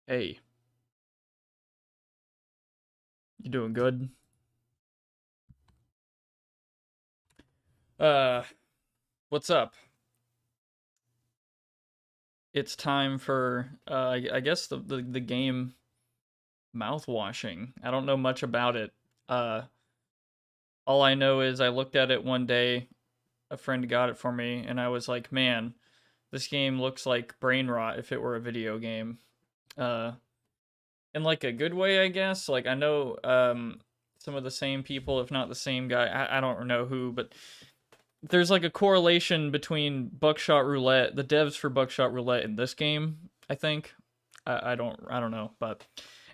Hey, you doing good? Uh, what's up? It's time for I guess the game Mouthwashing. I don't know much about it. Uh, all I know is I looked at it one day, a friend got it for me, and I was like, man, this game looks like brain rot if it were a video game. Uh, in like a good way, I guess. Like I know some of the same people, if not the same guy. I don't know who, but there's like a correlation between Buckshot Roulette, the devs for Buckshot Roulette in this game, I think. I don't know, but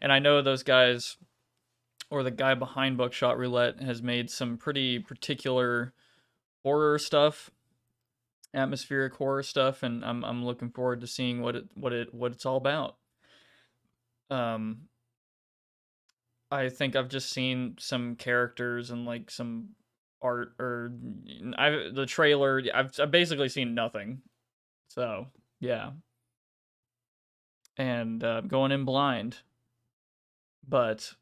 and I know those guys or the guy behind Buckshot Roulette has made some pretty particular horror stuff, atmospheric horror stuff, and I'm looking forward to seeing what it's all about. Um I think I've just seen some characters and like some art or the trailer. I've basically seen nothing. So, yeah. And going in blind. But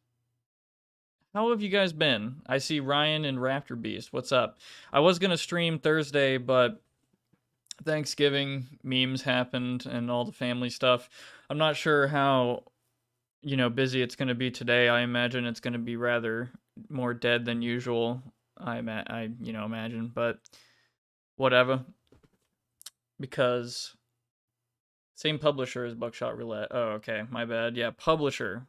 how have you guys been? I see Ryan and Raptor Beast. What's up? I was going to stream Thursday, but Thanksgiving memes happened and all the family stuff. I'm not sure how, busy it's going to be today. I imagine it's going to be rather more dead than usual. Imagine, but whatever. Because same publisher as Buckshot Roulette. Oh, okay, my bad. Yeah, publisher.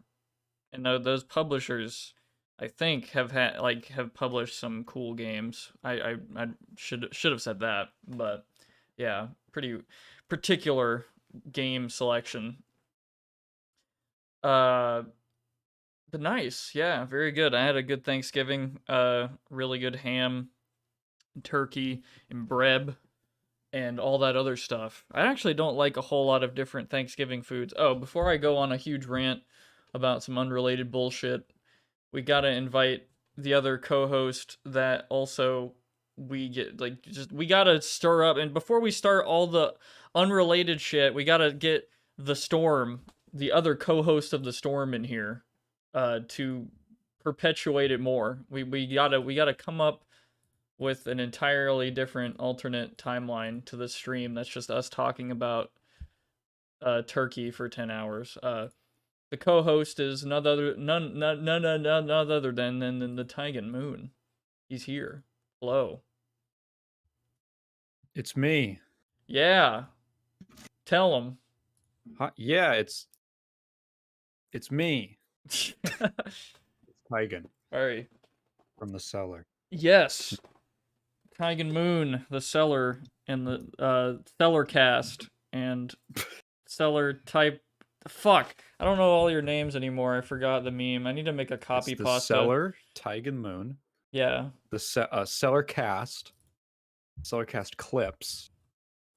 And those publishers, I think, have published some cool games. I should have said that, but yeah, pretty particular game selection. Uh, but nice, yeah, very good. I had a good Thanksgiving. Really good ham, turkey, and bread and all that other stuff. I actually don't like a whole lot of different Thanksgiving foods. Oh, before I go on a huge rant about some unrelated bullshit, we gotta invite the other co-host that also we gotta stir up. And before we start all the unrelated shit, we gotta get the Storm, the other co-host of the Storm, in here to perpetuate it more. We gotta come up with an entirely different alternate timeline to this stream that's just us talking about turkey for 10 hours. The co-host is none other than the Tigan Moon. He's here. Hello. It's me. Yeah. Tell him. Yeah, it's me. It's Tigan Alright. from the cellar. Yes. Tigan Moon, the Cellar, and the Cellar Cast, and Cellar Type. Fuck. I don't know all your names anymore. I forgot the meme. I need to make a copy It's the pasta. cellar, Tigan Moon. Yeah. The cellar cast clips,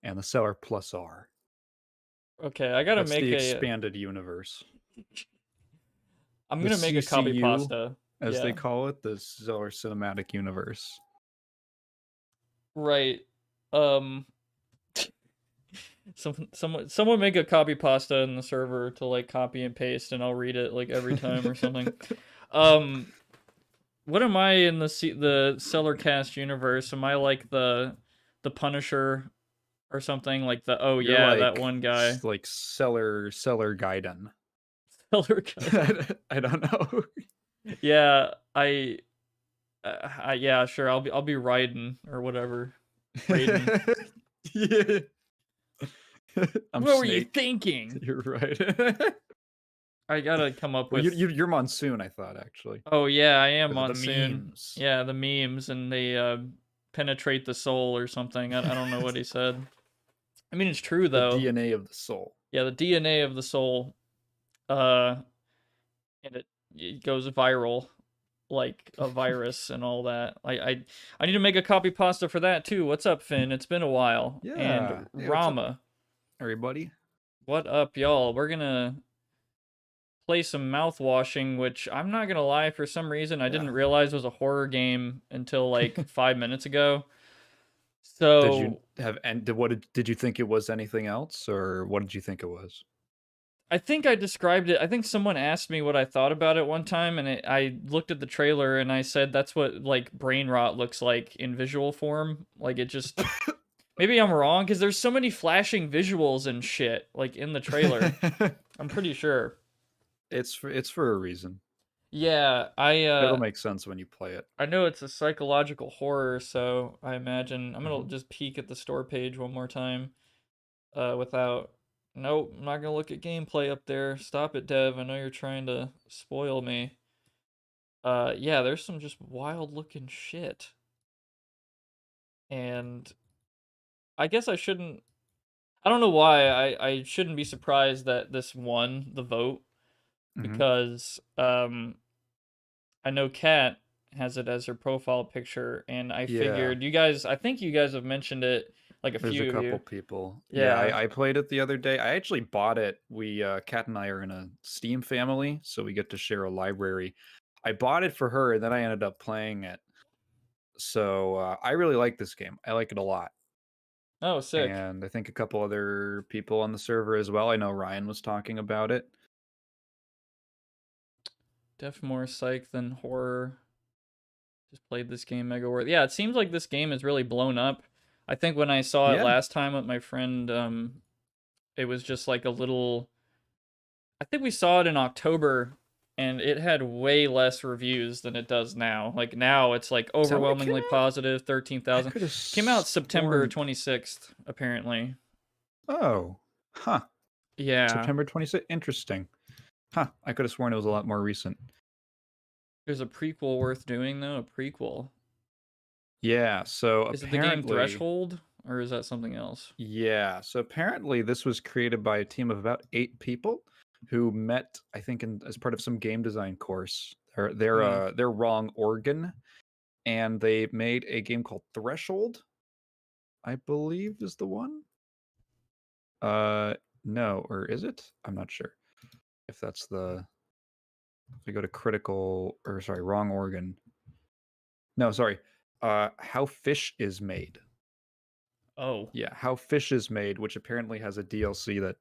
and the cellar plus R. Okay, I gotta That's make the a expanded universe. I'm The gonna make a copy CCU, pasta. as Yeah. they call it, the cellar cinematic universe. Right. Someone make a copy pasta in the server to like copy and paste, and I'll read it like every time or something. What am I in the Cellarcast universe? Am I like the Punisher or something, like the You're yeah, like, that one guy. like cellar Gaiden. Cellar guy. I don't know. Yeah, yeah, sure. I'll be Raiden or whatever. Raiden. Yeah. What were you thinking? You're right. I gotta come up Well, with. you're Monsoon, I thought, actually. Oh yeah, I am 'Cause of the Monsoon. memes. Yeah, the memes, and they penetrate the soul or something. I don't know what he said. I mean, it's true The though. DNA of the soul. Yeah, the DNA of the soul. Uh, and it goes viral like a virus and all that. I need to make a copy pasta for that too. What's up, Finn? It's been a while. Yeah. And Hey, Rama. Everybody. What up, y'all? We're gonna play some Mouthwashing, which I'm not gonna lie, for some reason I didn't realize was a horror game until like 5 minutes ago. So did you think it was anything else, or what did you think it was? I think I described it. I think someone asked me what I thought about it one time, and I looked at the trailer and I said that's what like brain rot looks like in visual form. Like it just maybe I'm wrong because there's so many flashing visuals and shit like in the trailer. I'm pretty sure. It's for a reason. Yeah, It'll make sense when you play it. I know it's a psychological horror, so I imagine I'm gonna just peek at the store page one more time. Without. Nope, I'm not gonna look at gameplay up there. Stop it, Dev. I know you're trying to spoil me. Yeah, there's some just wild looking shit. And I guess I shouldn't. I don't know why I shouldn't be surprised that this won the vote Mhm. because I know Kat has it as her profile picture, and I Yeah. figured you guys. I think you guys have mentioned it, like a There's a few of couple you. people. Yeah, Yeah. I played it the other day. I actually bought it. Kat and I are in a Steam family, so we get to share a library. I bought it for her, and then I ended up playing it. So I really like this game. I like it a lot, Oh, sick. and I think a couple other people on the server as well. I know Ryan was talking about it. Def more psych than horror. Just played this game mega worth. Yeah, it seems like this game is really blown up. I think when I saw it Yeah, last time with my friend, it was just like a little. I think we saw it in October, and it had way less reviews than it does now. Like now, it's like is that when it came overwhelmingly out? positive, I 13,000. could have Came out September sworn. 26th, apparently. Oh, huh. Yeah, September 26th. Interesting. Huh. I could have sworn it was a lot more recent. there's a prequel worth doing though. A prequel. Yeah, so Is it the game apparently, Threshold, or is that something else? this was created by a team of about 8 people who met, I think, as part of some game design course. Hmm. They're wrong Oregon, and they made a game called Threshold, I believe is the one. Uh, no, or is it? I'm not sure if that's the. If we go to critical, or sorry, wrong Oregon. No, sorry. How Fish is Made. Oh. Yeah, How Fish is Made, which apparently has a DLC that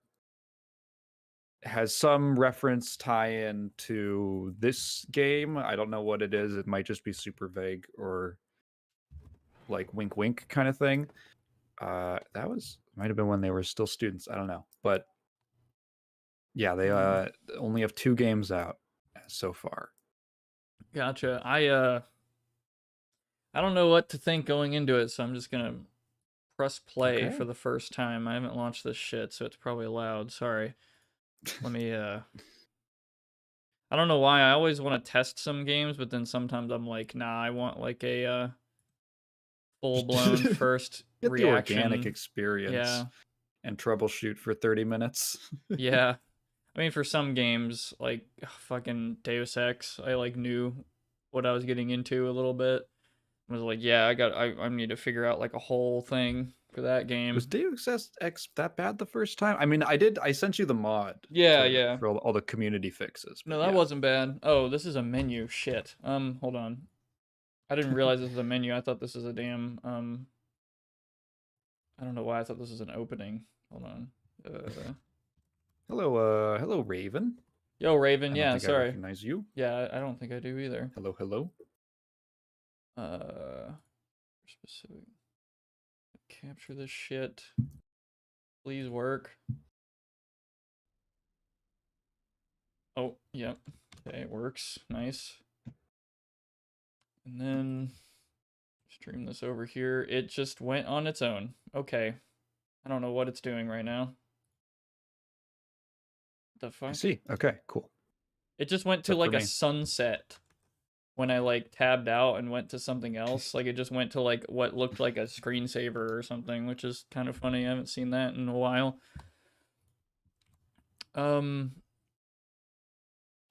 has some reference tie-in to this game. I don't know what it is. It might just be super vague or like wink wink kind of thing. That was might have been when they were still students. I don't know. But yeah, they Hmm. only have 2 games out so far. Gotcha. I don't know what to think going into it, so I'm just gonna press play for Okay. the first time. I haven't launched this shit, so it's probably loud. Sorry. Let me I don't know why I always want to test some games, but then sometimes I'm like, nah, I want like a full-blown first Get the organic reaction. experience Yeah. and troubleshoot for 30 minutes. Yeah. I mean for some games like fucking Deus Ex, I like knew what I was getting into a little bit. I was like, yeah, I need to figure out like a whole thing for that Was game. Deus Ex that bad the first time? I mean, I sent you the mod Yeah, to yeah. for all the community fixes, No, but that yeah. wasn't bad. Oh, this is a menu. Shit. Hold on. I didn't realize this was a menu. I thought this was a damn I don't know why I thought this was an opening. Hold on. Hello Raven. Yo, Raven. I don't Yeah, think I sorry. recognize you. Yeah, I don't think I do either. Hello. Uh, specific. Capture this shit. Please work. Oh, yep. Okay, it works. Nice. And then stream this over here. It just went on its own. Okay. I don't know what it's doing right now. The I fuck? see. Okay, cool. It just went It's to up for like a me. sunset when I like tabbed out and went to something else. Like it just went to like what looked like a screensaver or something, which is kind of funny. I haven't seen that in a while. Um,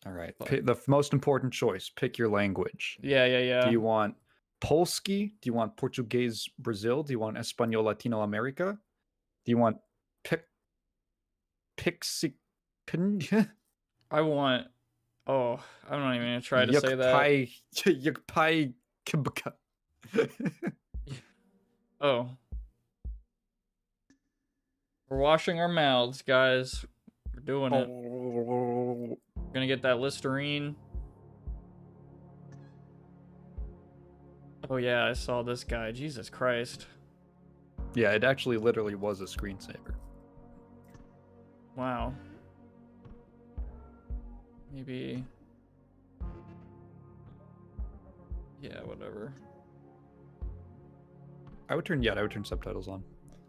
All right. fuck. The most important choice. Pick your language. Yeah, yeah, Do yeah. you want Polski? Do you want Portuguese Brazil? Do you want Espanol Latino America? Do you want pic Pixi I want. Oh, I'm not even gonna try to say that. Yukpai Yukpai Kibka? Oh, we're washing our mouths, guys. We're doing it. Oh. We're gonna get that Listerine. Oh yeah, I saw this guy. Jesus Christ. Yeah, it actually literally was a screensaver. Wow. Maybe. Yeah, whatever. I would turn subtitles on.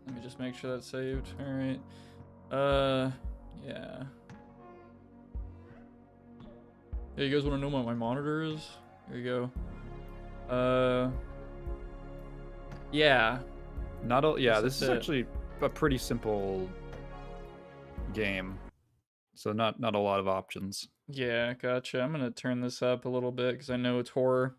Let me just make sure that's saved. All right. Yeah. Hey, you guys want to know what my monitor is? Here you go. Yeah. This is actually a pretty simple game. So not a lot of options. Yeah, gotcha. I'm gonna turn this up a little bit because I know it's horror.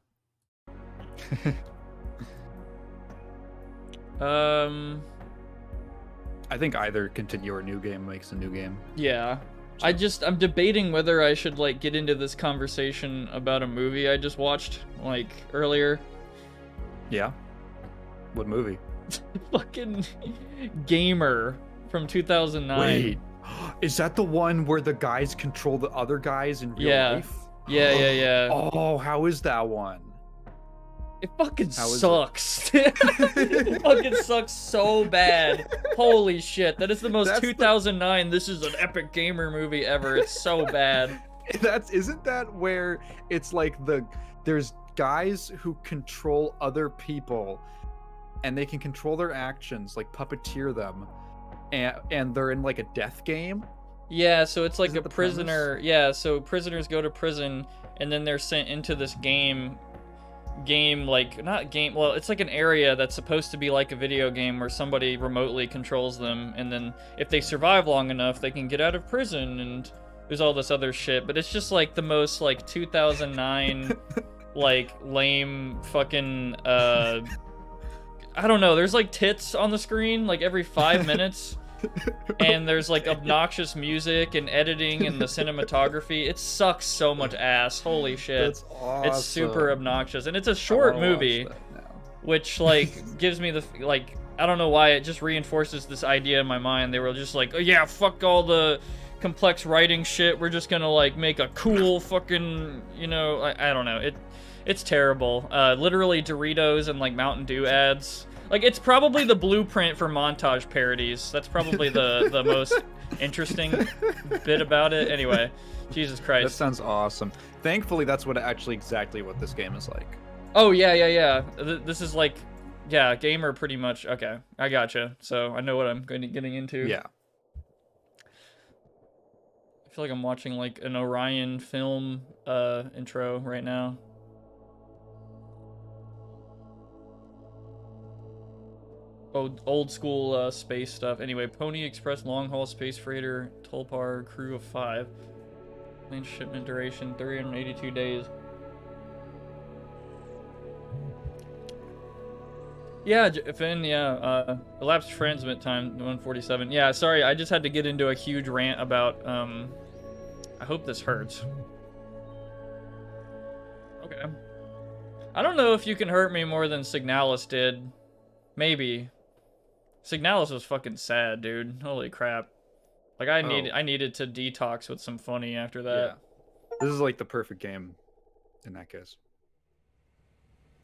I think either continue or new game makes a new game. Yeah. I'm debating whether I should like get into this conversation about a movie I just watched like earlier. Yeah. What movie? Fucking Gamer from 2009. Wait. Is that the one where the guys control the other guys in real life? Yeah. Oh, how is that one? It fucking sucks. It fucking sucks so bad. Holy shit. That is the most 2009 this is an epic gamer movie ever. It's so bad. Isn't that where it's like there's guys who control other people and they can control their actions, like puppeteer them, and they're in like a death game? Yeah, so it's like a prisoner. Yeah, so prisoners go to prison and then they're sent into this game, well, it's like an area that's supposed to be like a video game where somebody remotely controls them, and then if they survive long enough they can get out of prison, and there's all this other shit, but it's just like the most like 2009 like lame fucking I don't know, there's like tits on the screen like every 5 minutes. And there's like obnoxious music and editing and the cinematography. It sucks so much ass. Holy shit. That's awesome. It's super obnoxious. And it's a short movie, which like gives me the, like, I don't know why, it just reinforces this idea in my mind. They were just like, oh yeah, fuck all the complex writing shit. We're just gonna like make a cool fucking, you know, I don't know. It's terrible. Literally Doritos and like Mountain Dew ads. Like, it's probably the blueprint for montage parodies. That's probably the most interesting bit about it. Anyway, Jesus Christ. That sounds awesome. Thankfully, that's exactly what this game is like. Oh, yeah. This is like, yeah, gamer pretty much. Okay, I gotcha. So I know what I'm getting into. Yeah. I feel like I'm watching like an Orion film intro right now. Old school space stuff. Anyway, Pony Express long haul space freighter Tulpar crew of 5. Plane shipment duration 382 days. Yeah, Finn, yeah. Elapsed transmit time 147. Yeah, sorry, I just had to get into a huge rant about I hope this hurts. Okay. I don't know if you can hurt me more than Signalis did. Maybe. Signalis was fucking sad, dude. Holy crap. Like, I needed to detox with some funny after that. Yeah. This is like the perfect game in that case.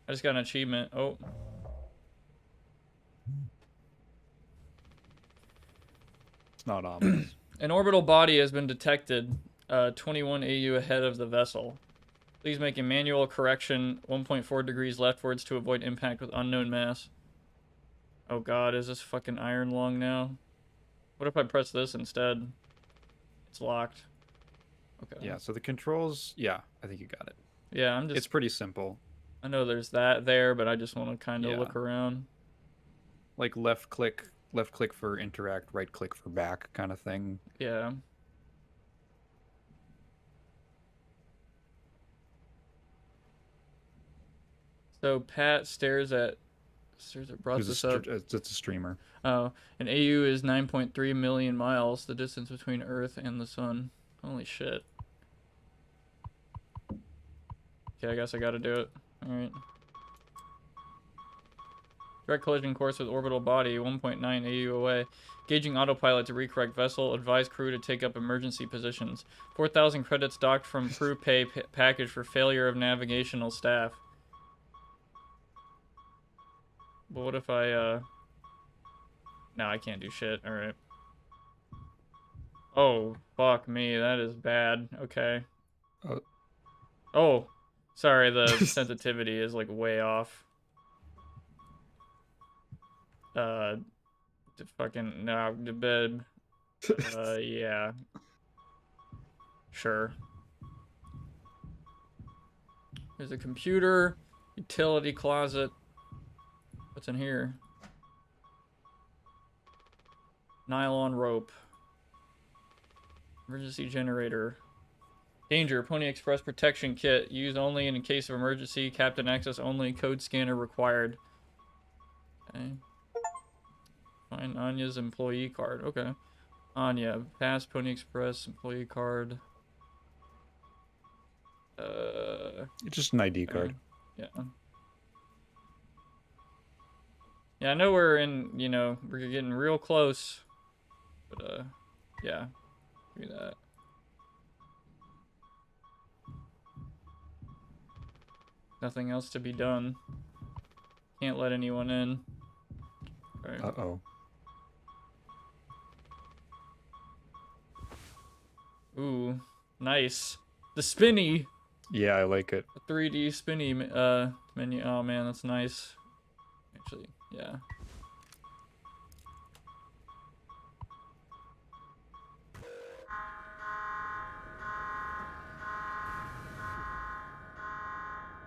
I just got an achievement. Oh. It's not ominous. An orbital body has been detected 21 AU ahead of the vessel. Please make a manual correction 1.4 degrees leftwards to avoid impact with unknown mass. Oh god, is this fucking iron lung now? What if I press this instead? It's locked. Okay. Yeah, so the controls, yeah, I think you got it. Yeah, It's pretty simple. I know there's that there, but I just want to kind of look around. Like left click for interact, right click for back kind of thing. Yeah. So Pat stares at brought this up. It's a streamer. Oh, an AU is 9.3 million miles, the distance between Earth and the Sun. Holy shit. Okay, I guess I gotta do it. Alright. Direct collision course with orbital body, 1.9 AU away. Gauging autopilot to recorrect vessel. Advise crew to take up emergency positions. 4,000 credits docked from crew pay package for failure of navigational staff. But what if I, No, I can't do shit. Alright. Oh, fuck me. That is bad. Okay. Oh. Sorry, the sensitivity is, like, way off. Fucking, no, the bed. Yeah. Sure. There's a computer, utility closet. What's in here? Nylon rope. Emergency generator. Danger, Pony Express protection kit. Used only in case of emergency. Captain access only. Code scanner required. Okay. Find Anya's employee card. Okay. Anya, pass Pony Express employee card. It's just an ID card. Yeah. Yeah, I know we're in, you know, we're getting real close. But, yeah. Give me that. Nothing else to be done. Can't let anyone in. Right. Uh-oh. Ooh, nice. The spinny. Yeah, I like it. The 3D spinny menu. Oh man, that's nice. Actually, yeah.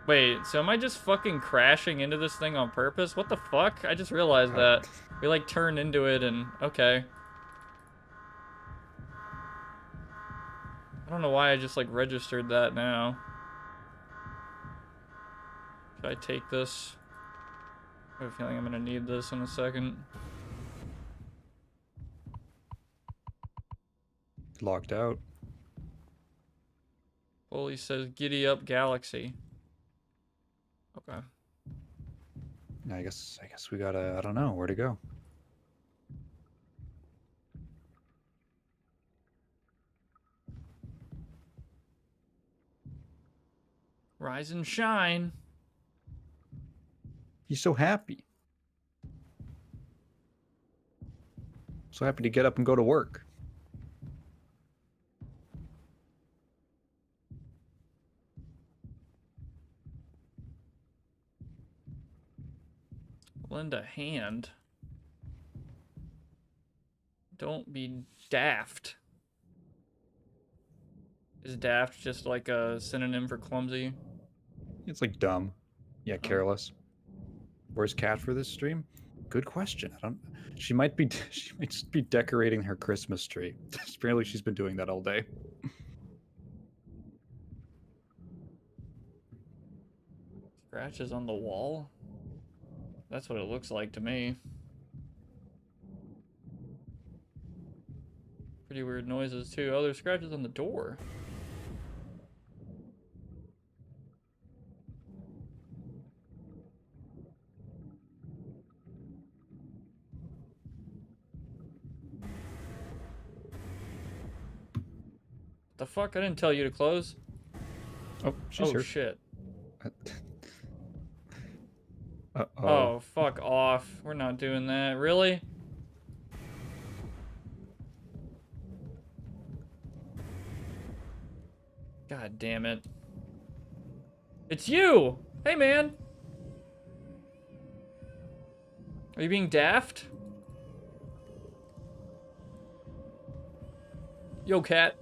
Wait, so am I just fucking crashing into this thing on purpose? What the fuck? I just realized that. We like turned into it and okay. I don't know why I just like registered that now. Should I take this? I have a feeling I'm gonna need this in a second. Locked out. Holy says giddy up galaxy. Okay. I guess we gotta, I don't know where to go. Rise and shine. He's so happy. So happy to get up and go to work. Lend a hand. Don't be daft. Is daft just like a synonym for clumsy? It's like dumb. Yeah, careless. Where's Kat for this stream? Good question. I don't. She might just be decorating her Christmas tree. Apparently, she's been doing that all day. Scratches on the wall? That's what it looks like to me. Pretty weird noises too. Oh, there's scratches on the door. The fuck? I didn't tell you to close. Oh, she's here. Oh shit. Uh-oh. Oh, fuck off. We're not doing that. Really? God damn it. It's you! Hey, man! Are you being daft? Yo, cat.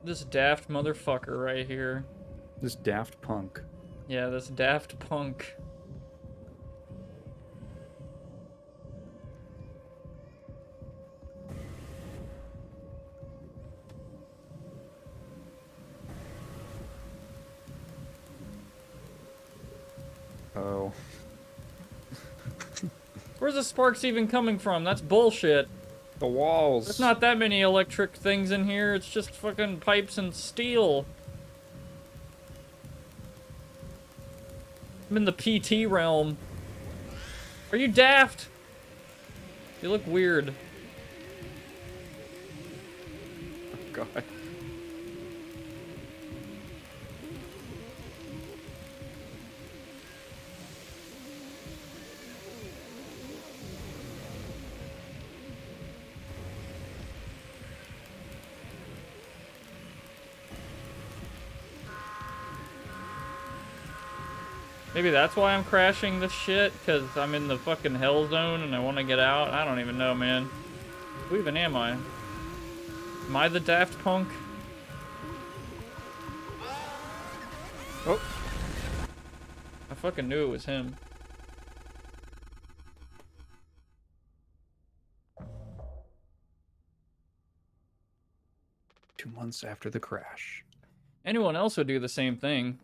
This daft motherfucker right here. This daft punk. Yeah, this daft punk. Oh. Where's the sparks even coming from? That's bullshit. The walls. There's not that many electric things in here. It's just fucking pipes and steel. I'm in the PT realm. Are you daft? You look weird. Oh, God. Maybe that's why I'm crashing this shit, because I'm in the fucking hell zone and I want to get out. I don't even know, man. Who even am I? Am I the Daft Punk? Oh. I fucking knew it was him. Two months after the crash. Anyone else would do the same thing.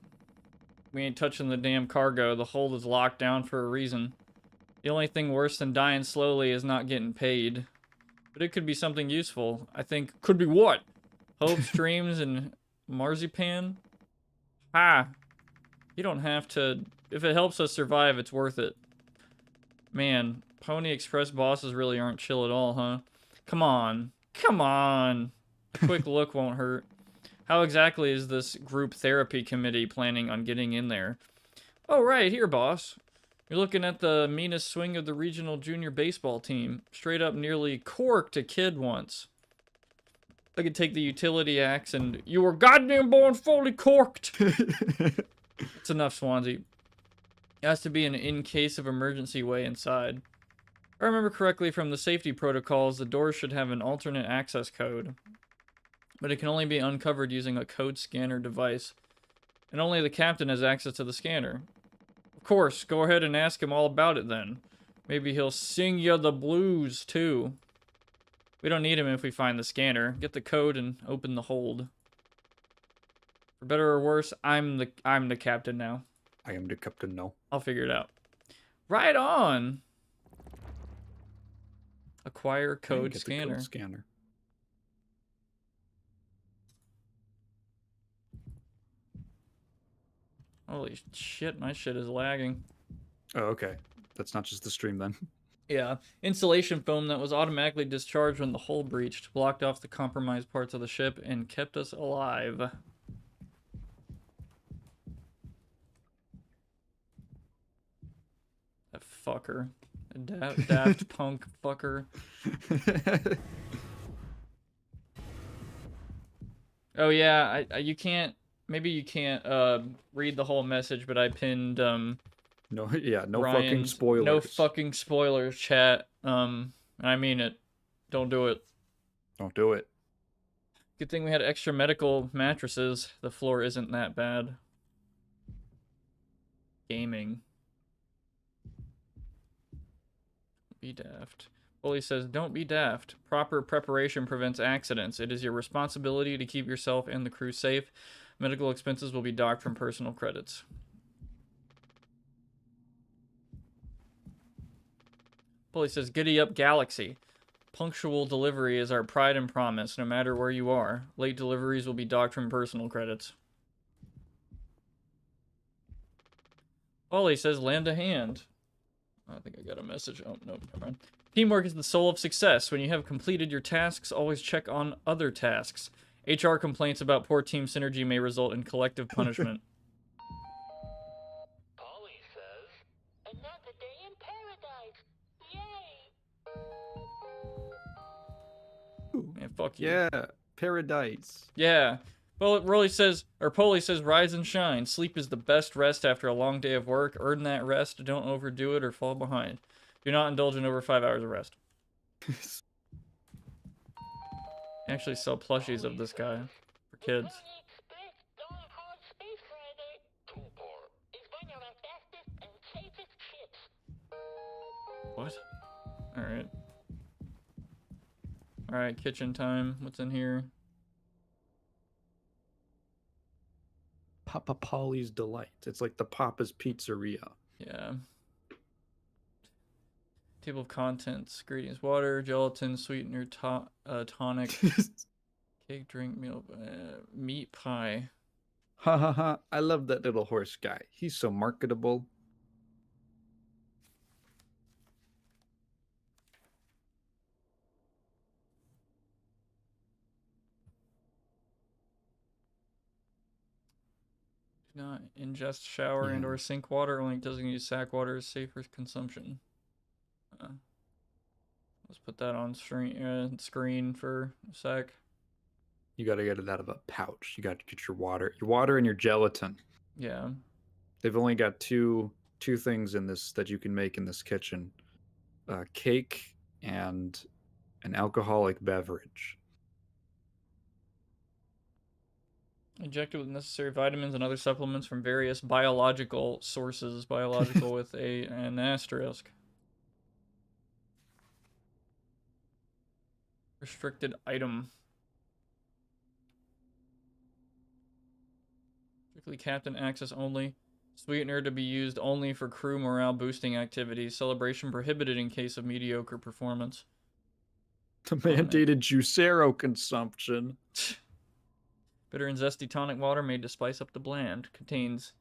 We ain't touching the damn cargo. The hold is locked down for a reason. The only thing worse than dying slowly is not getting paid. But it could be something useful. I think, could be what? Hopes, dreams, and marzipan? Ha! You don't have to... If it helps us survive, it's worth it. Man, Pony Express bosses really aren't chill at all, huh? Come on. Come on! A quick look won't hurt. How exactly is this group therapy committee planning on getting in there? Oh, right, here, boss. You're looking at the meanest swing of the regional junior baseball team. Straight up nearly corked a kid once. I could take the utility axe and... You were goddamn born fully corked! It's enough, Swansea. It has to be an in case of emergency way inside. If I remember correctly from the safety protocols, the doors should have an alternate access code. But it can only be uncovered using a code scanner device. And only the captain has access to the scanner. Of course, go ahead and ask him all about it then. Maybe he'll sing ya the blues too. We don't need him if we find the scanner. Get the code and open the hold. For better or worse, I'm the captain now. I am the captain now. I'll figure it out. Right on. Acquire code scanner. Code scanner. Holy shit, my shit is lagging. Oh, okay. That's not just the stream then. Yeah. Insulation foam that was automatically discharged when the hull breached blocked off the compromised parts of the ship and kept us alive. That fucker. Daft Punk fucker. Oh yeah, you can't... Maybe you can't read the whole message, but I pinned No, yeah, no Ryan's, fucking spoilers. No fucking spoilers, chat. And I mean it. Don't do it. Don't do it. Good thing we had extra medical mattresses. The floor isn't that bad. Gaming. Be daft. Bully says, don't be daft. Proper preparation prevents accidents. It is your responsibility to keep yourself and the crew safe. Medical expenses will be docked from personal credits. Bully says, giddy up, Galaxy. Punctual delivery is our pride and promise, no matter where you are. Late deliveries will be docked from personal credits. Bully says, lend a hand. I think I got a message. Oh, no, never mind. Teamwork is the soul of success. When you have completed your tasks, always check on other tasks. HR complaints about poor team synergy may result in collective punishment. Polly says, another day in paradise. Yay! Man, fuck you. Yeah, paradise. Yeah. Well, Rolly says, or Polly says, rise and shine. Sleep is the best rest after a long day of work. Earn that rest. Don't overdo it or fall behind. Do not indulge in over 5 hours of rest. Actually sell plushies of this guy for kids. What? Alright. Alright, kitchen time. What's in here? Papa Polly's Delight. It's like the Papa's Pizzeria. Yeah. Table of contents. Ingredients: water, gelatin, sweetener, tonic, cake, drink, meal, meat pie. Ha ha ha. I love that little horse guy. He's so marketable. Do not ingest shower and or sink water. Only designated sack water is safe for consumption. Let's put that on screen for a sec. You got to get it out of a pouch. You got to get your water and your gelatin. Yeah. They've only got two things in this that you can make in this kitchen: cake and an alcoholic beverage. Injected with necessary vitamins and other supplements from various biological sources. Biological with an asterisk. Restricted item. Strictly captain access only. Sweetener to be used only for crew morale boosting activities. Celebration prohibited in case of mediocre performance. The mandated Juicero consumption. Bitter and zesty tonic water made to spice up the bland. Contains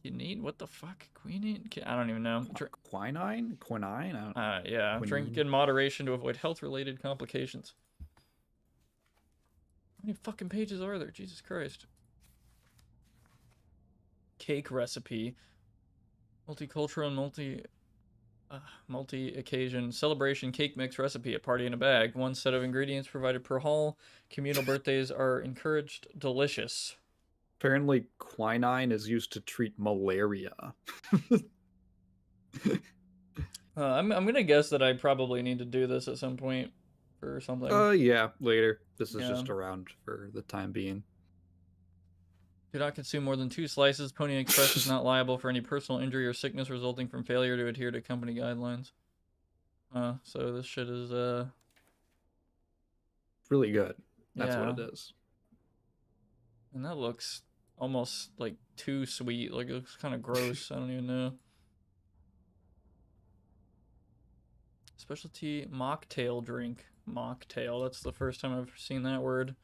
quinine? What the fuck? Quinine? I don't even know. Quinine? Quinine? Yeah. Quinine. Drink in moderation to avoid health-related complications. How many fucking pages are there? Jesus Christ. Cake recipe. Multicultural and multi-occasion celebration cake mix recipe. A party in a bag. One set of ingredients provided per hall. Communal birthdays are encouraged. Delicious. Apparently, quinine is used to treat malaria. I'm gonna guess that I probably need to do this at some point for something. Yeah, later. This is just around for the time being. Do not consume more than 2 slices. Pony Express is not liable for any personal injury or sickness resulting from failure to adhere to company guidelines. So this shit is really good. That's what it is. And that looks almost like too sweet. Like it looks kind of gross. I don't even know. Specialty mocktail drink. Mocktail. That's the first time I've seen that word.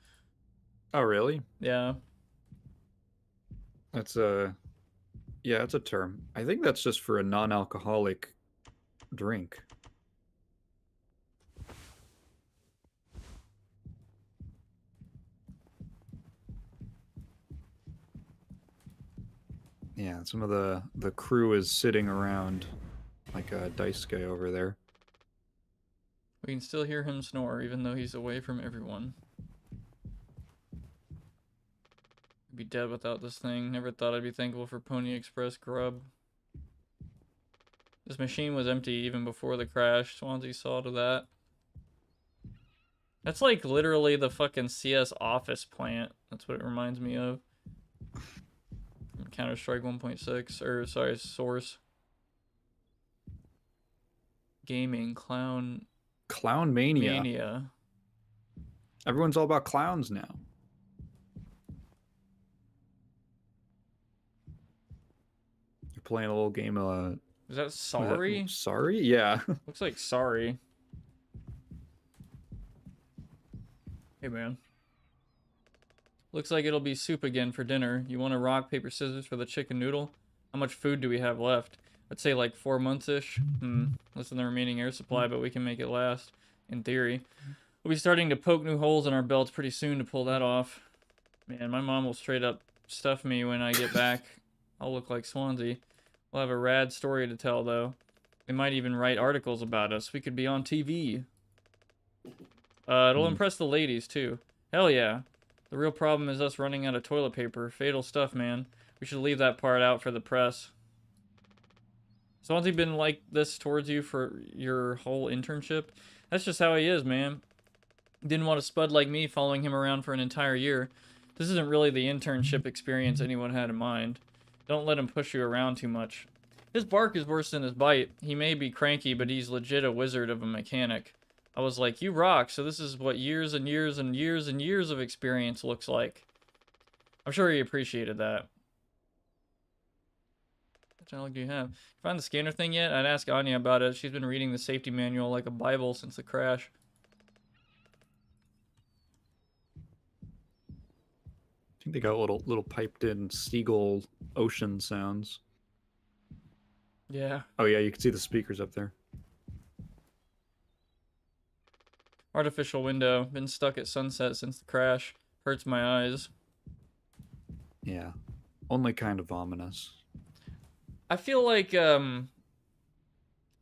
Oh, really? Yeah. That's it's a term. I think that's just for a non-alcoholic drink. Yeah, some of the crew is sitting around like a dice guy over there. We can still hear him snore even though he's away from everyone. I'd be dead without this thing. Never thought I'd be thankful for Pony Express grub. This machine was empty even before the crash. Swansea saw to that. That's like literally the fucking CS office plant. That's what it reminds me of. Counter-Strike 1.6, or sorry, Source. Gaming, Clown Mania. Everyone's all about clowns now. You're playing a little game of... Is that Sorry? Sorry? Yeah. Looks like Sorry. Hey, man. Looks like it'll be soup again for dinner. You want a rock, paper, scissors for the chicken noodle? How much food do we have left? I'd say like 4 months-ish. Less than the remaining air supply, but we can make it last. In theory. We'll be starting to poke new holes in our belts pretty soon to pull that off. Man, my mom will straight up stuff me when I get back. I'll look like Swansea. We'll have a rad story to tell, though. They might even write articles about us. We could be on TV. It'll impress the ladies, too. Hell yeah. The real problem is us running out of toilet paper. Fatal stuff, man. We should leave that part out for the press. Swansea been like this towards you for your whole internship? That's just how he is, man. Didn't want a spud like me following him around for an entire year. This isn't really the internship experience anyone had in mind. Don't let him push you around too much. His bark is worse than his bite. He may be cranky, but he's legit a wizard of a mechanic. I was like, you rock, so this is what years and years and years and years of experience looks like. I'm sure he appreciated that. What dialogue do you have? Find the scanner thing yet? I'd ask Anya about it. She's been reading the safety manual like a Bible since the crash. I think they got little piped in seagull ocean sounds. Yeah. Oh yeah, you can see the speakers up there. Artificial window. Been stuck at sunset since the crash. Hurts my eyes. Yeah. Only kind of ominous. I feel like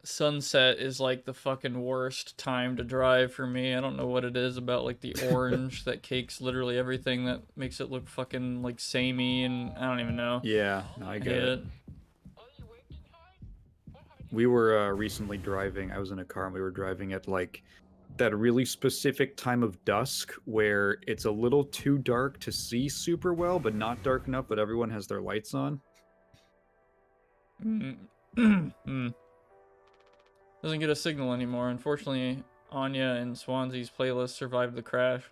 sunset is like the fucking worst time to drive for me. I don't know what it is about like the orange that cakes literally everything that makes it look fucking like samey, and I don't even know. Yeah, no, I I get hate it. it. Are you working hard? We were recently driving. I was in a car and we were driving at like that really specific time of dusk where it's a little too dark to see super well, but not dark enough that everyone has their lights on. Mm. Doesn't get a signal anymore. Unfortunately, Anya and Swansea's playlist survived the crash.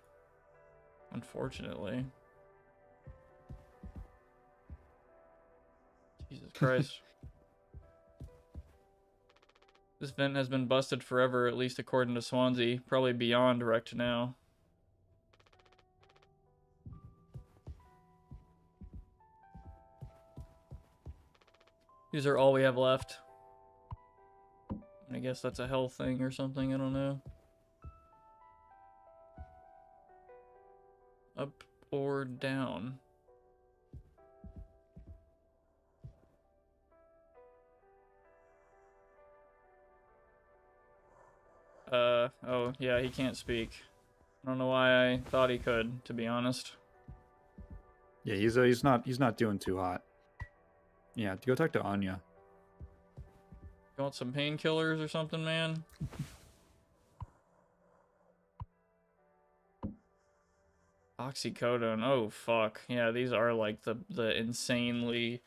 Unfortunately. Jesus Christ. This vent has been busted forever, at least according to Swansea. Probably beyond wrecked now. These are all we have left. I guess that's a health thing or something, I don't know. Up or down? Oh, yeah, he can't speak. I don't know why I thought he could, to be honest. Yeah, he's not doing too hot. Yeah, go talk to Anya. You want some painkillers or something, man? Oxycodone. Oh, fuck. Yeah, these are like the insanely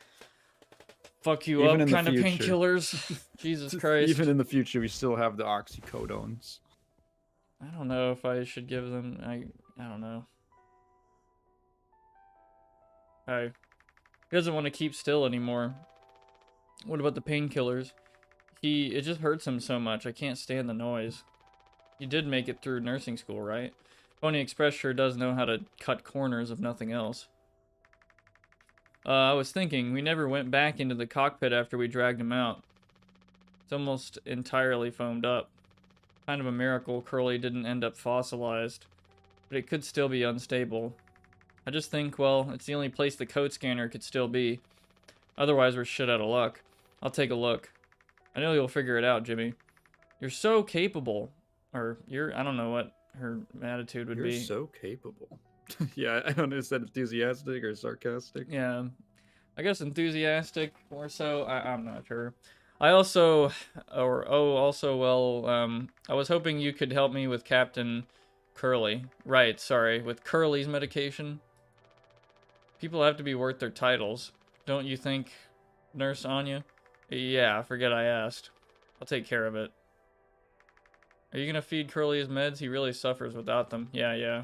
fuck you Even up in the kind of future. painkillers. Jesus Christ. Even in the future, we still have the oxycodones. I don't know if I should give them. I don't know. He doesn't want to keep still anymore. What about the painkillers? It just hurts him so much. I can't stand the noise. You did make it through nursing school, right? Pony Express sure does know how to cut corners if nothing else. I was thinking, we never went back into the cockpit after we dragged him out. It's almost entirely foamed up. Kind of a miracle Curly didn't end up fossilized, but it could still be unstable. I just think, well, it's the only place the code scanner could still be. Otherwise, we're shit out of luck. I'll take a look. I know you'll figure it out, Jimmy. You're so capable. Or, I don't know what her attitude would You're be. so capable. Yeah, I don't know, is that enthusiastic or sarcastic? Yeah. I guess enthusiastic, more so. I'm not sure. I also, I was hoping you could help me with Captain Curly. Right, sorry, with Curly's medication. People have to be worth their titles. Don't you think, Nurse Anya? Yeah, forget I asked. I'll take care of it. Are you gonna feed Curly his meds? He really suffers without them. Yeah.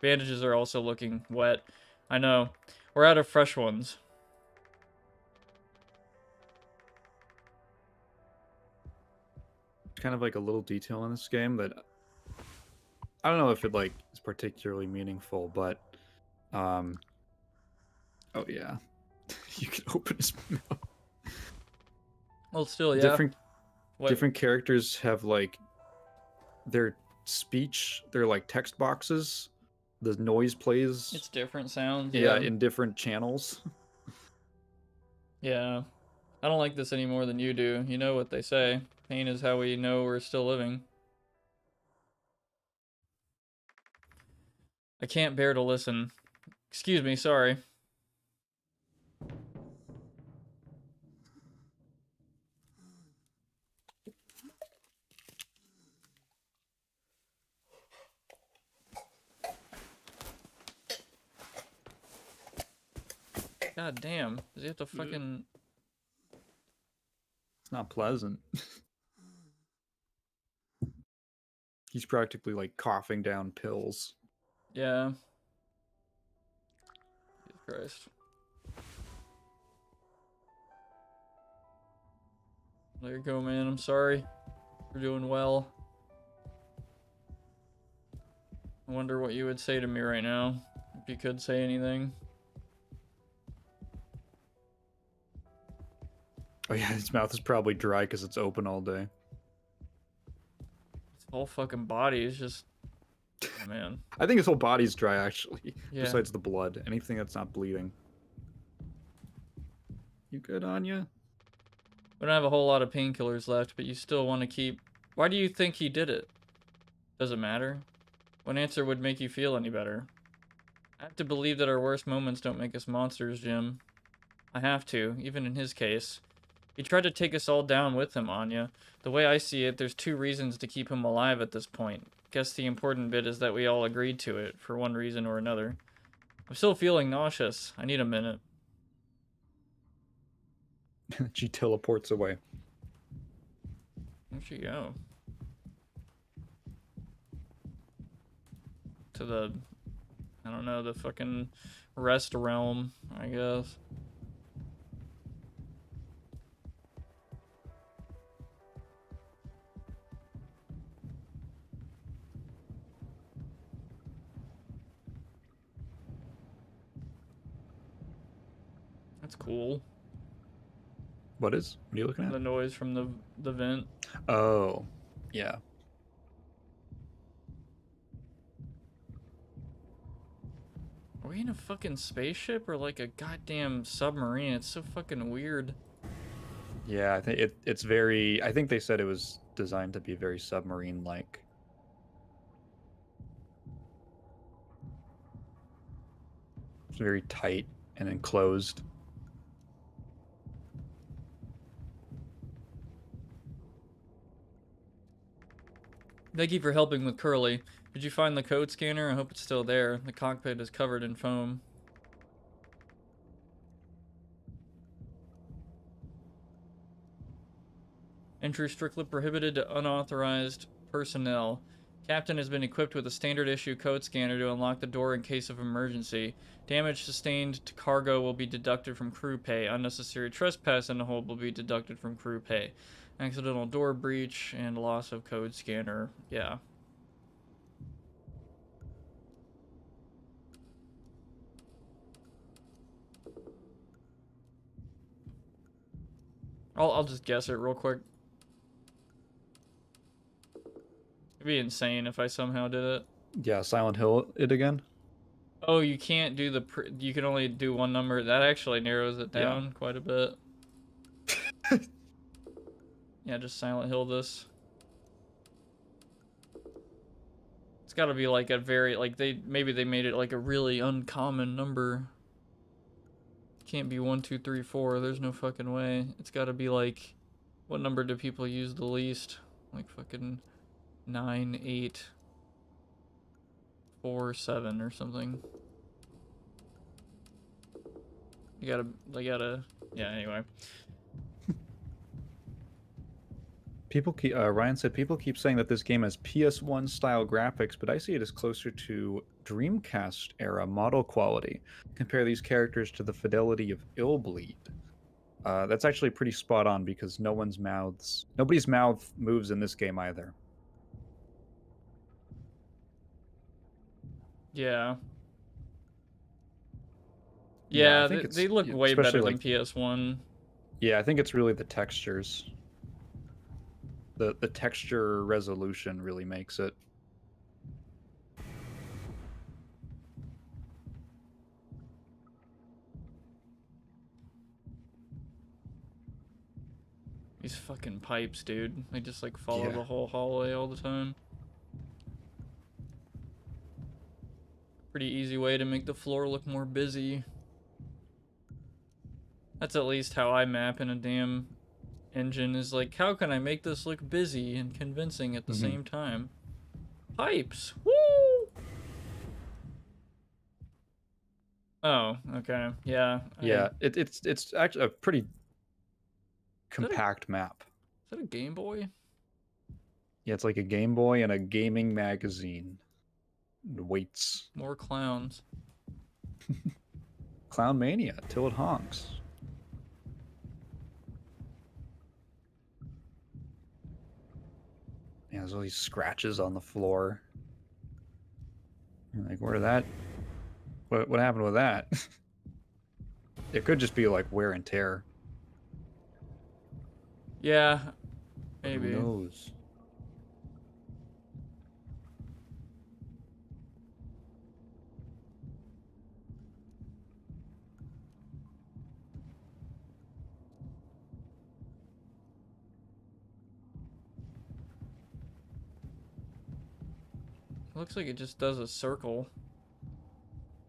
Bandages are also looking wet. I know. We're out of fresh ones. Kind of like a little detail in this game that I don't know if it like is particularly meaningful, but oh yeah. You can open his mouth. Well, still, yeah. Different characters have like their speech, their like text boxes. The noise plays. It's different sounds. Yeah, in different channels. Yeah. I don't like this any more than you do. You know what they say. Pain is how we know we're still living. I can't bear to listen. Excuse me, sorry. God damn. Does he have to fucking... It's not pleasant. He's practically like coughing down pills. Yeah. Jesus Christ. There you go, man. I'm sorry. You're doing well. I wonder what you would say to me right now. If you could say anything. Oh yeah, his mouth is probably dry because it's open all day. His whole fucking body is just... Oh, man. I think his whole body's dry actually. Yeah. Besides the blood. Anything that's not bleeding. You good, Anya? We don't have a whole lot of painkillers left, but you still want to keep... Why do you think he did it? Does it matter? What answer would make you feel any better? I have to believe that our worst moments don't make us monsters, Jim. I have to, even in his case. He tried to take us all down with him, Anya. The way I see it, there's 2 reasons to keep him alive at this point. Guess the important bit is that we all agreed to it, for one reason or another. I'm still feeling nauseous. I need a minute. She teleports away. Where'd she go? To the... I don't know, the fucking rest realm, I guess. That's cool. What are you looking at? The noise from the vent. Oh, yeah. Are we in a fucking spaceship or like a goddamn submarine? It's so fucking weird. Yeah, I think it's very... I think they said it was designed to be very submarine-like. It's very tight and enclosed. Thank you for helping with Curly. Did you find the code scanner? I hope it's still there. The cockpit is covered in foam. Entry strictly prohibited to unauthorized personnel. Captain has been equipped with a standard issue code scanner to unlock the door in case of emergency. Damage sustained to cargo will be deducted from crew pay. Unnecessary trespass in the hold will be deducted from crew pay. Accidental door breach and loss of code scanner. Yeah. I'll just guess it real quick. It'd be insane if I somehow did it. Yeah, Silent Hill it again. Oh, you can't do the... you can only do one number. That actually narrows it down quite a bit. Yeah, just Silent Hill this. It's gotta be like a very... like, maybe they made it like a really uncommon number. Can't be 1, 2, 3, 4. There's no fucking way. It's gotta be like... what number do people use the least? Like fucking 9, 8, 4, 7 or something. They gotta, yeah, anyway. People keep Ryan said people keep saying that this game has PS1 style graphics, but I see it as closer to Dreamcast era model quality. Compare these characters to the fidelity of Illbleed. That's actually pretty spot on because nobody's mouth moves in this game either. Yeah. Yeah, I Yeah, think they look way better than PS1. Yeah, I think it's really the textures. The texture resolution really makes it. These fucking pipes, dude. They just like follow Yeah. the whole hallway all the time. Pretty easy way to make the floor look more busy. That's at least how I map in a damn engine, is like, how can I make this look busy and convincing at the same time? Pipes! Woo! Oh, okay. Yeah. Yeah, it's actually a pretty compact map. Is that a Game Boy? Yeah, it's like a Game Boy and a gaming magazine. And weights. More clowns. Clown Mania, till it honks. Yeah, there's all these scratches on the floor. You're like, where did that... What happened with that? It could just be like wear and tear. Yeah, maybe. Who knows? Looks like it just does a circle.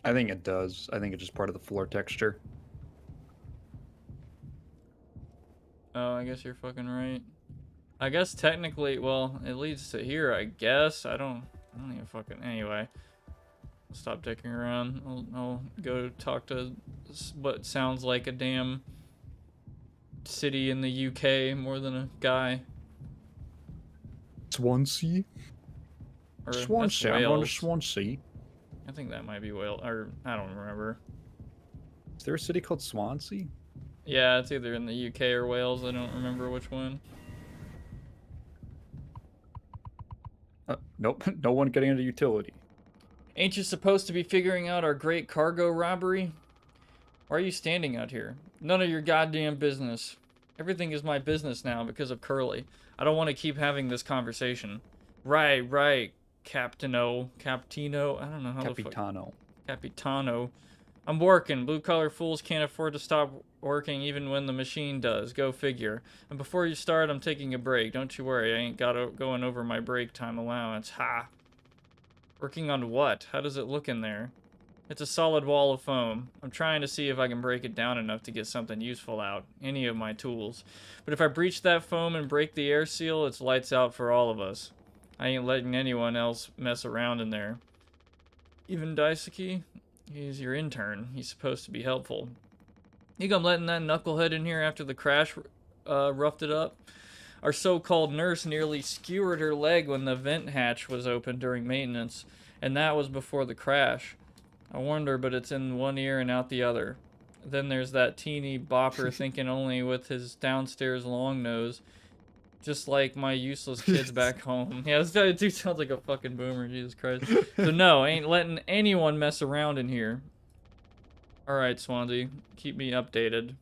I think it does. I think it's just part of the floor texture. Oh, I guess you're fucking right. I guess technically, well, it leads to here, I guess. I don't even fucking, anyway. I'll stop dicking around. I'll go talk to what sounds like a damn city in the UK more than a guy. Swansea? Or Swansea. I'm going to Swansea. I think that might be Wales, or I don't remember. Is there a city called Swansea? Yeah, it's either in the UK or Wales. I don't remember which one. Nope. No one getting into utility. Ain't you supposed to be figuring out our great cargo robbery? Why are you standing out here? None of your goddamn business. Everything is my business now because of Curly. I don't want to keep having this conversation. Right, Captino. I don't know how the fuck. Capitano. Capitano. I'm working. Blue-collar fools can't afford to stop working even when the machine does. Go figure. And before you start, I'm taking a break. Don't you worry. I ain't going over my break time allowance. Ha! Working on what? How does it look in there? It's a solid wall of foam. I'm trying to see if I can break it down enough to get something useful out. Any of my tools. But if I breach that foam and break the air seal, it's lights out for all of us. I ain't letting anyone else mess around in there. Even Daisuke? He's your intern. He's supposed to be helpful. You come letting that knucklehead in here after the crash roughed it up? Our so-called nurse nearly skewered her leg when the vent hatch was open during maintenance, and that was before the crash. I warned her, but it's in one ear and out the other. Then there's that teeny bopper thinking only with his downstairs long nose. Just like my useless kids back home. Yeah, this guy dude sounds like a fucking boomer, Jesus Christ. So no, ain't letting anyone mess around in here. Alright, Swansea. Keep me updated.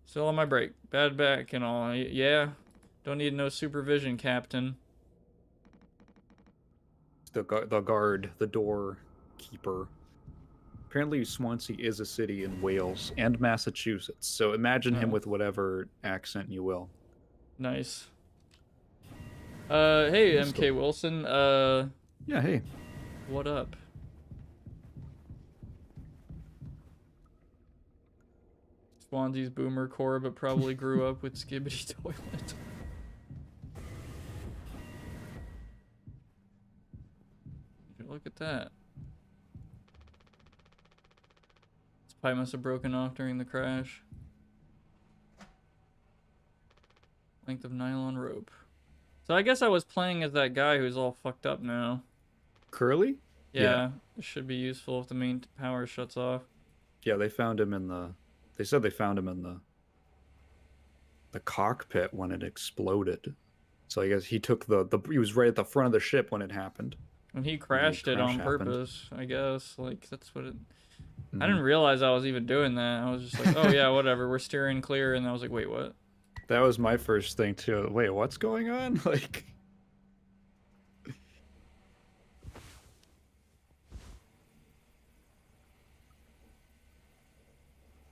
Still on my break. Bad back and all. Yeah. Don't need no supervision, Captain. The guard, the doorkeeper. Apparently Swansea is a city in Wales and Massachusetts, so imagine him with whatever accent you will. Nice. Hey, MK Wilson. Yeah, hey. What up? Swansea's boomer core, but probably grew up with Skibbity Toilet. Look at that. This pipe must have broken off during the crash. Length of nylon rope. So I guess I was playing as that guy who's all fucked up now. Curly? Yeah. It should be useful if the main power shuts off. Yeah, they found him in the... They said they found him in the cockpit when it exploded. So I guess he took he was right at the front of the ship when it happened. And he crashed it on happened. purpose, I guess. Like, that's what it... I didn't realize I was even doing that. I was just like, oh yeah, whatever, we're steering clear. And I was like, wait, what? That was my first thing too. Wait, what's going on? Like...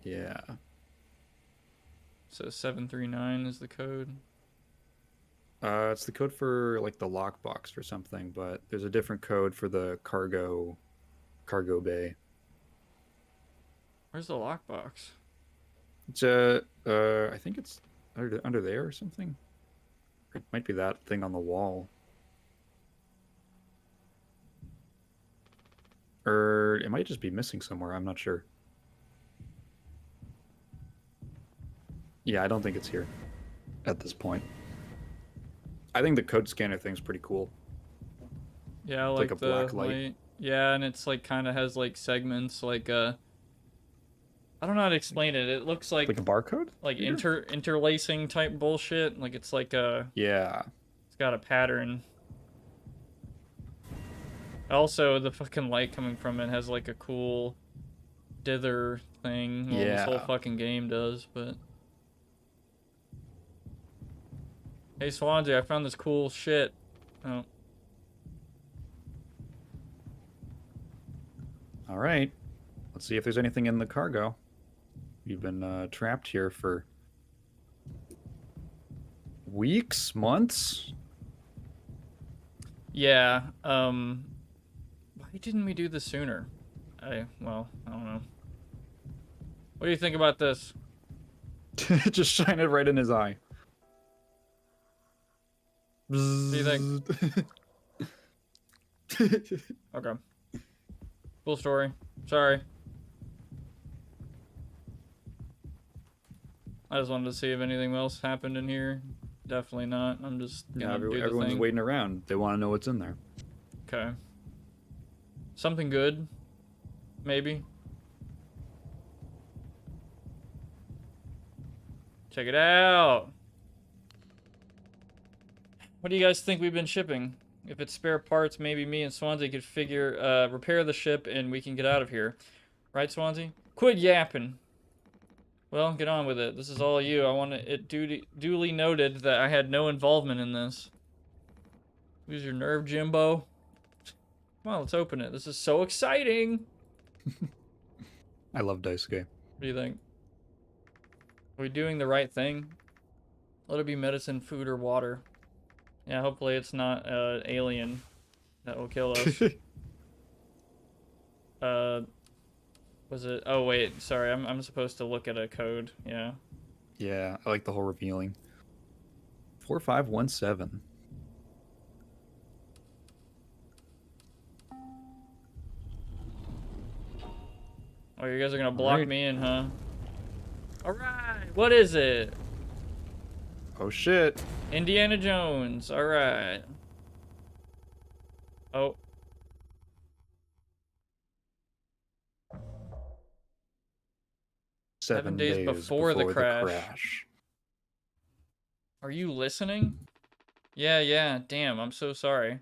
Yeah. So 739 is the code. It's the code for like the lockbox or something, but there's a different code for the cargo bay. Where's the lockbox? It's I think it's under there or something. It might be that thing on the wall. Or it might just be missing somewhere, I'm not sure. Yeah, I don't think it's here at this point. I think the code scanner thing's pretty cool. Yeah, I like a the black light. Yeah, and it's like kind of has like segments, like I don't know how to explain it. It looks like a barcode, like interlacing type bullshit. Like it's like yeah, it's got a pattern. Also, the fucking light coming from it has like a cool dither thing. Well, this whole fucking game does, but. Hey Swansea, I found this cool shit. Oh. All right. Let's see if there's anything in the cargo. You've been trapped here for weeks, months. Yeah. Why didn't we do this sooner? Well, I don't know. What do you think about this? Just shine it right in his eye. What do you think? Okay. Cool story. Sorry. I just wanted to see if anything else happened in here. Definitely not. I'm just Yeah, gonna do the everyone's thing. waiting around. They want to know what's in there. Okay. Something good, maybe. Check it out. What do you guys think we've been shipping? If it's spare parts, maybe me and Swansea could repair the ship and we can get out of here. Right, Swansea? Quit yapping. Well, get on with it. This is all you. I want it duly noted that I had no involvement in this. Use your nerve, Jimbo. Come on, let's open it. This is so exciting. I love Daisuke. What do you think? Are we doing the right thing? Let it be medicine, food, or water. Yeah, hopefully it's not alien that will kill us. Was it? Oh wait, sorry. I'm supposed to look at a code. Yeah. Yeah, I like the whole revealing. 4517. Oh, you guys are gonna block Alright. me in, huh? All right. What is it? Oh shit. Indiana Jones. All right. Oh. Seven days days before the the crash. crash. Are you listening? Yeah. Damn, I'm so sorry.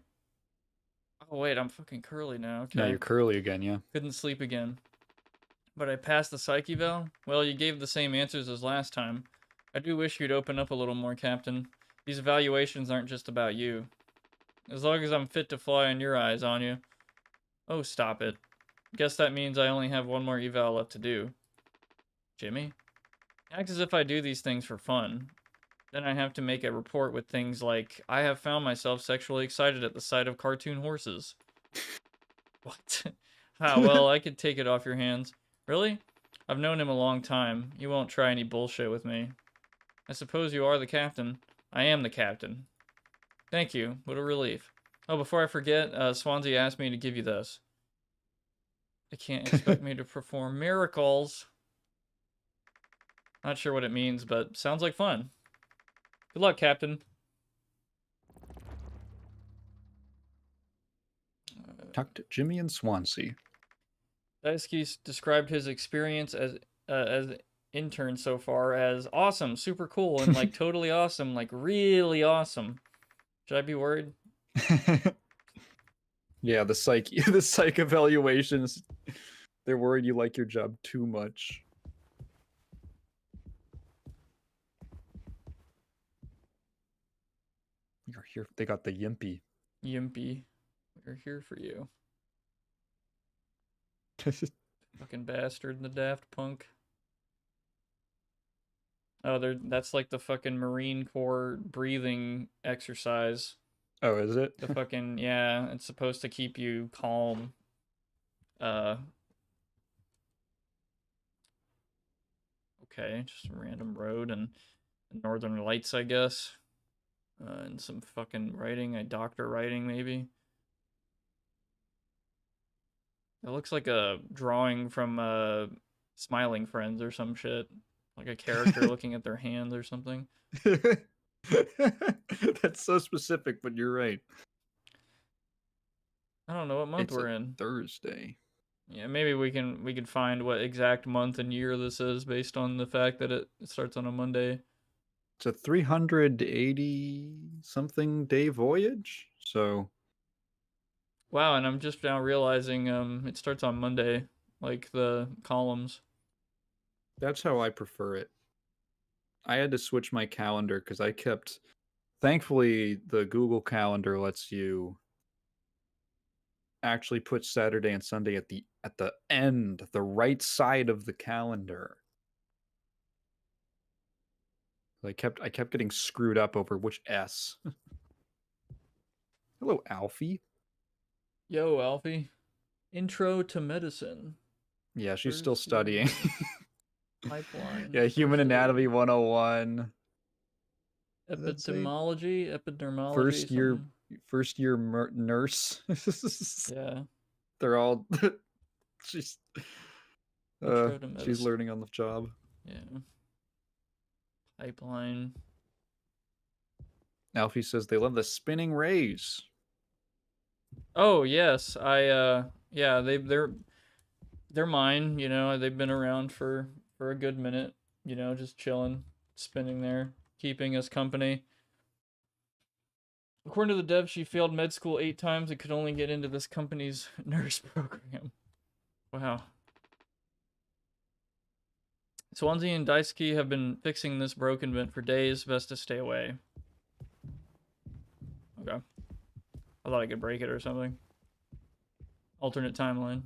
Oh wait, I'm fucking curly now. Okay. Now you're curly again, yeah. Couldn't sleep again. But I passed the psyche val? Well, you gave the same answers as last time. I do wish you'd open up a little more, Captain. These evaluations aren't just about you. As long as I'm fit to fly in your eyes, Anya. Oh, stop it. Guess that means I only have one more eval left to do. Jimmy? Act as if I do these things for fun. Then I have to make a report with things like, I have found myself sexually excited at the sight of cartoon horses. What? Ah, well, I could take it off your hands. Really? I've known him a long time. You won't try any bullshit with me. I suppose you are the captain. I am the captain. Thank you. What a relief. Oh, before I forget, Swansea asked me to give you this. They can't expect me to perform miracles. Not sure what it means, but sounds like fun. Good luck, Captain. Talk to Jimmy and Swansea. Daisuke described his experience as intern so far as awesome, super cool, and like totally awesome, like really awesome. Should I be worried? Yeah, the psych evaluations. They're worried you like your job too much. You're here. They got the yimpy. Yimpy. We're here for you. Fucking bastard, the Daft Punk. Oh, that's like the fucking Marine Corps breathing exercise. Oh, is it? The fucking, yeah, it's supposed to keep you calm. Okay, just a random road and Northern Lights, I guess. And some fucking writing, a doctor writing, maybe. It looks like a drawing from Smiling Friends or some shit. Like a character looking at their hands or something. That's so specific, but you're right. I don't know what month It's we're a in. Thursday. Yeah, maybe we can find what exact month and year this is based on the fact that it starts on a Monday. It's a 380 something day voyage. So Wow, and I'm just now realizing it starts on Monday, like the columns. that's how I prefer it. I had to switch my calendar because I kept. Thankfully, the Google Calendar lets you actually put Saturday and Sunday at the end, the right side of the calendar. I kept getting screwed up over which S. Hello, Alfie. Yo, Alfie. Intro to medicine. Yeah, she's still First year studying. pipeline. Yeah, Human first Anatomy aid, 101. That's a epidermology, first year something. nurse. Yeah. They're all she's Intro to she's medicine. learning on the job. Yeah. Pipeline. Alfie says they love the spinning rays. Oh yes, yeah, they're mine, you know, they've been around for a good minute, you know, just chilling, spinning there, keeping us company. According to the dev, she failed med school 8 times and could only get into this company's nurse program. Wow. Swansea and Daisuke have been fixing this broken vent for days. Best to stay away. Okay. I thought I could break it or something. Alternate timeline.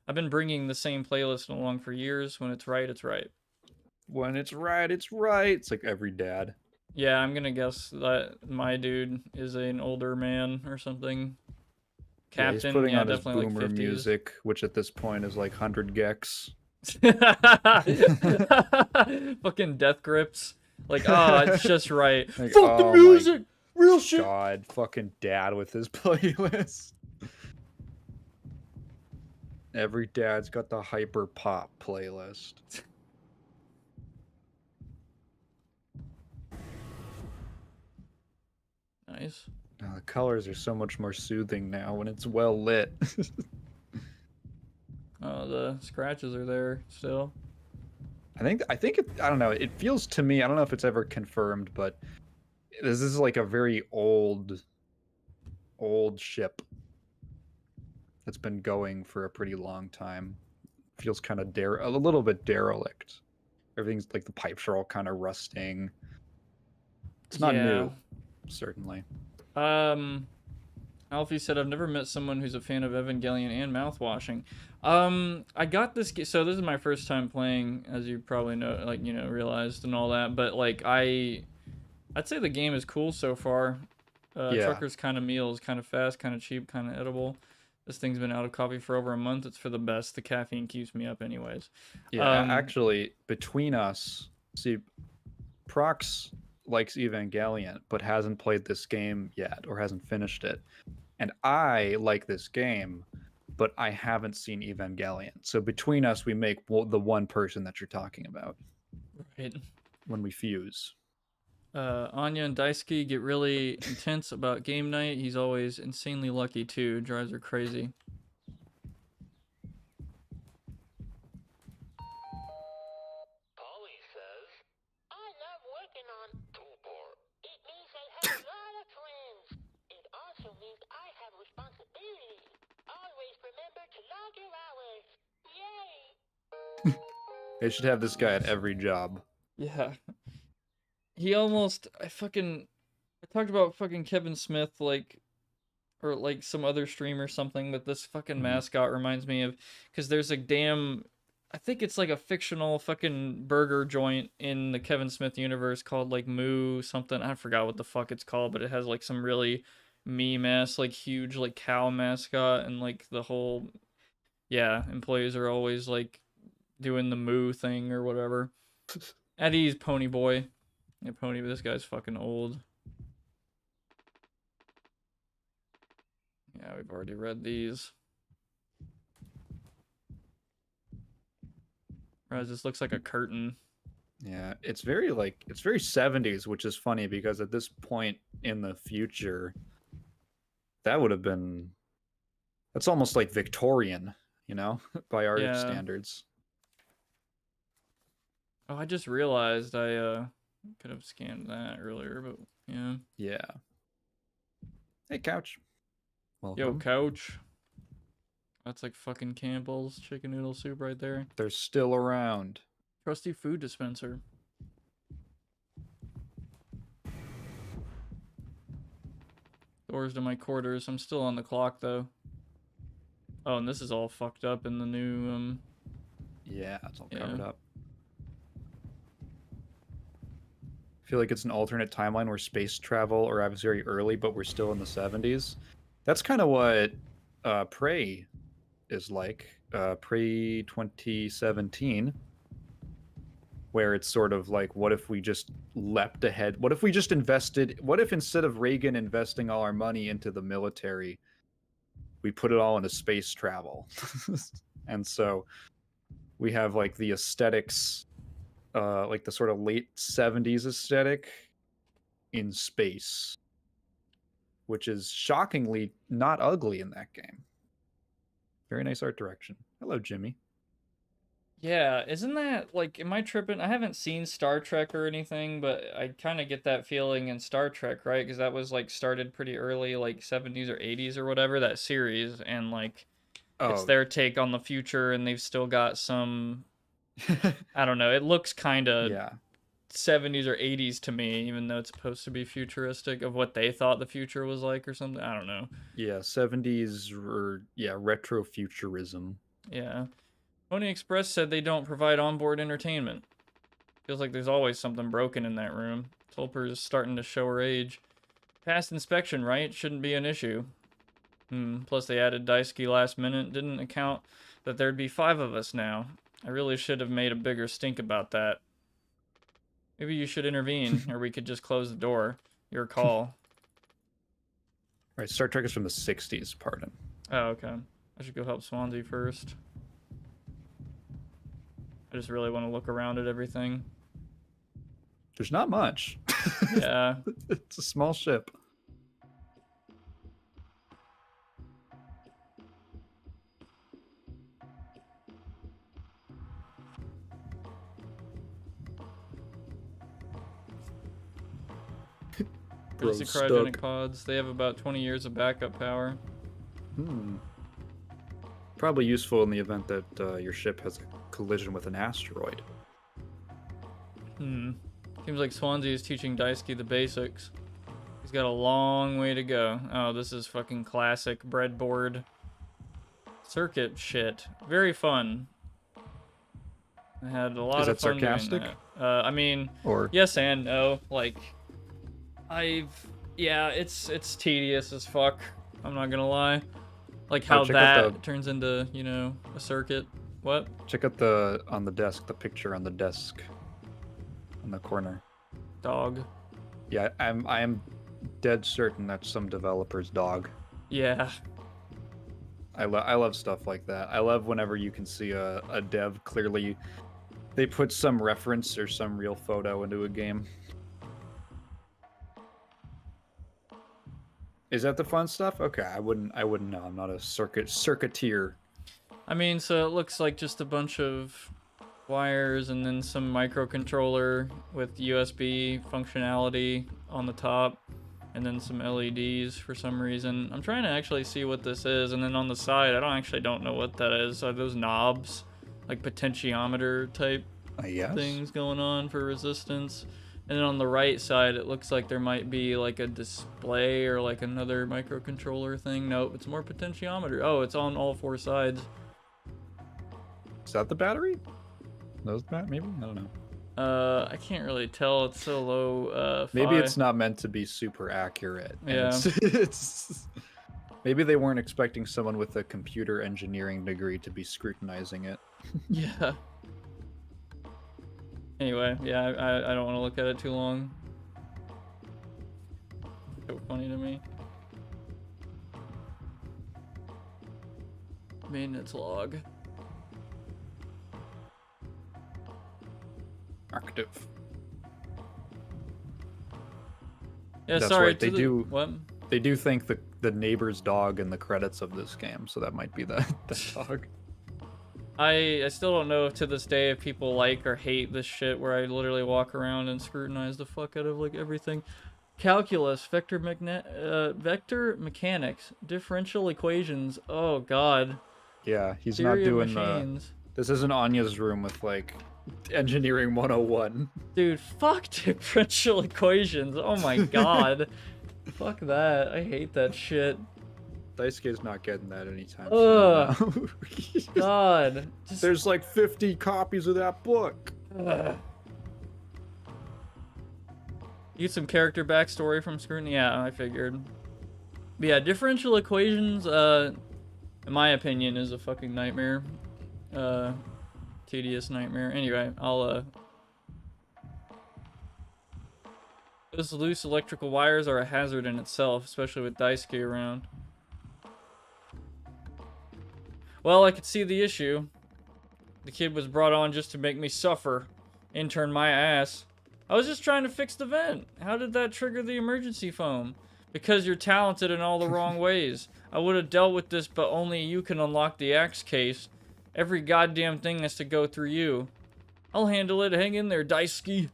I've been bringing the same playlist along for years. When it's right, it's right. When it's right, it's right. It's like every dad. Yeah, I'm gonna guess that my dude is an older man or something. Yeah, he's Captain, putting yeah, on his definitely boomer like 50s. music, which at this point is like 100 gex. Fucking death grips. Like, ah, it's just right. Like, Fuck the oh music! my Real shit! God, fucking dad with his playlist. Every dad's got the hyper pop playlist. Nice. The colors are so much more soothing now when it's well lit. Oh, the scratches are there still. I think it, I don't know, it feels to me, I don't know if it's ever confirmed, but this is like a very old ship that's been going for a pretty long time. Feels kind of a little bit derelict. Everything's like the pipes are all kind of rusting. It's not new, certainly. Alfie said, I've never met someone who's a fan of Evangelion and Mouthwashing. I got this, so this is my first time playing, as you probably know, like, you know, realized and all that, but, like, I'd say the game is cool so far. Yeah. Trucker's kind of meal is kind of fast, kind of cheap, kind of edible. This thing's been out of coffee for over a month. It's for the best. The caffeine keeps me up anyways. Yeah, actually, between us, see, Prox likes Evangelion, but hasn't played this game yet, or hasn't finished it. And I like this game, but I haven't seen Evangelion. So between us, we make the one person that you're talking about. Right. When we fuse. Anya and Daisuke get really intense about game night. He's always insanely lucky too. Drives her crazy. Polly says, I love working on toolbar. It means I have a lot of friends. It also means I have responsibility. Always remember to log your hours. Yay! They should have this guy at every job. Yeah. He almost, I talked about fucking Kevin Smith, like, or like some other stream or something, but this fucking mascot reminds me of, because there's a damn, I think it's like a fictional fucking burger joint in the Kevin Smith universe called like Moo something. I forgot what the fuck it's called, but it has like some really meme-ass, like huge like cow mascot, and like the whole, yeah, employees are always like doing the Moo thing or whatever. Eddie's Pony Boy. Yeah, Pony, but this guy's fucking old. Yeah, we've already read these. Whereas this looks like a curtain. Yeah, it's very 70s, which is funny because at this point in the future, that would have been, that's almost like Victorian, you know, by our standards. Oh, I just realized I could have scanned that earlier, but yeah. Yeah. Hey, Couch. Welcome. Yo, Couch. That's like fucking Campbell's chicken noodle soup right there. They're still around. Trusty food dispenser. Doors to my quarters. I'm still on the clock though. Oh, and this is all fucked up in the new Yeah, it's all covered up. I feel like it's an alternate timeline where space travel arrives very early, but we're still in the 70s. That's kind of what Prey is like. Prey 2017, where it's sort of like, what if we just leapt ahead? What if we just invested? What if instead of Reagan investing all our money into the military, we put it all into space travel? And so we have like the aesthetics, like the sort of late 70s aesthetic in space, which is shockingly not ugly in that game. Very nice art direction. Hello, Jimmy. Yeah, isn't that like, am I tripping? I haven't seen Star Trek or anything, but I kind of get that feeling in Star Trek, right? Because that was like started pretty early, like 70s or 80s or whatever, that series, and like it's Oh, their take on the future, and they've still got some, I don't know, it looks kind of yeah. 70s or 80s to me, even though it's supposed to be futuristic of what they thought the future was like or something. I don't know. Yeah, 70s or retro futurism. Yeah. Pony Express said they don't provide onboard entertainment. Feels like there's always something broken in that room. Tulper is starting to show her age. Past inspection, right? Shouldn't be an issue. Plus they added Daisuke last minute. Didn't account that there'd be 5 of us now. I really should have made a bigger stink about that. Maybe you should intervene, or we could just close the door. Your call. Right, Star Trek is from the 60s, pardon. Oh, okay. I should go help Swansea first. I just really want to look around at everything. There's not much. Yeah. It's a small ship. There's the cryogenic pods. They have about 20 years of backup power. Probably useful in the event that your ship has a collision with an asteroid. Seems like Swansea is teaching Daisuke the basics. He's got a long way to go. Oh, this is fucking classic breadboard circuit shit. Very fun. I had a lot of fun doing that. I mean, or yes and no. Like, yeah, it's tedious as fuck. I'm not gonna lie. Like how that turns into, you know, a circuit. What? Check out on the desk, the picture on the desk, in the corner. Dog. Yeah, I am dead certain that's some developer's dog. Yeah. I love stuff like that. I love whenever you can see a dev clearly they put some reference or some real photo into a game. Is that the fun stuff? Okay, I wouldn't know. I'm not a circuiteer. I mean, so it looks like just a bunch of wires and then some microcontroller with USB functionality on the top, and then some LEDs for some reason. I'm trying to actually see what this is, and then on the side, I don't know what that is. Are those knobs, like potentiometer type things going on for resistance? And then on the right side, it looks like there might be like a display or like another microcontroller thing. Nope, it's more potentiometer. Oh, it's on all 4 sides. Is that the battery? Those maybe? I don't know. I can't really tell. It's so low. Maybe it's not meant to be super accurate. Yeah. It's maybe they weren't expecting someone with a computer engineering degree to be scrutinizing it. Yeah. Anyway, yeah, I don't want to look at it too long. So funny to me. Maintenance log. Active. Yeah, That's sorry. right. They do. What? They do think the neighbor's dog in the credits of this game, so that might be the dog. I still don't know to this day if people like or hate this shit where I literally walk around and scrutinize the fuck out of like everything. Calculus, vector mechanics, differential equations. Oh god. Yeah, he's Theory not doing of machines. This isn't Anya's room with like engineering 101. Dude, fuck differential equations. Oh my god. Fuck that. I hate that shit. Daisuke's not getting that anytime soon. God. There's like 50 copies of that book. You get some character backstory from scrutiny. Yeah, I figured. But yeah, differential equations, in my opinion, is a fucking nightmare. Tedious nightmare. Anyway, those loose electrical wires are a hazard in itself, especially with Daisuke around. Well, I could see the issue. The kid was brought on just to make me suffer. Intern my ass. I was just trying to fix the vent. How did that trigger the emergency foam? Because you're talented in all the wrong ways. I would have dealt with this, but only you can unlock the axe case. Every goddamn thing has to go through you. I'll handle it. Hang in there, Daisuke.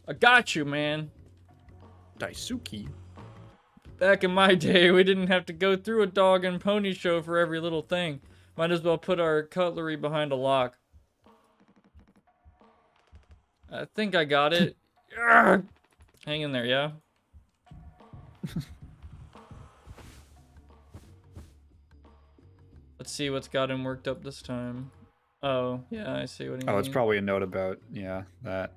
I got you, man. Daisuke. Back in my day, we didn't have to go through a dog and pony show for every little thing. Might as well put our cutlery behind a lock. I think I got it. Hang in there, yeah? Let's see what's got him worked up this time. Oh, yeah, I see what he means. Oh, it's probably a note about, yeah, that.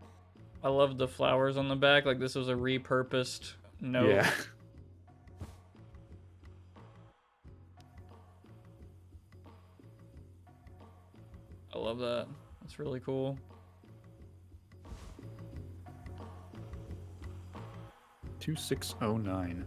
I love the flowers on the back. Like, this was a repurposed note. Yeah. I love that. That's really cool. 2609.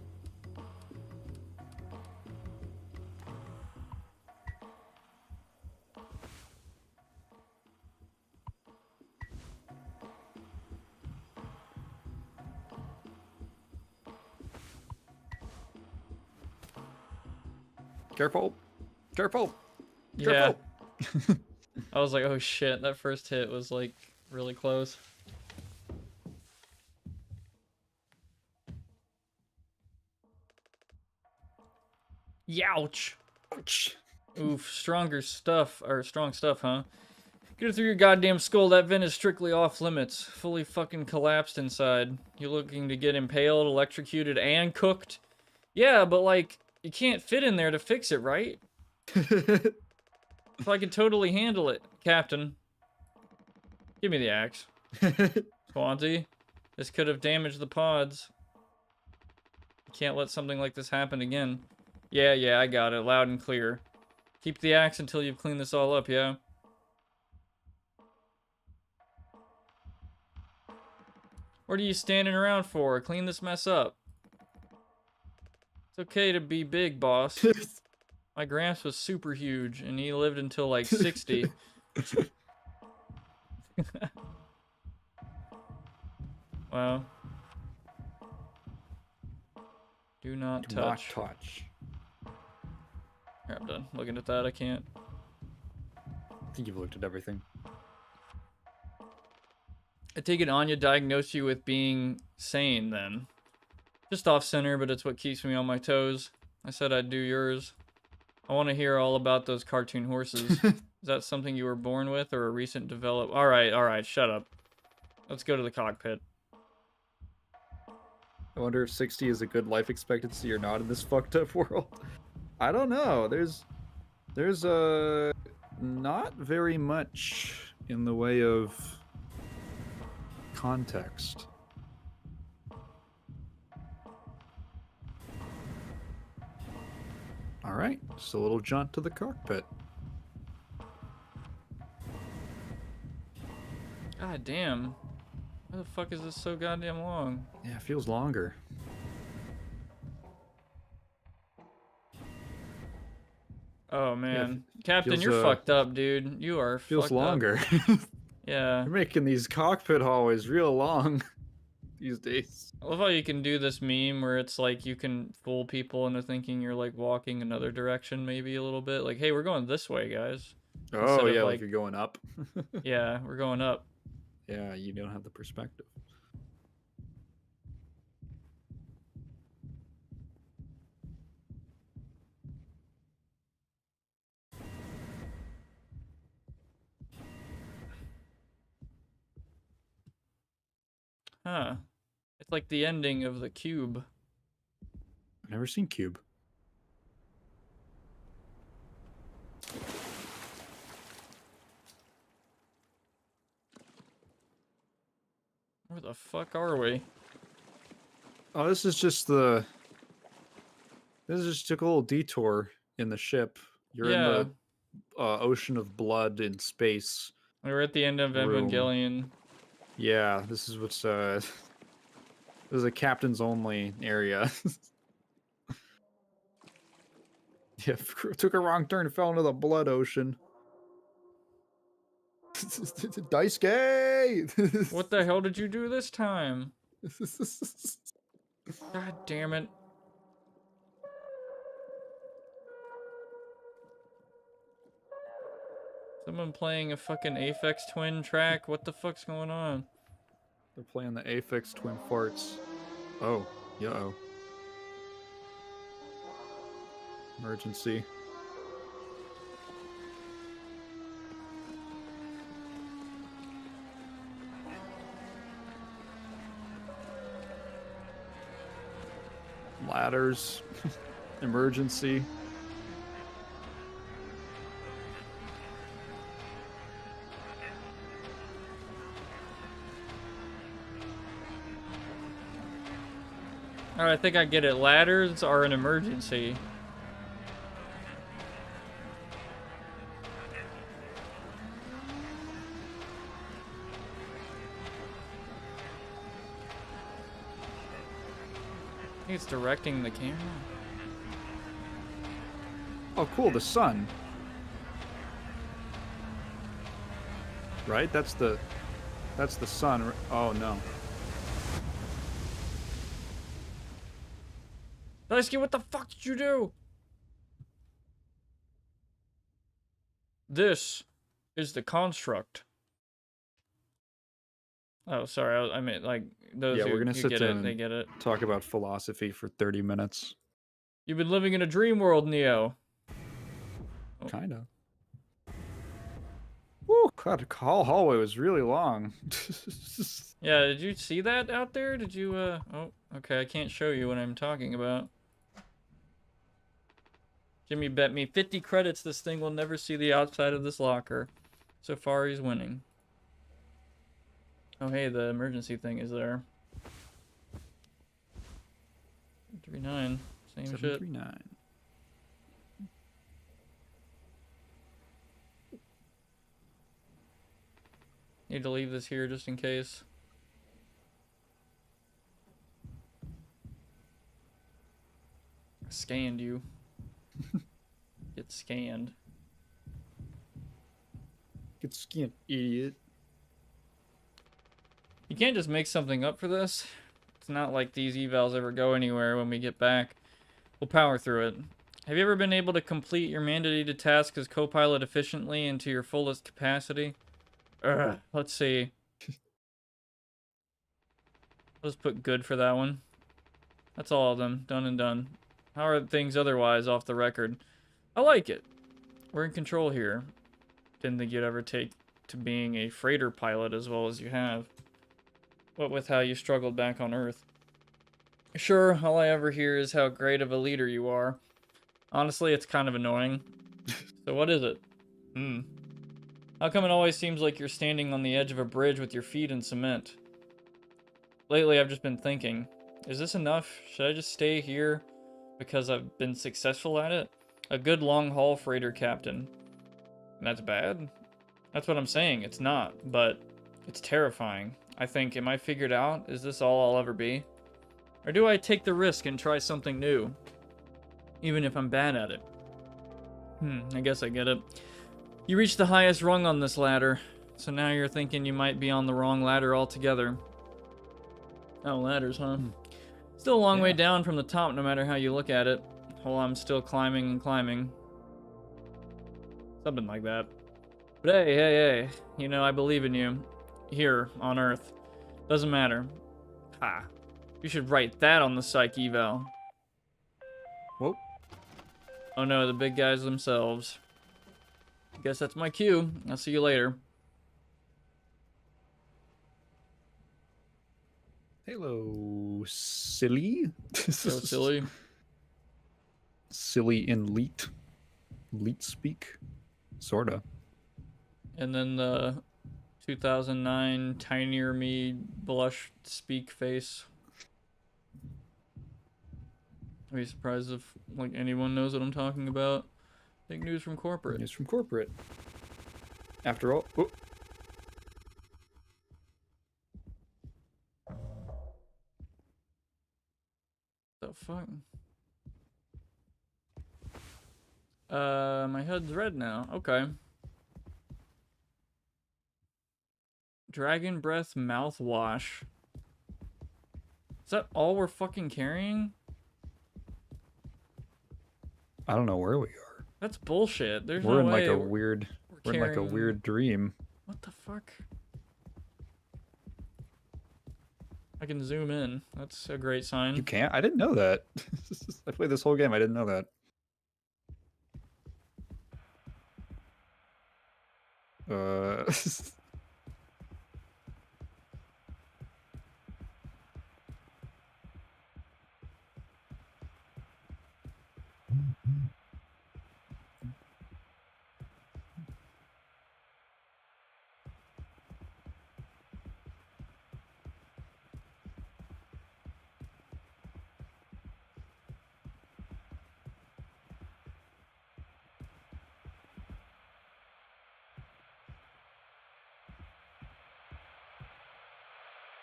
Careful. Careful. Yeah. Careful. I was like, oh shit, that first hit was like really close. Youch. Ouch. Oof, stronger stuff, or strong stuff, huh? Get it through your goddamn skull. That vent is strictly off limits. Fully fucking collapsed inside. You looking to get impaled, electrocuted, and cooked? Yeah, but like, you can't fit in there to fix it, right? If I could totally handle it, Captain. Give me the axe. Swansea. This could have damaged the pods. You can't let something like this happen again. Yeah, I got it. Loud and clear. Keep the axe until you've cleaned this all up, yeah? What are you standing around for? Clean this mess up. It's okay to be big, boss. My gramps was super huge, and he lived until like 60. Wow. Do not touch. Not touch. Here, I'm done looking at that. I can't. I think you've looked at everything. I take it Anya diagnosed you with being sane then. Just off center, but it's what keeps me on my toes. I said I'd do yours. I want to hear all about those cartoon horses. Is that something you were born with or a recent develop? All right, shut up. Let's go to the cockpit. I wonder if 60 is a good life expectancy or not in this fucked up world. I don't know. There's not very much in the way of context. All right, just a little jaunt to the cockpit. God damn. Why the fuck is this so goddamn long? Yeah, it feels longer. Oh man. Captain, feels, you're fucked up, dude. You are Feels fucked longer. up. Yeah. You're making these cockpit hallways real long these days. I love how you can do this meme where it's like you can fool people into thinking you're like walking another direction maybe a little bit. Like, hey, we're going this way, guys. Oh, Instead of, yeah, like like you're going up. Yeah, we're going up. Yeah, you don't have the perspective. Huh. It's like the ending of the Cube. I've never seen Cube. Where the fuck are we? Oh, this is just the. This is just a little detour in the ship. You're in Yeah. the ocean of blood in space. We're at the end of room. Evangelion. Yeah, this is what's this is a captain's only area. Yeah, took a wrong turn and fell into the blood ocean. Daisuke! What the hell did you do this time? God damn it. Someone playing a fucking Aphex Twin track? What the fuck's going on? They're playing the Aphex Twin Farts. Oh, uh-oh. Emergency. Ladders. Emergency. Alright, I think I get it. Ladders are an emergency. I think it's directing the camera. Oh, cool, the sun. Right? That's the sun. Oh, no. Daisuke, what the fuck did you do? This is the construct. Oh, sorry. I mean, like, those Yeah, who we're gonna sit get down it, they and get it. talk about philosophy for 30 minutes. You've been living in a dream world, Neo. Oh. Kinda. Woo, God, the hallway was really long. Yeah, did you see that out there? Did you, oh, okay, I can't show you what I'm talking about. Jimmy bet me 50 credits this thing will never see the outside of this locker. So far, he's winning. Oh, hey, the emergency thing is there. 739, same shit. 739. Need to leave this here just in case. I scanned you. Get scanned. Get skinned, idiot. You can't just make something up for this. It's not like these evals ever go anywhere when we get back. We'll power through it. Have you ever been able to complete your mandated task as co-pilot efficiently and to your fullest capacity? Let's see. Let's put good for that one. That's all of them. Done and done. How are things otherwise off the record? I like it. We're in control here. Didn't think you'd ever take to being a freighter pilot as well as you have. What with how you struggled back on Earth. Sure, all I ever hear is how great of a leader you are. Honestly, it's kind of annoying. So what is it? How come it always seems like you're standing on the edge of a bridge with your feet in cement? Lately, I've just been thinking, is this enough? Should I just stay here because I've been successful at it? A good long-haul freighter captain. That's bad? That's what I'm saying. It's not, but it's terrifying. I think, am I figured out? Is this all I'll ever be? Or do I take the risk and try something new? Even if I'm bad at it. I guess I get it. You reached the highest rung on this ladder, so now you're thinking you might be on the wrong ladder altogether. Oh, ladders, huh? Still a long way down from the top no matter how you look at it, while I'm still climbing and climbing. Something like that. But hey, you know, I believe in you. Here, on Earth. Doesn't matter. Ha. You should write that on the psych eval. Whoa. Oh no, the big guys themselves. Guess that's my cue. I'll see you later. Hello, silly. So silly. Silly in leet. Leet speak. Sorta. And then the 2009 Tinier Me blush speak face. I'd be surprised if like anyone knows what I'm talking about. Big news from corporate. News from corporate. After all, oh, The fuck? My HUD's red now. Okay. Dragon Breath mouthwash. Is that all we're fucking carrying? I don't know where we are. That's bullshit. There's We're no in like way a weird. We're in like a carrying- weird dream. What the fuck? I can zoom in. That's a great sign. You can't? I didn't know that. I played this whole game. I didn't know that.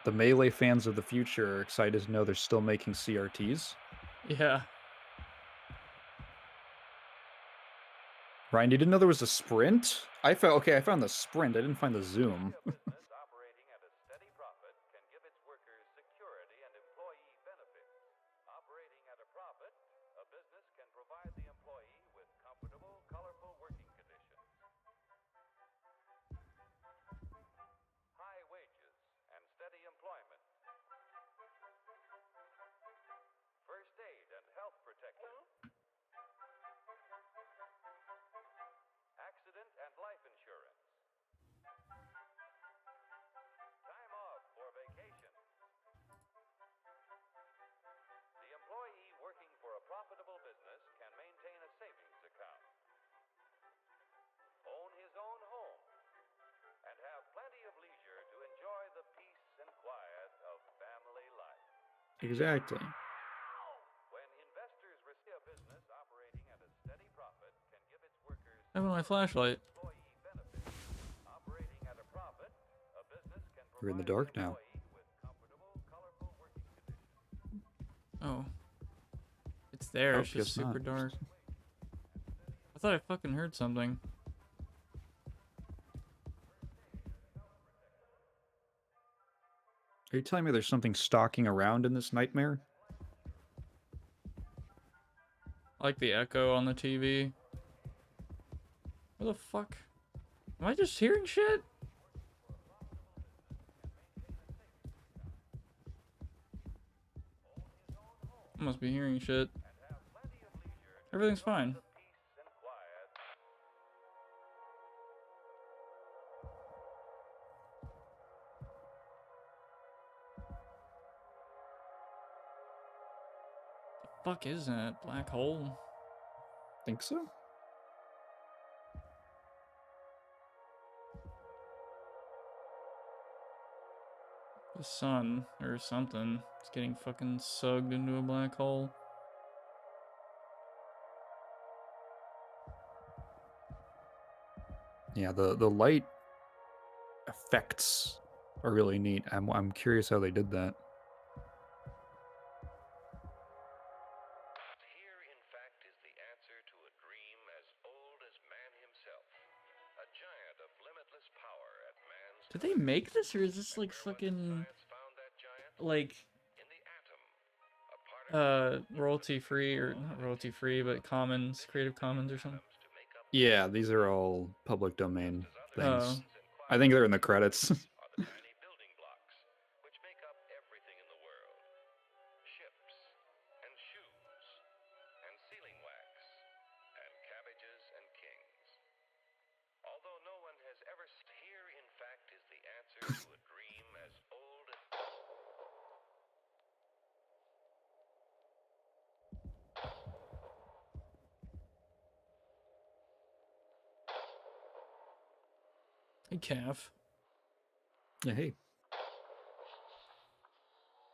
The Melee fans of the future are excited to know they're still making CRTs. Yeah. Ryan, you didn't know there was a sprint? I found the sprint. I didn't find the zoom. Operating at a steady profit can give its workers security and employee benefits. Operating at a profit, a business can provide the employee with comfortable, colorful working conditions, high wages, and steady employment, first aid and health protection, accident and life insurance, time off for vacation. The employee working for a profitable business can maintain a savings account, own his own home, and have plenty of leisure to enjoy the peace and quiet of family life. Exactly. When investors receive a business operating at a steady profit can give its workers I have my flashlight. employee benefits. Operating at a profit, a business can We're in the provide dark now. employee with comfortable, colorful working conditions. Oh. It's there. Oh, It's just guess not. super dark. I thought I fucking heard something. Are you telling me there's something stalking around in this nightmare? I like the echo on the TV. Where the fuck? Am I just hearing shit? I must be hearing shit. Everything's fine. Peace and quiet. The fuck is that? Black hole? Think so? The sun or something. It's getting fucking sucked into a black hole. Yeah, the light effects are really neat. I'm curious how they did that. Here, in fact, is the answer to a dream as old as man himself. A giant of limitless power at man's Did they make this or is this like fucking science found that giant like in the atom. A particle royalty free or not royalty free but commons, Creative Commons or something? to make up Yeah, these are all public domain things. Oh. I think they're in the credits. are the tiny building blocks which make up everything in the world. Ships and shoes and sealing wax and cabbages and kings. Although no one has ever here, in fact, is the answer to a dream as old as Hey, calf. Yeah, hey.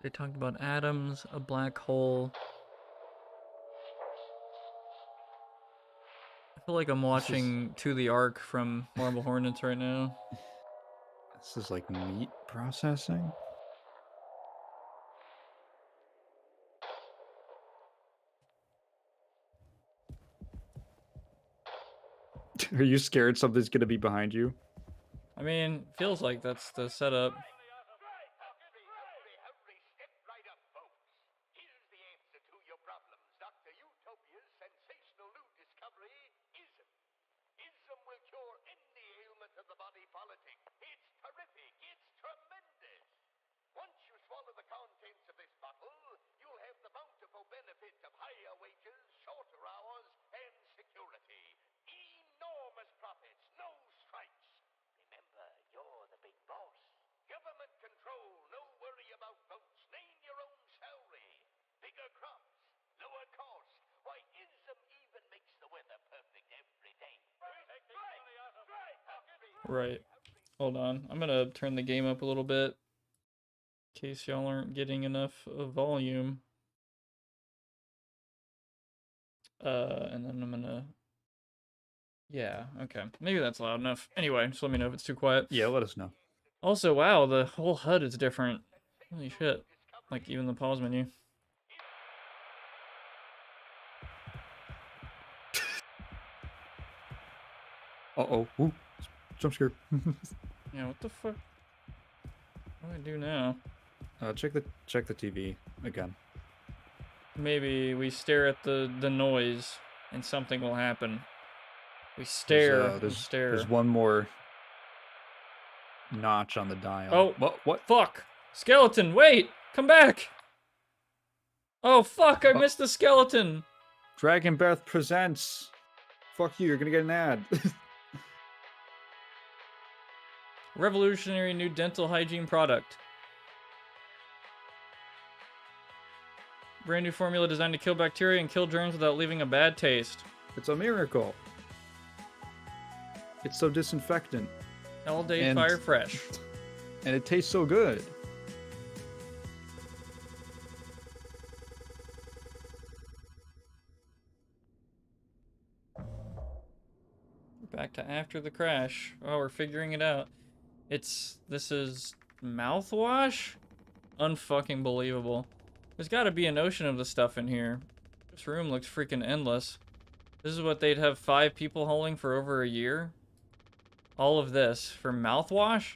They talked about atoms, a black hole, feel like I'm This is- watching To the Ark from Marble Hornets right now. This is like meat processing. Are you scared something's gonna be behind you? I mean, feels like that's the setup. Hurry, step right up, folks. Here's the answer to your problems. Dr. Utopia's sensational new discovery, ism. Ism will cure any ailment of the body politic. It's terrific. It's tremendous. Once you swallow the contents of this bottle, you'll have the bountiful benefit of higher wages, shorter hours, and security. Enormous profits, no strikes. Remember, you're the big boss. Government control, no worry about votes. Name your own salary. Bigger crops, lower cost. Why, ism even makes the weather perfect every day. Right. Hold on. I'm gonna turn the game up a little bit. In case y'all aren't getting enough volume. And then I'm gonna... Yeah, okay. Maybe that's loud enough. Anyway, just let me know if it's too quiet. Yeah, let us know. Also, wow, the whole HUD is different. Holy shit. Like, even the pause menu. Uh-oh. Ooh. Jump scare. Yeah, what the fuck? What do I do now? Check the TV again. Maybe we stare at the noise and something will happen. We stare and stare. There's one more notch on the dial. Oh, what? Fuck! Skeleton, wait! Come back! Oh, fuck, I missed the skeleton! Dragon Breath presents. Fuck you, you're gonna get an ad. Revolutionary new dental hygiene product. Brand new formula designed to kill bacteria and kill germs without leaving a bad taste. It's a miracle. It's so disinfectant. All day And- fire fresh. And it tastes so good. Back to after the crash. Oh, we're figuring it out. This is mouthwash? Unfucking believable. There's gotta be an ocean of the stuff in here. This room looks freaking endless. This is what they'd have 5 people holding for over a year? All of this for mouthwash?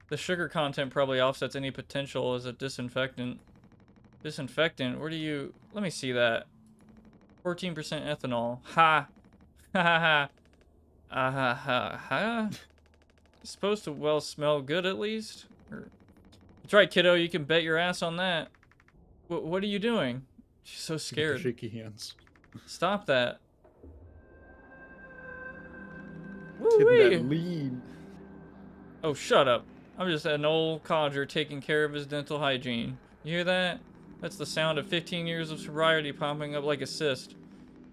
The sugar content probably offsets any potential as a disinfectant. Disinfectant? Where do you... Let me see that. 14% ethanol. Ha! Ha ha ha. Ah ha ha ha. It's supposed to, well, smell good at least. That's right, kiddo. You can bet your ass on that. What are you doing? She's so scared. Shaky hands. Stop that. Getting Woo-wee. that lean. Oh, shut up. I'm just an old codger taking care of his dental hygiene. You hear that? That's the sound of 15 years of sobriety popping up like a cyst.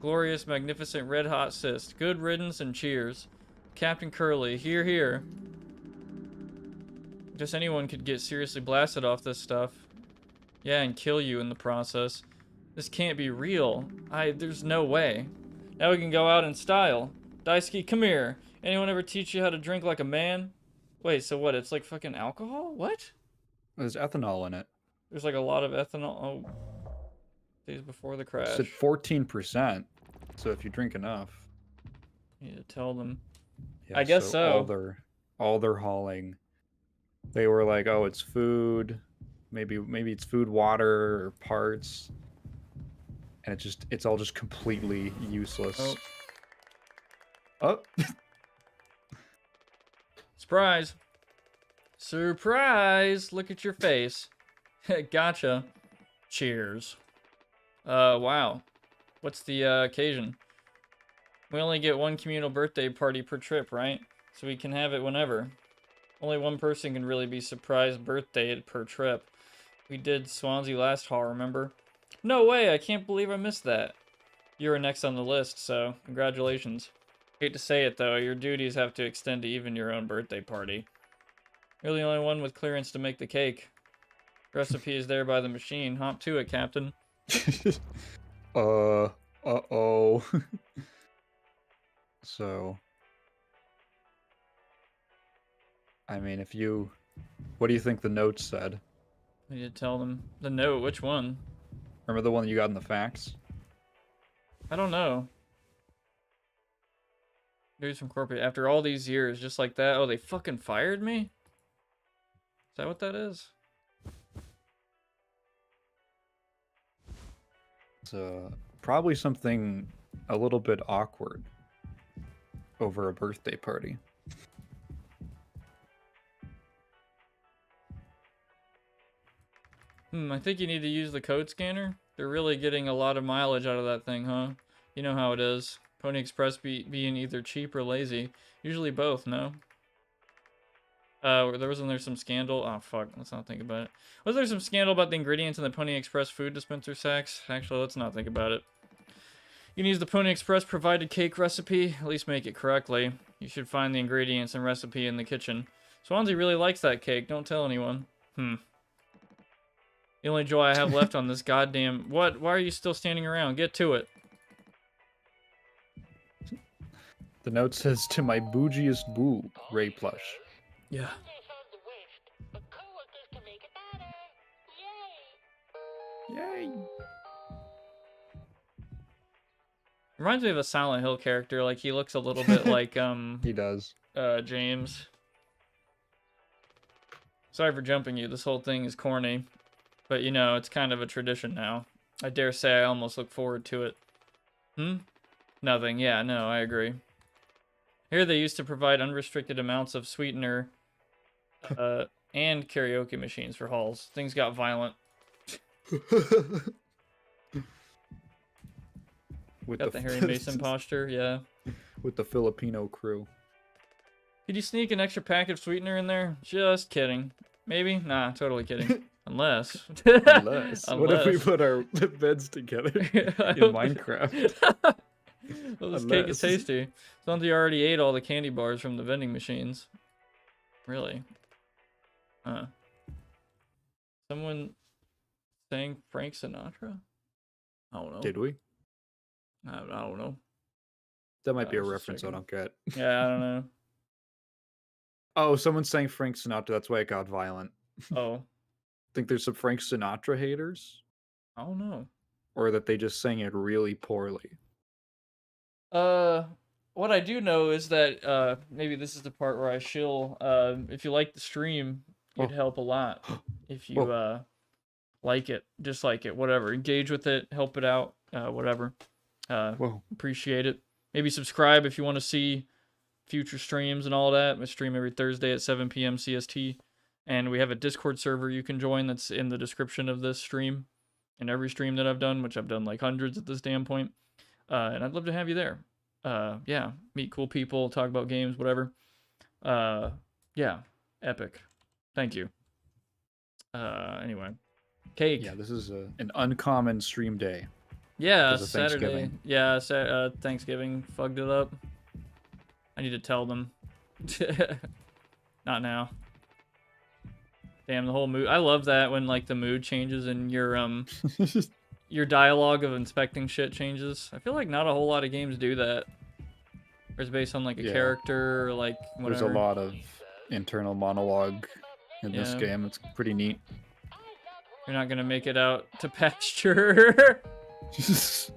Glorious, magnificent, red-hot cyst. Good riddance and cheers. Captain Curly, here, here. Just anyone could get seriously blasted off this stuff. Yeah, and kill you in the process. This can't be real. There's no way. Now we can go out in style. Daisuke, come here. Anyone ever teach you how to drink like a man? Wait, so what? It's like fucking alcohol? What? There's ethanol in it. There's like a lot of ethanol. Oh. Days before the crash. It's at 14%. So if you drink enough. You need to tell them. Yeah, I guess so. All they're hauling. They were like, oh, it's food. Maybe it's food, water, or parts. And it's all just completely useless. Oh. Surprise. Surprise! Look at your face. Gotcha. Cheers. Wow. What's the occasion? We only get one communal birthday party per trip, right? So we can have it whenever. Only one person can really be surprised birthday per trip. We did Swansea last haul, remember? No way, I can't believe I missed that. You were next on the list, so congratulations. Hate to say it though, your duties have to extend to even your own birthday party. You're the only one with clearance to make the cake. Recipe is there by the machine. Hop to it, Captain. Uh-oh. So, I mean, if you, what do you think the note said? I need to tell them the note. Which one? Remember the one you got in the facts? I don't know. Dudes from corporate. After all these years, just like that. Oh, they fucking fired me? Is that what that is? It's probably something a little bit awkward over a birthday party. I think you need to use the code scanner. They're really getting a lot of mileage out of that thing, huh? You know how it is. Pony Express being either cheap or lazy. Usually both, no? Wasn't there some scandal? Oh, fuck. Let's not think about it. Was there some scandal about the ingredients in the Pony Express food dispenser sacks? Actually, let's not think about it. You can use the Pony Express provided cake recipe. At least make it correctly. You should find the ingredients and recipe in the kitchen. Swansea really likes that cake. Don't tell anyone. The only joy I have left on this goddamn... What? Why are you still standing around? Get to it. The note says, to my bougiest boo, Ray Plush. Yeah. This on the list, but coworkers can make it better. Yay! Yay! Reminds me of a Silent Hill character. Like, he looks a little bit like, He does. James. Sorry for jumping you. This whole thing is corny. But, you know, it's kind of a tradition now. I dare say I almost look forward to it. Nothing. Yeah, no, I agree. Here they used to provide unrestricted amounts of sweetener and karaoke machines for halls. Things got violent. With Got the Harry Mason posture, yeah. With the Filipino crew. Could you sneak an extra pack of sweetener in there? Just kidding. Maybe? Nah, totally kidding. Unless. What if we put our beds together in Minecraft? Well, this cake is tasty. Somebody already ate all the candy bars from the vending machines. Really? Huh. Someone sang Frank Sinatra? I don't know. Did we? I don't know. That might be a was just reference I checking. don't get. Yeah, I don't know. Oh, someone sang Frank Sinatra. That's why it got violent. Oh, Think there's some Frank Sinatra haters? I don't know. Or that they just sang it really poorly? What I do know is that maybe this is the part where I shill. If you like the stream, it'd help a lot. If you like it, dislike it, whatever, engage with it, help it out, whatever. Appreciate it. Maybe subscribe if you want to see future streams and all that. I stream every Thursday at 7 PM CST, and we have a Discord server you can join that's in the description of this stream and every stream that I've done, which I've done like hundreds at this damn point. And I'd love to have you there. Yeah, meet cool people, talk about games, whatever. Yeah, epic. Thank you. Anyway, cake. Yeah, this is an uncommon stream day. Yeah, because of Saturday. Thanksgiving. Yeah, Thanksgiving fucked it up. I need to tell them. Not now. Damn, the whole mood. I love that when like the mood changes and your dialogue of inspecting shit changes. I feel like not a whole lot of games do that. Or it's based on like a character or like whatever. There's a lot of internal monologue in this game. It's pretty neat. You're not gonna make it out to pasture. That's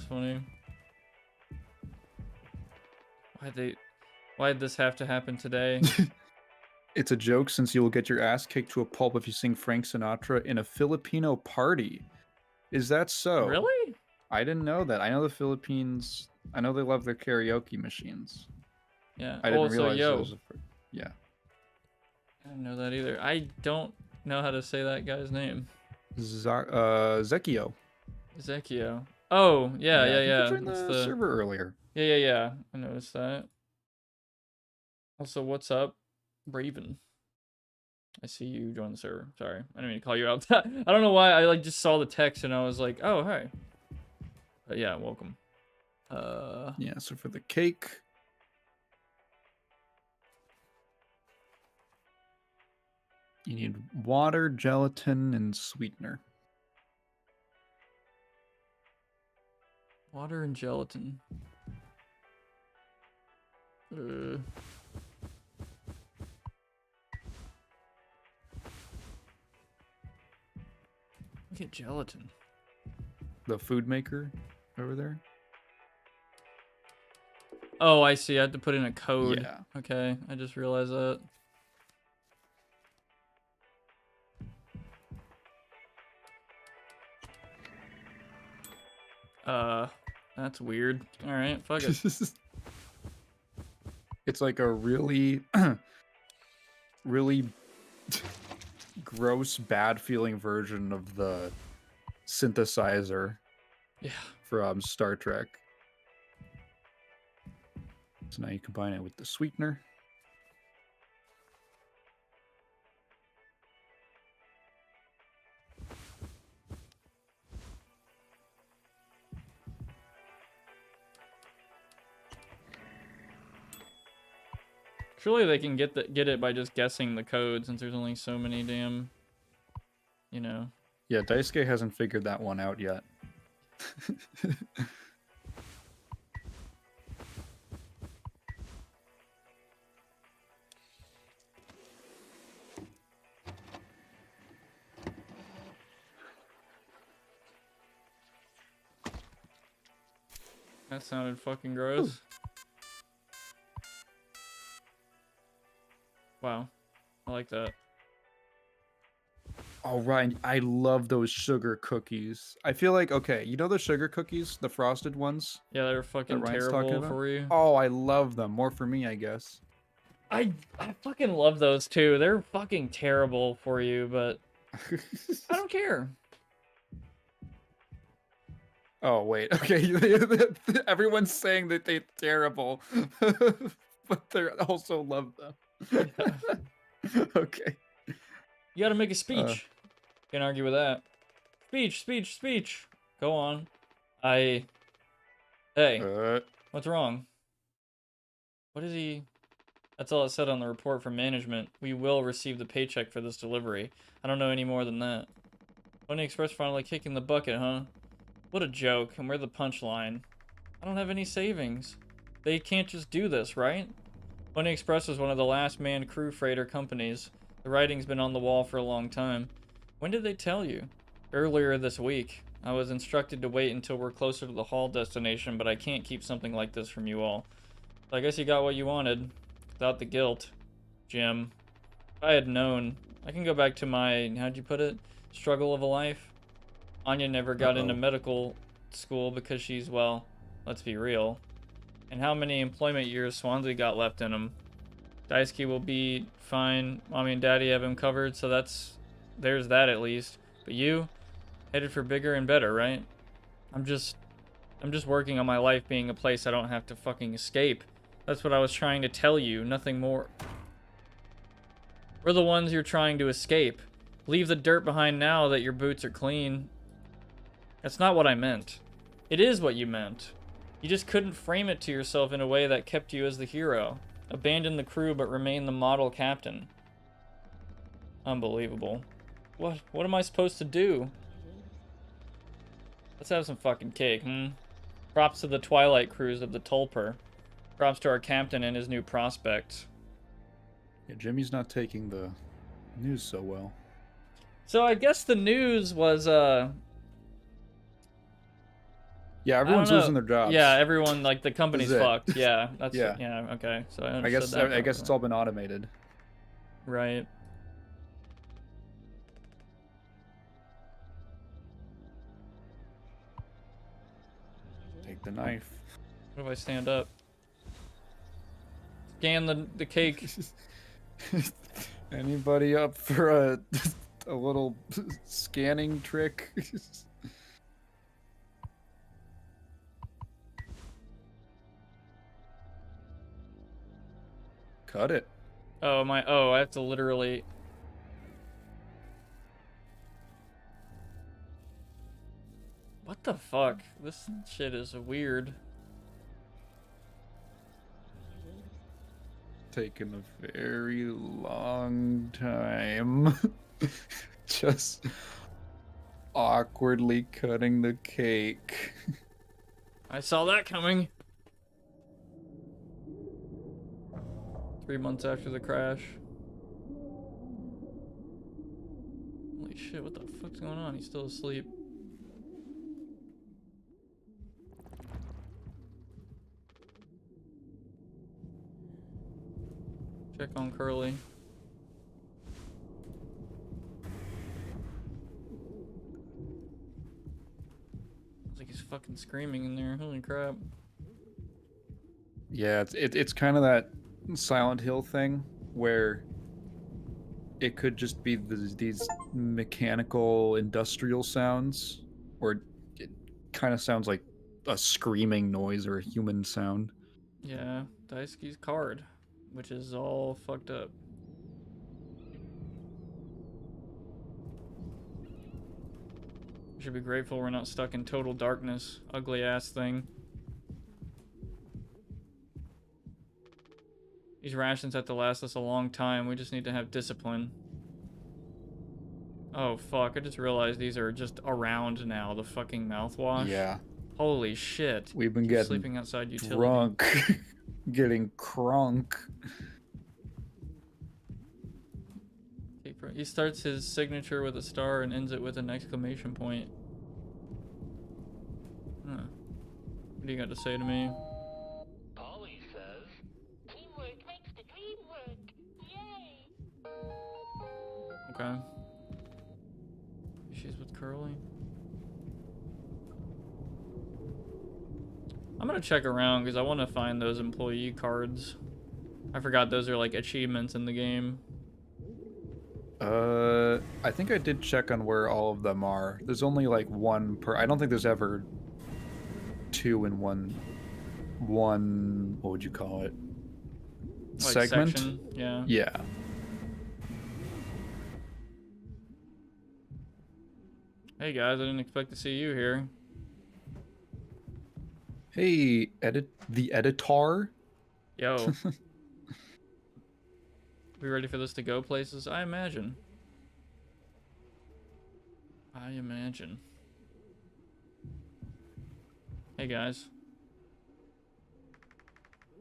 funny. Why'd this have to happen today? It's a joke since you will get your ass kicked to a pulp if you sing Frank Sinatra in a Filipino party. Is that so? Really? I didn't know that. I know the Philippines, I know they love their karaoke machines. Yeah. I didn't realize yo. it was yeah. I didn't know that either. I don't know how to say that guy's name. Zekio. Zekio. Oh, yeah. You joined the server earlier. Yeah. I noticed that. Also, what's up, Raven? I see you joined the server. Sorry, I didn't mean to call you out. I don't know why. I like just saw the text and I was like, oh, hi. But yeah, welcome. Yeah, so for the cake. You need water, gelatin, and sweetener. Water and gelatin. Look at gelatin. The food maker over there. Oh, I see. I had to put in a code. Yeah. Okay, I just realized that. That's weird. All right, fuck it. It's like a really, really gross, bad feeling version of the synthesizer Yeah. from Star Trek. So now you combine it with the sweetener. Surely they can get it by just guessing the code, since there's only so many damn, you know. Yeah, Daisuke hasn't figured that one out yet. That sounded fucking gross. Ooh. Wow. I like that. Oh, Ryan, I love those sugar cookies. I feel like, okay, you know the sugar cookies? The frosted ones? Yeah, they're fucking terrible for you. Oh, I love them. More for me, I guess. I fucking love those too. They're fucking terrible for you, but I don't care. Oh, wait. Okay. Everyone's saying that they're terrible, but they also love them. Yeah. Okay. You gotta make a speech. Can't argue with that. Speech. Go on. Hey. What's wrong? What is he? That's all it said on the report from management. We will receive the paycheck for this delivery. I don't know any more than that. Pony Express finally kicking the bucket, huh? What a joke, and we're the punchline. I don't have any savings. They can't just do this, right? Pony Express is one of the last manned crew freighter companies. The writing's been on the wall for a long time. When did they tell you? Earlier this week. I was instructed to wait until we're closer to the haul destination, but I can't keep something like this from you all. So I guess you got what you wanted. Without the guilt. Jim. If I had known. I can go back to my, how'd you put it? Struggle of a life? Anya never got into medical school because she's, well, let's be real. And how many employment years Swansea got left in him? Daisuke will be fine. Mommy and Daddy have him covered, so there's that at least. But you, headed for bigger and better, right? I'm just working on my life being a place I don't have to fucking escape. That's what I was trying to tell you, nothing more. We're the ones you're trying to escape. Leave the dirt behind now that your boots are clean. That's not what I meant. It is what you meant. You just couldn't frame it to yourself in a way that kept you as the hero. Abandon the crew but remain the model captain. Unbelievable. What am I supposed to do? Let's have some fucking cake, Props to the Twilight crews of the Tulper. Props to our captain and his new prospects. Yeah, Jimmy's not taking the news so well. So I guess the news was, yeah, everyone's losing their jobs. Yeah, everyone, like, the company's fucked. Yeah, that's, yeah, okay. So I guess it's all been automated. Right. Take the knife. What if I stand up? Scan the cake. Anybody up for a little scanning trick? Cut it. Oh, I have to literally... What the fuck? This shit is weird. Taking a very long time. Just awkwardly cutting the cake. I saw that coming. 3 months after the crash. Holy shit, what the fuck's going on? He's still asleep. Check on Curly. Looks like he's fucking screaming in there. Holy crap. Yeah, it's kind of that Silent Hill thing where it could just be these mechanical industrial sounds, or it kind of sounds like a screaming noise or a human sound. Yeah, Daisuke's card, which is all fucked up. We should be grateful we're not stuck in total darkness. Ugly ass thing. These rations have to last us a long time. We just need to have discipline. Oh fuck, I just realized these are just around now, the fucking mouthwash. Yeah. Holy shit. We've been Just getting sleeping outside utility. drunk. Getting crunk. He starts his signature with a star and ends it with an exclamation point. Huh. What do you got to say to me? Polly says, teamwork makes the dream work. Yay! Okay. She's with Curly. I'm gonna check around because I want to find those employee cards. I forgot those are like achievements in the game. I think I did check on where all of them are. There's only like one per. I don't think there's ever two in one. What would you call it? Like Segment. section, yeah. Yeah. Hey guys, I didn't expect to see you here. Hey, the editor. Yo. We ready for this to go places? I imagine. Hey guys.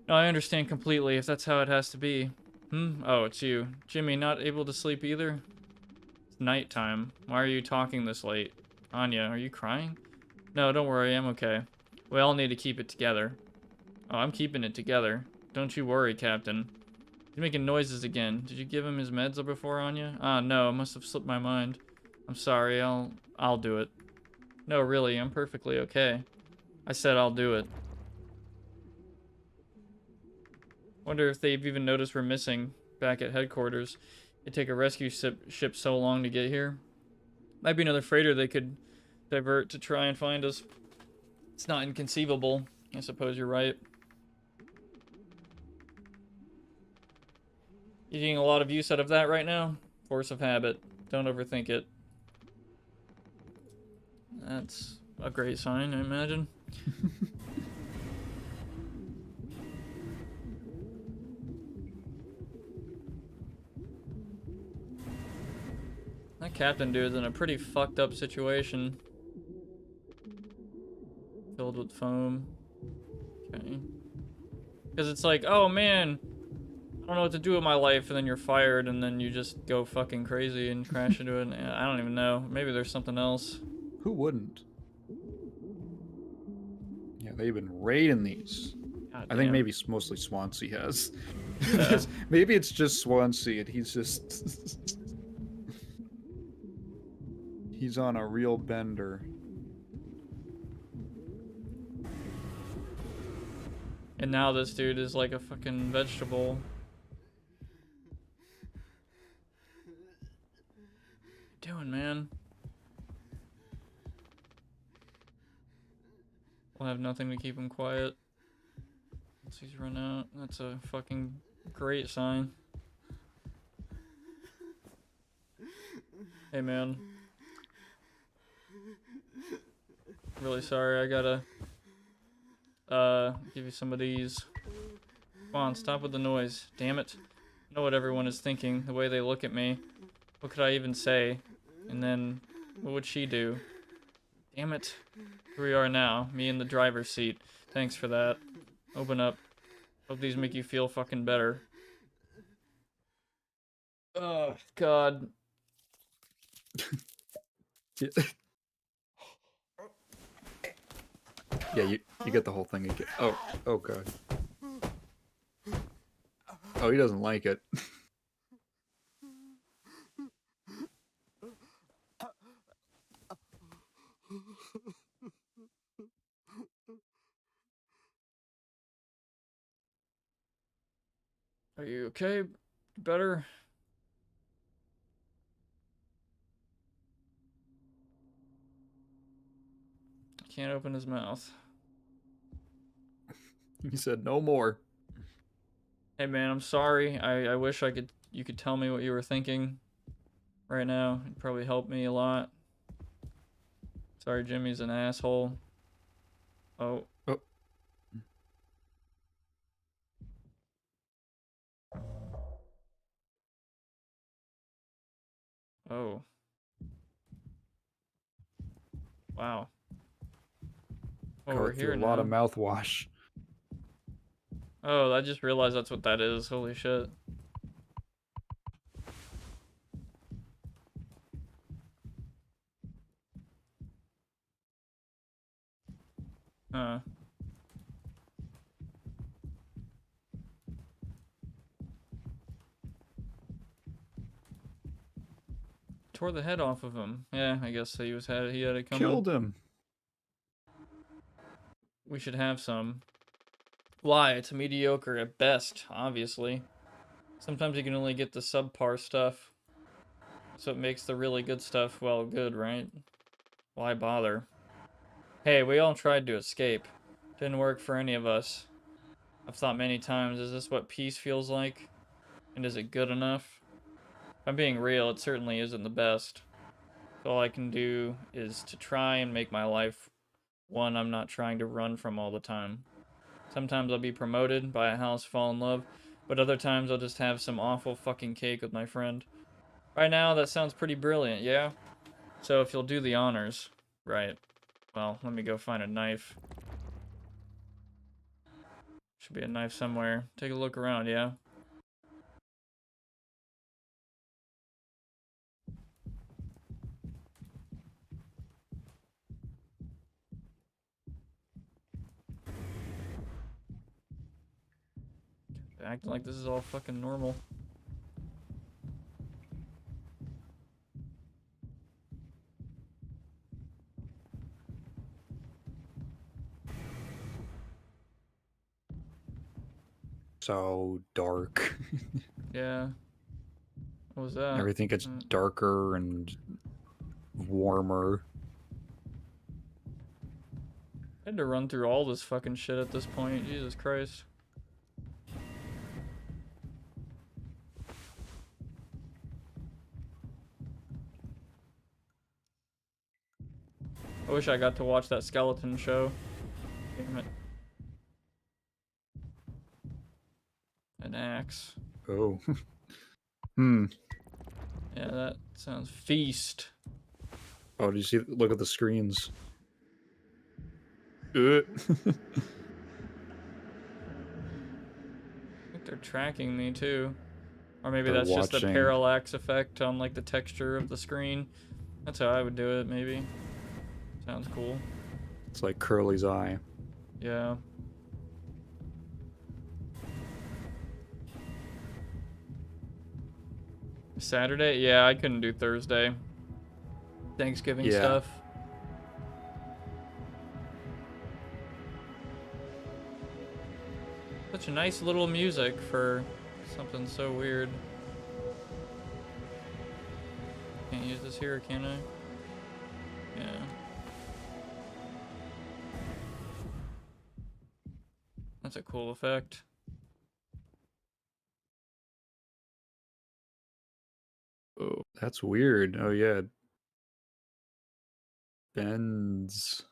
No, I understand completely if that's how it has to be. Oh, it's you. Jimmy, not able to sleep either? It's nighttime. Why are you talking this late? Anya, are you crying? No, don't worry, I'm okay. We all need to keep it together. Oh, I'm keeping it together. Don't you worry, Captain. He's making noises again. Did you give him his meds before, Anya? Ah, no, it must have slipped my mind. I'm sorry, I'll do it. No, really, I'm perfectly okay. I said I'll do it. Wonder if they've even noticed we're missing back at headquarters. It'd take a rescue ship so long to get here. Might be another freighter they could divert to try and find us. It's not inconceivable. I suppose you're right. You're getting a lot of use out of that right now? Force of habit. Don't overthink it. That's a great sign, I imagine. That captain dude's in a pretty fucked up situation. Filled with foam. Okay. Because it's like, oh man, I don't know what to do with my life, and then you're fired, and then you just go fucking crazy and crash into it. And I don't even know. Maybe there's something else. Who wouldn't? Yeah, they've been raiding these. God I think damn. maybe mostly Swansea has. Yeah. Maybe it's just Swansea and he's just... he's on a real bender. And now this dude is like a fucking vegetable. What you doing, man? We'll have nothing to keep him quiet. Once he's run out, that's a fucking great sign. Hey, man. Really sorry, I gotta give you some of these. Come on, stop with the noise. Damn it. I know what everyone is thinking, the way they look at me. What could I even say? And then, what would she do? Damn it. Here we are now, me in the driver's seat. Thanks for that. Open up. Hope these make you feel fucking better. Oh God. Yeah, you get the whole thing again. Oh God. Oh, he doesn't like it. Are you okay? Better? Can't open his mouth. He said no more. Hey man, I'm sorry. I wish you could tell me what you were thinking right now. It'd probably help me a lot. Sorry, Jimmy's an asshole. Oh. Oh. Oh. Wow. Oh, we're Going through here a lot of now. mouthwash. Oh, I just realized that's what that is. Holy shit. Huh. Tore the head off of him. Yeah, I guess he had it coming. Killed him. We should have some. Why? It's mediocre at best, obviously. Sometimes you can only get the subpar stuff. So it makes the really good stuff, well, good, right? Why bother? Hey, we all tried to escape. Didn't work for any of us. I've thought many times, is this what peace feels like? And is it good enough? If I'm being real, it certainly isn't the best. So all I can do is to try and make my life one I'm not trying to run from all the time. Sometimes I'll be promoted, buy a house, fall in love, but other times I'll just have some awful fucking cake with my friend. Right now, that sounds pretty brilliant, yeah? So if you'll do the honors, right. Well, let me go find a knife. Should be a knife somewhere. Take a look around, yeah? Acting like this is all fucking normal. So dark. Yeah. What was that? Everything gets darker and warmer. I had to run through all this fucking shit at this point. Jesus Christ. I wish I got to watch that skeleton show. Damn it. An axe. Oh. Yeah, that sounds feast. Oh, do you see? Look at the screens. I think they're tracking me too. Or maybe They're that's just the watching. parallax effect on like the texture of the screen. That's how I would do it, maybe. Sounds cool. It's like Curly's eye. Yeah. Saturday? Yeah, I couldn't do Thursday. Thanksgiving stuff. Such a nice little music for something so weird. Can't use this here, can I? Yeah. That's a cool effect. Oh, that's weird. Oh yeah. Bends.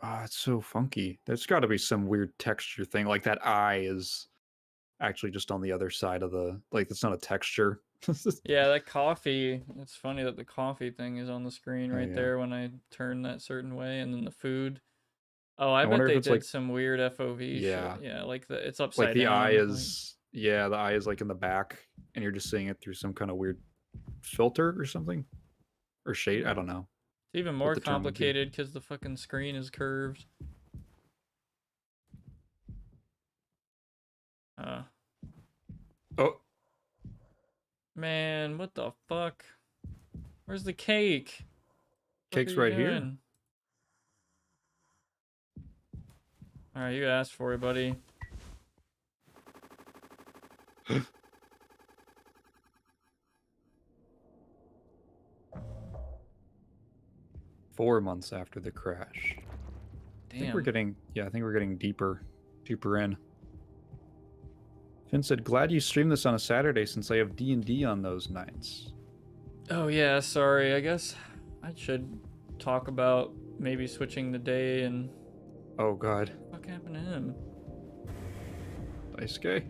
Ah, it's so funky. There's got to be some weird texture thing. Like that eye is actually just on the other side of the. Like it's not a texture. Yeah, that coffee. It's funny that the coffee thing is on the screen Oh, right yeah. there when I turn that certain way, and then the food. Oh, I I bet wonder if they it's did like, some weird FOV yeah, shit. Yeah, like it's like upside the eye down. Like, is, yeah, the eye is like in the back, and you're just seeing it through some kind of weird filter or something, or shade. I don't know it's even what more the term would be. complicated because the fucking screen is curved. Uh, Oh, man, what the fuck? Where's the cake? What cake's are you right here. doing? All right, you asked for it, buddy. 4 months after the crash. I think we're Damn. getting, yeah, I think we're getting deeper in. Finn said, "Glad you streamed this on a Saturday since I have D&D on those nights." Oh yeah, sorry. I guess I should talk about maybe switching the day and Oh God, what happened to him? Dice guy.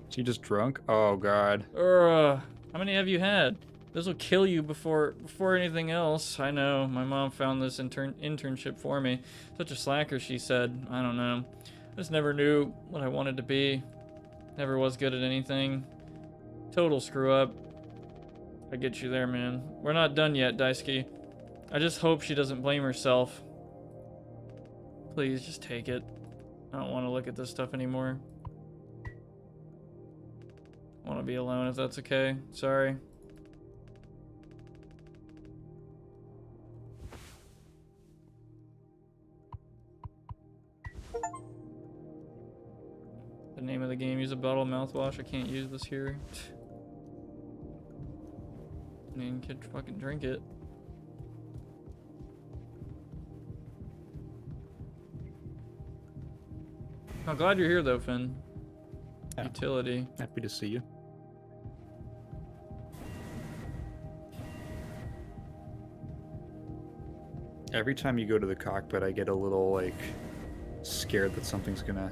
Is he just drunk? Oh God. How many have you had? This will kill you before anything else. I know. My mom found this internship for me. Such a slacker, she said. I don't know. I just never knew what I wanted to be. Never was good at anything. Total screw up. I get you there, man. We're not done yet, Daisuke. I just hope she doesn't blame herself. Please, just take it. I don't want to look at this stuff anymore. I want to be alone if that's okay. Sorry. The name of the game, use a bottle of mouthwash. I can't use this here. I mean, could fucking drink it. I'm glad you're here though, Finn. Yeah. Utility. Happy to see you. Every time you go to the cockpit, I get a little like scared that something's gonna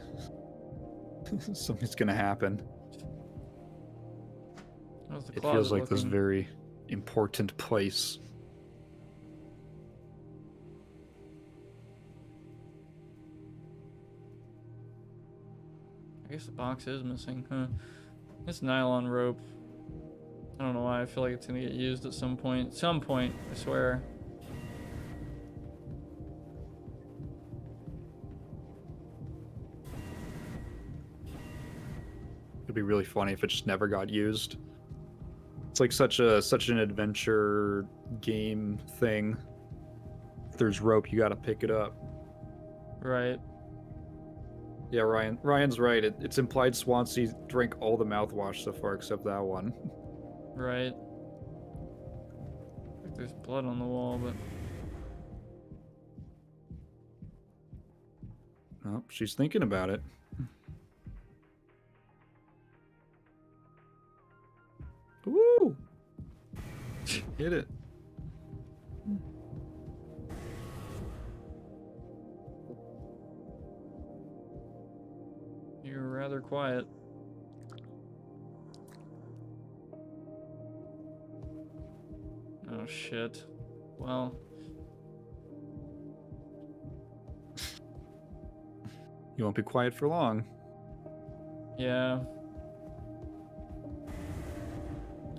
happen. How's the It closet feels like this looking? very important place. I guess the box is missing, huh? This nylon rope. I don't know why. I feel like it's gonna get used at some point. Some point, I swear. It'd be really funny if it just never got used. It's like such an adventure game thing. If there's rope, you gotta pick it up. Right. Yeah, Ryan's right. It's implied Swansea drank all the mouthwash so far except that one. Right. Like there's blood on the wall, but Oh, she's thinking about it. Woo! Hit it. you're rather quiet. Oh shit. Well, You won't be quiet for long. yeah.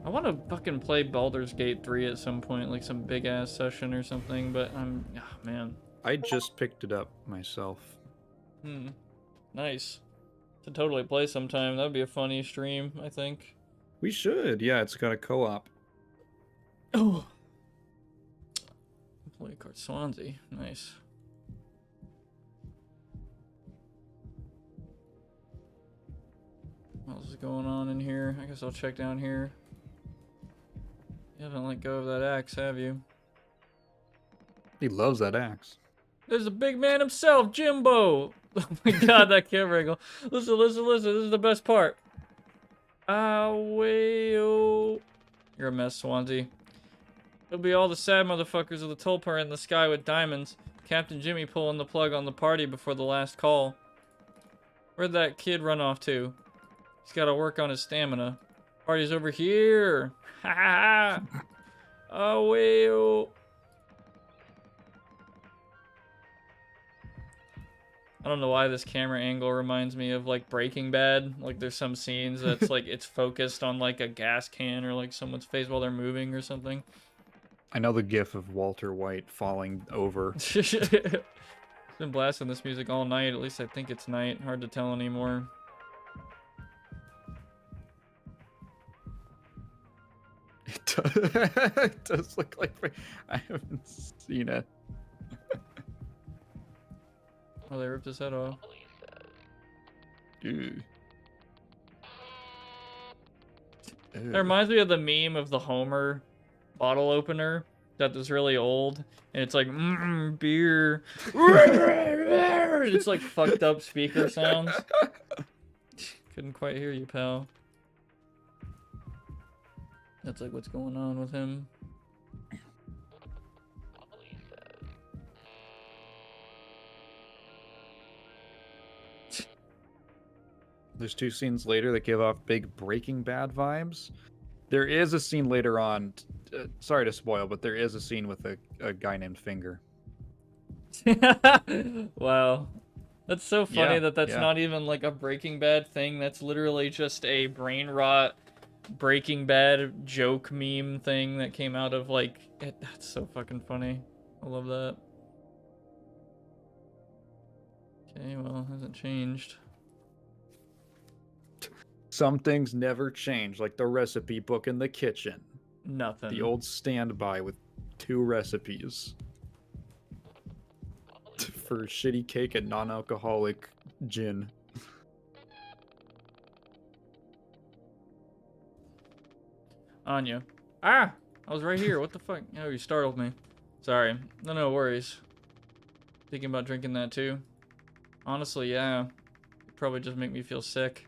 I want to fucking play Baldur's Gate 3 at some point, like some big ass session or something, but oh, man. I just picked it up myself. Nice. To totally play sometime. That would be a funny stream, I think. We should. Yeah, it's got a co-op. Oh. Employee card Swansea. Nice. What else is going on in here? I guess I'll check down here. You haven't let go of that axe, have you? He loves that axe. There's the big man himself, Jimbo! Oh my god, that camera angle. Listen. This is the best part. You're a mess, Swansea. It'll be all the sad motherfuckers of the Tulpar in the sky with diamonds. Captain Jimmy pulling the plug on the party before the last call. Where'd that kid run off to? He's gotta work on his stamina. Party's over here. Ha ha ha. I don't know why this camera angle reminds me of like Breaking Bad. Like there's some scenes that's like it's focused on like a gas can or like someone's face while they're moving or something. I know the gif of Walter White falling over. Been blasting this music all night. At least I think it's night. Hard to tell anymore. It does look like I haven't seen it. Oh, they ripped his head off. Ew. It reminds me of the meme of the Homer bottle opener that is really old, and it's like beer. It's like fucked up speaker sounds. Couldn't quite hear you, pal. That's like what's going on with him. There's 2 scenes later that give off big Breaking Bad vibes. There is a scene later on. Sorry to spoil, but there is a scene with a guy named Finger. Wow. That's so funny Yeah, that's yeah. not even like a Breaking Bad thing. That's literally just a brain rot Breaking Bad joke meme thing that came out of like it. That's so fucking funny. I love that. Okay, well, it hasn't changed. Some things never change, like the recipe book in the kitchen. Nothing. The old standby with 2 recipes for shitty cake and non-alcoholic gin. Anya. Ah! I was right here. What the fuck? Oh, you startled me. Sorry. No worries. Thinking about drinking that too. Honestly, yeah. It'd probably just make me feel sick.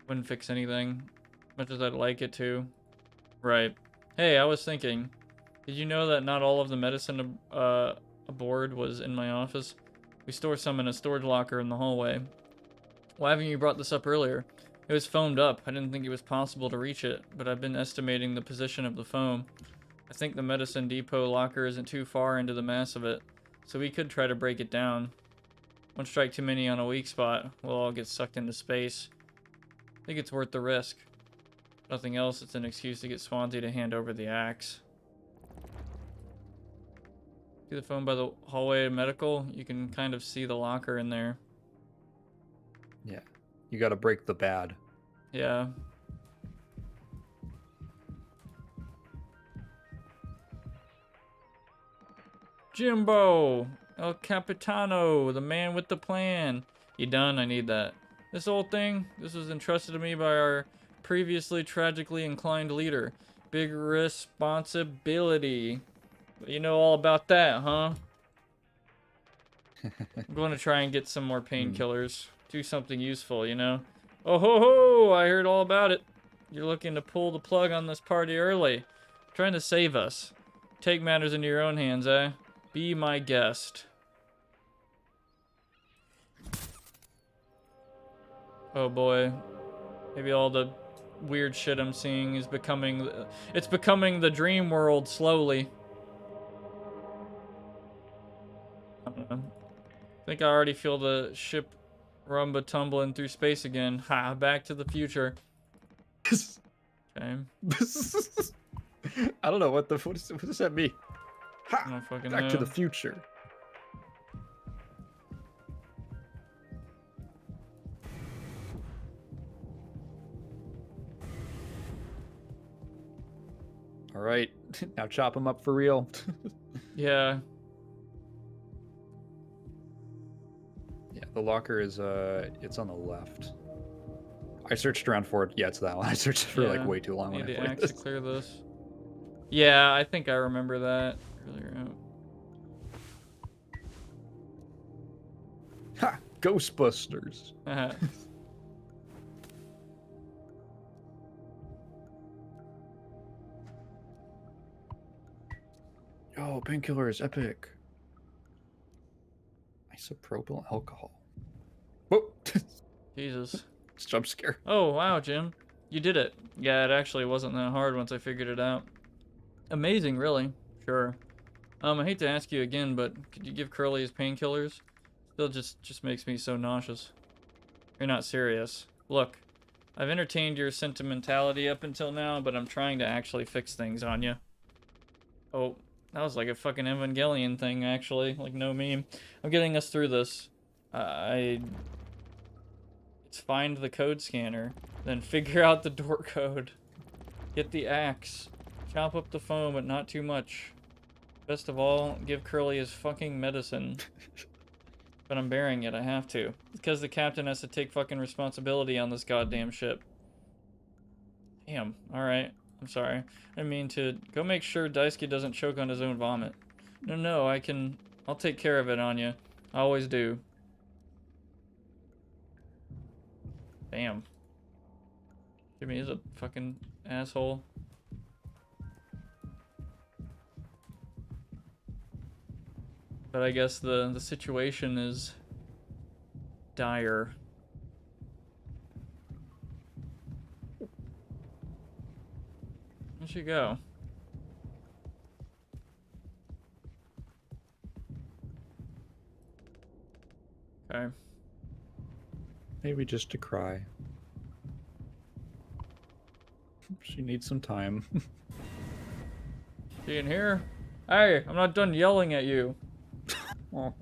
Wouldn't fix anything. Much as I'd like it to. Right. Hey, I was thinking. Did you know that not all of the medicine aboard was in my office? We store some in a storage locker in the hallway. Why haven't you brought this up earlier? It was foamed up. I didn't think it was possible to reach it, but I've been estimating the position of the foam. I think the medicine depot locker isn't too far into the mass of it, so we could try to break it down. One strike too many on a weak spot, we'll all get sucked into space. I think it's worth the risk. If nothing else, it's an excuse to get Swansea to hand over the axe. See the phone by the hallway medical? You can kind of see the locker in there. Yeah. You gotta break the bad. Yeah. Jimbo! El Capitano, the man with the plan. You done? I need that. This old thing, this was entrusted to me by our previously tragically inclined leader. Big responsibility. You know all about that, huh? I'm going to try and get some more painkillers. Do something useful, you know? Oh ho ho! I heard all about it. You're looking to pull the plug on this party early. Trying to save us. Take matters into your own hands, eh? Be my guest. Oh boy. Maybe all the weird shit I'm seeing is becoming... It's becoming the dream world slowly. I don't know. I think I already feel the ship rumba tumbling through space again. Ha, Back to the Future. Okay. I don't know what does that mean? I don't fucking Back know. to the Future. All right, now chop them up for real. Yeah. Yeah, the locker is it's on the left. I searched around for it. Yeah, it's that one. I searched for like Yeah. way too long when Need I the played axe to this. clear this. Yeah, I think I remember that earlier out. Ha! Ghostbusters. Oh, painkiller is epic. Isopropyl alcohol. Whoa! Jesus. It's a jump scare. Oh, wow, Jim. You did it. Yeah, it actually wasn't that hard once I figured it out. Amazing, really. Sure. I hate to ask you again, but could you give Curly his painkillers? Still just makes me so nauseous. You're not serious. Look, I've entertained your sentimentality up until now, but I'm trying to actually fix things on you. Oh, that was like a fucking Evangelion thing, actually. Like, no meme. I'm getting us through this. It's find the code scanner, then figure out the door code. Get the axe. Chop up the foam, but not too much. Best of all, give Curly his fucking medicine. But I'm bearing it, I have to. Because the captain has to take fucking responsibility on this goddamn ship. Damn, alright. I'm sorry. I mean to go make sure Daisuke doesn't choke on his own vomit. No, I'll take care of it, Anya. I always do. Damn. Jimmy is a fucking asshole. But I guess the situation is dire. Where'd she go? Okay. Maybe just to cry. She needs some time. She in here? Hey, I'm not done yelling at you. Oh,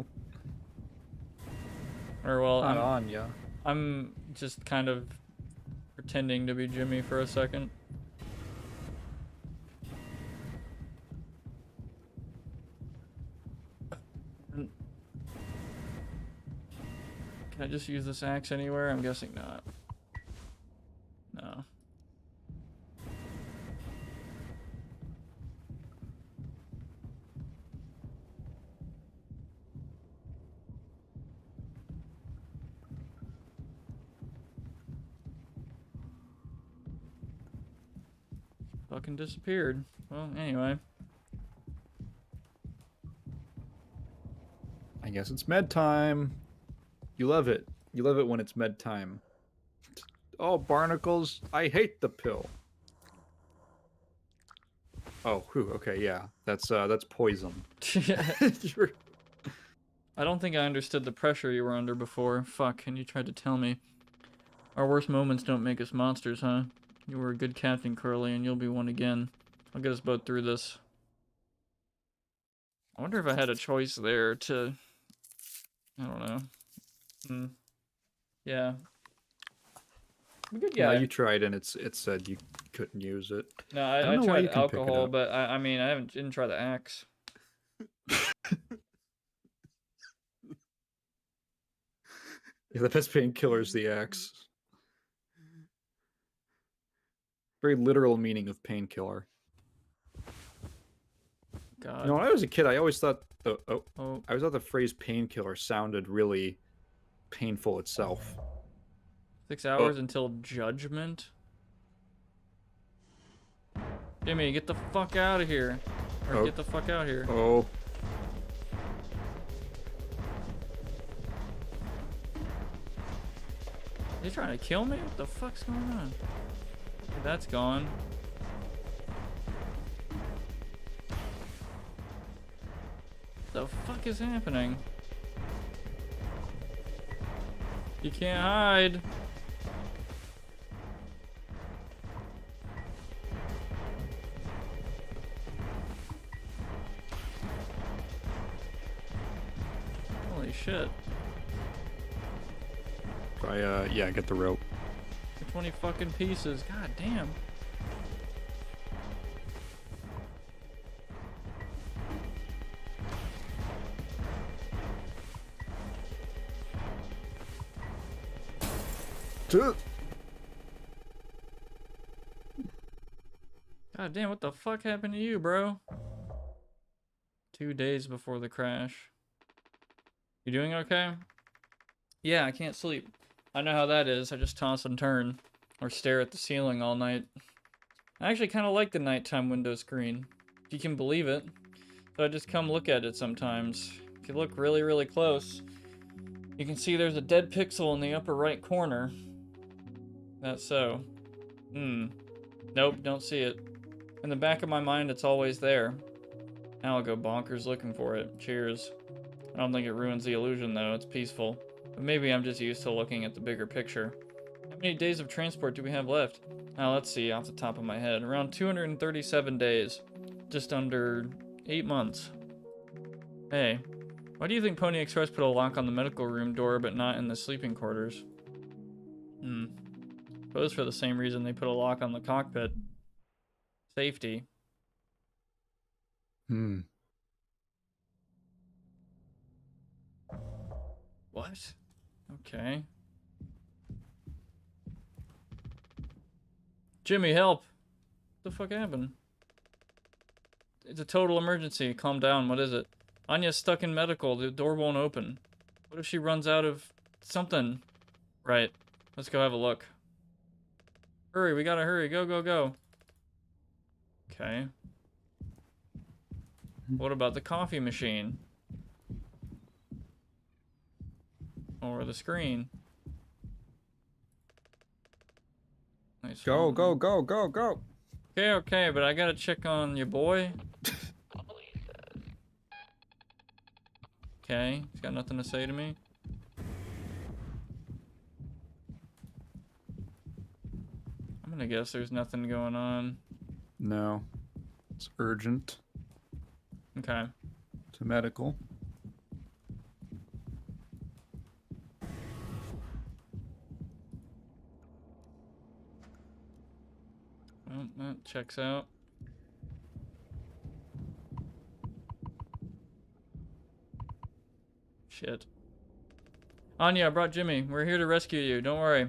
Or well, not Anya. I'm just kind of pretending to be Jimmy for a second. Can I just use this axe anywhere? I'm guessing not. No. Fucking disappeared. Well, anyway. I guess it's med time. You love it. You love it when it's med time. Oh, barnacles! I hate the pill. Oh, whew, okay, yeah. That's poison. You're- I don't think I understood the pressure you were under before. Fuck, and you tried to tell me. Our worst moments don't make us monsters, huh? You were a good captain, Curly, and you'll be one again. I'll get us both through this. I wonder if I had a choice there to... I don't know. Yeah. Good No, guy. you tried and it said you couldn't use it. No, I I don't know why tried you can pick it alcohol, up. but I mean, didn't try the axe. Yeah, the best painkiller is the axe. Very literal meaning of painkiller. God. You know, when I was a kid, I always thought I Oh, always thought the phrase painkiller sounded really painful itself. 6 hours until judgment? Jimmy, get the fuck out of here. Or get the fuck out here. Oh. Are you trying to kill me? What the fuck's going on? Okay, that's gone. What the fuck is happening? You can't hide. Holy shit. Yeah, get the rope. 20 fucking pieces. God damn. God damn, what the fuck happened to you, bro? 2 days before the crash. You doing okay? Yeah, I can't sleep. I know how that is. I just toss and turn. Or stare at the ceiling all night. I actually kind of like the nighttime window screen. If you can believe it. So I just come look at it sometimes. If you look really, really close, you can see there's a dead pixel in the upper right corner. That's so. Nope, don't see it. In the back of my mind, it's always there. Now I'll go bonkers looking for it. Cheers. I don't think it ruins the illusion, though. It's peaceful. But maybe I'm just used to looking at the bigger picture. How many days of transport do we have left? Now, let's see off the top of my head. Around 237 days. Just under 8 months. Hey, why do you think Pony Express put a lock on the medical room door but not in the sleeping quarters? Suppose for the same reason they put a lock on the cockpit. Safety. What? Okay. Jimmy, help! What the fuck happened? It's a total emergency. Calm down. What is it? Anya's stuck in medical. The door won't open. What if she runs out of something? Right. Let's go have a look. Hurry, we gotta hurry. Go, go, go. Okay. What about the coffee machine? Or the screen? Nice. Go, go, go, go, go. Okay, okay, but I gotta check on your boy. Okay, he's got nothing to say to me. I'm gonna guess there's nothing going on. No. It's urgent. Okay. To medical. Well, that checks out. Shit. Anya, I brought Jimmy. We're here to rescue you. Don't worry.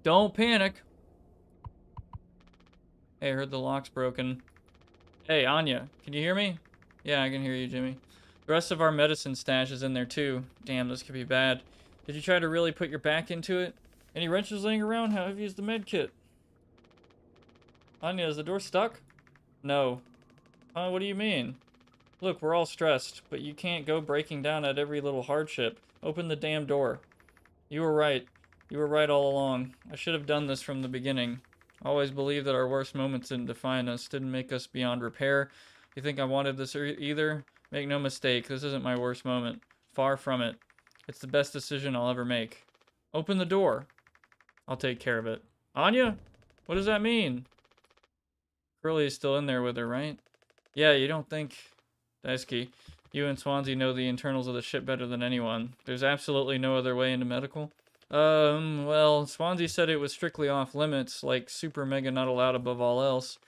Don't panic. Hey, I heard the lock's broken. Hey, Anya, can you hear me? Yeah, I can hear you, Jimmy. The rest of our medicine stash is in there too. Damn, this could be bad. Did you try to really put your back into it? Any wrenches laying around? How heavy is the med kit? Anya, is the door stuck? No. What do you mean? Look, we're all stressed, but you can't go breaking down at every little hardship. Open the damn door. You were right. You were right all along. I should have done this from the beginning. I always believed that our worst moments didn't define us, didn't make us beyond repair. You think I wanted this either? Make no mistake, this isn't my worst moment. Far from it. It's the best decision I'll ever make. Open the door. I'll take care of it. Anya? What does that mean? Curly is still in there with her, right? Yeah, you don't think... Daisuke, you and Swansea know the internals of the ship better than anyone. There's absolutely no other way into medical? Well, Swansea said it was strictly off limits, like super mega not allowed above all else.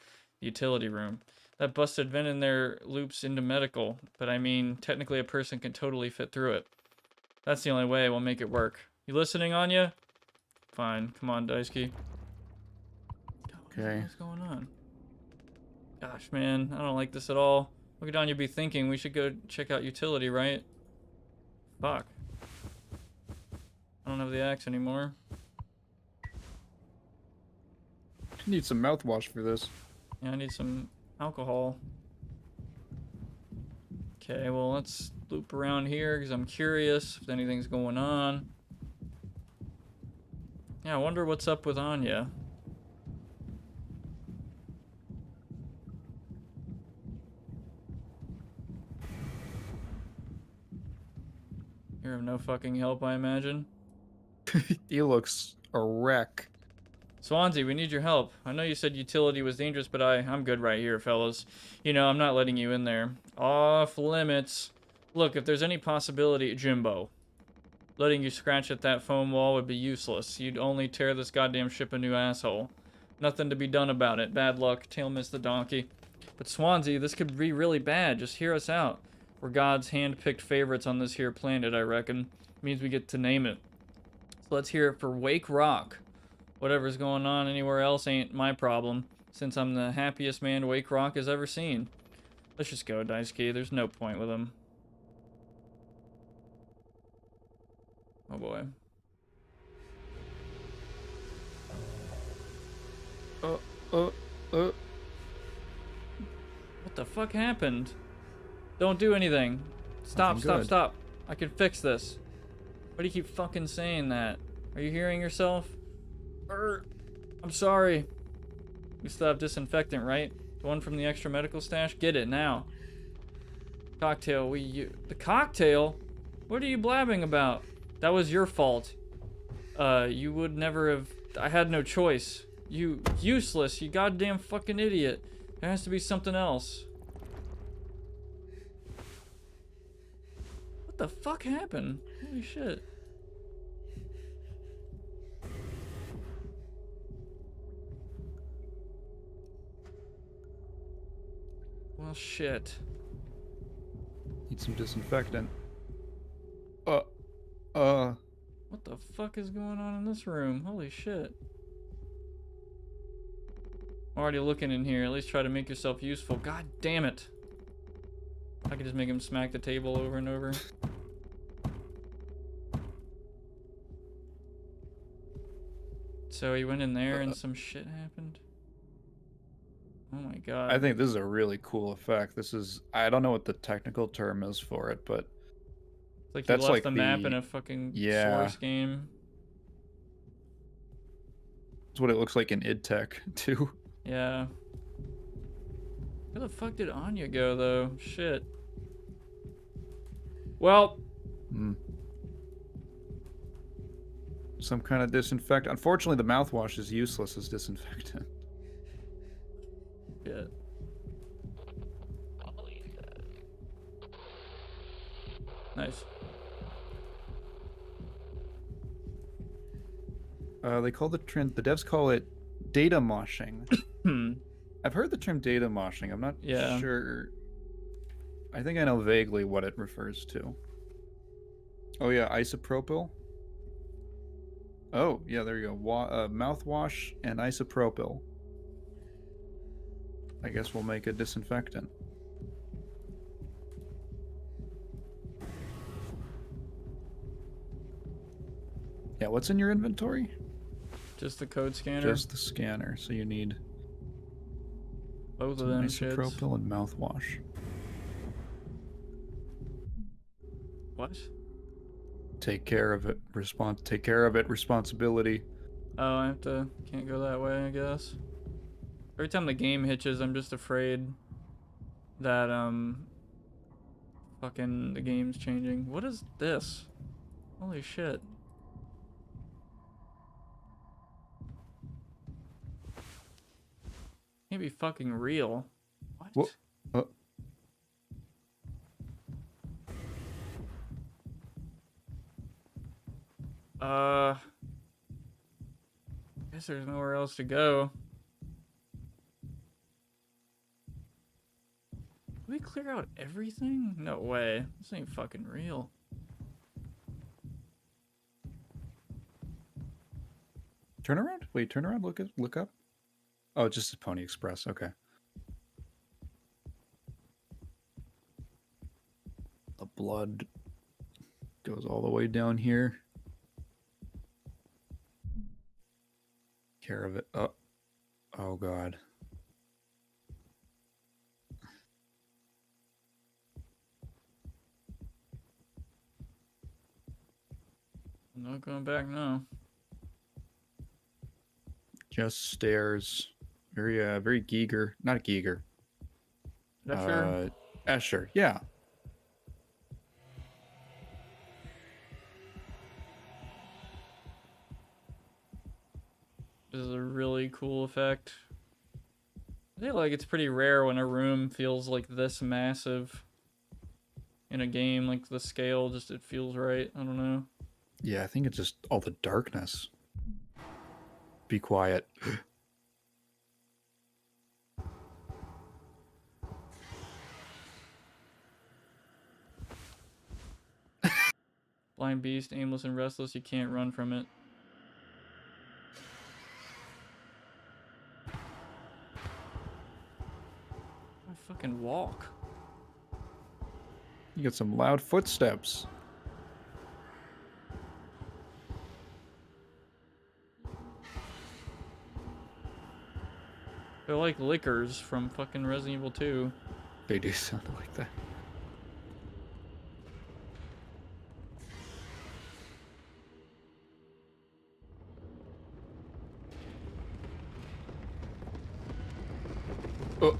Utility room. That busted vent in there loops into medical, but I mean, technically a person can totally fit through it. That's the only way we'll make it work. You listening, Anya? Fine. Come on, Daisuke. Okay. What's going on? Gosh, man, I don't like this at all. What could Anya be thinking? We should go check out utility, right? Fuck. I don't have the axe anymore. You need some mouthwash for this. Yeah, I need some alcohol. Okay, well, let's loop around here because I'm curious if anything's going on. Yeah, I wonder what's up with Anya. You're of no fucking help, I imagine. He looks a wreck. Swansea, we need your help. I know you said utility was dangerous, but I'm good right here, fellas. You know, I'm not letting you in there. Off limits. Look, if there's any possibility, Jimbo, letting you scratch at that foam wall would be useless. You'd only tear this goddamn ship a new asshole. Nothing to be done about it. Bad luck. Tail missed the donkey. But Swansea, this could be really bad. Just hear us out. We're God's hand-picked favorites on this here planet, I reckon. Means we get to name it. So let's hear it for Wake Rock. Whatever's going on anywhere else ain't my problem, since I'm the happiest man Wake Rock has ever seen. Let's just go, Daisuke. There's no point with him. Oh boy. What the fuck happened? Don't do anything. Stop, stop, good. stop. I can fix this. Why do you keep fucking saying that? Are you hearing yourself? I'm sorry. You still have disinfectant, right? The one from the extra medical stash? Get it now. Cocktail, the cocktail? What are you blabbing about? That was your fault. You would never have... I had no choice. You useless, you goddamn fucking idiot. There has to be something else. What the fuck happened? Holy shit. Well, shit. Need some disinfectant. What the fuck is going on in this room? Holy shit. I'm already looking in here. At least try to make yourself useful. God damn it. I could just make him smack the table over and over. So he went in there and some shit happened? Oh my god. I think this is a really cool effect. This is, I don't know what the technical term is for it, but It's like that's you left like the map in a fucking Source game. That's what it looks like in id Tech too. Yeah. Where the fuck did Anya go though? Shit. Well. Some kind of disinfectant. Unfortunately, the mouthwash is useless as disinfectant. Shit. Nice. They call the devs call it data moshing. I've heard the term data moshing. I'm not sure. I think I know vaguely what it refers to. Oh yeah, isopropyl. Oh yeah, there you go. Mouthwash and isopropyl. I guess we'll make a disinfectant. Yeah, what's in your inventory? Just the code scanner? Just the scanner, so you need both of them shits. Isopropyl and mouthwash. What? Take care of it. Take care of it. Responsibility. Oh, I have to... Can't go that way, I guess. Every time the game hitches, I'm just afraid that, fucking the game's changing. What is this? Holy shit. Can't be fucking real. What? Guess there's nowhere else to go. Did we clear out everything? No way. This ain't fucking real. Turn around? Wait, turn around. Look up. Oh, just a Pony Express. Okay. The blood goes all the way down here. Care of it. Oh god. I'm not going back now. Just stairs. Very Giger. Not Giger. Escher? Escher, yeah. This is a really cool effect. I feel like it's pretty rare when a room feels like this massive in a game. Like the scale, just it feels right. I don't know. Yeah, I think it's just all the darkness. Be quiet. Blind beast, aimless and restless. You can't run from it. I fucking walk. You get some loud footsteps. They're like lickers from fucking Resident Evil 2. They do sound like that. Oh.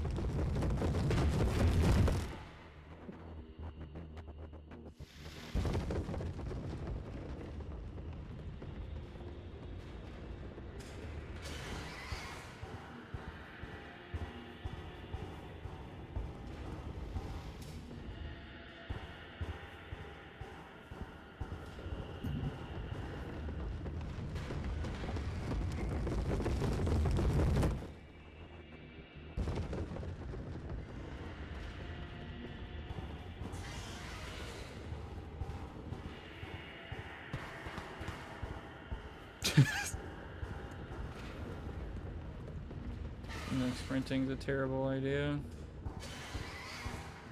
No, sprinting's a terrible idea.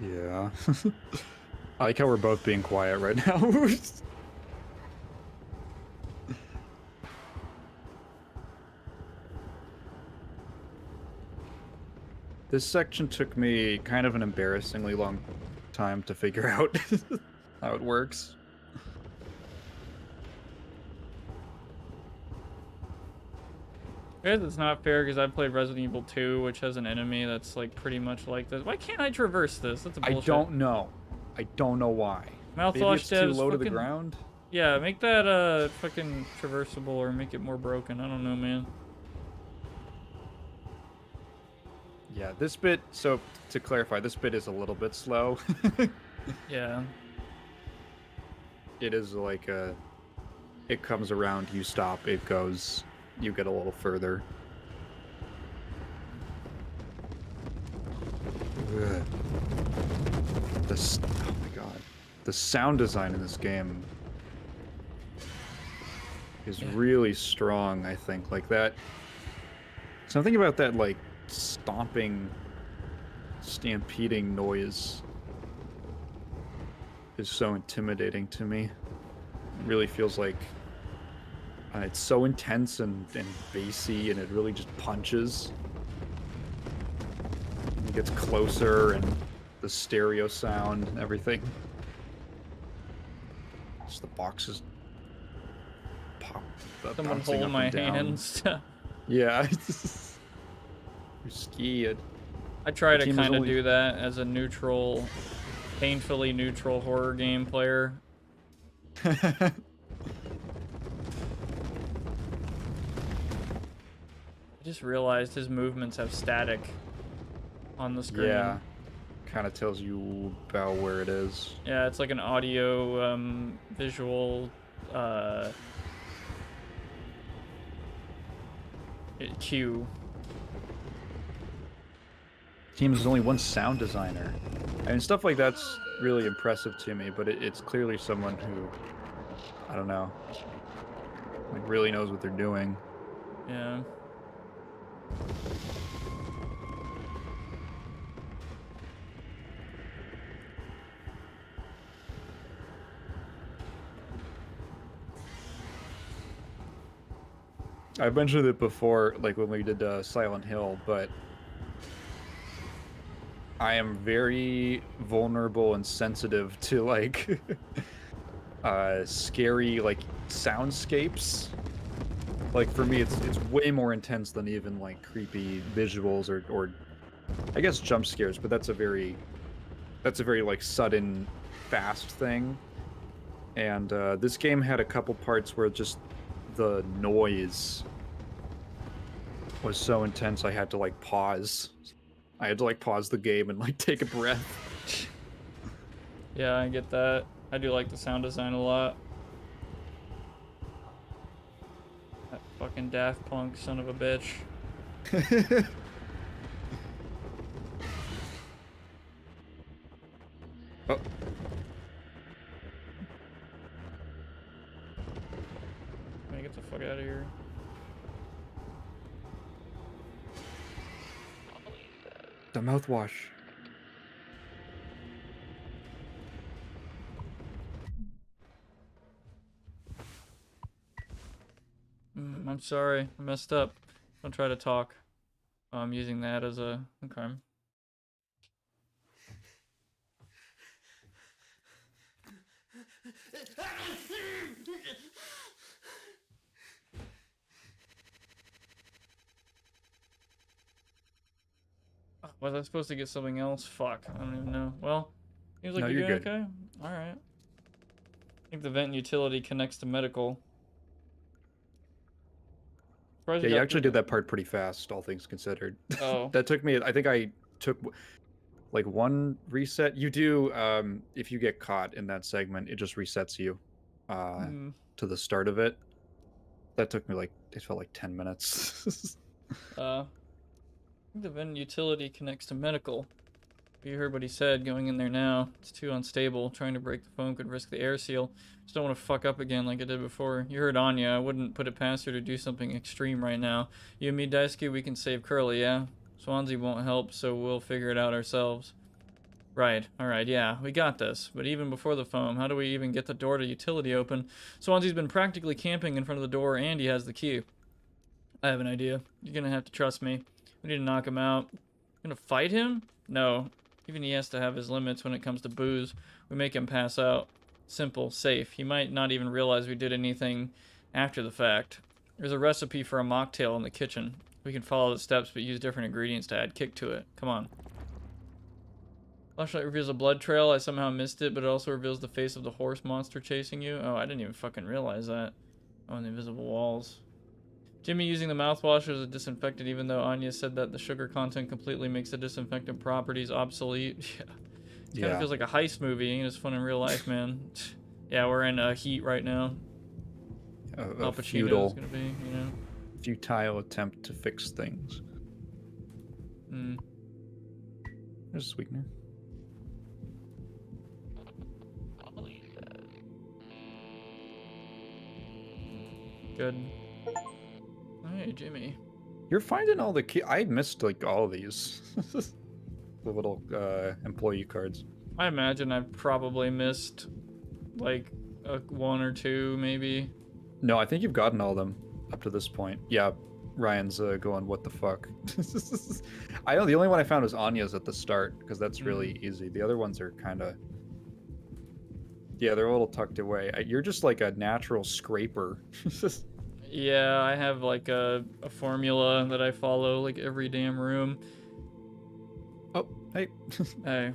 Yeah. I like how we're both being quiet right now. This section took me kind of an embarrassingly long time to figure out how it works. I guess it's not fair because I've played Resident Evil 2, which has an enemy that's like pretty much like this. Why can't I traverse this? That's a bullshit. I don't know. I don't know why. Maybe Mouthwash it's too devs, low to the fucking- ground. Yeah, make that fucking traversable or make it more broken. I don't know, man. Yeah, this bit, so to clarify, this bit is a little bit slow. Yeah. It is like it comes around, you stop, it goes, you get a little further. Ugh. Oh my god. The sound design in this game is really strong, I think. Like that, something about that, like, stomping, stampeding noise is so intimidating to me. It really feels like it's so intense and bassy, and it really just punches. It gets closer, and the stereo sound and everything. Just the boxes pop. Someone bouncing hold up my and down. hands. Yeah. You're scared. I try The to team is kind of only- do that as a neutral, painfully neutral horror game player. I just realized his movements have static on the screen. Yeah. Kind of tells you about where it is. Yeah, it's like an audio, visual, cue. Team is only one sound designer. I mean, stuff like that's really impressive to me, but it's clearly someone who, I don't know, like really knows what they're doing. Yeah. I mentioned it before, like when we did Silent Hill, but I am very vulnerable and sensitive to like scary like soundscapes. Like for me, it's way more intense than even like creepy visuals or I guess jump scares, but that's a very like sudden, fast thing. And this game had a couple parts where just the noise was so intense I had to like pause. I had to like pause the game and like take a breath. Yeah, I get that. I do like the sound design a lot. That fucking Daft Punk son of a bitch. Oh. Man, get the fuck out of here. The mouthwash. I'm sorry, I messed up. Don't try to talk. Oh, I'm using that as a... Okay. Oh, was I supposed to get something else? Fuck, I don't even know. Well, seems like No, you're you're doing good. okay. Alright. I think the vent utility connects to medical. Surprised Yeah, you got actually through did that part pretty fast, all things considered. Oh. That took me, I think I took like one reset. You do, if you get caught in that segment, it just resets you to the start of it. That took me like, it felt like 10 minutes. I think the vent utility connects to medical. But you heard what he said, going in there now. It's too unstable. Trying to break the foam could risk the air seal. Just don't want to fuck up again like I did before. You heard Anya. I wouldn't put it past her to do something extreme right now. You and me, Daisuke, we can save Curly, yeah? Swansea won't help, so we'll figure it out ourselves. Right, alright, yeah, we got this. But even before the foam, how do we even get the door to utility open? Swansea's been practically camping in front of the door, and he has the key. I have an idea. You're gonna have to trust me. We need to knock him out. Gonna fight him? No. Even he has to have his limits when it comes to booze. We make him pass out. Simple, safe. He might not even realize we did anything after the fact. There's a recipe for a mocktail in the kitchen. We can follow the steps but use different ingredients to add kick to it. Come on. Flashlight reveals a blood trail. I somehow missed it, but it also reveals the face of the horse monster chasing you. Oh, I didn't even fucking realize that. Oh, and the invisible walls. Jimmy using the mouthwash as a disinfectant, even though Anya said that the sugar content completely makes the disinfectant properties obsolete. Yeah. It kind of feels like a heist movie. Ain't as fun in real life, man. Yeah, we're in Heat right now. A futile, gonna be, you know. futile attempt to fix things. There's a sweetener. Good. Hey, Jimmy. You're finding all the key. I missed like all of these. The little employee cards. I imagine I've probably missed like one or two, maybe. No, I think you've gotten all of them up to this point. Yeah, Ryan's going, what the fuck? I know the only one I found was Anya's at the start, because that's really easy. The other ones are kind of... Yeah, they're a little tucked away. You're just like a natural scraper. Yeah, I have like a formula that I follow like every damn room. Oh, hey. Hey.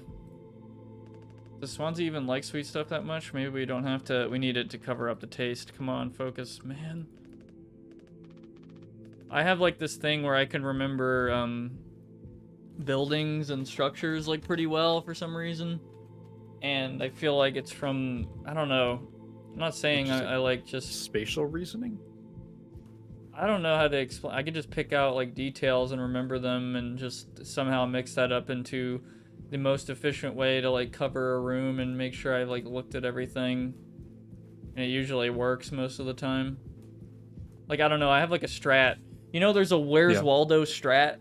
Does Swansea even like sweet stuff that much? Maybe we don't have to... We need it to cover up the taste. Come on, focus, man. I have like this thing where I can remember buildings and structures like pretty well for some reason. And I feel like it's from... I don't know. I'm not saying I like just... Spatial reasoning? I don't know how to explain. I could just pick out like details and remember them and just somehow mix that up into the most efficient way to like cover a room and make sure I like looked at everything. And it usually works most of the time. Like, I don't know. I have like a strat. You know, there's a Where's Waldo strat.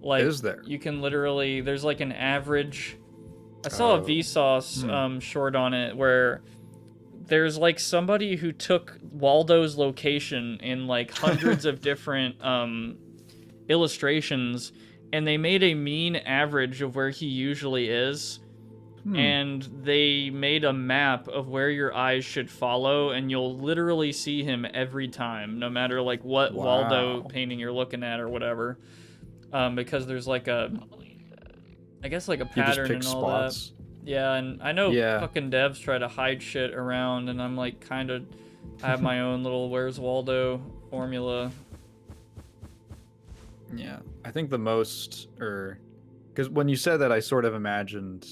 Like, is there? You can literally, there's like an average. I saw a Vsauce short on it where there's like somebody who took Waldo's location in like hundreds of different illustrations, and they made a mean average of where he usually is, and they made a map of where your eyes should follow, and you'll literally see him every time, no matter like what Waldo painting you're looking at or whatever, because there's like a, I guess like a pattern and all that. Yeah, and I know fucking devs try to hide shit around, and I'm like kind of, I have my own little Where's Waldo formula. Yeah, I think the most, because when you said that, I sort of imagined,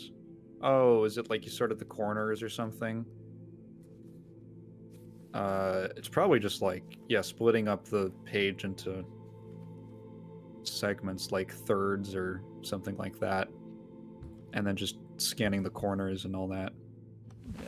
oh, is it like you sort of the corners or something? It's probably just like, yeah, splitting up the page into segments, like thirds or something like that, and then just scanning the corners and all that. Yeah.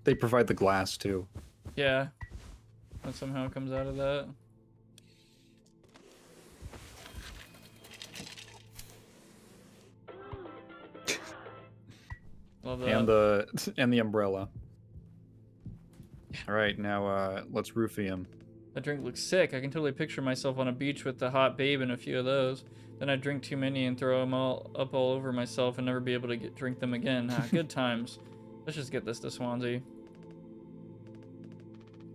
They provide the glass too. Yeah. That somehow comes out of that. Love that. And the umbrella. All right, now let's roofie him. That drink looks sick. I can totally picture myself on a beach with the hot babe and a few of those. Then I'd drink too many and throw them all up all over myself and never be able to drink them again. Good times. Let's just get this to Swansea.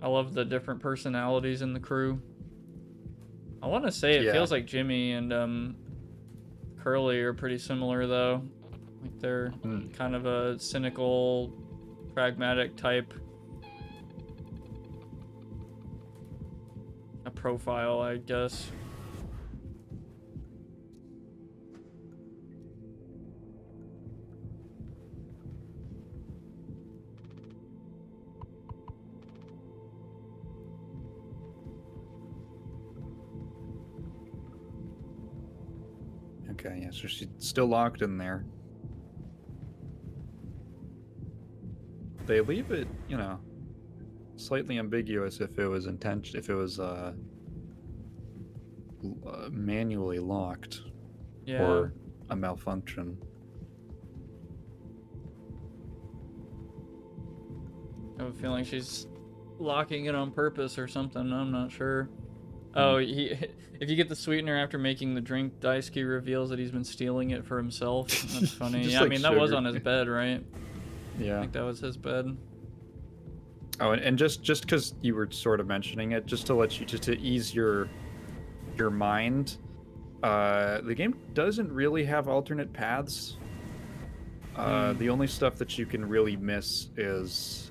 I love the different personalities in the crew. I want to say it feels like Jimmy and Curly are pretty similar though. Like they're kind of a cynical, pragmatic type. A profile, I guess. Okay, yeah, so she's still locked in there. They leave it, you know, slightly ambiguous if it was manually locked Yeah. or a malfunction. I have a feeling she's locking it on purpose or something. I'm not sure. Oh, if you get the sweetener after making the drink, Daisuke reveals that he's been stealing it for himself. That's funny. Just Yeah, I like mean, that was sugar. on his bed, right? I Yeah. think that was his bed. Oh, and just because you were sort of mentioning it, just to ease your mind, the game doesn't really have alternate paths. The only stuff that you can really miss is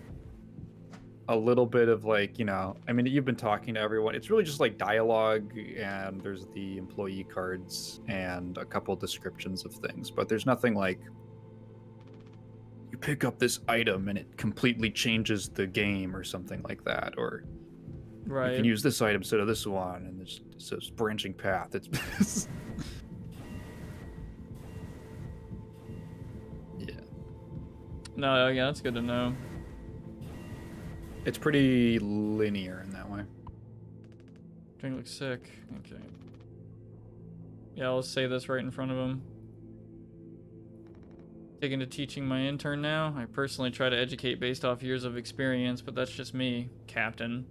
a little bit of, like, you know, I mean, you've been talking to everyone. It's really just like dialogue, and there's the employee cards and a couple descriptions of things, but there's nothing like you pick up this item and it completely changes the game or something like that, or Right. you can use this item instead of this one, and it's this branching path. It's yeah, No, yeah, that's good to know. it's pretty linear in that way. Drink looks sick. Okay. Yeah, I'll say this right in front of him. Taking to teaching my intern now. I personally try to educate based off years of experience, but that's just me, Captain.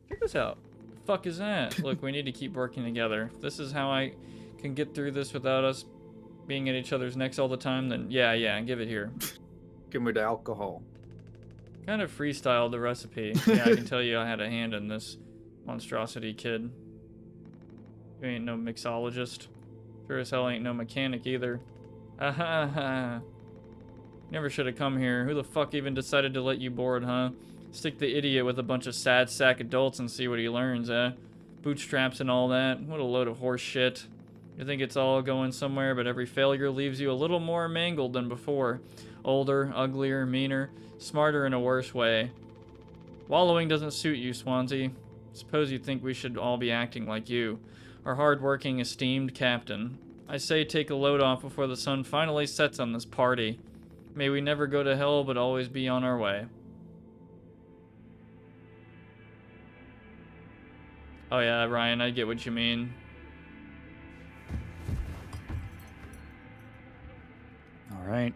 Check this out. The fuck is that? Look, we need to keep working together. If this is how I can get through this without us being at each other's necks all the time, then yeah, give it here. Give me the alcohol. Kind of freestyled the recipe. Yeah, I can tell you I had a hand in this monstrosity, kid. You ain't no mixologist. Sure as hell ain't no mechanic either. Aha. Never should have come here. Who the fuck even decided to let you board, huh? Stick the idiot with a bunch of sad sack adults and see what he learns, eh? Bootstraps and all that. What a load of horse shit. You think it's all going somewhere, but every failure leaves you a little more mangled than before. Older, uglier, meaner, smarter in a worse way. Wallowing doesn't suit you, Swansea. Suppose you think we should all be acting like you, our hard-working, esteemed captain. I say take a load off before the sun finally sets on this party. May we never go to hell, but always be on our way. Oh yeah, Ryan, I get what you mean. All right.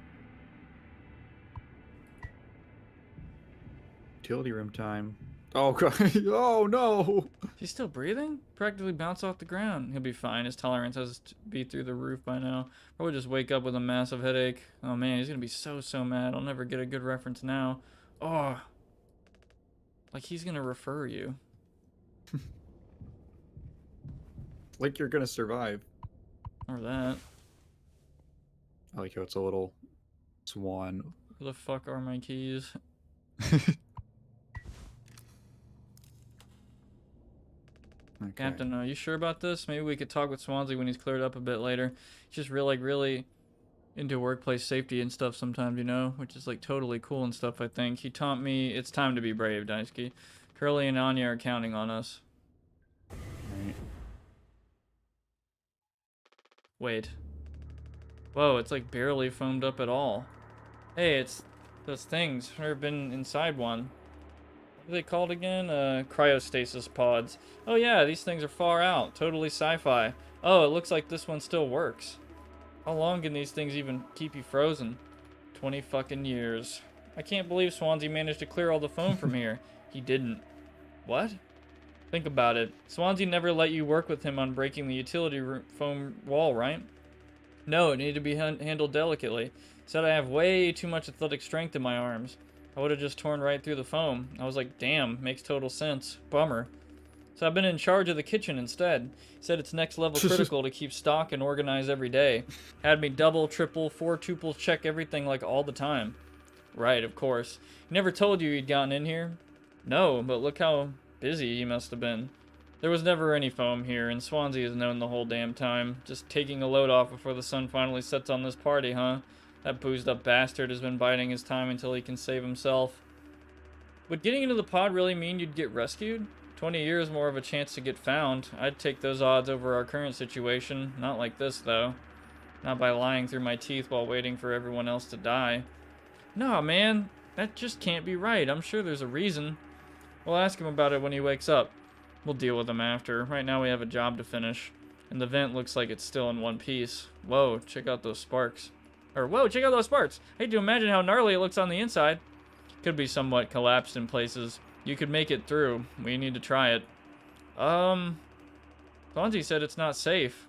Utility room time. Oh god! Oh no! She's still breathing? Practically bounce off the ground. He'll be fine. His tolerance has to be through the roof by now. Probably just wake up with a massive headache. Oh man, he's gonna be so mad. I'll never get a good reference now. Oh. Like he's gonna refer you. Like you're gonna survive. Or that. I like how it's a little swan. Where the fuck are my keys? Okay. Captain, are you sure about this? Maybe we could talk with Swansea when he's cleared up a bit later. He's just really into workplace safety and stuff sometimes, you know? Which is like totally cool and stuff, I think. He taught me it's time to be brave, Daisuke. Curly and Anya are counting on us. Right. Wait. Whoa, it's like barely foamed up at all. Hey, it's those things. I've never been inside one. What are they called again? Cryostasis pods. Oh yeah, these things are far out. Totally sci-fi. Oh, it looks like this one still works. How long can these things even keep you frozen? 20 fucking years. I can't believe Swansea managed to clear all the foam from here. He didn't. What? Think about it. Swansea never let you work with him on breaking the utility foam wall, right? No, it needed to be handled delicately. Said I have way too much athletic strength in my arms. I would have just torn right through the foam. I was like, damn, makes total sense. Bummer. So I've been in charge of the kitchen instead. Said it's next level critical to keep stock and organize every day. Had me double, triple, 4-tuple check everything like all the time. Right, of course. He never told you he'd gotten in here? No, but look how busy he must have been. There was never any foam here, and Swansea is known the whole damn time. Just taking a load off before the sun finally sets on this party, huh? That boozed up bastard has been biding his time until he can save himself. Would getting into the pod really mean you'd get rescued? 20 years more of a chance to get found. I'd take those odds over our current situation. Not like this, though. Not by lying through my teeth while waiting for everyone else to die. Nah, man. That just can't be right. I'm sure there's a reason. We'll ask him about it when he wakes up. We'll deal with him after. Right now we have a job to finish. And the vent looks like it's still in one piece. Whoa, check out those sparks. Or, whoa, check out those sparks. I hate to imagine how gnarly it looks on the inside. Could be somewhat collapsed in places. You could make it through. We need to try it. Fonzie said it's not safe.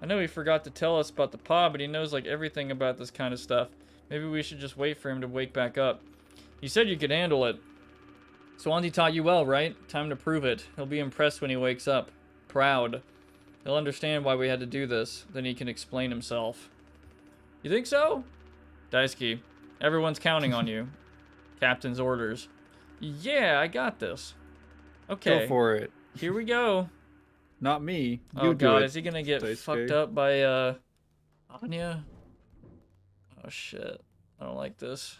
I know he forgot to tell us about the pod, but he knows like everything about this kind of stuff. Maybe we should just wait for him to wake back up. You said you could handle it. Swansea taught you well, right? Time to prove it. He'll be impressed when he wakes up. Proud. He'll understand why we had to do this. Then he can explain himself. You think so? Daisuke, everyone's counting on you. Captain's orders. Yeah, I got this. Okay. Go for it. Here we go. Not me. Oh You do god, it, is he gonna get Daisuke. fucked up by Anya? Oh shit. I don't like this.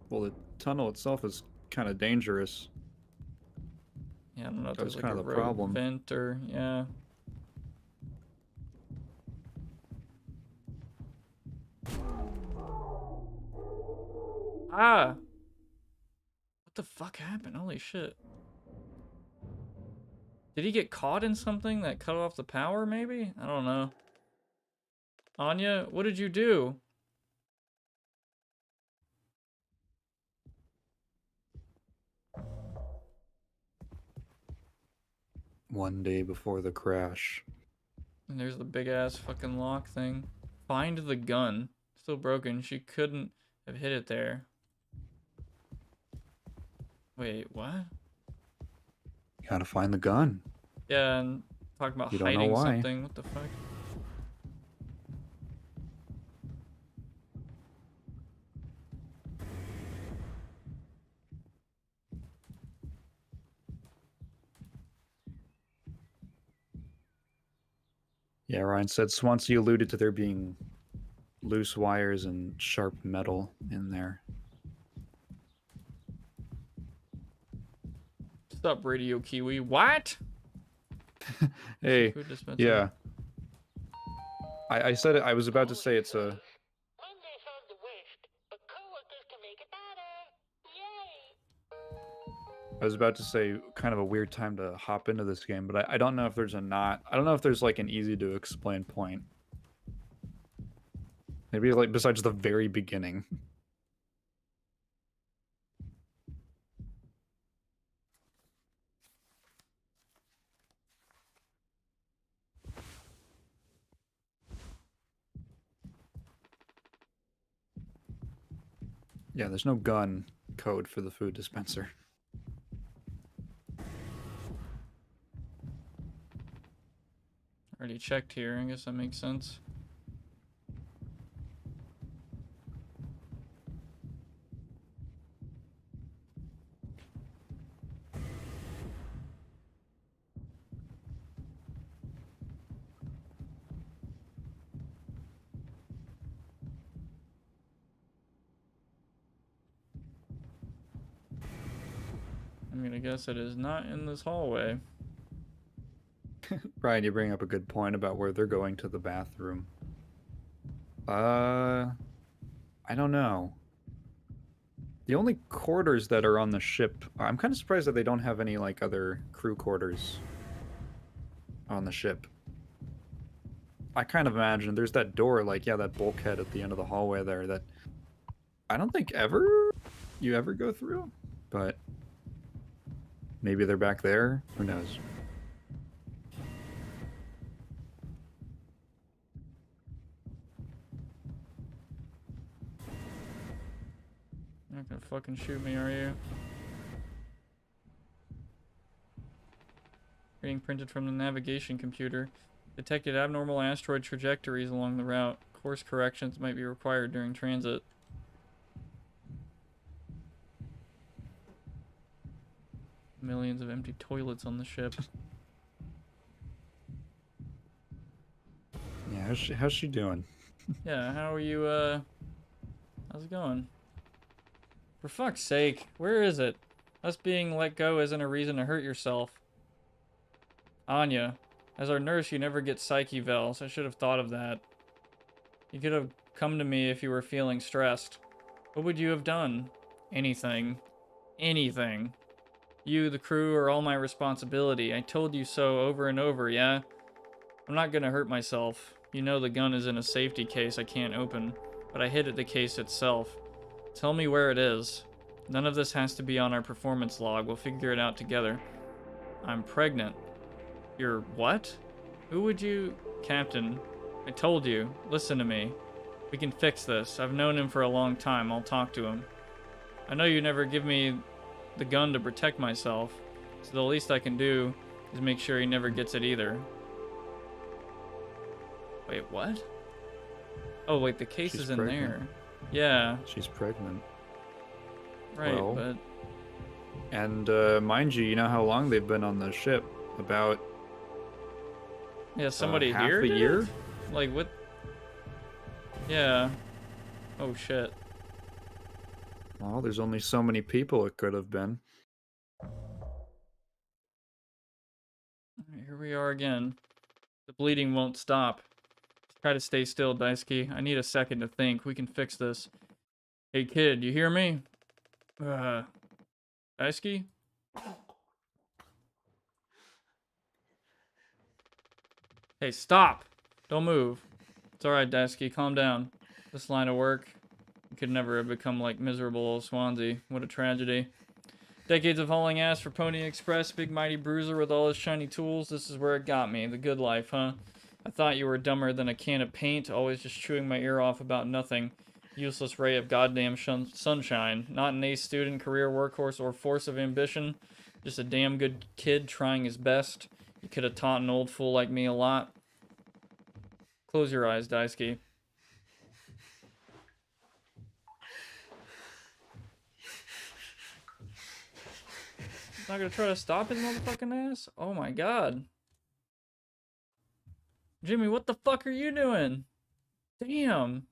Well, the tunnel itself is kind of dangerous. Yeah, I don't know if That there's was like a kind of the road problem. vent or yeah. Ah! What the fuck happened? Holy shit. Did he get caught in something that cut off the power, maybe? I don't know. Anya, what did you do? One day before the crash. And there's the big ass fucking lock thing. Find the gun. Still broken. She couldn't have hit it there. Wait, what? You gotta find the gun. Yeah, and talking about You don't know hiding why. something. What the fuck? Yeah, Ryan said Swansea alluded to there being loose wires and sharp metal in there. Stop, Radio Kiwi. What? Hey, Food dispenser. yeah. I said it. I was about to say it's a. Wednesdays are the worst, but coworkers can make it better. Yay! I was about to say kind of a weird time to hop into this game, but I don't know if there's a not. I don't know if there's like an easy to explain point. Maybe like besides the very beginning. Yeah, there's no gun code for the food dispenser. Already checked here. I guess that makes sense. I'm gonna guess it is not in this hallway. Ryan, you bring up a good point about where they're going to the bathroom. I don't know. The only quarters that are on the ship, I'm kind of surprised that they don't have any like other crew quarters on the ship. I kind of imagine there's that door, like, yeah, that bulkhead at the end of the hallway there that I don't think you ever go through, but maybe they're back there. Who knows? You're not gonna fucking shoot me, are you? Reading printed from the navigation computer. Detected abnormal asteroid trajectories along the route. Course corrections might be required during transit. Millions of empty toilets on the ship. Yeah, how's she doing? Yeah, how are you, how's it going? For fuck's sake, where is it? Us being let go isn't a reason to hurt yourself. Anya, as our nurse, you never get psych evals. I should have thought of that. You could have come to me if you were feeling stressed. What would you have done? Anything. Anything. You, the crew, are all my responsibility. I told you so over and over, yeah? I'm not gonna hurt myself. You know the gun is in a safety case I can't open, but I hid at the case itself. Tell me where it is. None of this has to be on our performance log. We'll figure it out together. I'm pregnant. You're what? Who would you... Captain, I told you. Listen to me. We can fix this. I've known him for a long time. I'll talk to him. I know you never give me the gun to protect myself, so the least I can do is make sure he never gets it either. Wait, what? Oh, wait, the case She's is in pregnant. there. Yeah, She's pregnant. right, Well, but... And mind you, you know how long they've been on the ship? About Yeah, somebody half here a did year? it? Like, what? Yeah. Oh, shit. Well, there's only so many people it could have been. Alright, here we are again. The bleeding won't stop. Try to stay still, Daisuke. I need a second to think. We can fix this. Hey, kid, you hear me? Daisuke? Hey, stop! Don't move. It's alright, Daisuke. Calm down. This line of work, you could never have become like miserable old Swansea. What a tragedy. Decades of hauling ass for Pony Express, big mighty bruiser with all his shiny tools. This is where it got me. The good life, huh? I thought you were dumber than a can of paint, always just chewing my ear off about nothing. Useless ray of goddamn sunshine. Not an ace student, career workhorse, or force of ambition. Just a damn good kid trying his best. You could have taught an old fool like me a lot. Close your eyes, Daisuke. Not gonna try to stop his motherfucking ass? Oh my god. Jimmy, what the fuck are you doing? Damn.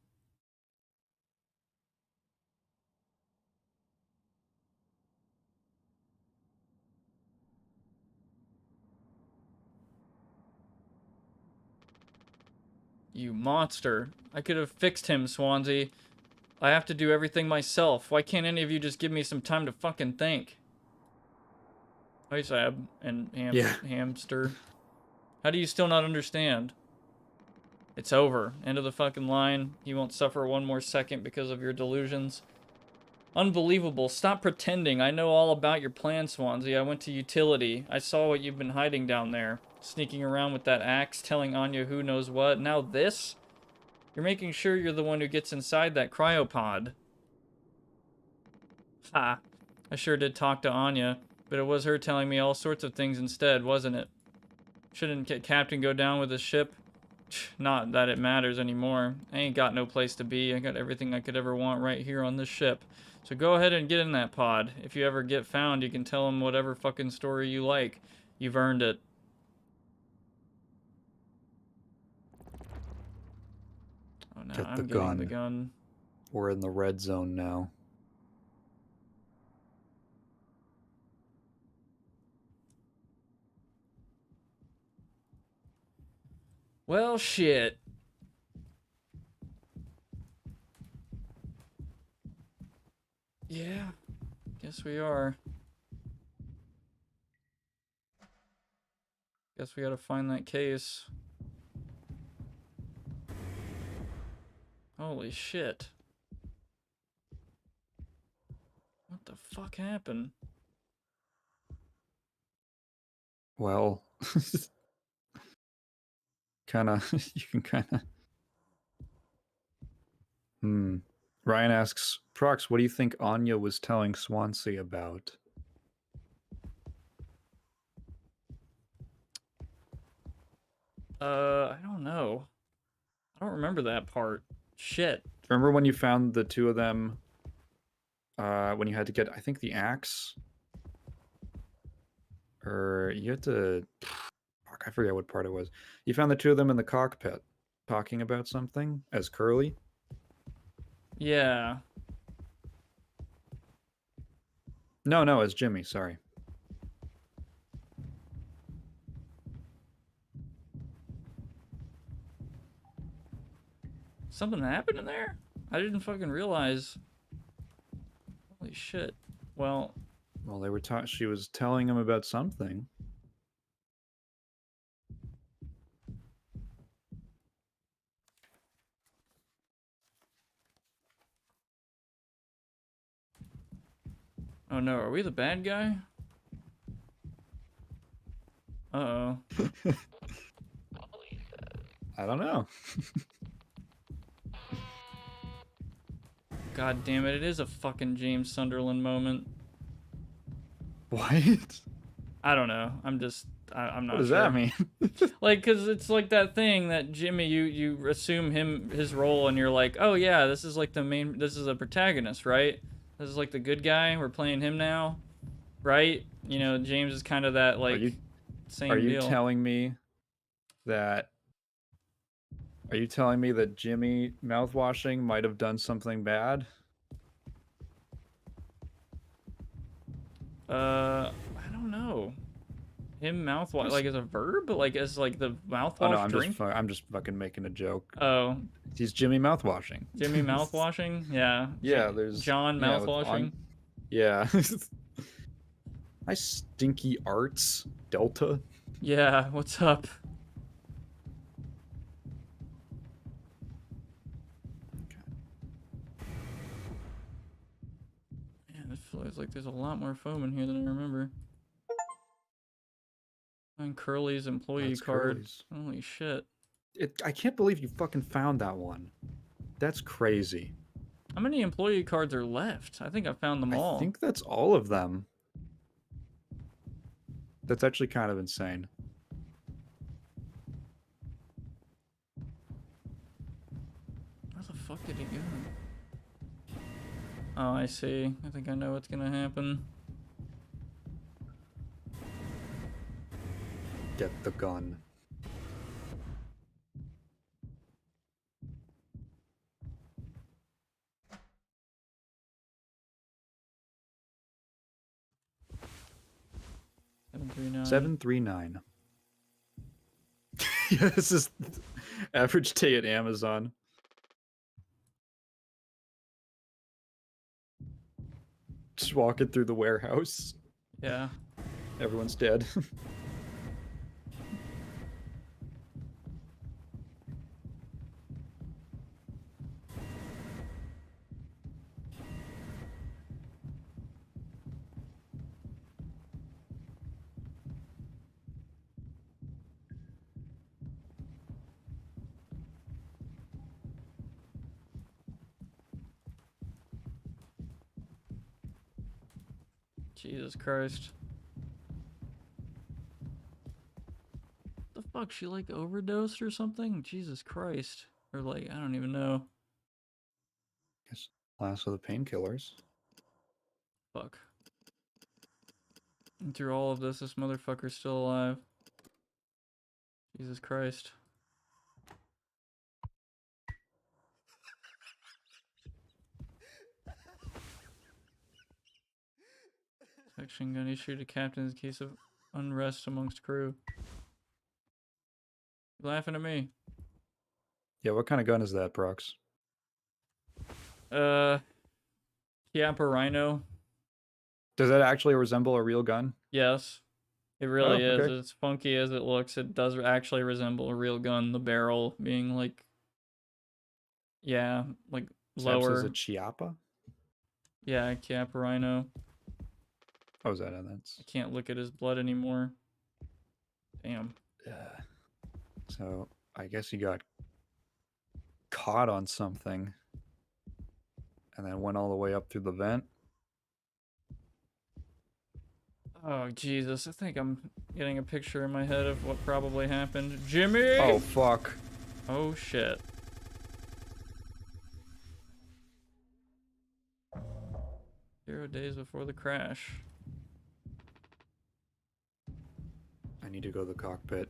You monster. I could have fixed him, Swansea. I have to do everything myself. Why can't any of you just give me some time to fucking think? Hi, Sab and Yeah. Hamster. How do you still not understand? It's over. End of the fucking line. You won't suffer one more second because of your delusions. Unbelievable. Stop pretending. I know all about your plan, Swansea. I went to utility. I saw what you've been hiding down there. Sneaking around with that axe, telling Anya who knows what. Now this? You're making sure you're the one who gets inside that cryopod. Ha. I sure did talk to Anya, but it was her telling me all sorts of things instead, wasn't it? Shouldn't Captain go down with his ship? Not that it matters anymore. I ain't got no place to be. I got everything I could ever want right here on this ship. So go ahead and get in that pod. If you ever get found, you can tell them whatever fucking story you like. You've earned it. Oh, now Get I'm the getting gun. the gun. We're in the red zone now. Well, shit. Yeah, guess we are. Guess we gotta find that case. Holy shit. What the fuck happened? Well, kind of, you can kind of. Ryan asks, Prox, what do you think Anya was telling Swansea about? I don't know. I don't remember that part. Shit. Remember when you found the two of them, when you had to get, I think, the axe? Or you had to... Fuck, I forget what part it was. You found the two of them in the cockpit, talking about something, as Curly? Yeah. No, as Jimmy, sorry. Something happened in there? I didn't fucking realize. Holy shit. Well, Well, they were she was telling him about something. oh no, are we the bad guy? Uh-oh. I don't know. God damn it, it is a fucking James Sunderland moment. What? I don't know. I'm not What does sure. that mean? Like, cause it's like that thing that Jimmy, you assume his role, and you're like, oh yeah, this is like this is a protagonist, right? This is like the good guy. We're playing him now, right? You know, James is kind of that like same Are you deal. telling me that? Are you telling me that Jimmy Mouthwashing might have done something bad? I don't know. Him mouthwash like as a verb, like as like the mouthwash Oh no, drink. I'm just fucking making a joke. Oh, He's Jimmy Mouthwashing. Jimmy mouthwashing. Yeah. Yeah, there's John mouthwashing. Yeah. Hi, Stinky Arts Delta. Yeah. What's up? Man, it feels like there's a lot more foam in here than I remember. Find Curly's employee That's card. Curly's. Holy shit. I can't believe you fucking found that one. That's crazy. How many employee cards are left? I think I found them all. I think that's all of them. That's actually kind of insane. Where the fuck did he go? Oh, I see. I think I know what's gonna happen. Get the gun. $739. 739. Yeah, this is average day at Amazon. Just walking through the warehouse. Yeah. Everyone's dead. Jesus Christ. The fuck? She like overdosed or something? Jesus Christ. Or like, I don't even know. Guess last of the painkillers. Fuck. And through all of this motherfucker's still alive. Jesus Christ. Section gun issued to captains in case of unrest amongst crew. You laughing at me? Yeah, what kind of gun is that, Prox? Chiappa Rhino. Does that actually resemble a real gun? Yes. It really is. okay. As funky as it looks, it does actually resemble a real gun. The barrel being like, yeah, like Sam says lower. a Chiappa? Yeah, Chiappa Rhino. Oh, is that that's? I can't look at his blood anymore. Damn. So I guess he got caught on something, and then went all the way up through the vent. Oh, Jesus. I think I'm getting a picture in my head of what probably happened. Jimmy! Oh, fuck. Oh, shit. Zero days before the crash. I need to go to the cockpit.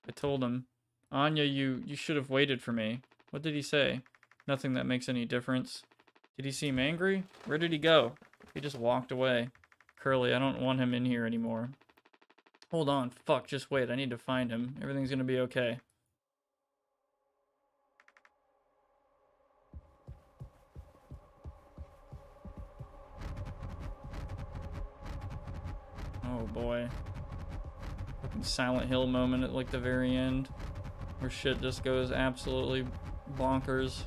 I told him, Anya, you should have waited for me. What did he say? Nothing that makes any difference. Did he seem angry? Where did he go? He just walked away. Curly, I don't want him in here anymore. Hold on. Fuck, just wait. I need to find him. Everything's gonna be okay. Oh boy. Fucking Silent Hill moment at like the very end. Where shit just goes absolutely bonkers.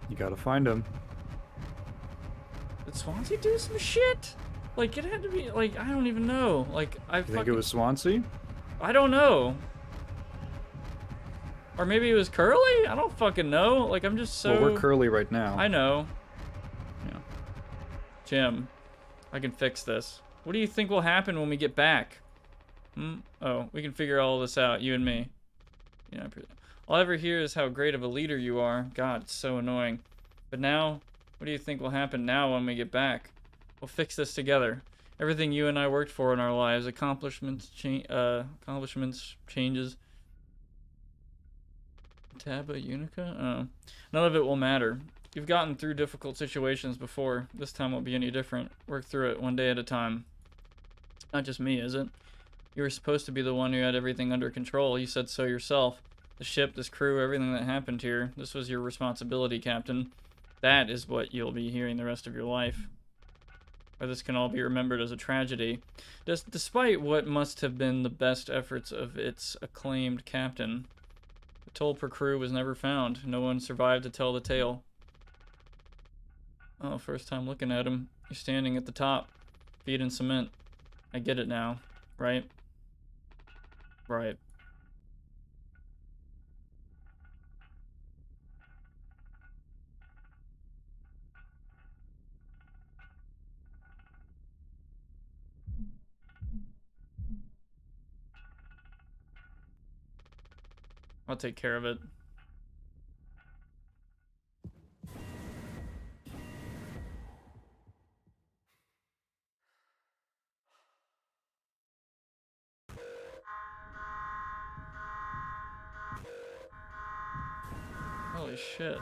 You gotta find him. Did Swansea do some shit? Like, it had to be, like, I don't even know. Like, You think it was Swansea? I don't know. Or maybe it was Curly? I don't fucking know. Like, I'm just so... Well, we're Curly right now. I know. Yeah. Jim, I can fix this. What do you think will happen when we get back? Oh, we can figure all this out, you and me. Yeah, all I ever hear is how great of a leader you are. God, it's so annoying. But now, what do you think will happen now when we get back? We'll fix this together. Everything you and I worked for in our lives, accomplishments, changes. Taba Unica? Oh. None of it will matter. You've gotten through difficult situations before. This time won't be any different. Work through it one day at a time. Not just me, is it? You were supposed to be the one who had everything under control. You said so yourself. The ship, this crew, everything that happened here. This was your responsibility, Captain. That is what you'll be hearing the rest of your life. Or this can all be remembered as a tragedy. Despite what must have been the best efforts of its acclaimed captain, the toll per crew was never found. No one survived to tell the tale. Oh, first time looking at him. You're standing at the top, feet in cement. I get it now, right? Right. I'll take care of it. Holy shit.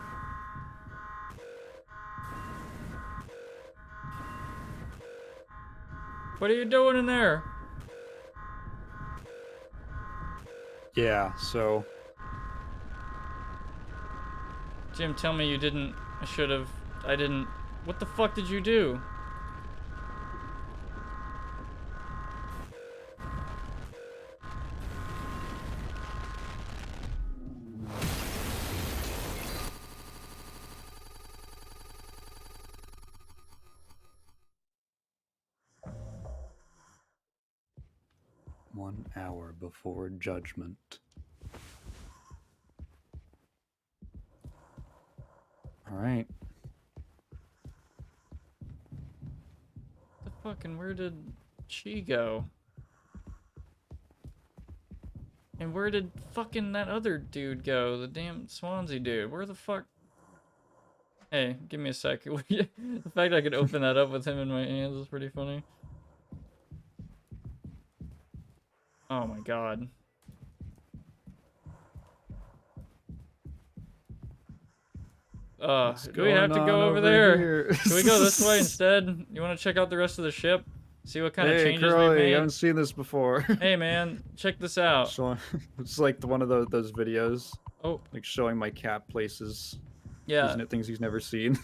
What are you doing in there? Yeah, so... Jim, tell me you didn't. I didn't. What the fuck did you do? One hour before judgment. Alright. The fucking, where did she go? And where did fucking that other dude go? The damn Swansea dude. Where the fuck? Hey, give me a sec. The fact I could open that up with him in my hands is pretty funny. Oh my god. Do we have to go over there? Can we go this way instead? You want to check out the rest of the ship? See what kind of changes we made? I haven't seen this before. Hey man, check this out. It's like one of those videos. Oh. Like showing my cat places. Yeah. Things he's never seen.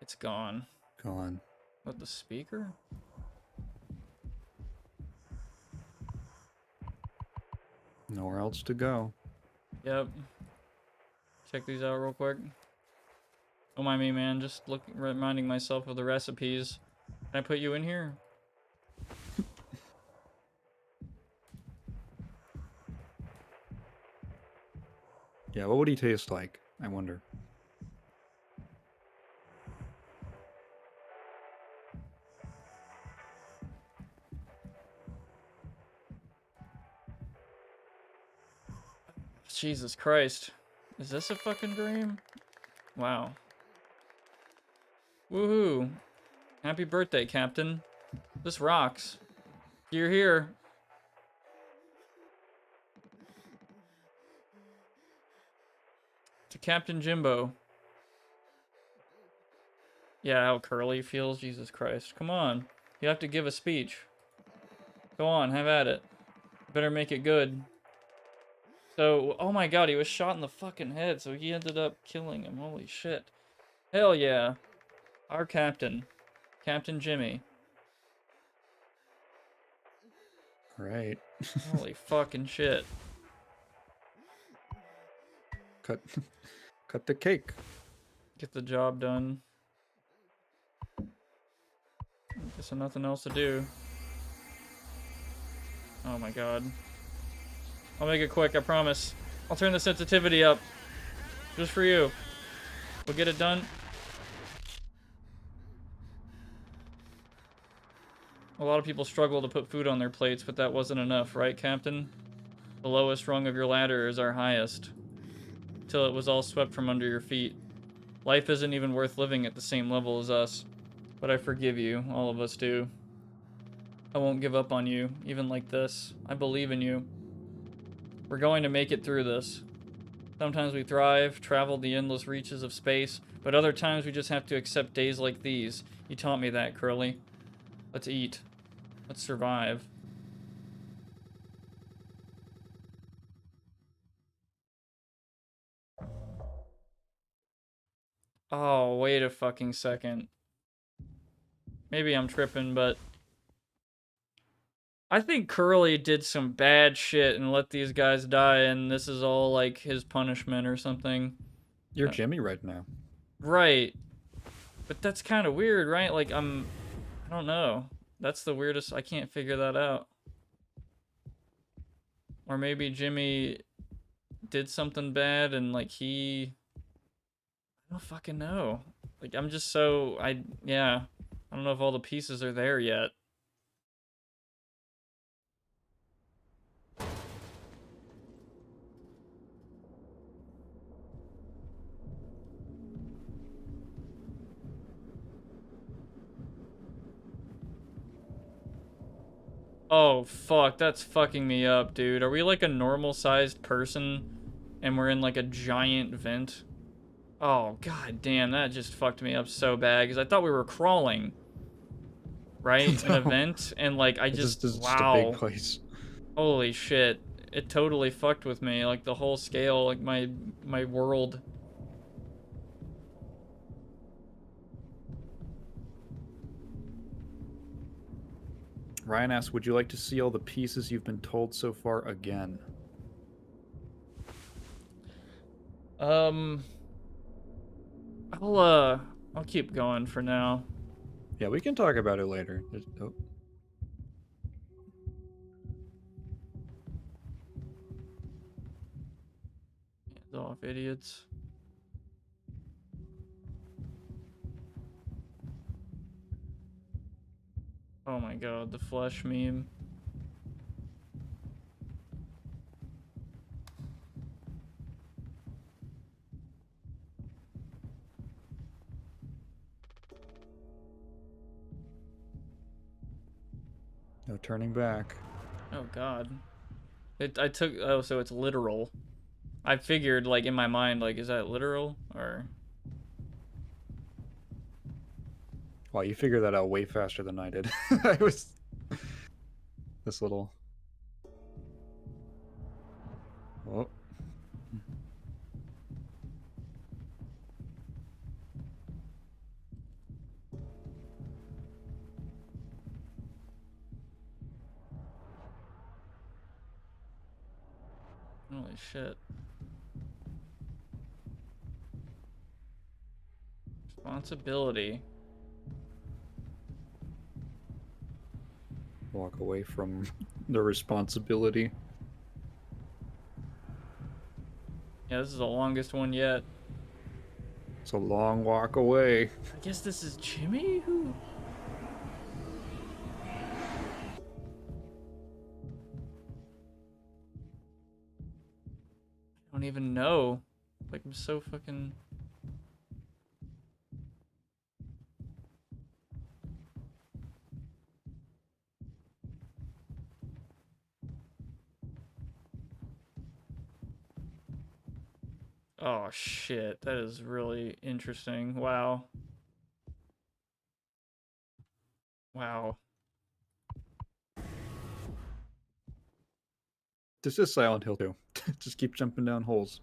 It's gone. Gone. What, the speaker? Nowhere else to go. Yep. Check these out real quick. Don't mind me, man. Just reminding myself of the recipes. Can I put you in here? Yeah, what would he taste like? I wonder. Jesus Christ. Is this a fucking dream? Wow. Woohoo. Happy birthday, Captain. This rocks. You're here. To Captain Jimbo. Yeah, how Curly feels. Jesus Christ. Come on. You have to give a speech. Go on, have at it. Better make it good. So, oh my god, he was shot in the fucking head, so he ended up killing him. Holy shit. Hell yeah. Our captain. Captain Jimmy. Right. Holy fucking shit. Cut cut the cake. Get the job done. Guess there's nothing else to do. Oh my god. I'll make it quick, I promise. I'll turn the sensitivity up. Just for you. We'll get it done. A lot of people struggle to put food on their plates, but that wasn't enough, right, Captain? The lowest rung of your ladder is our highest. Till it was all swept from under your feet. Life isn't even worth living at the same level as us. But I forgive you, all of us do. I won't give up on you, even like this. I believe in you. We're going to make it through this. Sometimes we thrive, travel the endless reaches of space, but other times we just have to accept days like these. You taught me that, Curly. Let's eat. Let's survive. Oh, wait a fucking second. Maybe I'm tripping, but I think Curly did some bad shit and let these guys die, and this is all like his punishment or something. You're Jimmy right now. Right. But that's kind of weird, right? Like, I don't know. That's the weirdest. I can't figure that out. Or maybe Jimmy did something bad and, like, I don't fucking know. Like, I'm just so, yeah. I don't know if all the pieces are there yet. Oh, fuck. That's fucking me up, dude. Are we like a normal-sized person and we're in like a giant vent? Oh, god damn. That just fucked me up so bad because I thought we were crawling. Right? An event. And like, This is just a wow. big place. Holy shit. It totally fucked with me. Like the whole scale, like my world. Ryan asks, would you like to see all the pieces you've been told so far again? I'll keep going for now. Yeah, we can talk about it later. Oh. Hands off, idiots. Oh my god, the flesh meme. No turning back. Oh god. Oh, so it's literal. I figured, like, in my mind, like, is that literal? Or... Wow, you figured that out way faster than I did. I was... This little... Oh. Holy shit. Responsibility. Walk away from the responsibility. Yeah, this is the longest one yet. It's a long walk away. I guess this is Jimmy? Who? I don't don't even know. Like, I'm so fucking... Oh, shit. That is really interesting. Wow. Wow. This is Silent Hill 2. Just keep jumping down holes.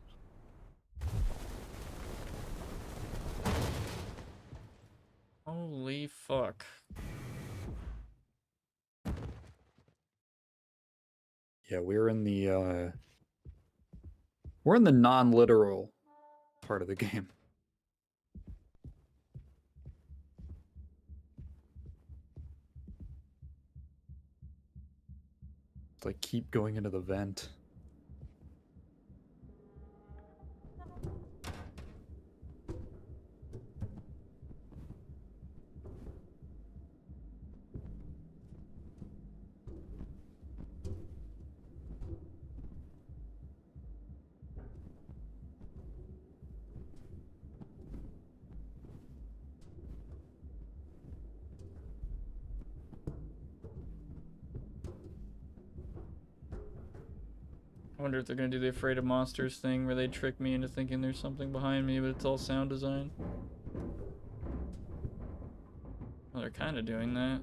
Holy fuck. Yeah, we're in the non-literal part of the game. It's like keep going into the vent. I wonder if they're gonna do the Afraid of Monsters thing where they trick me into thinking there's something behind me, but it's all sound design. Well, they're kind of doing that.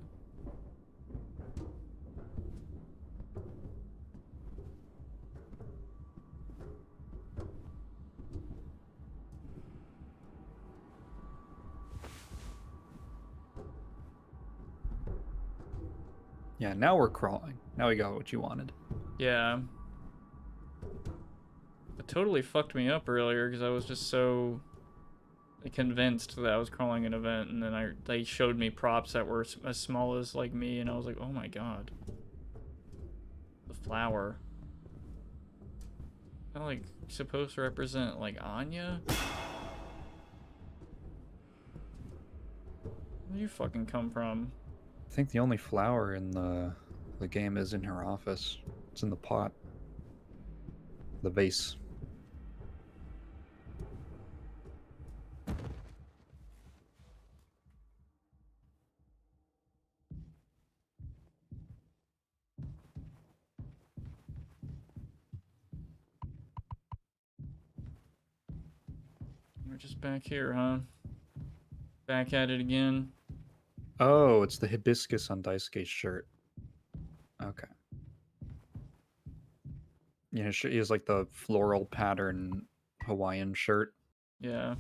Yeah, now we're crawling. Now we got what you wanted. Yeah. It totally fucked me up earlier because I was just so convinced that I was crawling an event, and then they showed me props that were as small as like me, and I was like, oh my god. The flower. Is that like supposed to represent like Anya? Where do you fucking come from? I think the only flower in the game is in her office. It's in the pot. The vase. We're just back here, huh? Back at it again. Oh, it's the hibiscus on Daisuke's shirt. Okay. Yeah, he has like the floral pattern Hawaiian shirt. Yeah.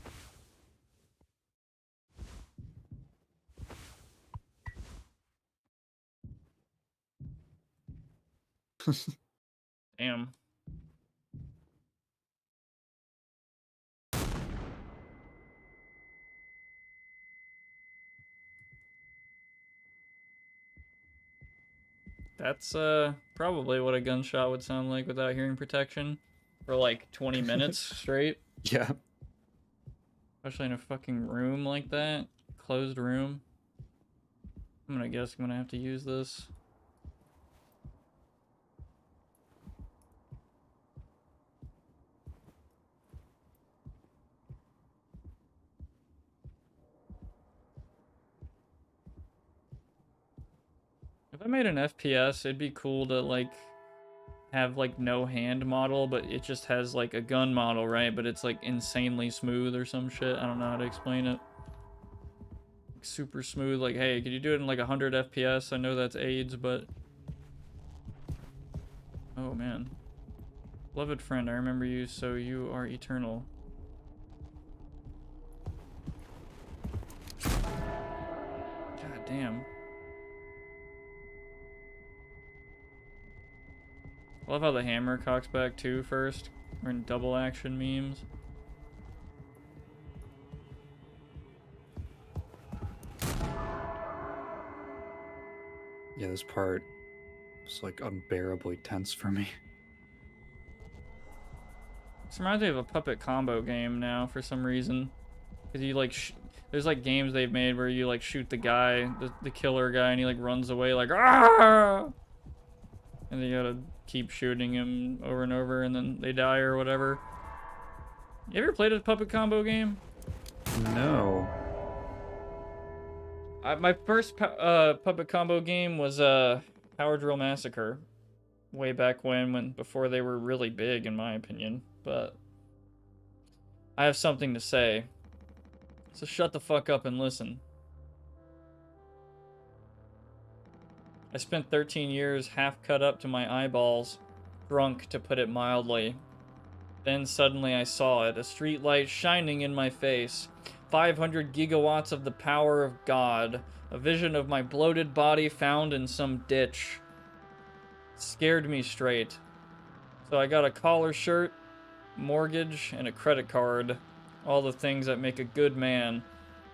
Damn. That's probably what a gunshot would sound like without hearing protection for like 20 minutes straight. Yeah. Especially in a fucking room like that. Closed room. I'm gonna guess I'm gonna have to use this. If I made an FPS, it'd be cool to like have like no hand model, but it just has like a gun model, right? But it's like insanely smooth or some shit. I don't know how to explain it. Like, super smooth. Like, hey, could you do it in like 100 FPS? I know that's AIDS, but oh man. Beloved friend, I remember you, so you are eternal. God damn. I love how the hammer cocks back too first. We're in double action memes. Yeah, this part is like unbearably tense for me. This reminds me of a puppet combo game now for some reason. Because you like, there's like games they've made where you like shoot the guy, the killer guy, and he like runs away like, ah! And then you gotta keep shooting him over and over, and then they die or whatever. You ever played a puppet combo game? No. My first puppet combo game was Power Drill Massacre, way back when before they were really big, in my opinion. But I have something to say, so shut the fuck up and listen. I spent 13 years half cut up to my eyeballs, drunk to put it mildly. Then suddenly I saw it, a street light shining in my face. 500 gigawatts of the power of God. A vision of my bloated body found in some ditch. It scared me straight. So I got a collar shirt, mortgage, and a credit card. All the things that make a good man.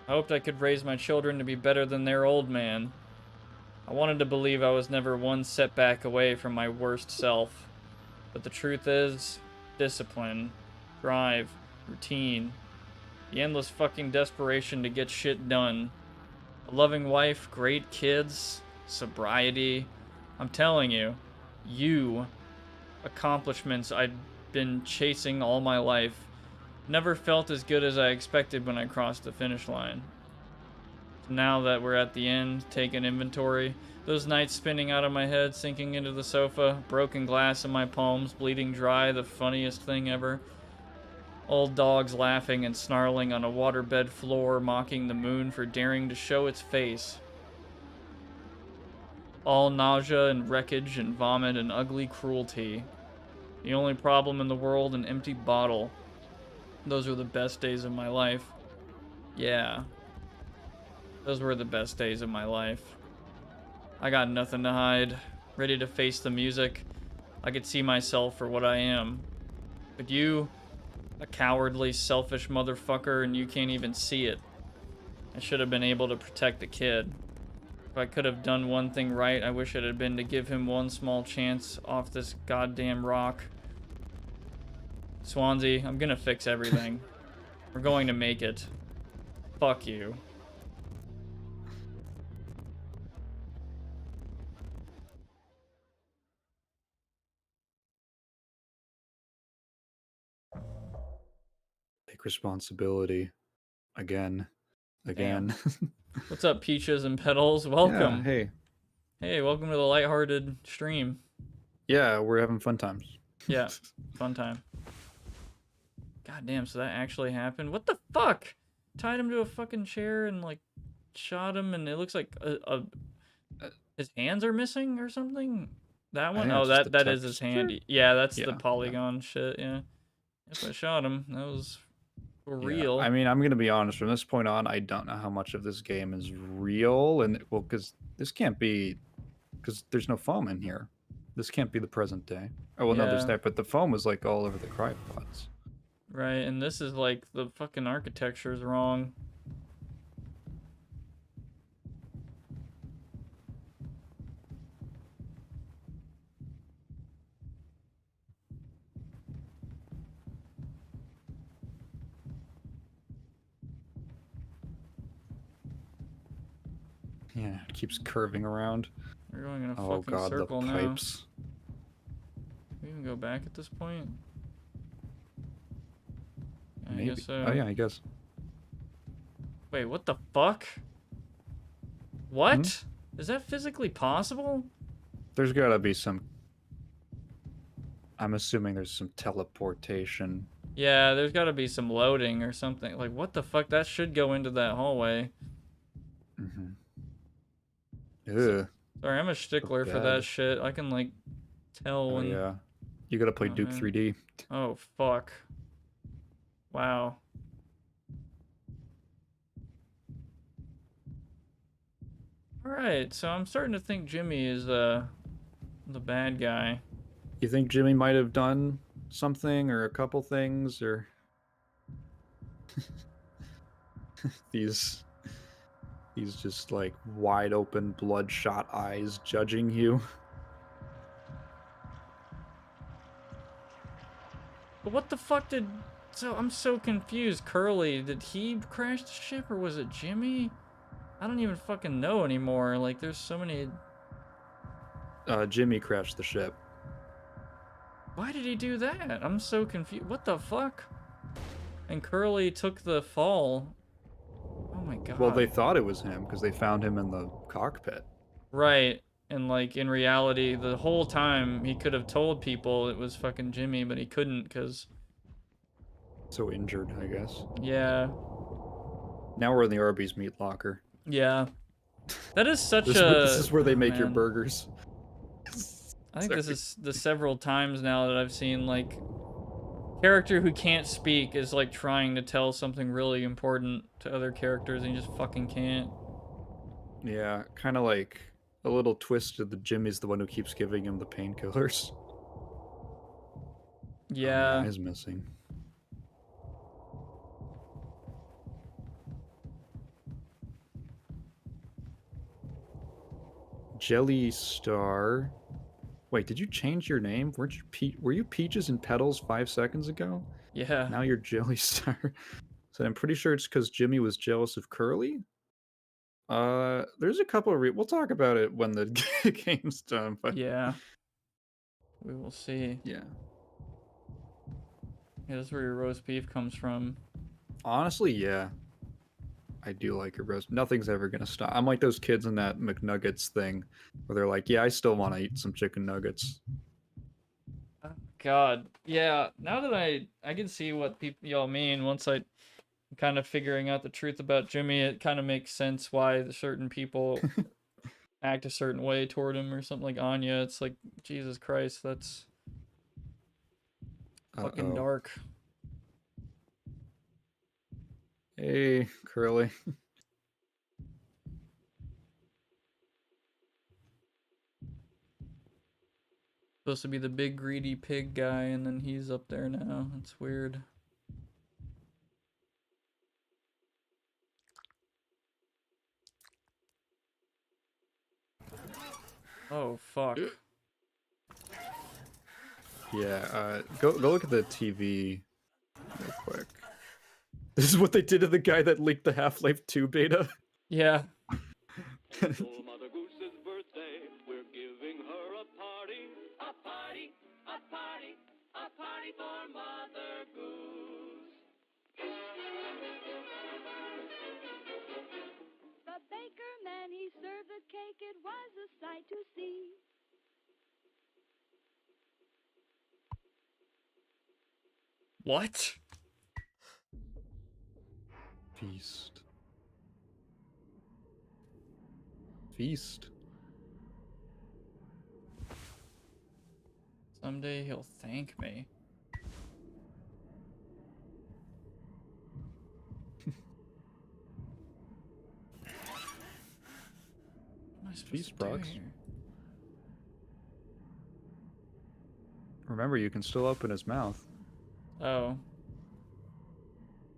I hoped I could raise my children to be better than their old man. I wanted to believe I was never one setback away from my worst self. But the truth is, discipline, drive, routine, the endless fucking desperation to get shit done, a loving wife, great kids, sobriety. I'm telling you, accomplishments I'd been chasing all my life, never felt as good as I expected when I crossed the finish line. Now that we're at the end, taking inventory, those nights spinning out of my head, sinking into the sofa, broken glass in my palms, bleeding dry, the funniest thing ever. Old dogs laughing and snarling on a waterbed floor, mocking the moon for daring to show its face. All nausea and wreckage and vomit and ugly cruelty. The only problem in the world, an empty bottle. Those were the best days of my life. Yeah. Those were the best days of my life. I got nothing to hide, ready to face the music. I could see myself for what I am. But you, a cowardly, selfish motherfucker, and you can't even see it. I should have been able to protect the kid. If I could have done one thing right, I wish it had been to give him one small chance off this goddamn rock. Swansea, I'm gonna fix everything. We're going to make it. Fuck you. Take responsibility. Again. What's up, Peaches and Petals? Welcome. Yeah, hey. Hey, welcome to the lighthearted stream. Yeah, we're having fun times. Yeah, fun time. God damn, so that actually happened? What the fuck? Tied him to a fucking chair and, like, shot him, and it looks like his hands are missing or something? That one? Oh, that is his hand. Yeah, that's the polygon shit, yeah. If I shot him, that was for real. I mean, I'm going to be honest. From this point on, I don't know how much of this game is real. And, well, because this can't be... Because there's no foam in here. This can't be the present day. Oh, well, no, there's that. But the foam was, like, all over the cryopods. Right, and this is, like, the fucking architecture is wrong. Yeah, it keeps curving around. We're going in a fucking circle now. Oh, God, the pipes. Can we even go back at this point? Yeah, Maybe. I guess so. Oh, yeah, I guess. Wait, what the fuck? What? Is that physically possible? There's gotta be some... I'm assuming there's some teleportation. Yeah, there's gotta be some loading or something. Like, what the fuck? That should go into that hallway. Ugh. Sorry, I'm a stickler for that shit. I can, like, tell when... yeah. You gotta play Duke 3D. Oh, fuck. Wow. Alright, so I'm starting to think Jimmy is, the bad guy. You think Jimmy might have done something or a couple things, or... These just, like, wide open, bloodshot eyes judging you. But what the fuck did... So, I'm so confused. Curly, did he crash the ship, or was it Jimmy? I don't even fucking know anymore. Like, there's so many... Jimmy crashed the ship. Why did he do that? I'm so confused. What the fuck? And Curly took the fall. Oh my god. Well, they thought it was him because they found him in the cockpit. Right. And like in reality, the whole time he could have told people it was fucking Jimmy, but he couldn't because So injured, I guess. yeah. Now we're in the Arby's meat locker. Yeah. That is such This is where they oh, make your man. burgers. I think this Sorry. is the several times now that I've seen like character who can't speak is like trying to tell something really important to other characters and he just fucking can't. Yeah, kind of like a little twisted that Jimmy's the one who keeps giving him the painkillers. Yeah. Oh, is missing. Jelly Star. Wait, did you change your name? Weren't you were you Peaches and Petals 5 seconds ago? Yeah. Now you're Jelly Star. So I'm pretty sure it's because Jimmy was jealous of Curly. There's a couple of we'll talk about it when the game's done. But Yeah. We will see. yeah. Yeah, that's where your roast beef comes from. Honestly, yeah. I do like a roast. Nothing's ever gonna stop. I'm like those kids in that McNuggets thing where they're like, yeah, I still want to eat some chicken nuggets. Oh, God. Yeah, now that I can see what y'all mean once I kind of figuring out the truth about Jimmy, it kind of makes sense why certain people act a certain way toward him or something like Anya. It's like, Jesus Christ, that's fucking Uh-oh. dark. Hey, Curly. Supposed to be the big greedy pig guy, and then he's up there now. It's weird. Oh, fuck. Yeah, go look at the TV real quick. This is what they did to the guy that leaked the Half-Life 2 beta. Yeah. Mother Goose's birthday, we're giving her a party. A party, a party, a party for Mother Goose. The baker man, he served the cake, it was a sight to see. What? Feast. Feast. Someday he'll thank me. What am I supposed Feast, to do Brox. here? Remember, you can still open his mouth. Oh.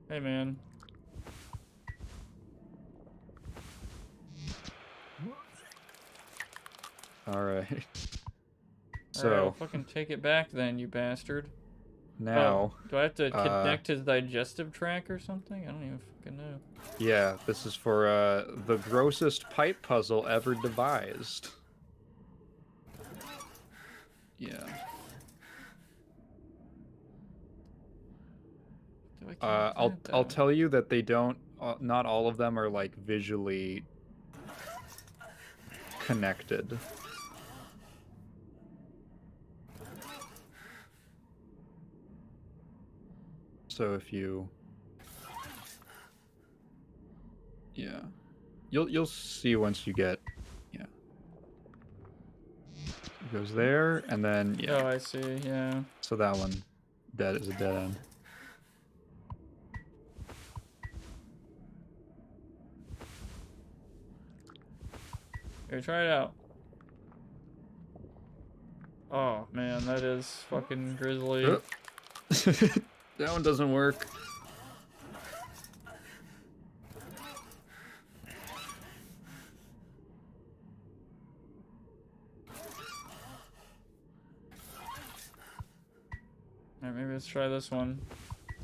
Hey, man. Alright. Alright, I'll So, fucking take it back then, you bastard. now, Do I have to connect his digestive tract or something? I don't even fucking know. yeah, this is for the grossest pipe puzzle ever devised. Yeah. Do I connect I'll that, I'll though? tell you that they don't. Not all of them are like visually connected. So if you, yeah, you'll see once you get, yeah. It goes there, and then yeah. Oh, I see, yeah. So that one, dead is a dead end. Here, try it out. Oh, man, that is fucking grisly. That one doesn't work. Alright, maybe let's try this one.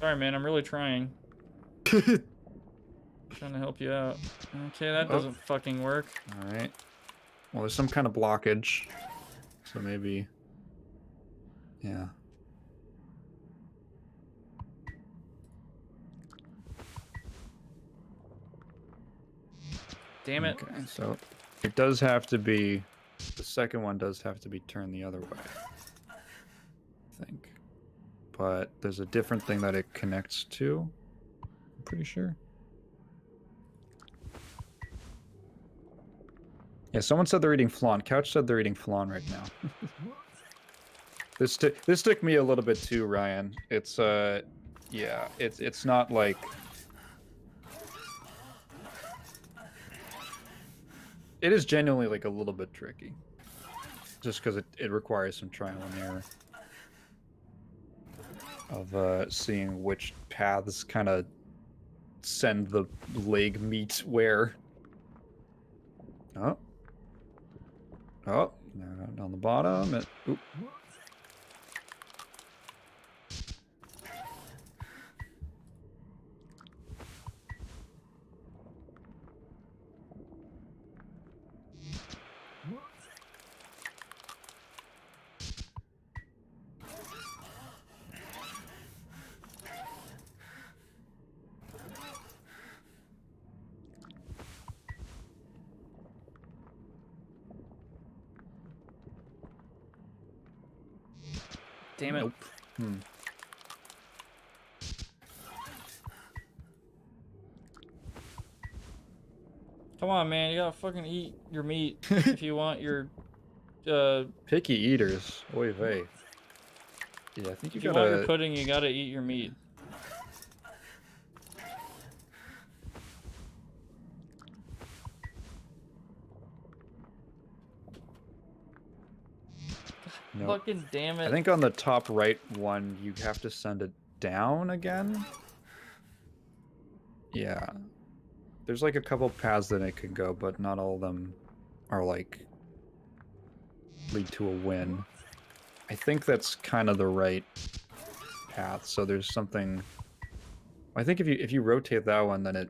Sorry, man, I'm really trying. Trying to help you out. Okay, that doesn't fucking work. Alright. Well, there's some kind of blockage. So maybe... Yeah. Damn it. Okay, so it does have to be, the second one does have to be turned the other way, I think. But there's a different thing that it connects to, I'm pretty sure. Yeah, someone said they're eating flan. Couch said they're eating flan right now. This took me a little bit too, Ryan. It's yeah, it's not like it is genuinely like a little bit tricky. Just because it requires some trial and error of seeing which paths kind of send the leg meat where. Oh. Oh, now on the bottom. Oop. Damn it. Nope. Hmm. Come on, man. You gotta fucking eat your meat if you want your. Picky eaters. Oy vey. Yeah, I think you If you want your gotta. pudding, you gotta eat your meat. Nope. Fucking damn it. I think on the top right one, you have to send it down again. Yeah. There's like a couple paths that it can go, but not all of them are like lead to a win. I think that's kind of the right path. So there's something. I think if you rotate that one, then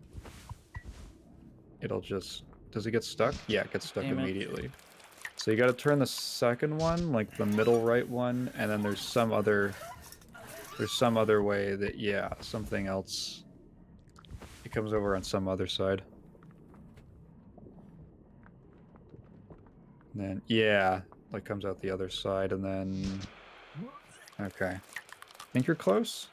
it'll just. Does it get stuck? Yeah, it gets stuck Damn it. immediately. So you got to turn the second one, like the middle right one, and then there's some other way that, yeah, something else. It comes over on some other side. And then, yeah, like comes out the other side, and then, okay. Think you're close?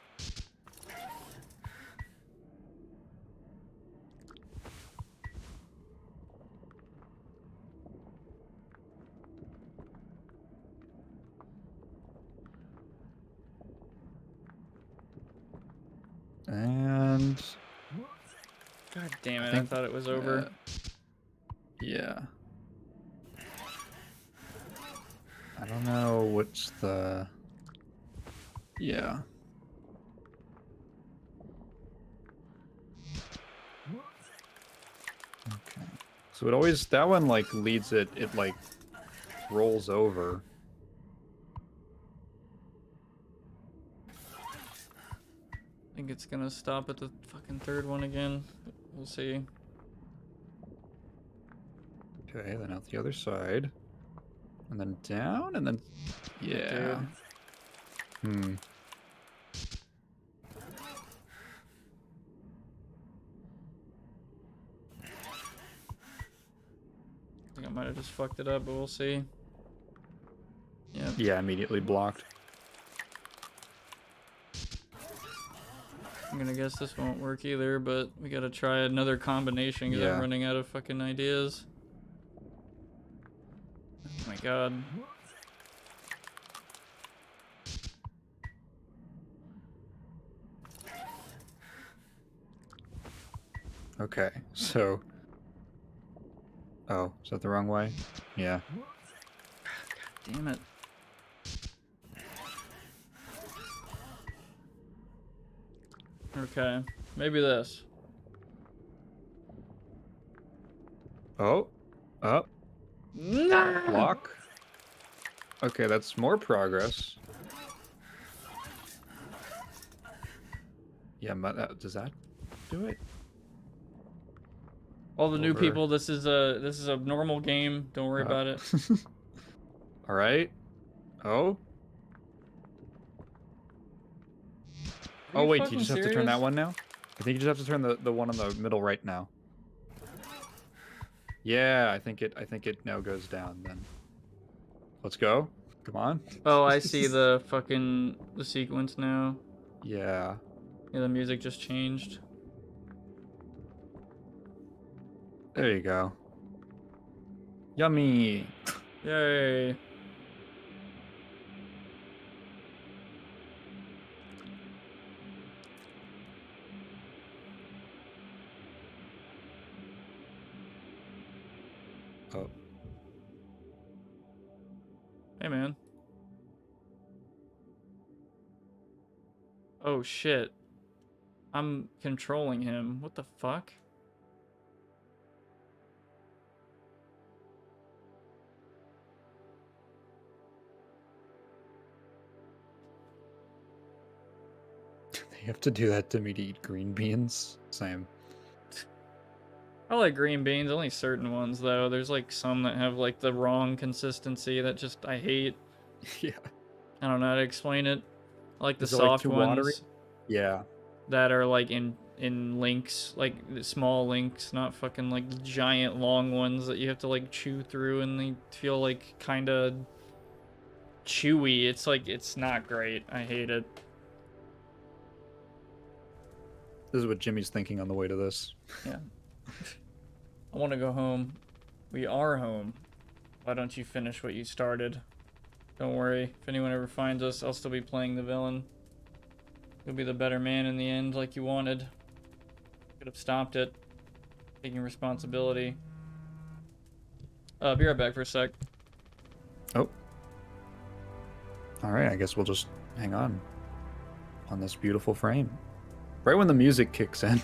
And God damn it. I think- thought it was over. yeah. I don't know what's the. Yeah. Okay. So it always, that one like leads it like rolls over. I think it's gonna stop at the fucking third one again. We'll see. Okay, then out the other side. And then down, and then. Yeah. Hmm. I think I might have just fucked it up, but we'll see. Yeah. Yeah, immediately blocked. I'm gonna guess this won't work either, but we gotta try another combination because Yeah. I'm running out of fucking ideas. Oh my god. Okay, so. Oh, is that the wrong way? Yeah. Damn it. Okay, maybe this. Oh. Up. No! Block. Okay, that's more progress. Yeah, does that do it? All the new Over. people, this is a normal game. Don't worry about it. All right. Oh. Are Oh you wait, you fucking just have to turn that serious? one now? I think you just have to turn the one on the middle right now. Yeah, I think it now goes down then. Let's go. Come on. Oh, I see the sequence now. Yeah. Yeah, the music just changed. There you go. Yummy. Yay. Oh. Hey, man. Oh, shit. I'm controlling him. What the fuck? You have to do that to me to eat green beans? Same. I like green beans, only certain ones, though. There's, like, some that have, like, the wrong consistency that just I hate. Yeah. I don't know how to explain it. I like the Is it, like, soft too ones watery? Yeah. that are, like, in links, like, the small links, not fucking, like, giant long ones that you have to, like, chew through and they feel, like, kinda chewy. It's, like, it's not great. I hate it. This is what Jimmy's thinking on the way to this. Yeah. I want to go home. We are home. Why don't you finish what you started? Don't worry. If anyone ever finds us, I'll still be playing the villain. You'll be the better man in the end, like you wanted. Could have stopped it. Taking responsibility. Be right back for a sec. Oh. Alright, I guess we'll just hang on this beautiful frame. Right when the music kicks in.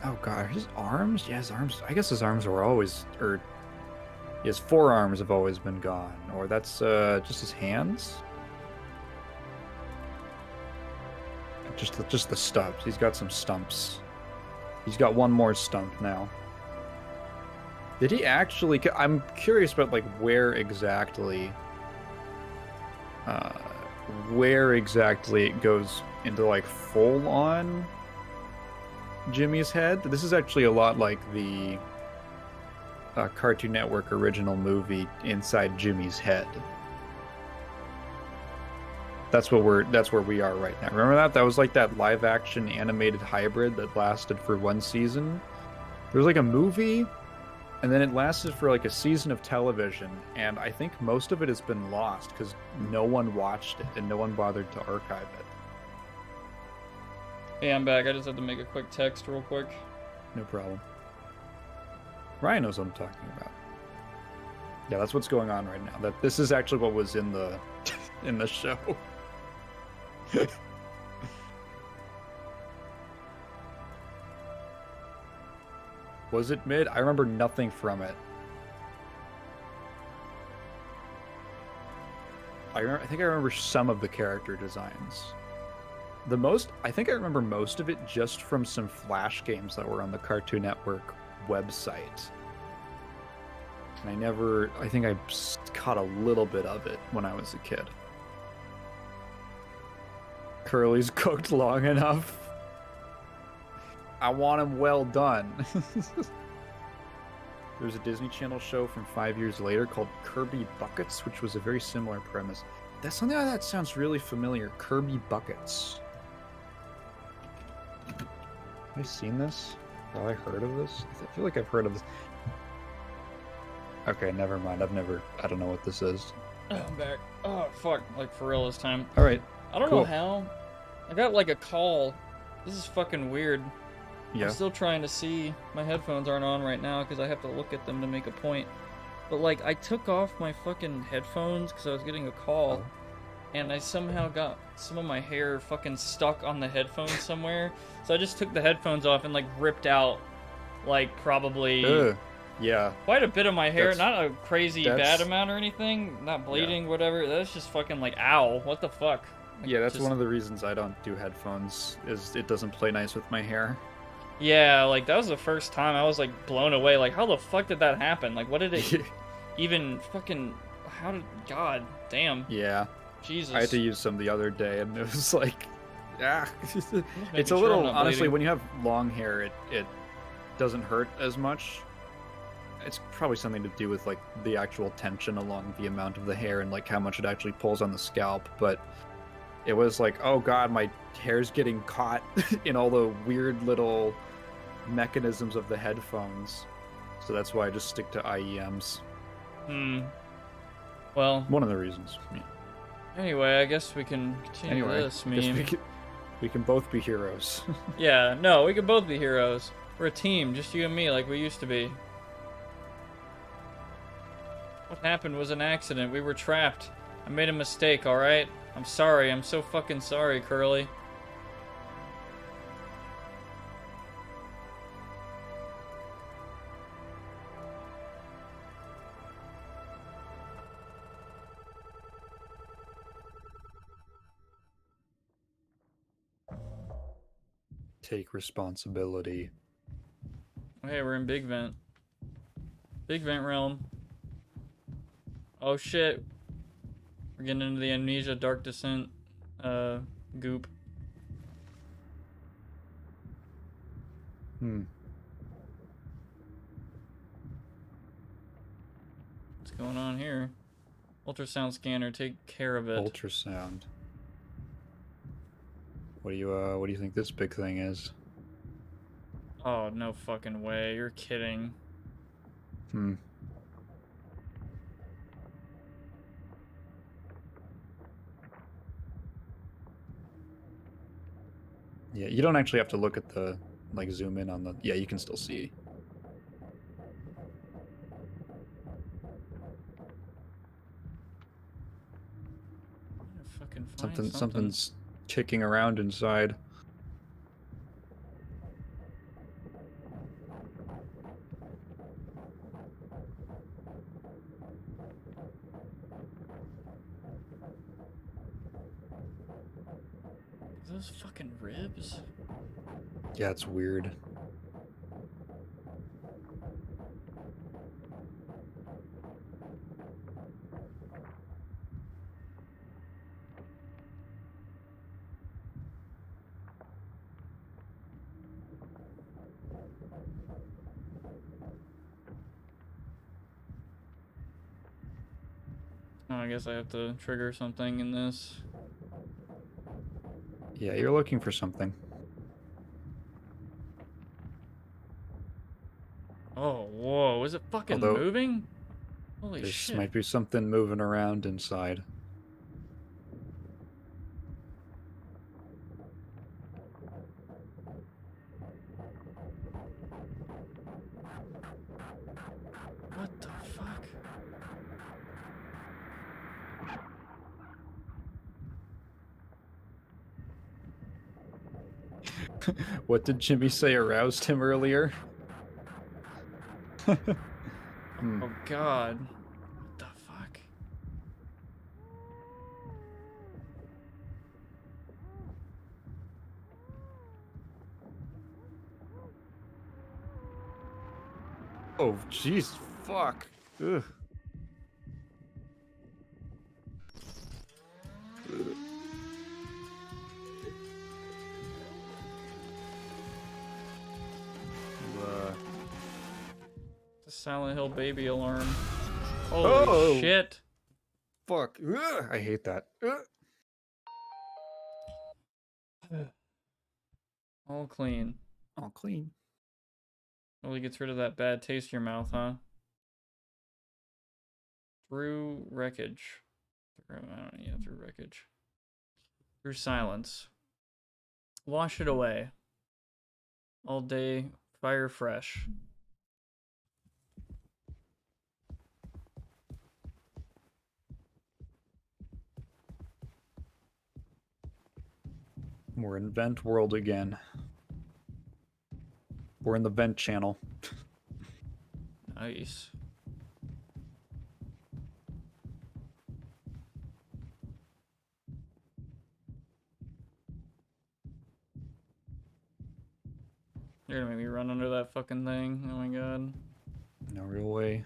Oh god, his arms? Yeah, his arms. I guess his arms were always, or his forearms have always been gone. Or that's just his hands. Just the stubs. He's got some stumps. He's got one more stump now. Did he actually? I'm curious about like where exactly it goes into like full on Jimmy's head. This is actually a lot like the Cartoon Network original movie Inside Jimmy's Head. That's where we are right now. Remember that? That was like that live action animated hybrid that lasted for one season. There was like a movie, and then it lasted for like a season of television, and I think most of it has been lost because no one watched it and no one bothered to archive it. Hey, I'm back. I just had to make a quick text real quick. No problem. Ryan knows what I'm talking about. Yeah, that's what's going on right now. That this is actually what was in the in the show. Was it mid? I remember nothing from it. I think I remember some of the character designs. I think I remember most of it just from some Flash games that were on the Cartoon Network website. And I think I caught a little bit of it when I was a kid. Curly's cooked long enough. I want him well done. There was a Disney Channel show from 5 years later called Kirby Buckets, which was a very similar premise. That's something that sounds really familiar. Kirby Buckets. Have I seen this? Have I heard of this? I feel like I've heard of this. Okay, never mind. I don't know what this is. Oh, I'm back. Oh, fuck. Like, for real this time. Alright. I don't Cool. know how. I got, like, a call. This is fucking weird. Yeah. I'm still trying to see. My headphones aren't on right now because I have to look at them to make a point. But, like, I took off my fucking headphones because I was getting a call. Oh. And I somehow got some of my hair fucking stuck on the headphones somewhere. So I just took the headphones off and, like, ripped out, like, probably... Ugh. Yeah. quite a bit of my hair. That's- Not a crazy that's- bad amount or anything. Not bleeding, whatever. That's just fucking, like, ow. What the fuck? Like, Yeah, that's just- one of the reasons I don't do headphones, is it doesn't play nice with my hair. Yeah, like, that was the first time I was, like, blown away. Like, how the fuck did that happen? Like, what did it even fucking... How did... God damn. Yeah. Jesus. I had to use some the other day, and it was like... Ah, Almost it's making a sure I'm little not honestly bleeding. when you have long hair, it doesn't hurt as much. It's probably something to do with like the actual tension along the amount of the hair and like how much it actually pulls on the scalp. But it was like, oh god, my hair's getting caught in all the weird little mechanisms of the headphones. So that's why I just stick to IEMs. Well, One of the reasons. Yeah. anyway, I guess we can continue Anyway, this I guess meme. we can both be heroes. Yeah, no, we could both be heroes. We're a team, just you and me, like we used to be. What happened was an accident. We were trapped. I made a mistake, alright? I'm sorry. I'm so fucking sorry, Curly. Take responsibility. Hey, we're in Big Vent. Big Vent Realm. Oh shit. We're getting into the Amnesia Dark Descent goop. What's going on here? Ultrasound scanner, take care of it. Ultrasound. What do you think this big thing is? Oh, no fucking way. You're kidding. Yeah, you don't actually have to look at the, like, zoom in on the... Yeah, you can still see. Fucking find Something's kicking around inside. Are those fucking ribs? Yeah, it's weird. Oh, I guess I have to trigger something in this. Yeah, you're looking for something. Oh, whoa. Is it fucking Although, moving? Holy There shit. might be something moving around inside. What the fuck? What did Jimmy say aroused him earlier? Oh god. What the fuck? Oh, jeez, fuck. Ugh. The Silent Hill baby alarm. Holy shit. Fuck. Ugh, I hate that. Ugh. All clean. All clean. Really gets rid of that bad taste in your mouth, huh? Through wreckage. Through wreckage. Through silence. Wash it away. All day, fire fresh. We're in Vent World again. We're in the Vent channel. Nice. You're gonna make me run under that fucking thing. Oh my god. No real way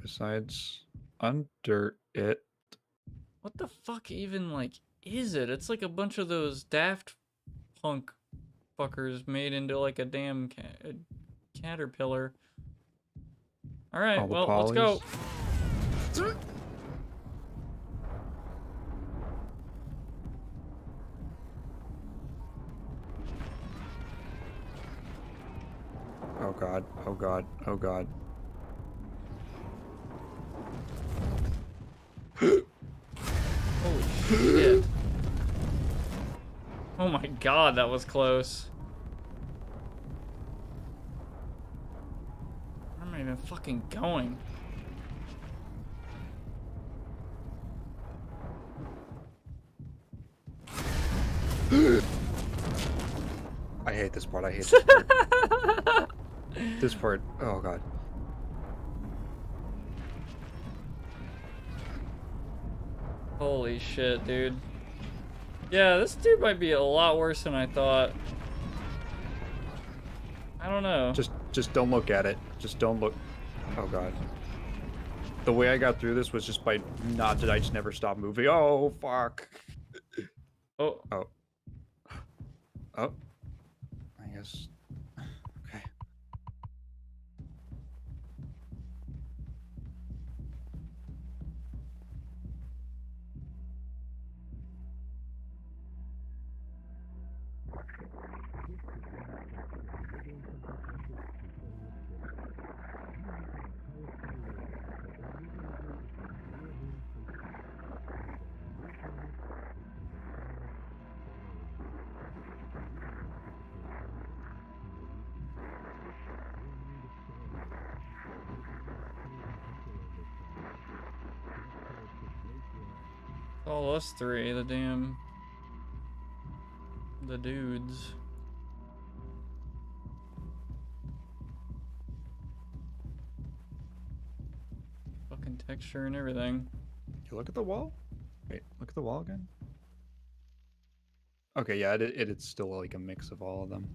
besides under it. What the fuck even, like, is it? It's like a bunch of those daft punk fuckers made into like a damn caterpillar. All right, All the well, let's go. polys. Oh god, oh god, oh god. Holy shit. Oh my god, that was close. Where am I even fucking going? I hate this part, I hate this part. This part, oh god. Holy shit, dude. Yeah, this dude might be a lot worse than I thought. I don't know. Just don't look at it. Just don't look. Oh god. The way I got through this was just by not did I just never stop moving. Oh fuck. Oh. Oh. Oh. I guess. Okay. All us three, the dudes. Fucking texture and everything. You look at the wall? Wait, look at the wall again? Okay, yeah, it's still like a mix of all of them.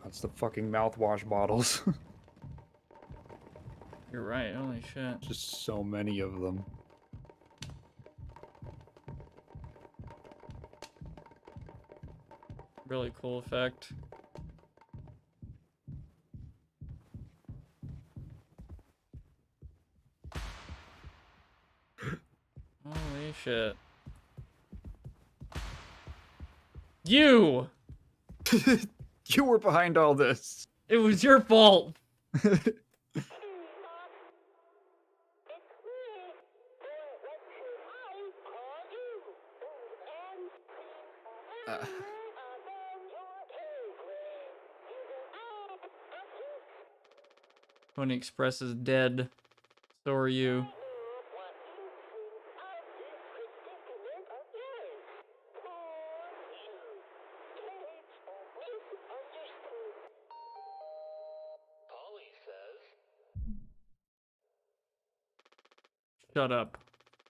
That's the fucking mouthwash bottles. You're right, holy shit. Just so many of them. Really cool effect. Holy shit. You! You were behind all this. It was your fault! Tony Express is dead. So are you. Shut up.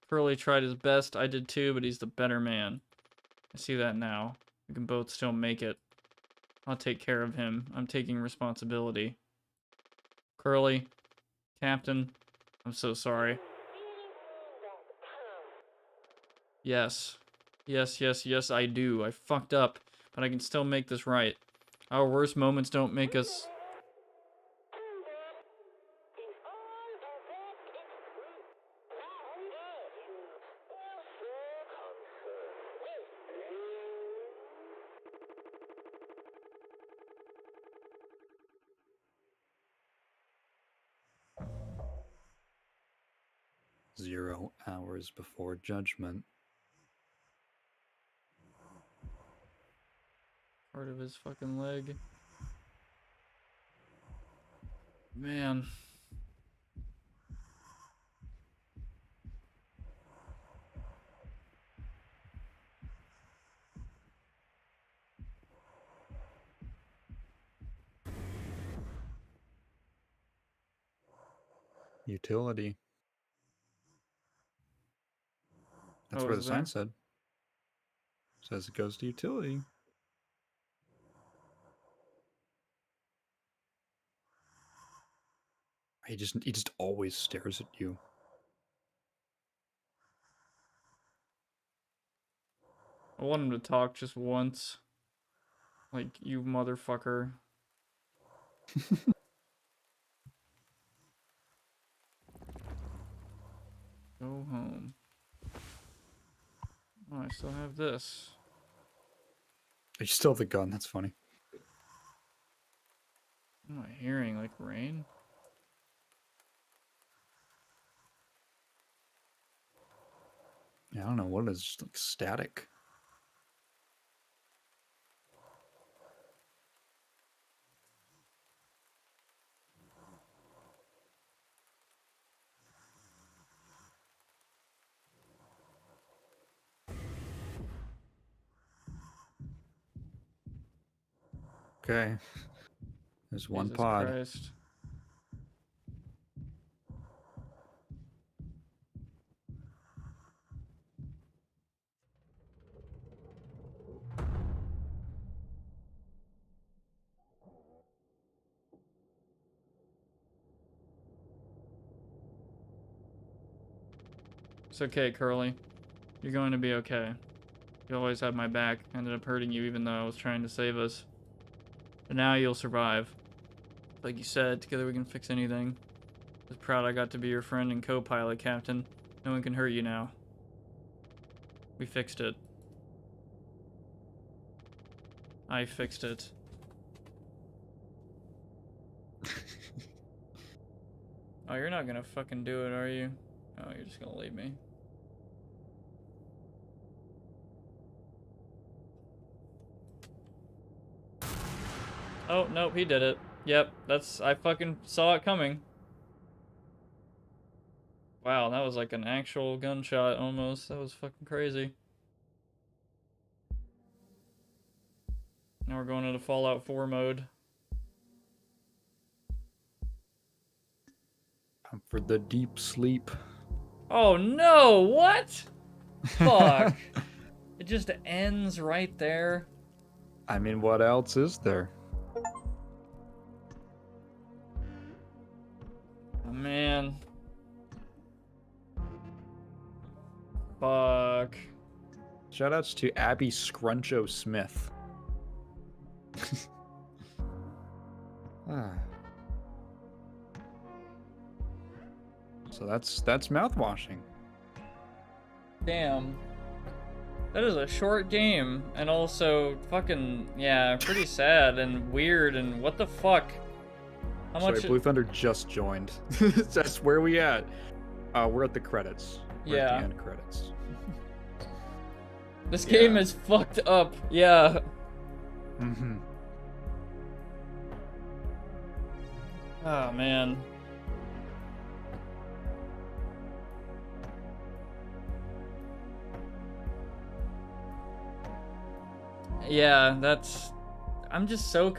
Curly tried his best. I did too, but he's the better man. I see that now. We can both still make it. I'll take care of him. I'm taking responsibility. Curly, Captain, I'm so sorry. Yes. Yes, yes, yes, I do. I fucked up, but I can still make this right. Our worst moments don't make us... "0 hours before judgment." Part of his fucking leg. Man. Utility. That's Oh, where is the it sign there? said. Says it goes to utility. He just always stares at you. I want him to talk just once. Like, you motherfucker. Go home. Oh, I still have this. You still have the gun. That's funny. What am I hearing? Like rain? Yeah, I don't know what it is. Just like static. Okay. There's one Jesus pod. Christ. It's okay, Curly. You're going to be okay. You always had my back. I ended up hurting you even though I was trying to save us. But now you'll survive. Like you said, together we can fix anything. I was proud I got to be your friend and co-pilot, Captain. No one can hurt you now. We fixed it. I fixed it. Oh, you're not gonna fucking do it, are you? Oh, you're just gonna leave me. Oh, nope, he did it. Yep, I fucking saw it coming. Wow, that was like an actual gunshot almost. That was fucking crazy. Now we're going into Fallout 4 mode. Time for the deep sleep. Oh no, what? Fuck. It just ends right there. I mean, what else is there? Oh man. Fuck. Shoutouts to Abby Scruncho Smith. So that's mouthwashing. Damn. That is a short game, and also fucking, yeah, pretty sad and weird, and what the fuck? How much? Sorry, Blue Thunder just joined. That's where we at. We're at the credits. We're at Yeah. the end credits. This game Yeah. is fucked up. Yeah. Mm-hmm. Oh man. Yeah, that's. I'm just so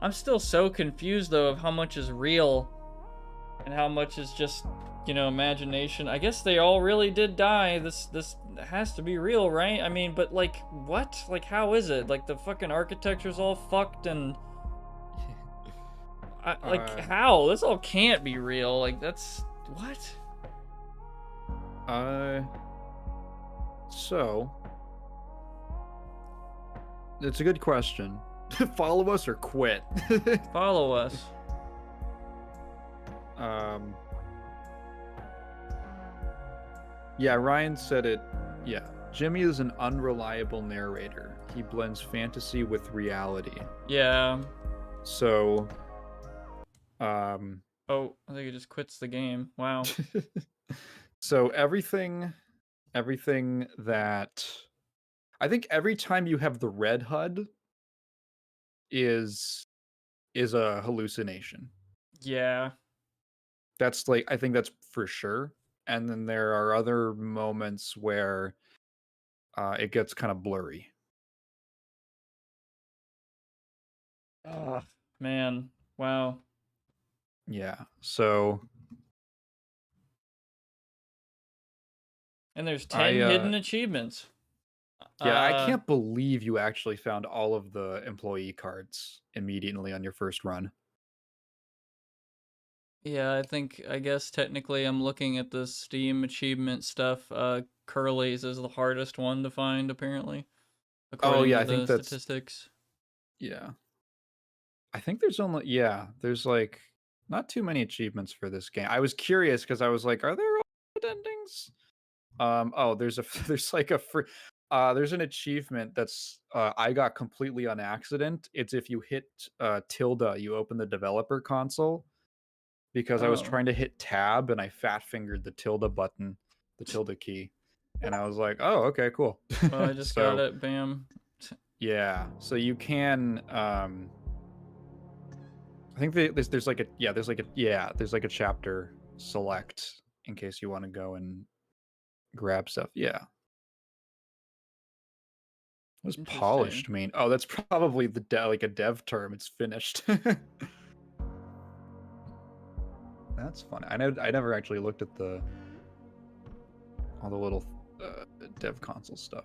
I'm still so confused though of how much is real, and how much is just, you know, imagination. I guess they all really did die. This has to be real, right? I mean, but like, what? Like, how is it? Like, the fucking architecture's all fucked, and how? This all can't be real. Like, that's what? So it's a good question. Follow us or quit. Follow us. Yeah, Ryan said it. Yeah, Jimmy is an unreliable narrator. He blends fantasy with reality. Yeah. So, Oh, I think it just quits the game. Wow. so everything that I think every time you have the red HUD is a hallucination. Yeah. That's like, I think that's for sure. And then there are other moments where it gets kind of blurry. Oh, man. Wow. Yeah. So And there's 10 hidden achievements. yeah, I can't believe you actually found all of the employee cards immediately on your first run. Yeah, I guess technically I'm looking at the Steam achievement stuff. Curly's is the hardest one to find, apparently. Oh According yeah, to I think the that's statistics. yeah. I think there's only there's like not too many achievements for this game. I was curious because I was like, are there alternate endings? Oh, there's a there's like a free there's an achievement that's I got completely on accident. It's if you hit tilde, you open the developer console because I was Oh. trying to hit tab and I fat fingered the tilde button, the tilde key. And I was like, "Oh, okay, cool." Well, I just got it. Bam. Yeah, so you can I think there's like a there's like a chapter select in case you want to go and grab stuff. Yeah. What does Interesting. polished mean? Oh, that's probably the like a dev term. It's finished. That's funny. I never actually looked at all the little dev console stuff.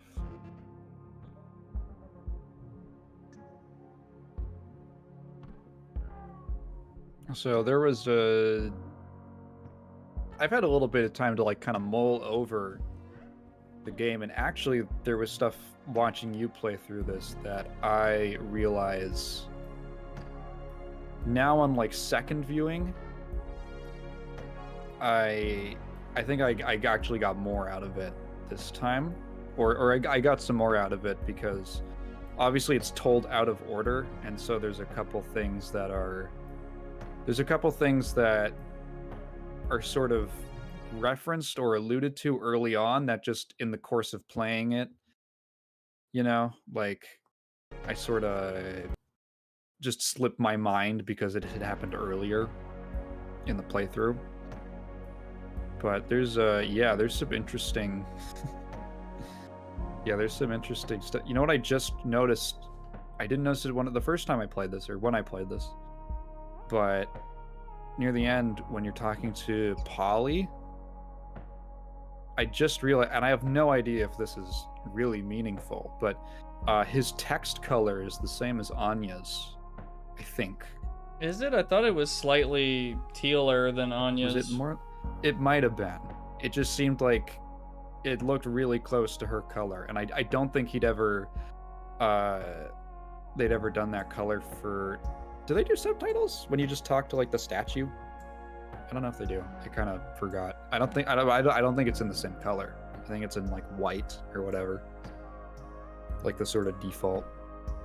So there was I've had a little bit of time to like kind of mull over the game, and actually there was stuff watching you play through this that I realize now on like second viewing. I think I actually got more out of it this time, or I got some more out of it because obviously it's told out of order, and so there's a couple things that are sort of referenced or alluded to early on that just in the course of playing it, like I sort of just slipped my mind because it had happened earlier in the playthrough. But there's some interesting there's some interesting stuff. You know what I just noticed? I didn't notice it the first time I played this, or when I played this, but near the end when you're talking to Polly, I just realized, and I have no idea if this is really meaningful, but his text color is the same as Anya's, I think. Is it? I thought it was slightly tealer than Anya's. Was it more? It might have been. It just seemed like it looked really close to her color, and I don't think they'd ever done that color for. Do they do subtitles when you just talk to like the statue? I don't know if they do. I kind of forgot. I don't think it's in the same color. I think it's in like white or whatever, like the sort of default.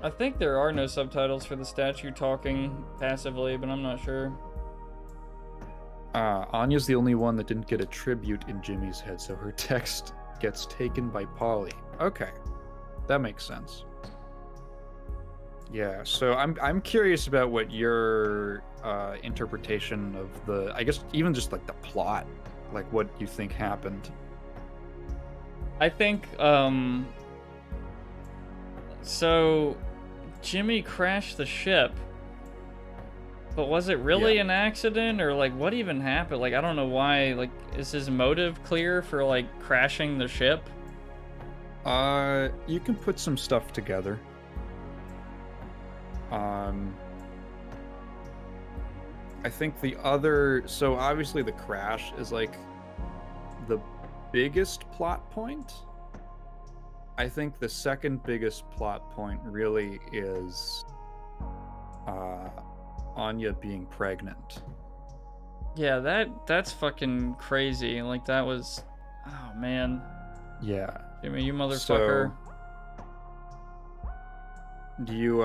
I think there are no subtitles for the statue talking passively, but I'm not sure. Anya's the only one that didn't get a tribute in Jimmy's head, so her text gets taken by Polly. Okay, that makes sense. Yeah, so I'm curious about what your interpretation of the, I guess even just like the plot, like what you think happened. I think so Jimmy crashed the ship. But was it really an accident, or like what even happened? Like I don't know why. Like is his motive clear for like crashing the ship? You can put some stuff together. I think so obviously the crash is like the biggest plot point. I think the second biggest plot point really is Anya being pregnant. Yeah, that's fucking crazy. Like that was, oh man. Yeah. Jimmy, you motherfucker. So, do you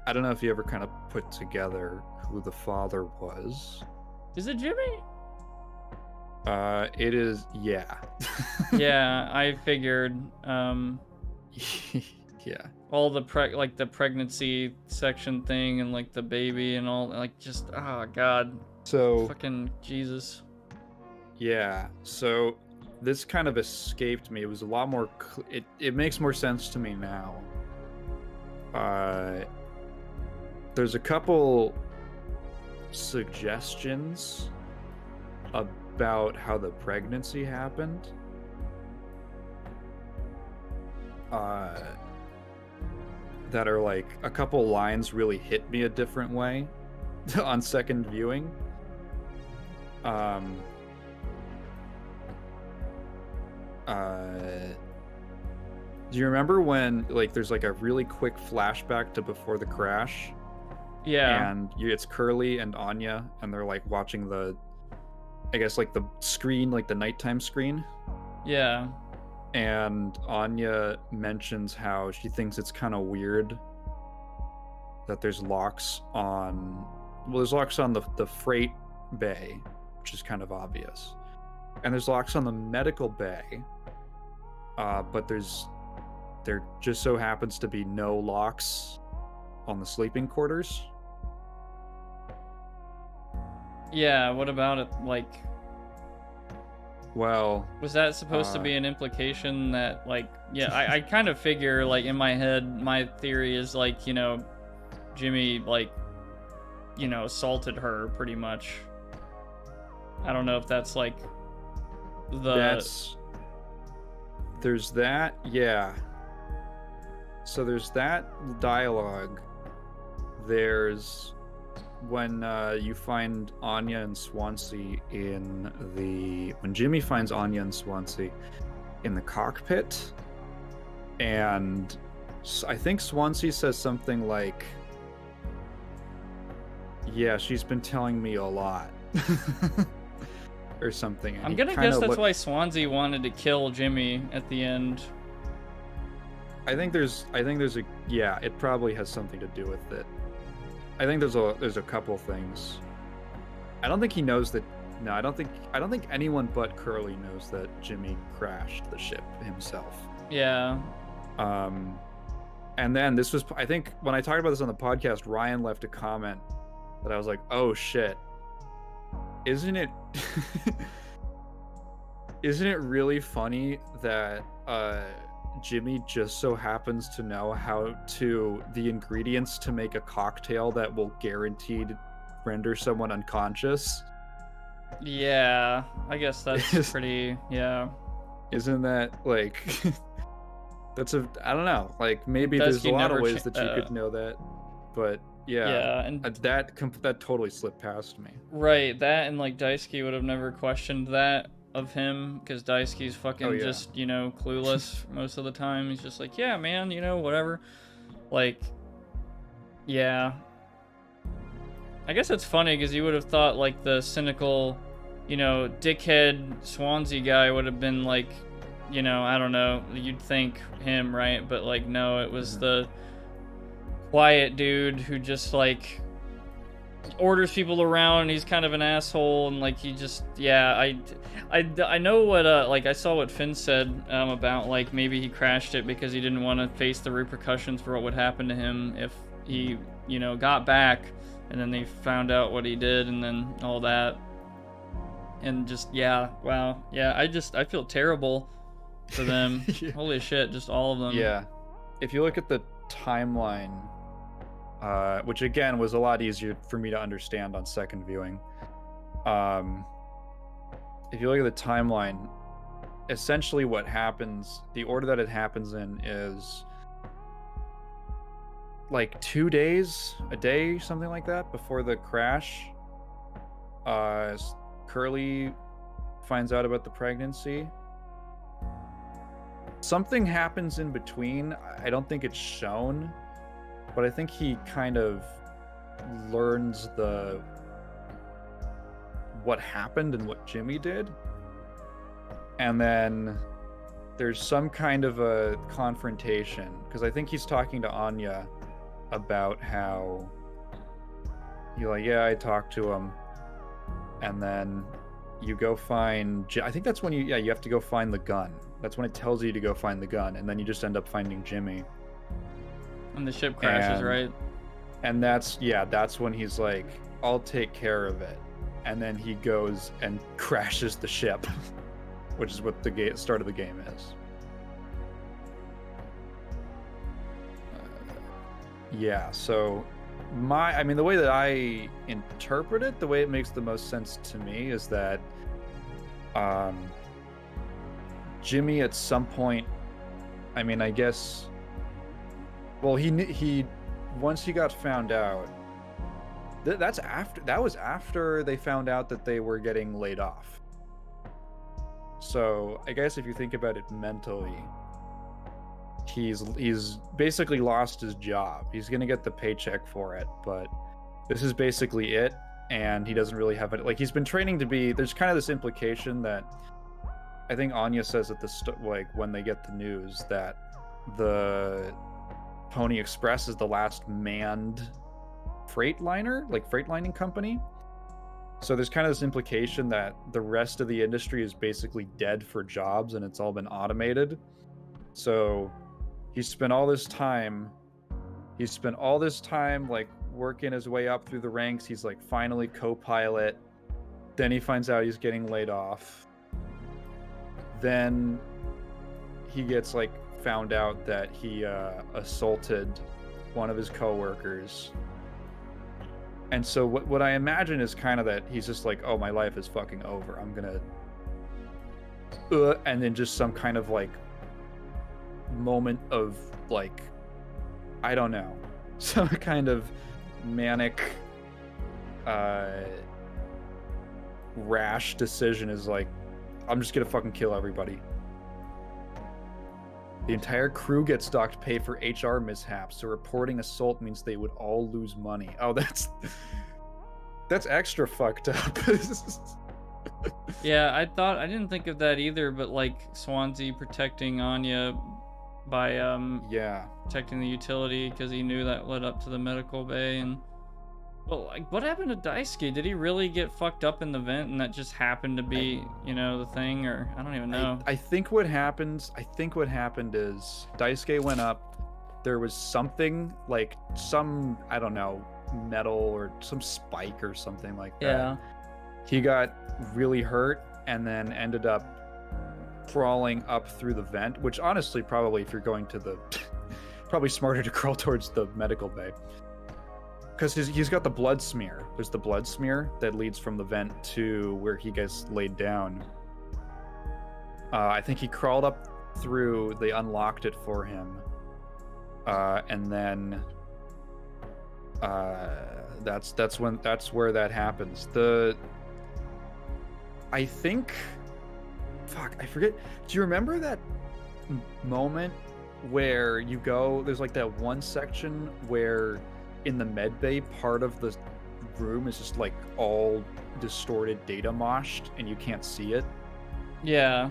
I don't know if you ever kind of put together who the father was. Is it Jimmy? It is, yeah. Yeah, I figured. Yeah. All the the pregnancy section thing and like the baby and all, like just oh god. So fucking Jesus. Yeah. So this kind of escaped me. It was a lot more. It makes more sense to me now. There's a couple suggestions about how the pregnancy happened. That are like a couple lines really hit me a different way on second viewing. Do you remember when like there's like a really quick flashback to before the crash? Yeah. And it's Curly and Anya, and they're like watching the, I guess like the screen, like the nighttime screen. Yeah. And Anya mentions how she thinks it's kind of weird that there's locks on, well, there's locks on the freight bay, which is kind of obvious. And there's locks on the medical bay, but there just so happens to be no locks on the sleeping quarters. Yeah, what about it? Like, Well, was that supposed to be an implication that, like, yeah, I kind of figure, like, in my head, my theory is, like, you know, Jimmy, like, you know, assaulted her pretty much. I don't know if that's, like, there's that, yeah. So there's that dialogue. There's when you find Anya and Swansea when Jimmy finds Anya and Swansea in the cockpit, and I think Swansea says something like, yeah, she's been telling me a lot. Or something. I'm gonna guess that's why Swansea wanted to kill Jimmy at the end. I think there's a, yeah, it probably has something to do with it. I think there's a couple things. I don't think he knows that. No, I don't think anyone but Curly knows that Jimmy crashed the ship himself. Yeah. And then this was, I think when I talked about this on the podcast, Ryan left a comment that I was like, oh shit. Isn't it really funny that Jimmy just so happens to know the ingredients to make a cocktail that will guaranteed render someone unconscious? Yeah, I guess that's pretty, yeah. Isn't that, like, I don't know, like, maybe there's a lot of ways that you could know that, but yeah. Yeah, and that totally slipped past me. Right, that and, like, Daisuke would have never questioned that of him, because Daisuke's fucking just, you know, clueless most of the time. He's just like, yeah, man, you know, whatever. Like, yeah. I guess it's funny, because you would have thought, like, the cynical, you know, dickhead Swansea guy would have been, like, you know, I don't know, you'd think him, right? But, like, no, it was the quiet dude who just, like, orders people around, and he's kind of an asshole, and, like, he just, yeah, I know what, like, I saw what Finn said, about, like, maybe he crashed it because he didn't want to face the repercussions for what would happen to him if he, you know, got back, and then they found out what he did, and then all that, and just, yeah, wow, yeah, I feel terrible for them. Yeah. Holy shit, just all of them. Yeah. If you look at the timeline, which again was a lot easier for me to understand on second viewing. If you look at the timeline, essentially what happens, the order that it happens in is like 2 days, a day, something like that, before the crash. Curly finds out about the pregnancy. Something happens in between. I don't think it's shown, but I think he kind of learns what happened and what Jimmy did. And then there's some kind of a confrontation, because I think he's talking to Anya about how you're like, yeah, I talked to him. And then you go find, I think that's when you have to go find the gun. That's when it tells you to go find the gun, and then you just end up finding Jimmy. And the ship crashes, right? And that's when he's like, I'll take care of it. And then he goes and crashes the ship, which is what the start of the game is. Yeah, so the way that I interpret it, the way it makes the most sense to me is that Jimmy at some point, I guess, well, he once he got found out, that was after they found out that they were getting laid off. So I guess if you think about it mentally, he's basically lost his job. He's gonna get the paycheck for it, but this is basically it, and he doesn't really have it. Like, he's been training to be. There's kind of this implication that I think Anya says at the like when they get the news that the Pony Express is the last manned freihtlining company. So there's kind of this implication that the rest of the industry is basically dead for jobs and it's all been automated. So he's spent all this time like working his way up through the ranks. He's like finally co-pilot. Then he finds out he's getting laid off. Then he gets like found out that he assaulted one of his coworkers. And so what I imagine is kind of that he's just like, oh, my life is fucking over. I'm gonna and then just some kind of like moment of like, I don't know, some kind of manic rash decision is like, I'm just gonna fucking kill everybody. The entire crew gets docked pay for HR mishaps, so reporting assault means they would all lose money. Oh, that's extra fucked up. Yeah, I didn't think of that either, but like Swansea protecting Anya by yeah, protecting the utility because he knew that led up to the medical bay. And well, like, what happened to Daisuke? Did he really get fucked up in the vent and that just happened to be, the thing? Or I don't even know. I think what happened is Daisuke went up. There was something like some, I don't know, metal or some spike or something like that. Yeah. He got really hurt and then ended up crawling up through the vent, which honestly, probably if you're going to the, probably smarter to crawl towards the medical bay. Because he's got the blood smear. There's the blood smear that leads from the vent to where he gets laid down. I think he crawled up through, they unlocked it for him. And then that's where that happens. I think, fuck, I forget. Do you remember that moment where you go, there's like that one section where in the med bay part of the room is just like all distorted data moshed and you can't see it? Yeah.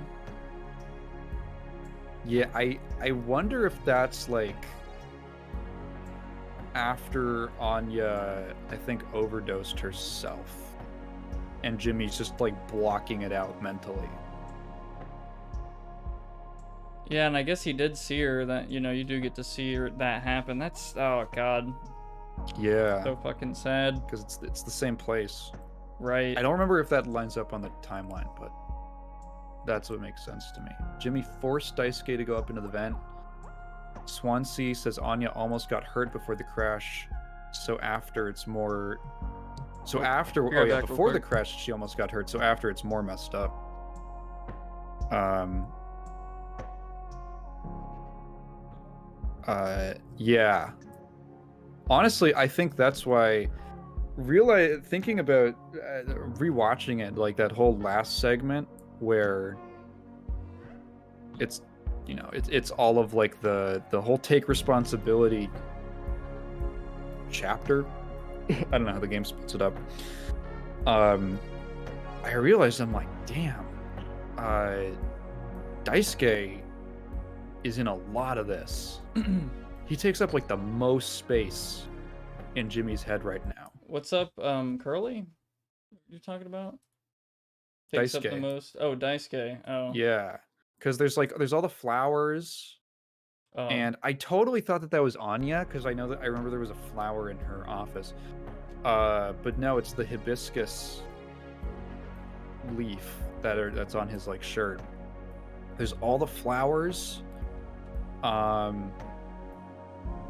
Yeah, I wonder if that's like after Anya, I think, overdosed herself and Jimmy's just like blocking it out mentally. Yeah, and I guess he did see her. That, you do get to see her, that happen. That's, oh god. Yeah. So fucking sad. Because it's the same place. Right. I don't remember if that lines up on the timeline, but that's what makes sense to me. Jimmy forced Daisuke to go up into the vent. Swansea says Anya almost got hurt before the crash, so after it's more... So after... Oh yeah, before the crash she almost got hurt, so after it's more messed up. Yeah. Honestly, I think that's why... thinking about rewatching it, like that whole last segment where it's, it's all of like the whole take responsibility chapter. I don't know how the game splits it up. I realized, I'm like, damn, Daisuke is in a lot of this. He takes up like the most space in Jimmy's head right now. What's up, Curly? You're talking about? Takes up the Daisuke. most. Oh, Daisuke. Oh. Yeah, because there's all the flowers, Oh. and I totally thought that was Anya because I remember there was a flower in her office. But no, it's the hibiscus leaf that's on his like shirt. There's all the flowers.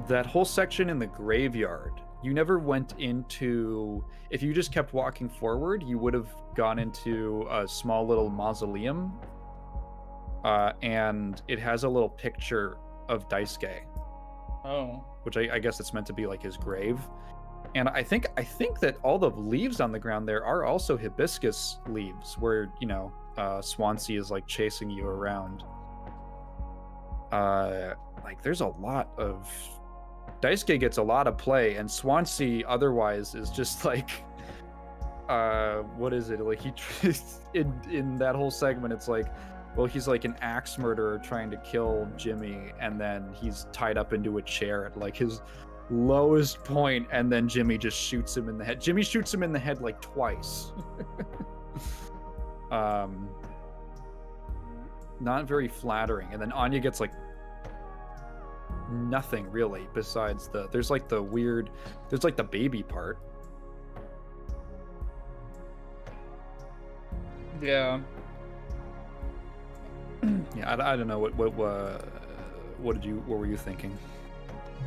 That whole section in the graveyard, you never went into... If you just kept walking forward, you would have gone into a small little mausoleum. And it has a little picture of Daisuke. Oh. Which I guess it's meant to be like his grave. And I think that all the leaves on the ground there are also hibiscus leaves, where, Swansea is like chasing you around. Like there's a lot of Daisuke gets a lot of play, and Swansea otherwise is just like what is it, like he in that whole segment it's like, well, he's like an axe murderer trying to kill Jimmy, and then he's tied up into a chair at like his lowest point, and then Jimmy just shoots him in the head. Jimmy shoots him in the head like twice. Not very flattering. And then Anya gets like nothing really besides there's like the baby part. Yeah. Yeah, I don't know what were you thinking?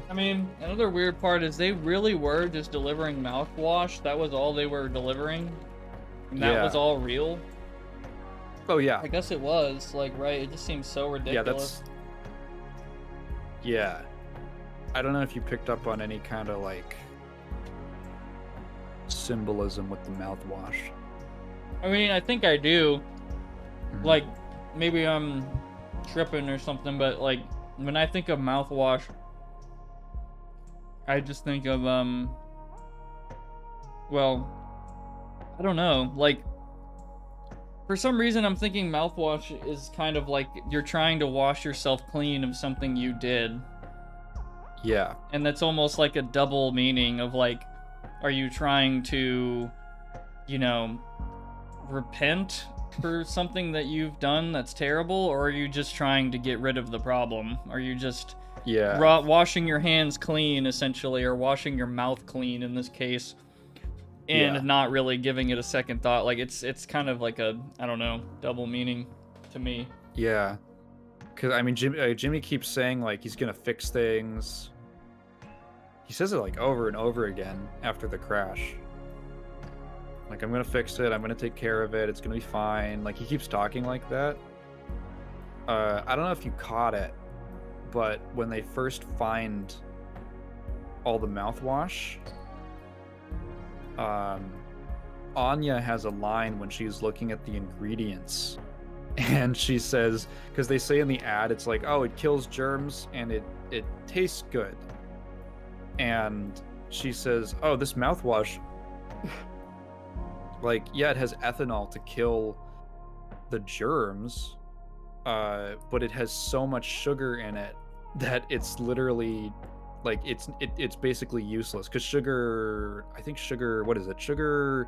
I mean, another weird part is they really were just delivering mouthwash. That was all they were delivering. And that was all real. Oh yeah. I guess it was, like, right, it just seems so ridiculous. Yeah. I don't know if you picked up on any kind of like symbolism with the mouthwash. I mean, I think I do. Like, maybe I'm tripping or something, but like when I think of mouthwash, I just think of well, I don't know, like for some reason I'm thinking mouthwash is kind of like you're trying to wash yourself clean of something you did. Yeah. And that's almost like a double meaning of like, are you trying to, you know, repent for something that you've done that's terrible, or are you just trying to get rid of the problem? Are you just washing your hands clean essentially, or washing your mouth clean in this case, and not really giving it a second thought? Like it's kind of like a, I don't know, double meaning to me. Yeah, because I mean Jimmy keeps saying like he's gonna fix things. He says it like over and over again after the crash. Like, I'm gonna fix it, I'm gonna take care of it, it's gonna be fine. Like, he keeps talking like that. I don't know if you caught it, but when they first find all the mouthwash, Anya has a line when she's looking at the ingredients. And she says, because they say in the ad, it's like, oh, it kills germs and it tastes good. And she says, oh, this mouthwash... like, yeah, it has ethanol to kill the germs, but it has so much sugar in it that it's literally like it's basically useless, because sugar, I think sugar, what is it, sugar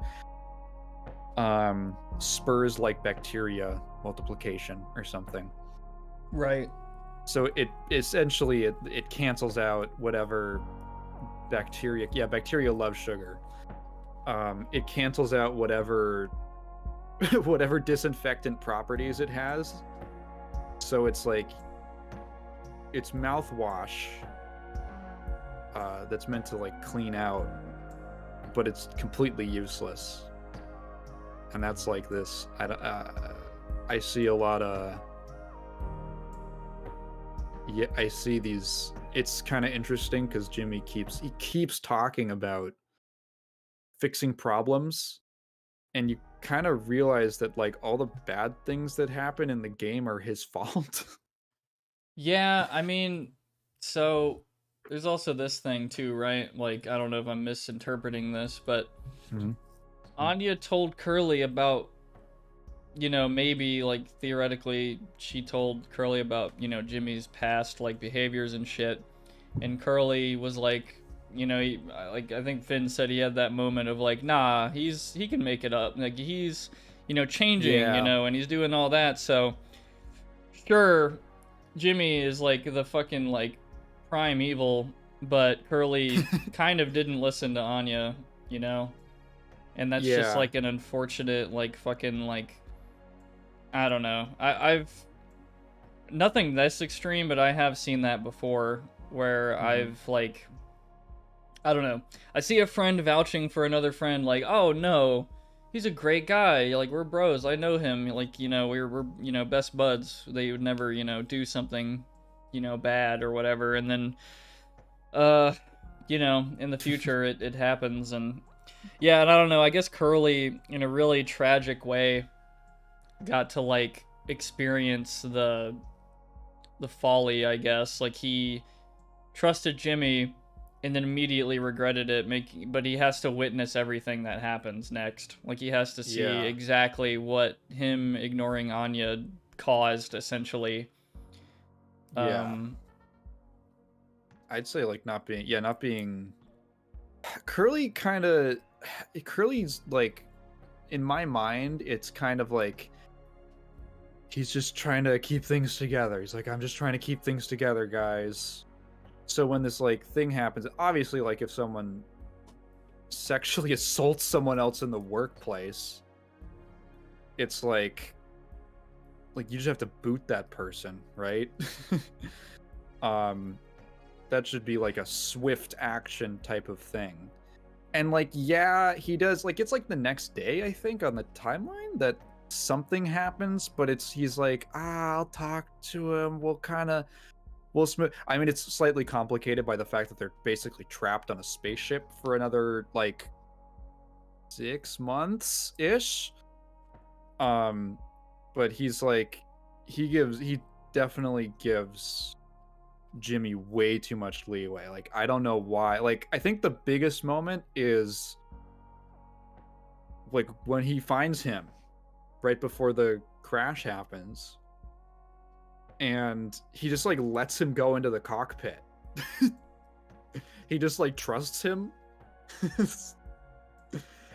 spurs like bacteria multiplication or something, right? So it essentially it cancels out whatever bacteria love sugar. It cancels out whatever disinfectant properties it has. So it's like, it's mouthwash that's meant to like clean out, but it's completely useless. And that's like this. I see a lot of. Yeah, I see these. It's kind of interesting because Jimmy keeps talking about fixing problems, and you kind of realize that like all the bad things that happen in the game are his fault. Yeah, I mean, so there's also this thing too, right? Like, I don't know if I'm misinterpreting this, but Anya told Curly about, you know, maybe like theoretically she told Curly about, you know, Jimmy's past like behaviors and shit, and Curly was like, you know, I think Finn said he had that moment of like, nah, he can make it up. Like, he's, you know, changing, you know, and he's doing all that. So, sure, Jimmy is like the fucking like prime evil, but Curly kind of didn't listen to Anya, you know? And that's just like an unfortunate, like, fucking, like, I don't know. I've nothing this extreme, but I have seen that before where I've like, I don't know. I see a friend vouching for another friend, like, oh no, he's a great guy. Like, we're bros. I know him. Like, you know, we're you know, best buds. They would never, you know, do something, you know, bad or whatever. And then, you know, in the future it happens. And yeah, and I don't know. I guess Curly, in a really tragic way, got to like experience the folly, I guess. Like he trusted Jimmy and then immediately regretted it, but he has to witness everything that happens next. Like he has to see Yeah. exactly what him ignoring Anya caused, essentially. Yeah. I'd say like not being Curly's like, in my mind, it's kind of like he's just trying to keep things together. He's like, I'm just trying to keep things together, guys. So when this like thing happens, obviously like if someone sexually assaults someone else in the workplace, it's like you just have to boot that person, right? That should be like a swift action type of thing. And like, yeah, he does, like, it's like the next day, I think, on the timeline that something happens, but he's like, I'll talk to him, we'll smooth. I mean, it's slightly complicated by the fact that they're basically trapped on a spaceship for another like 6 months ish. But he's like, he definitely gives Jimmy way too much leeway. Like, I don't know why. Like, I think the biggest moment is like when he finds him right before the crash happens, and he just like lets him go into the cockpit. He just like trusts him.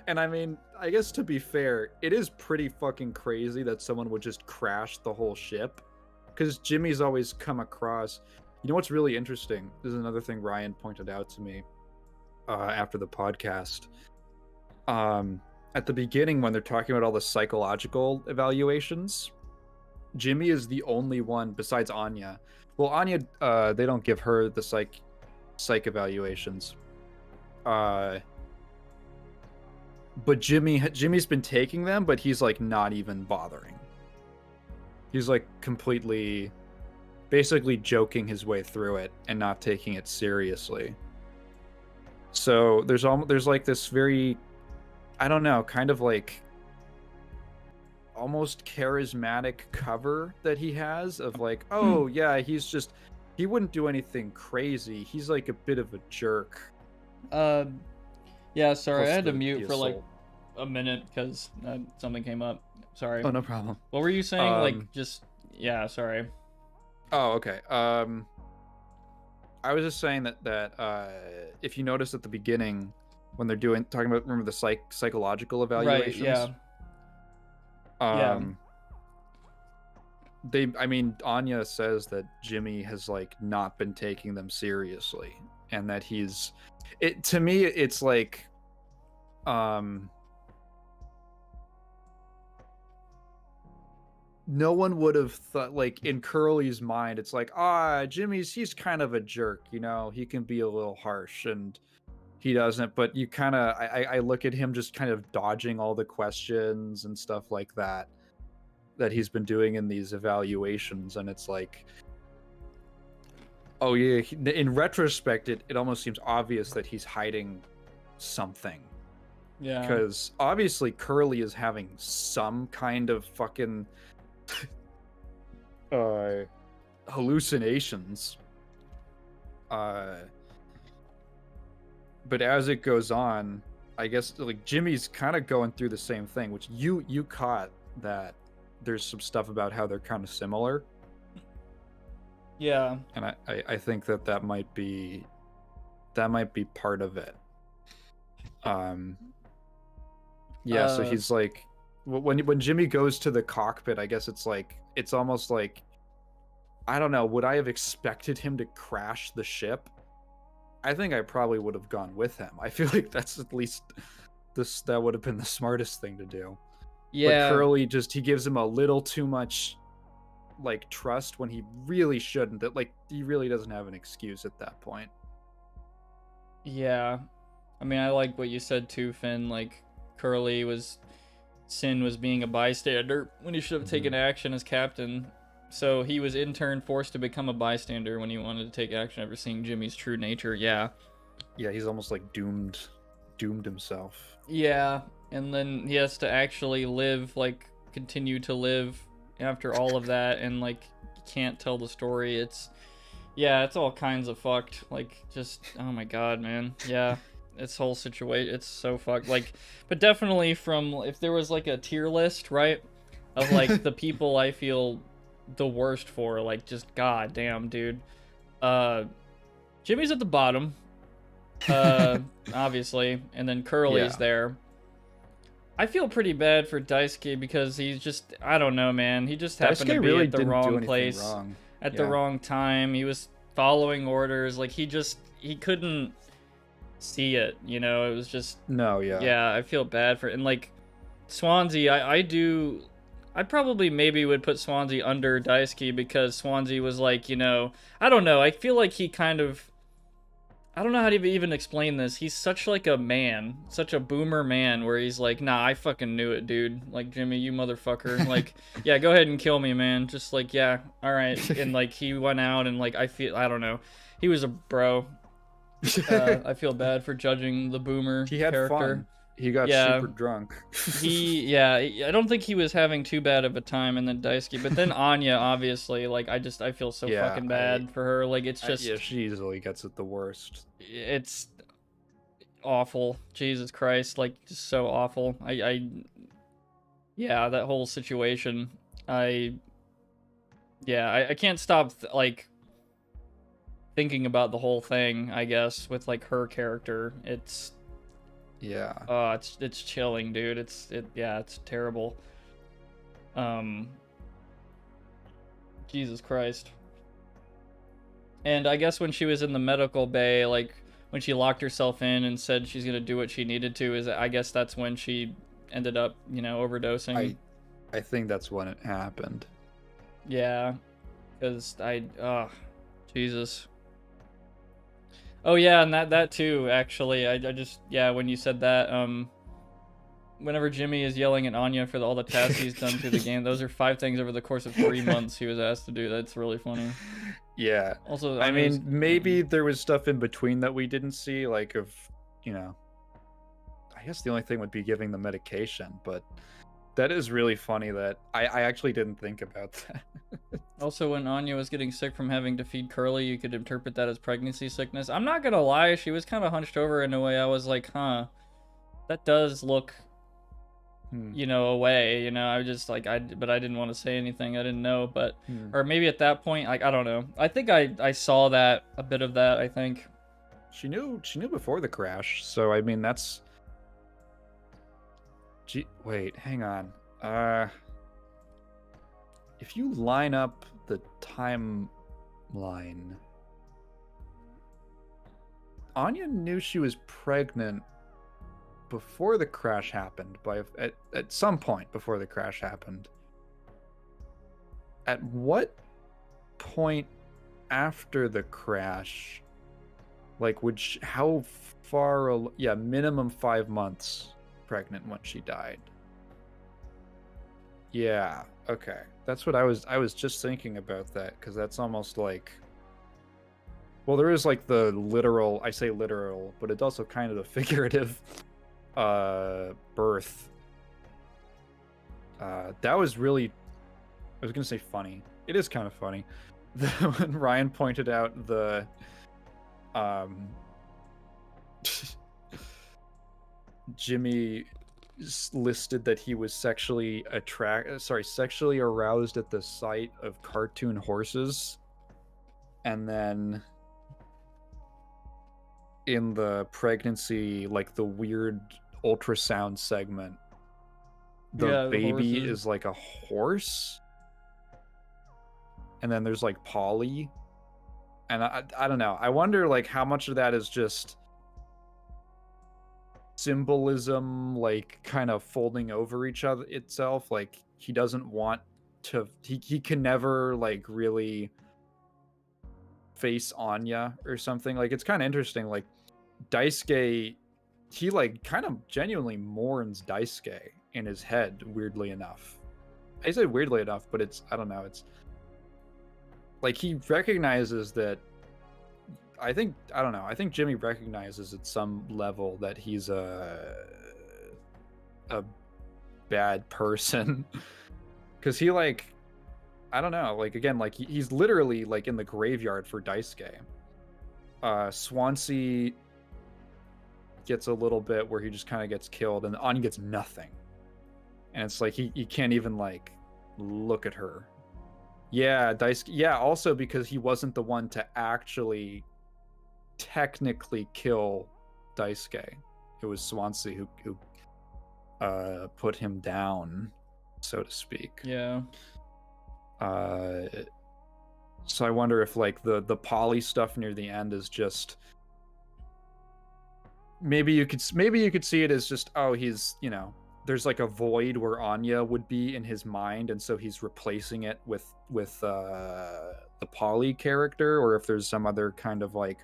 And I mean, I guess to be fair, it is pretty fucking crazy that someone would just crash the whole ship, because Jimmy's always come across. You know what's really interesting? This is another thing Ryan pointed out to me after the podcast. At the beginning, when they're talking about all the psychological evaluations, Jimmy is the only one besides Anya. Well, Anya, they don't give her the psych evaluations. But Jimmy's been taking them, but he's like not even bothering. He's like completely, basically joking his way through it and not taking it seriously. So there's like this very, I don't know, kind of like almost charismatic cover that he has of like, oh yeah, he wouldn't do anything crazy. He's like a bit of a jerk. Yeah, sorry, Plus I had to the mute for like assault. a minute because something came up. Sorry. Oh, no problem. What were you saying? Like, just, yeah, sorry. Oh, okay. I was just saying that if you notice at the beginning when they're talking about, remember the psychological evaluations? Right, yeah. I mean, Anya says that Jimmy has like not been taking them seriously, and that to me, it's like, no one would have thought, like, in Curly's mind, it's like, he's kind of a jerk, you know, he can be a little harsh, and he doesn't, but you kind of, I look at him just kind of dodging all the questions and stuff like that he's been doing in these evaluations, and it's like, oh yeah, in retrospect, it almost seems obvious that he's hiding something. Yeah. Because obviously Curly is having some kind of fucking hallucinations. But as it goes on, I guess like Jimmy's kind of going through the same thing, which you caught that there's some stuff about how they're kind of similar. Yeah. And I think that might be part of it. Yeah, so he's like, when Jimmy goes to the cockpit, I guess it's almost like, I don't know, would I have expected him to crash the ship? I think I probably would have gone with him. I feel like that's at least that would have been the smartest thing to do. Yeah. But Curly he gives him a little too much like trust when he really shouldn't. That like he really doesn't have an excuse at that point. Yeah. I mean, I like what you said too, Finn. Like, Sin was being a bystander when he should have taken action as captain. So he was in turn forced to become a bystander when he wanted to take action after seeing Jimmy's true nature. Yeah. Yeah, he's almost like doomed himself. Yeah, and then he has to actually live like continue to live after all of that, and like can't tell the story. It's all kinds of fucked. Like, just, oh my god, man. Yeah, this whole situation, it's so fucked. Like, but definitely from, if there was like a tier list, right, of like the people I feel the worst for, like, just god damn, dude. Jimmy's at the bottom, obviously, and then Curly's there. I feel pretty bad for Daisuke because he's just, I don't know, man. He just happened to be really at the didn't do wrong anything place wrong. at the wrong time. He was following orders. Like, he couldn't see it, you know? It was just, yeah, I feel bad for, and like, Swansea, I probably maybe would put Swansea under Daisuke because Swansea was like, you know, I don't know. I feel like he kind of, I don't know how to even explain this. He's such like a man, such a boomer man, where he's like, nah, I fucking knew it, dude. Like, Jimmy, you motherfucker. Like, yeah, go ahead and kill me, man. Just like, yeah, all right. And like, he went out and like, I don't know. He was a bro. I feel bad for judging the boomer He had character. fun. He got super drunk. I don't think he was having too bad of a time, and then Daisuke, but then Anya, obviously, like, I feel so fucking bad for her. Like, it's just, yeah, she easily gets it the worst. It's awful. Jesus Christ, like, just so awful. Yeah, that whole situation, I can't stop, like, thinking about the whole thing, I guess, with, like, her character. It's it's chilling, dude. It's terrible. Jesus Christ. And I guess when she was in the medical bay, like when she locked herself in and said she's gonna do what she needed to, I guess that's when she ended up, you know, overdosing. I think that's when it happened. Yeah, because Jesus. Oh yeah, and that too, actually. I just, when you said that, whenever Jimmy is yelling at Anya for all the tasks he's done through the game, those are 5 things over the course of 3 months he was asked to do. That's really funny. Yeah. Also, I mean, maybe there was stuff in between that we didn't see, like, of, you know, I guess the only thing would be giving the medication, but that is really funny that I actually didn't think about that. Also, when Anya was getting sick from having to feed Curly, you could interpret that as pregnancy sickness. I'm not gonna lie, she was kind of hunched over in a way I was like, huh, that does look, you know, away, you know. I just like, but I didn't want to say anything. I didn't know, but or maybe at that point, like, I don't know. I think I saw that, a bit of that, I think. She knew before the crash, so I mean, that's, wait, hang on. If you line up the timeline, Anya knew she was pregnant before the crash happened, at some point before the crash happened. At what point after the crash, like, how far, minimum 5 months pregnant when she died. Yeah, okay. That's what I was just thinking about that, because that's almost like, well, there is like the literal, I say literal, but it's also kind of the figurative birth. That was really, I was gonna say funny. It is kind of funny. When Ryan pointed out the Jimmy listed that he was sexually aroused at the sight of cartoon horses, and then in the pregnancy, like the weird ultrasound segment, the baby is like a horse, and then there's like Polly, and I don't know. I wonder like how much of that is just symbolism, like kind of folding over itself. Like he doesn't want to, he can never like really face Anya or something. Like it's kind of interesting. Like Daisuke, he like kind of genuinely mourns Daisuke in his head, weirdly enough. I say weirdly enough, but it's, I don't know, it's like he recognizes that, I think Jimmy recognizes at some level that he's a bad person. Because he, like, I don't know, like, again, like, he's literally, like, in the graveyard for Daisuke. Swansea gets a little bit where he just kind of gets killed, and Anya gets nothing. And it's like, he can't even, like, look at her. Yeah, Daisuke, yeah, also because he wasn't the one to actually technically kill Daisuke. It was Swansea who put him down, so to speak. Yeah. So I wonder if, like, the poly stuff near the end is just, maybe you could see it as just, oh, he's, you know, there's like a void where Anya would be in his mind, and so he's replacing it with the poly character, or if there's some other kind of, like,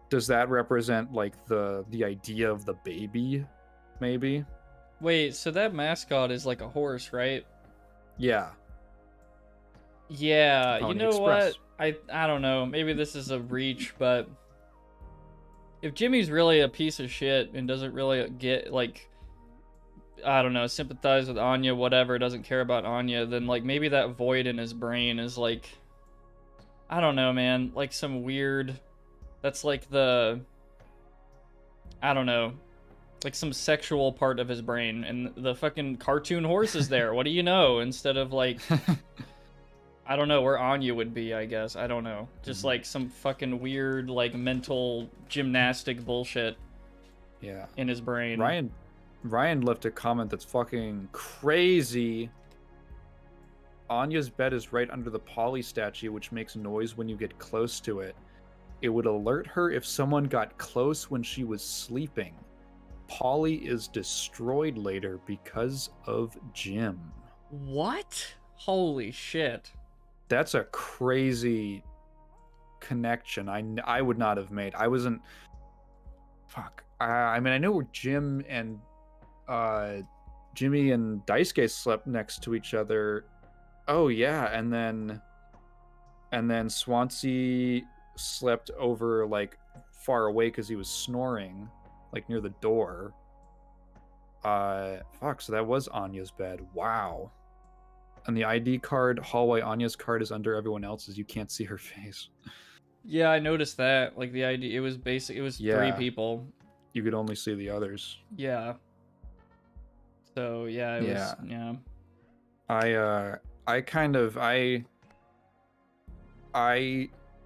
does that represent, like, the idea of the baby, maybe? Wait, so that mascot is like a horse, right? Yeah. Yeah, you Pony know Express. what? I don't know. Maybe this is a reach, but if Jimmy's really a piece of shit and doesn't really get, like, I don't know, sympathize with Anya, whatever, doesn't care about Anya, then, like, maybe that void in his brain is, like, I don't know, man, like some weird, that's like the, I don't know, like some sexual part of his brain, and the fucking cartoon horse is there. What do you know? Instead of, like, I don't know where Anya would be, I guess. I don't know. Just like some fucking weird, like, mental gymnastic bullshit Yeah. in his brain. Ryan left a comment that's fucking crazy. Anya's bed is right under the Polly statue, which makes noise when you get close to it. It would alert her if someone got close when she was sleeping. Polly is destroyed later because of Jim. What? Holy shit. That's a crazy connection. I would not have made. I wasn't. Fuck. I mean, I know where Jimmy and Daisuke slept next to each other. Oh yeah, and then Swansea slept over, like, far away because he was snoring, like, near the door. Fuck. So that was Anya's bed. Wow. And the ID card, hallway, Anya's card is under everyone else's. You can't see her face. Yeah, I noticed that. Like, the idea, it was basic. It was 3 Yeah. people. You could only see the others. Yeah. So yeah, it Yeah. was. Yeah. I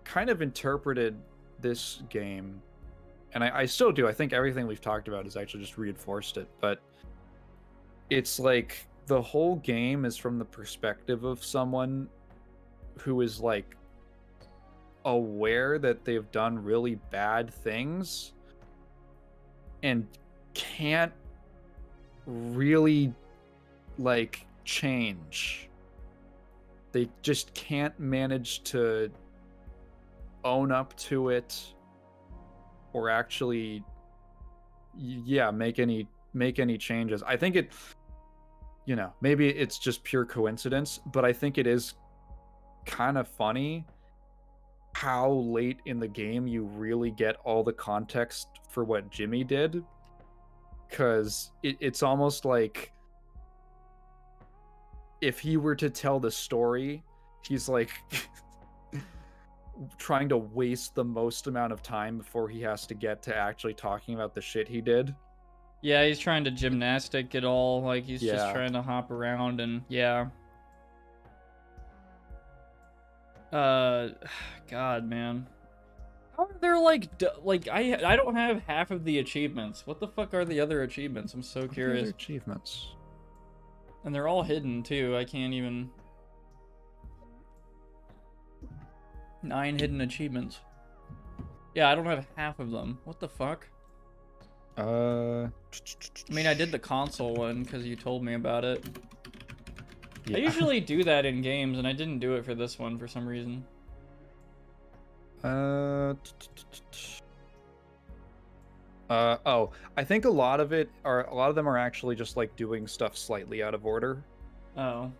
kind of interpreted this game, and I still do. I think everything we've talked about has actually just reinforced it, but it's like the whole game is from the perspective of someone who is, like, aware that they've done really bad things and can't really, like, change. They just can't manage to own up to it or actually, yeah, make any changes. I think it, you know, maybe it's just pure coincidence, but I think it is kind of funny how late in the game you really get all the context for what Jimmy did, because it's almost like if he were to tell the story, he's like trying to waste the most amount of time before he has to get to actually talking about the shit he did. Yeah, he's trying to gymnastic it all. Like, he's just Yeah. trying to hop around, and yeah. God, man. How are there, like, I don't have half of the achievements. What the fuck are the other achievements? I'm so What are the curious. other achievements. And they're all hidden, too. I can't even... 9 hidden achievements. Yeah, I don't have half of them. What the fuck? I mean, I did the console one because you told me about it. Yeah. I usually do that in games, and I didn't do it for this one for some reason. Oh, I think a lot of them are actually just, like, doing stuff slightly out of order. Oh.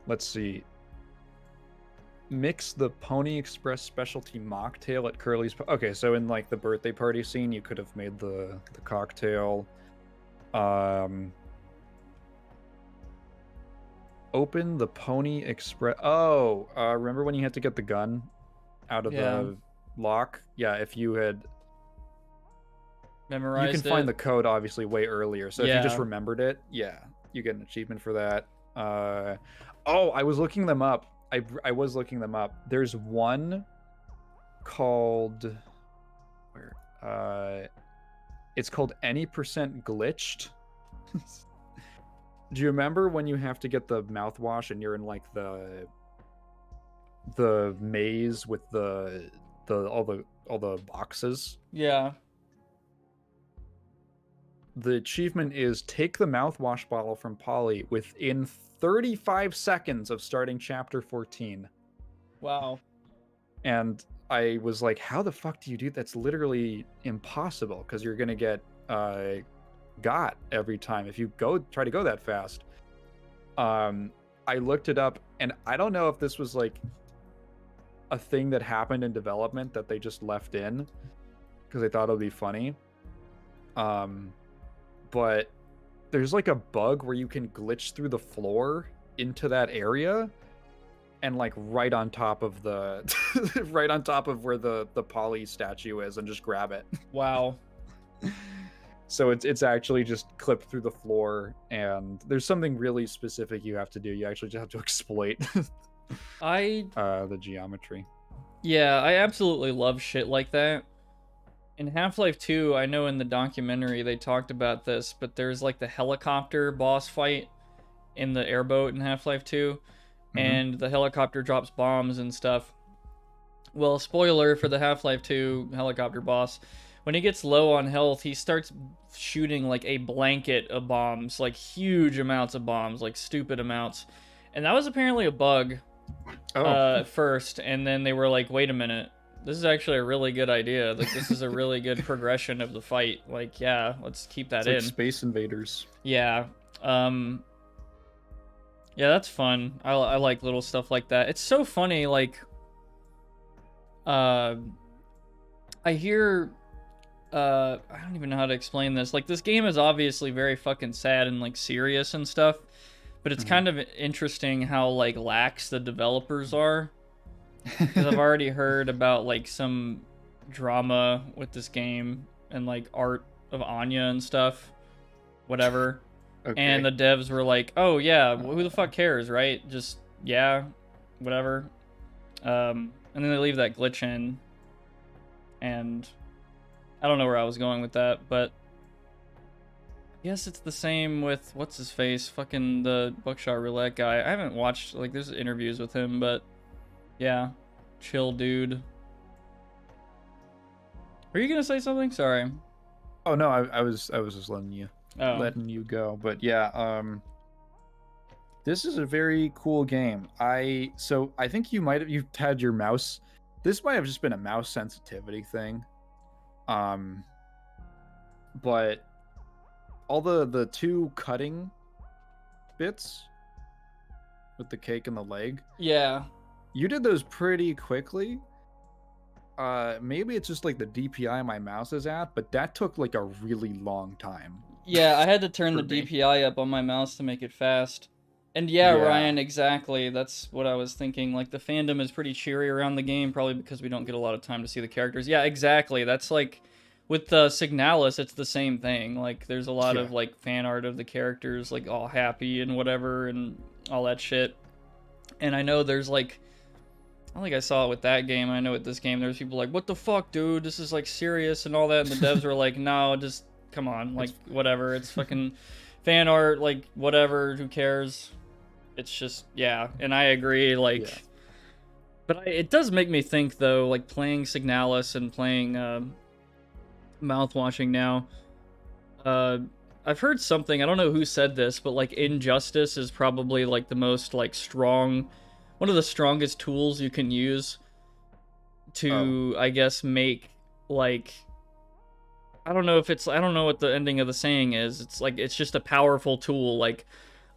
Let's see. Mix the Pony Express specialty mocktail at Curly's. Okay, so in, like, the birthday party scene, you could have made the cocktail. Open the Pony Express. Oh, remember when you had to get the gun out of Yeah. the lock? Yeah, if you had... Memorized You can find it. the code obviously way earlier. So if you just Yeah. remembered it, yeah, you get an achievement for that. Oh, I was looking them up. I was looking them up. There's one called where it's called Any Percent Glitched. Do you remember when you have to get the mouthwash and you're in like the maze with all the boxes? Yeah. The achievement is take the mouthwash bottle from Polly within 35 seconds of starting chapter 14. Wow. And I was like, how the fuck do you do that? That's literally impossible, because you're gonna get got every time if you try to go that fast. I looked it up, and I don't know if this was like a thing that happened in development that they just left in because they thought it would be funny. But there's like a bug where you can glitch through the floor into that area, and like right on top of the right on top of where the Polly statue is, and just grab it. Wow. So it's actually just clipped through the floor, and there's something really specific you have to do. You actually just have to exploit the geometry. Yeah, I absolutely love shit like that. In Half-Life 2, I know in the documentary they talked about this, but there's like the helicopter boss fight in the airboat in Half-Life 2, and the helicopter drops bombs and stuff. Well, spoiler for the Half-Life 2 helicopter boss, when he gets low on health, he starts shooting like a blanket of bombs, like huge amounts of bombs, like stupid amounts. And that was apparently a bug at first, and then they were like, wait a minute, this is actually a really good idea. Like, this is a really good progression of the fight. Like, yeah, let's keep that in. Like Space Invaders. Yeah. Yeah, that's fun. I like little stuff like that. It's so funny, like, I hear, I don't even know how to explain this. Like, this game is obviously very fucking sad and, like, serious and stuff, but it's kind of interesting how, like, lax the developers are. Because I've already heard about, like, some drama with this game and, like, art of Anya and stuff. Whatever. Okay. And the devs were like, oh, yeah, who the fuck cares, right? Just, yeah, whatever. And then they leave that glitch in. And I don't know where I was going with that, but I guess it's the same with, what's his face? Fucking the Buckshot Roulette guy. I haven't watched, like, there's interviews with him, but yeah, chill dude. Were you gonna say something? Sorry. Oh no, I was just letting you go. But yeah, this is a very cool game. I think you've had your mouse. This might have just been a mouse sensitivity thing. But all the two cutting bits with the cake and the leg. Yeah. You did those pretty quickly. Maybe it's just like the DPI my mouse is at, but that took like a really long time. Yeah, I had to turn the For me. DPI up on my mouse to make it fast. And yeah, Ryan, exactly. That's what I was thinking. Like, the fandom is pretty cheery around the game, probably because we don't get a lot of time to see the characters. Yeah, exactly. That's like, with Signalis, it's the same thing. Like, there's a lot of, like, fan art of the characters, like, all happy and whatever, and all that shit. And I know there's, like, I don't think I saw it with that game. I know with this game, there's people like, what the fuck, dude? This is, like, serious and all that. And the devs were like, no, just, come on. Like, whatever. It's fucking fan art, like, whatever. Who cares? It's just, yeah. And I agree, like... But it does make me think, though, like, playing Signalis and playing Mouthwashing now. I've heard something, I don't know who said this, but, like, Injustice is probably, like, the most, like, strong... One of the strongest tools you can use to, I guess, make, like... I don't know what the ending of the saying is. It's, like, it's just a powerful tool, like...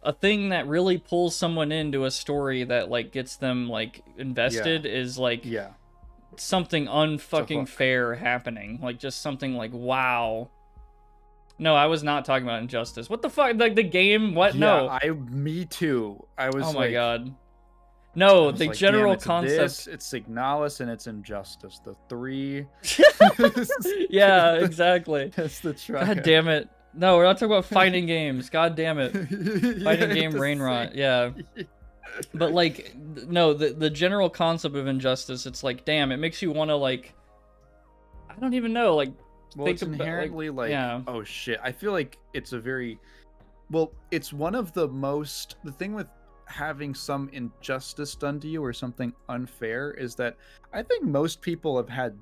A thing that really pulls someone into a story that, like, gets them, like, invested is, like, something unfucking fair happening. Like, just something like, wow. No, I was not talking about Injustice. What the fuck? Like the game? What? Yeah, No. me too. I was Oh my like, god. I No, was the like, damn, general it's concept. this, it's Signalis, and it's Injustice. The three. Yeah, exactly. That's the try. God damn it. No, we're not talking about fighting games. God damn it. Fighting game the brain rot. same. Yeah. But like no, the general concept of Injustice, it's like damn, it makes you want to like I don't even know, like Well, think it's about inherently like, yeah. oh shit. I feel like it's a very, well, it's one of the most, the thing with having some injustice done to you or something unfair is that I think most people have had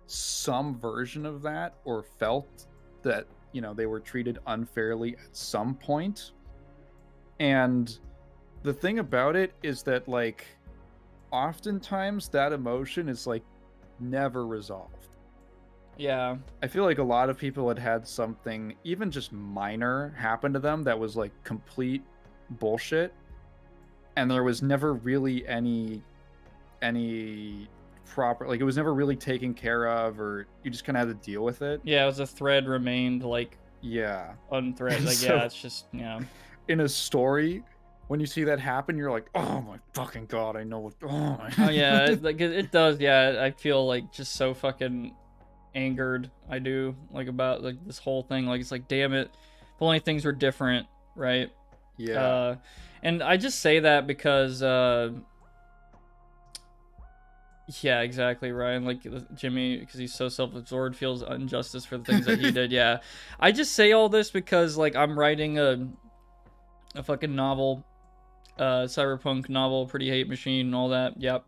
some version of that or felt that, you know, they were treated unfairly at some point. And the thing about it is that, like, oftentimes that emotion is like never resolved. Yeah. I feel like a lot of people had something, even just minor, happen to them that was like complete bullshit, and there was never really any proper, like, it was never really taken care of, or you just kind of had to deal with it. Yeah, it was a thread remained like Yeah. unthread. Like So- yeah, it's just yeah. In a story, when you see that happen, you're like, oh my fucking god, I know what. Oh my. Oh yeah, it does. Yeah, I feel like just so fucking angered. I do like about like this whole thing. Like it's like damn it, if only things were different, right? Yeah. And I just say that because yeah, exactly, Ryan. Like Jimmy, because he's so self-absorbed, feels injustice for the things that he did. Yeah, I just say all this because like I'm writing a fucking novel, cyberpunk novel, Pretty Hate Machine, and all that. Yep.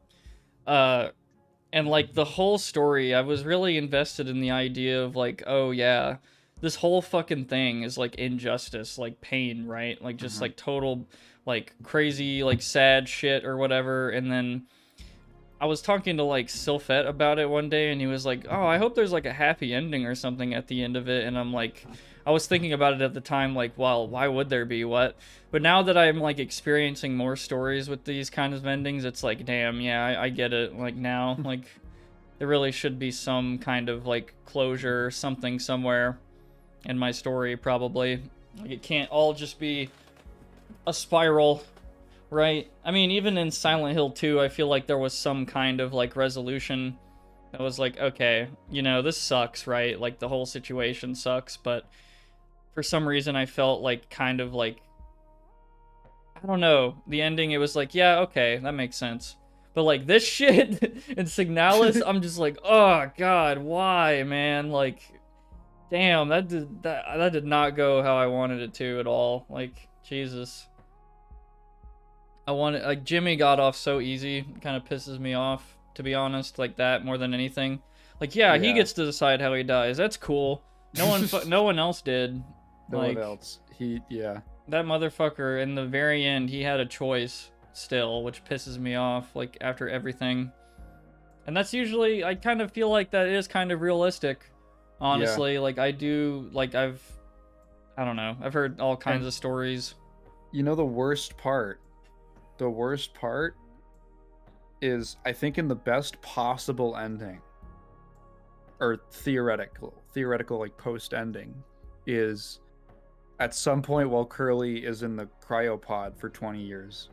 And like the whole story, I was really invested in the idea of like, oh yeah, this whole fucking thing is like injustice, like pain, right? Like just like total, like crazy, like sad shit or whatever. And then I was talking to like Sylphet about it one day, and he was like, "Oh, I hope there's like a happy ending or something at the end of it." And I'm like, I was thinking about it at the time, like, well, why would there be? What? But now that I'm like experiencing more stories with these kind of endings, it's like, damn, yeah, I get it. Like now, like there really should be some kind of like closure, something somewhere in my story, probably. Like it can't all just be a spiral. Right. I mean, even in Silent Hill 2, I feel like there was some kind of like resolution that was like, okay, you know, this sucks, right? Like the whole situation sucks, but for some reason I felt like kind of like I don't know, the ending it was like, yeah, okay, that makes sense. But like this shit in Signalis, I'm just like, oh god, why, man? Like damn, that did not go how I wanted it to at all. Like Jesus. I wanted like Jimmy got off so easy, kind of pisses me off, to be honest, like that more than anything. Like yeah, he Yeah. gets to decide how he dies. That's cool. No one no one else did. No like, one else. Yeah. That motherfucker in the very end, he had a choice still, which pisses me off like after everything. And that's usually I kind of feel like that is kind of realistic. Honestly, like I do like I don't know. I've heard all kinds of stories. You know, the worst part is, I think, in the best possible ending, or theoretical like post ending, is at some point while Curly is in the cryopod for 20 years,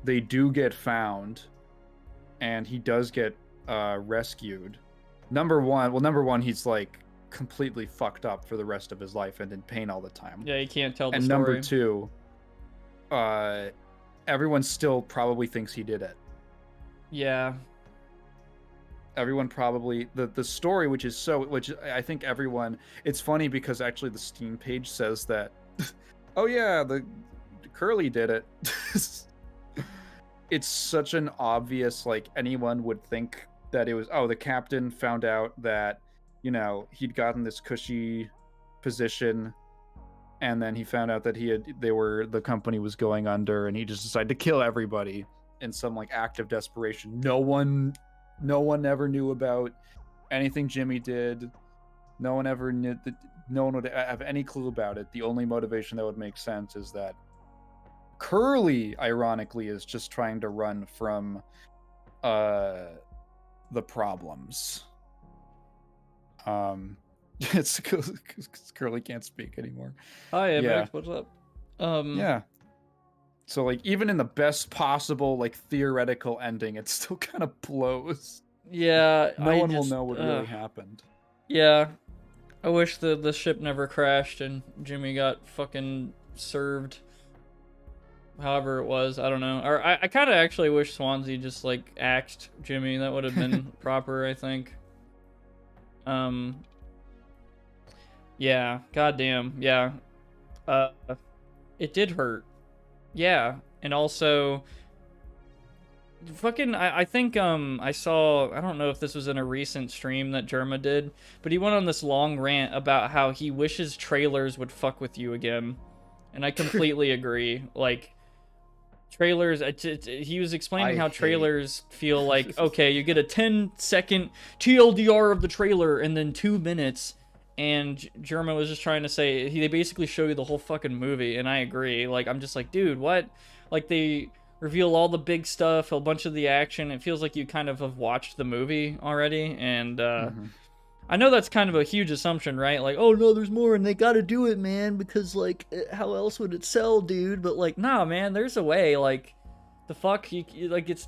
they do get found, and he does get rescued. Number one, he's like completely fucked up for the rest of his life and in pain all the time. Yeah, you can't tell the And story. number two, everyone still probably thinks he did it. Yeah. Everyone probably the story, which I think everyone. It's funny because actually the Steam page says that, oh yeah, the Curly did it. It's such an obvious, like, anyone would think that it was, oh, the captain found out that, you know, he'd gotten this cushy position, and then he found out that the company was going under, and he just decided to kill everybody in some like act of desperation. No one ever knew about anything Jimmy did. No one ever knew that. No one would have any clue about it. The only motivation that would make sense is that Curly, ironically, is just trying to run from the problems. It's Curly can't speak anymore. Hi, MX, Yeah. what's up? Yeah. So like even in the best possible like theoretical ending, it still kind of blows. Yeah, No one will know what really happened. Yeah, I wish the ship never crashed and Jimmy got fucking served. However it was, I don't know. Or I kind of actually wish Swansea just like axed Jimmy. That would have been proper, I think. Yeah, goddamn, yeah. It did hurt. Yeah, and also fucking I think I saw, I don't know if this was in a recent stream that Jerma did, but he went on this long rant about how he wishes trailers would fuck with you again. And I completely agree. Like trailers, he was explaining how trailers feel like, okay, you get a 10-second TLDR of the trailer and then 2 minutes, and Jerma was just trying to say they basically show you the whole fucking movie. And I agree. Like I'm just like, dude, what? Like they reveal all the big stuff, a bunch of the action. It feels like you kind of have watched the movie already, and I know that's kind of a huge assumption, right? Like, oh no, there's more, and they gotta do it, man, because like, how else would it sell, dude? But like, nah, man, there's a way. Like, the fuck, you like, it's,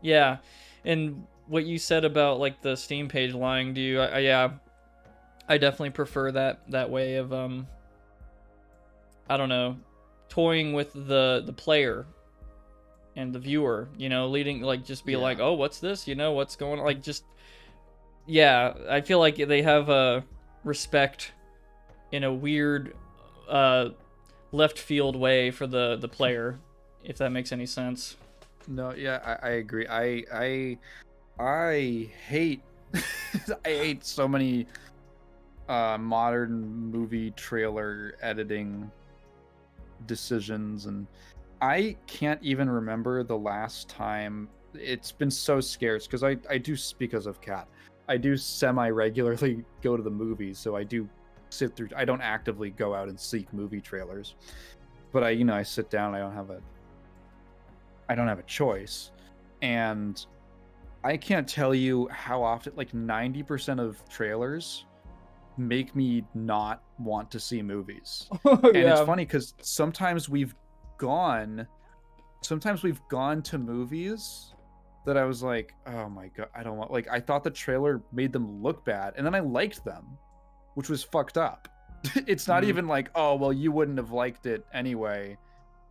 yeah. And what you said about like the Steam page lying to you, yeah, I definitely prefer that way of I don't know, toying with the player and the viewer, you know, leading, like, just be like, oh, what's this? You know, what's going on? Like, just, yeah, I feel like they have a respect in a weird left field way for the player, if that makes any sense. No, yeah, I agree. I hate I hate so many modern movie trailer editing decisions, and I can't even remember the last time. It's been so scarce because I do, because of Cat, I do semi-regularly go to the movies, so I do sit through. I don't actively go out and seek movie trailers, but I sit down. I don't have a choice, and I can't tell you how often, like 90% of trailers make me not want to see movies. And it's funny because sometimes we've gone to movies that I was like, oh my god, I don't want, like, I thought the trailer made them look bad, and then I liked them, which was fucked up. It's not even like, oh well, you wouldn't have liked it anyway.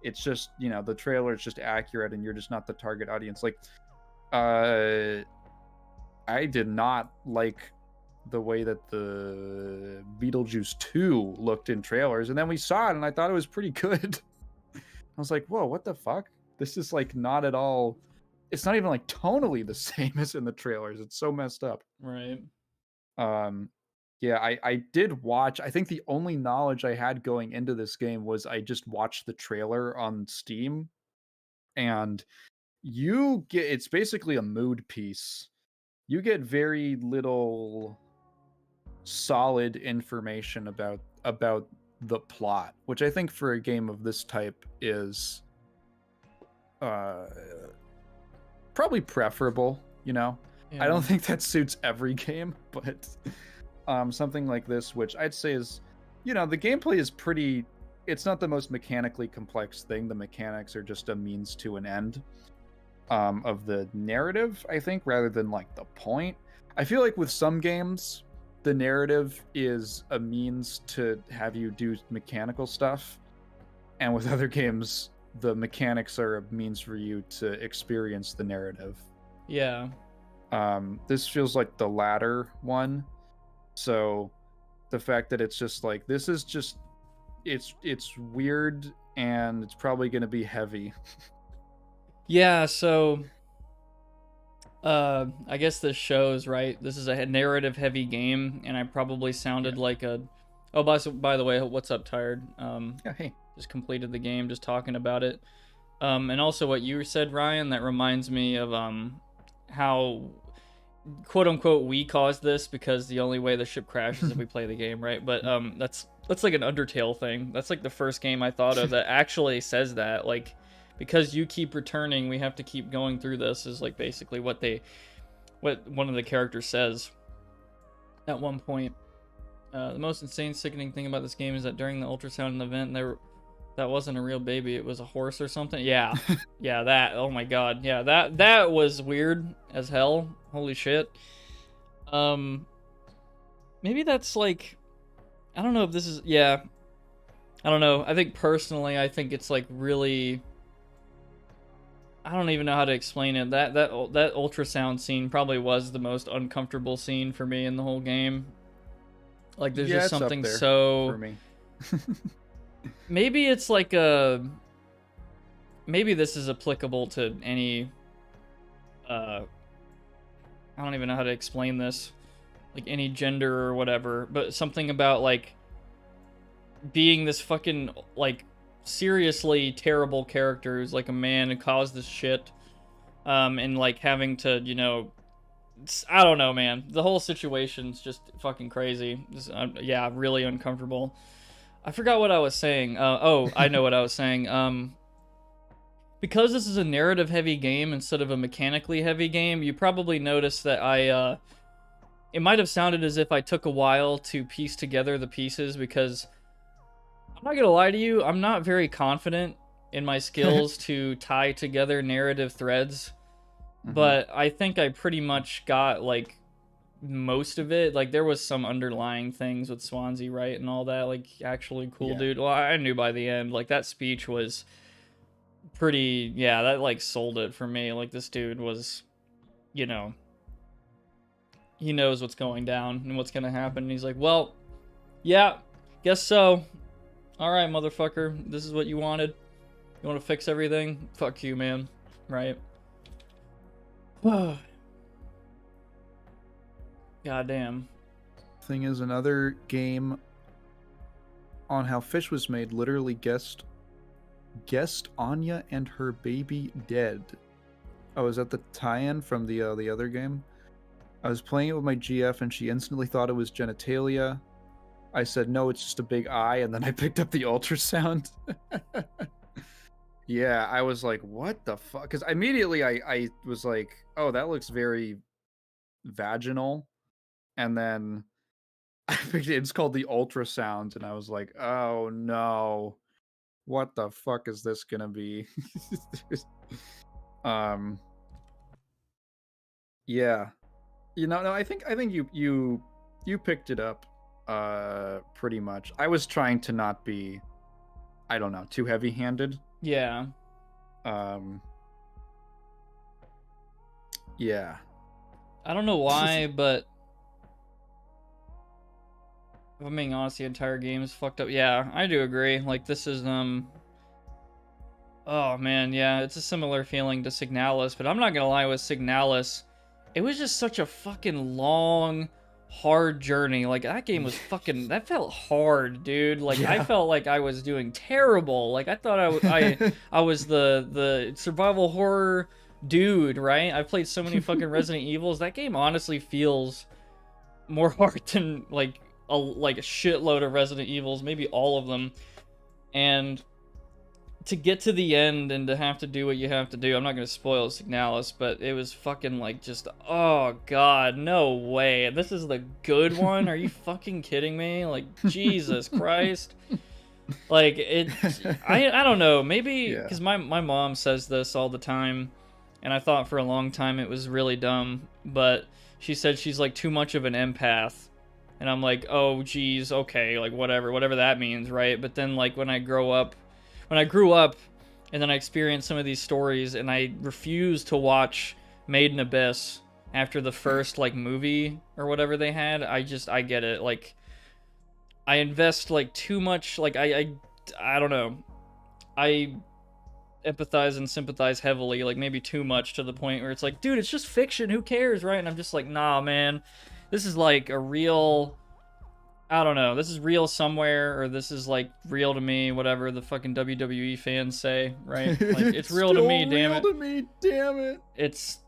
It's just, the trailer is just accurate and you're just not the target audience. Like I did not like the way that the Beetlejuice 2 looked in trailers, and then we saw it and I thought it was pretty good. I was like, whoa, what the fuck? This is like not at all, it's not even like tonally the same as in the trailers. It's so messed up. Right. Yeah, I did watch, I think the only knowledge I had going into this game was I just watched the trailer on Steam, and it's basically a mood piece. You get very little solid information about the plot, which I think for a game of this type is probably preferable, Yeah. I don't think that suits every game, but something like this, which I'd say is, the gameplay is pretty, it's not the most mechanically complex thing. The mechanics are just a means to an end of the narrative, I think, rather than like the point. I feel like with some games, the narrative is a means to have you do mechanical stuff, and with other games, the mechanics are a means for you to experience the narrative. Yeah. This feels like the latter one. So the fact that it's just like, this is just, it's weird and it's probably going to be heavy. Yeah, so I guess this shows, right? This is a narrative heavy game, and I probably sounded like a, oh, by the way, what's up, Tired? Yeah, hey. Just completed the game, just talking about it. And also what you said, Ryan, that reminds me of how, quote unquote, we caused this because the only way the ship crashes is if we play the game, right? But that's like an Undertale thing. That's like the first game I thought of that actually says that, like, because you keep returning, we have to keep going through this, is like basically what one of the characters says at one point. The most insane, sickening thing about this game is that during the ultrasound event, that wasn't a real baby. It was a horse or something. Yeah, yeah. That. Oh my god. Yeah, that was weird as hell. Holy shit. Maybe that's like, I don't know if this is. Yeah, I don't know. I think personally, I think it's like really. I don't even know how to explain it. That ultrasound scene probably was the most uncomfortable scene for me in the whole game. Like, there's Yeah, just it's up something there so. for me. Maybe it's like a. Maybe this is applicable to any. I don't even know how to explain this. Like any gender or whatever, but something about like being this fucking like seriously terrible character who's like a man who caused this shit, and like having to, you know, I don't know, man. The whole situation's just fucking crazy. Just, yeah, really uncomfortable. I forgot what I was saying. Oh, I know what I was saying. Because this is a narrative heavy game instead of a mechanically heavy game, you probably noticed that it might have sounded as if I took a while to piece together the pieces, because I'm not gonna lie to you, I'm not very confident in my skills to tie together narrative threads, but I think I pretty much got like most of it. Like there was some underlying things with Swansea, right, and all that, like actually cool, Yeah. dude. Well, I knew by the end, like that speech was pretty, yeah, that like sold it for me. Like this dude was, you know, he knows what's going down and what's gonna happen. And he's like, well, yeah, guess so. All right, motherfucker, this is what you wanted. You want to fix everything? Fuck you, man. Right? Goddamn. Thing is, another game on how Fish was made literally guessed Anya and her baby dead. Oh, is that the tie-in from the other game? I was playing it with my GF and she instantly thought it was genitalia. I said, no, it's just a big eye, and then I picked up the ultrasound. Yeah, I was like, what the fuck? Because immediately I was like, oh, that looks very vaginal. And then I picked it, it's called the ultrasound, and I was like, oh no. What the fuck is this gonna be? Yeah. No, I think you picked it up pretty much. I was trying to not be, I don't know, too heavy-handed. Yeah. Yeah. I don't know why, but if I'm being honest, the entire game is fucked up. Yeah, I do agree. Like this is oh man, yeah, it's a similar feeling to Signalis, but I'm not gonna lie, with Signalis, it was just such a fucking long, hard journey. Like that game was fucking, that felt hard, dude. Like I Yeah. felt like I was doing terrible. Like I thought I was the survival horror dude, right? I played so many fucking Resident Evils. That game honestly feels more hard than like a shitload of Resident Evils, maybe all of them. And to get to the end and to have to do what you have to do, I'm not gonna spoil Signalis, but it was fucking like just, oh god, no way. This is the good one? Are you fucking kidding me? Like, Jesus Christ. Like, I don't know, maybe, Yeah. because my mom says this all the time, and I thought for a long time it was really dumb, but she said she's like too much of an empath. And I'm like, oh geez, okay, like whatever that means, right? But then like when I grew up, and then I experienced some of these stories, and I refused to watch Made in Abyss after the first like movie or whatever they had. I get it. Like I invest like too much, like I don't know. I empathize and sympathize heavily, like maybe too much, to the point where it's like, dude, it's just fiction, who cares, right? And I'm just like, nah, man. This is like a real, I don't know, this is real somewhere, or this is like real to me, whatever the fucking WWE fans say, right? Like, it's real to me, damn it. Real to me, damn it. It's,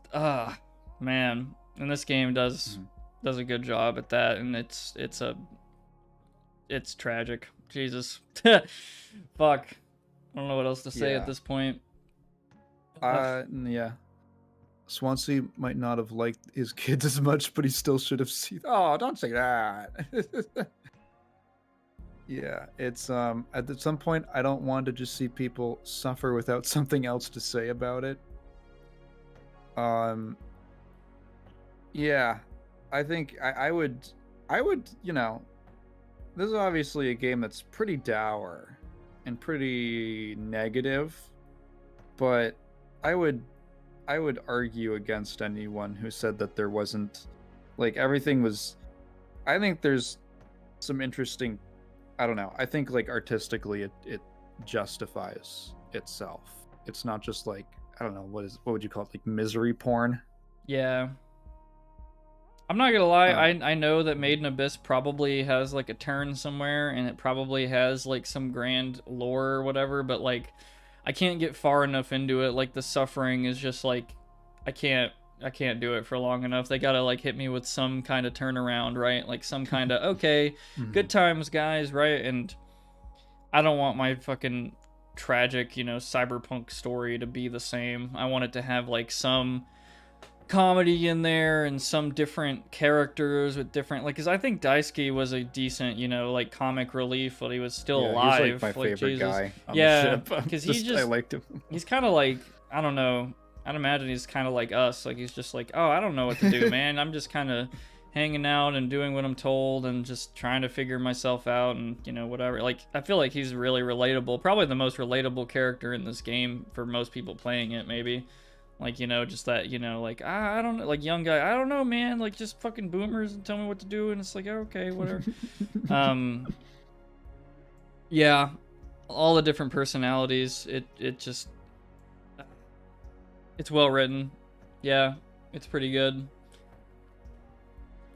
man. And this game does a good job at that, and it's tragic. Jesus. Fuck. I don't know what else to say at Yeah. this point. Yeah. Swansea might not have liked his kids as much, but he still should have seen. Oh, don't say that. Yeah, it's at some point I don't want to just see people suffer without something else to say about it. Yeah, I think I would, you know, this is obviously a game that's pretty dour and pretty negative, but I would argue against anyone who said that there wasn't, like, everything was. I think there's some interesting. I don't know. I think, like, artistically it justifies itself. It's not just like, I don't know, what would you call it, like misery porn? Yeah. I'm not gonna lie, Uh, I know that Made in Abyss probably has like a turn somewhere, and it probably has like some grand lore or whatever, but like I can't get far enough into it. Like the suffering is just like I can't do it for long enough. They gotta like hit me with some kind of turnaround, right? Like some kind of okay, good times, guys, right? And I don't want my fucking tragic, cyberpunk story to be the same. I want it to have like some comedy in there and some different characters with different, like, because I think Daisuke was a decent, like comic relief, but he was still yeah, alive. he's like my favorite Jesus. guy on Yeah, the ship. because I liked him. he's kind of like, I don't know, I'd imagine he's kind of like us. Like he's just like, oh, I don't know what to do, man. I'm just kind of hanging out and doing what I'm told and just trying to figure myself out and whatever. Like I feel like he's really relatable, probably the most relatable character in this game for most people playing it, maybe. Like, just that, like, I don't know, like, young guy, I don't know, man, like, just fucking boomers and tell me what to do, and it's like, okay, whatever. Yeah, all the different personalities, it just, it's well written. Yeah, it's pretty good.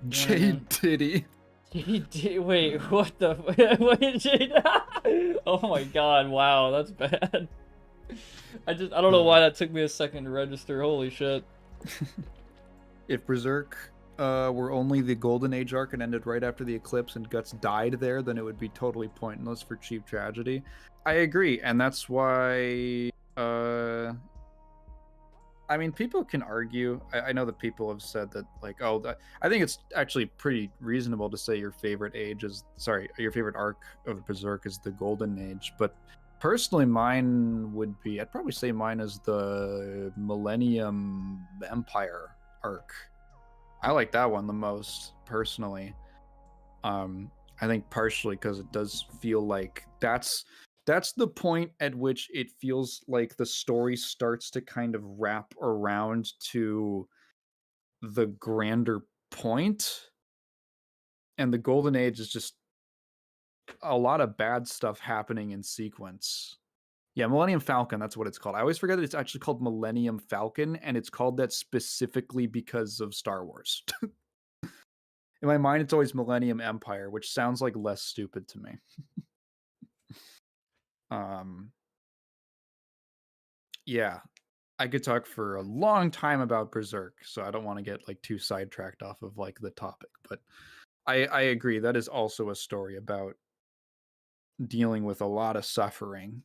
J Diddy. Wait, what the, wait, Jade? Oh my god, wow, that's bad. I don't know why that took me a second to register. Holy shit. If Berserk were only the Golden Age arc and ended right after the eclipse and Guts died there, then it would be totally pointless for cheap tragedy. I agree, and that's why I mean, people can argue. I know that people have said that, like, I think it's actually pretty reasonable to say your favorite arc of Berserk is the Golden Age, but personally, mine would be, I'd probably say mine is the Millennium Empire arc. I like that one the most, personally. I think partially because it does feel like that's the point at which it feels like the story starts to kind of wrap around to the grander point. And the Golden Age is just a lot of bad stuff happening in sequence. Yeah, Millennium Falcon, that's what it's called. I always forget that it's actually called Millennium Falcon, and it's called that specifically because of Star Wars. In my mind, it's always Millennium Empire, which sounds like less stupid to me. Yeah, I could talk for a long time about Berserk, so I don't want to get like too sidetracked off of like the topic, but I agree that is also a story about dealing with a lot of suffering.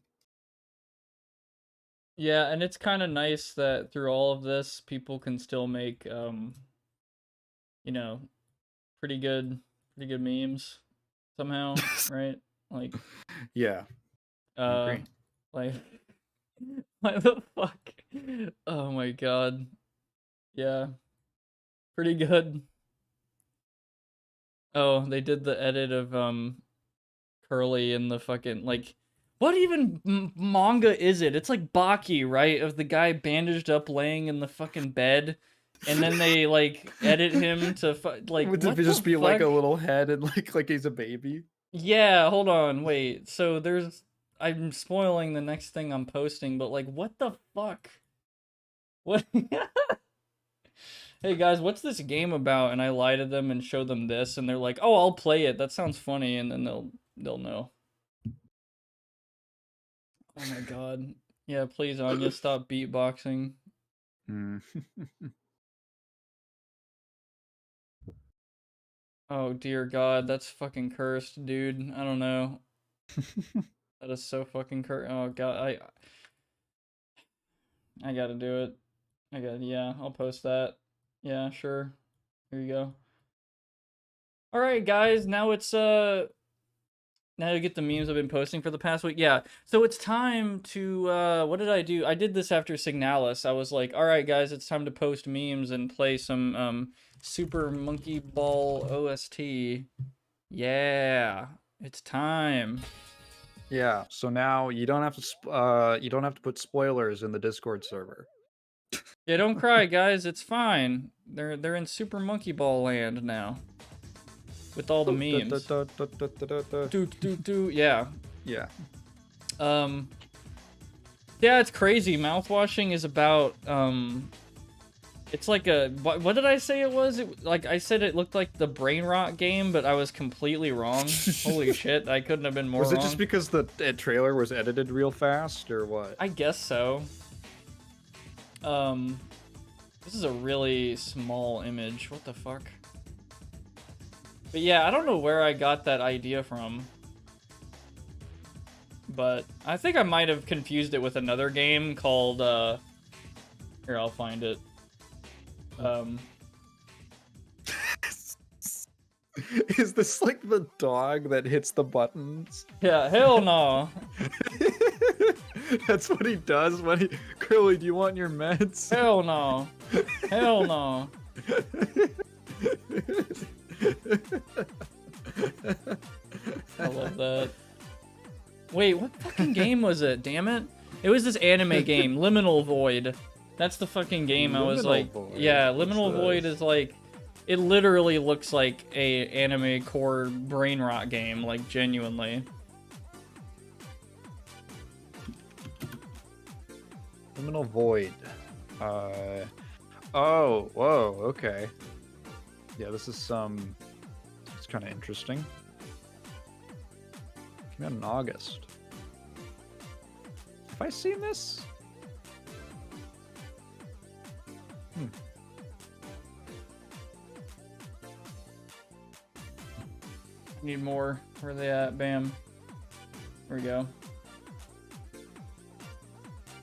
Yeah, and it's kind of nice that through all of this, people can still make, pretty good memes somehow, right? Like, Yeah, I agree. like, what the fuck? Oh my god. Yeah, pretty good. Oh, they did the edit of Curly in the fucking, like, what even manga is it? It's like Baki, right? Of the guy bandaged up laying in the fucking bed, and then they like edit him to like, Would what it just the be like a fuck? little head and like he's a baby? Yeah, hold on, wait. So I'm spoiling the next thing I'm posting, but like, what the fuck? What? Hey guys, what's this game about? And I lie to them and show them this, and they're like, "Oh, I'll play it. That sounds funny," and then they'll know. Oh my god. Yeah, please, Anya, stop beatboxing. Oh dear god, that's fucking cursed, dude. I don't know. That is so fucking cursed. Oh god, I gotta do it. Yeah, I'll post that. Yeah, sure. Here you go. Alright guys, now it's Now you get the memes I've been posting for the past week. Yeah. So it's time to what did I do? I did this after Signalis. I was like, all right guys, it's time to post memes and play some Super Monkey Ball OST. Yeah. It's time. Yeah. So now you don't have to put spoilers in the Discord server. Yeah, don't cry guys, it's fine. They're in Super Monkey Ball land now. With all the memes. Yeah. Yeah. Yeah, it's crazy. Mouthwashing is about it's like a what did I say it was? Like I said it looked like the brain rot game, but I was completely wrong. Holy shit, I couldn't have been more wrong. Was it just because the trailer was edited real fast or what? I guess so. This is a really small image. What the fuck? But yeah, I don't know where I got that idea from. But I think I might have confused it with another game called, here, I'll find it. Is this like the dog that hits the buttons? Yeah, hell no. That's what he does when he... Curly, do you want your meds? Hell no. Hell no. I love that. Wait, what fucking game was it? Damn it. It was this anime game, Liminal Void. That's the fucking game I was like... Void? Yeah, Liminal Void is like... It literally looks like a anime core brain rot game, like genuinely. Liminal Void. Oh, whoa, okay. Yeah, this is some... It's kind of interesting. Came out in August. Have I seen this? Need more. Where are they at? Bam. There we go.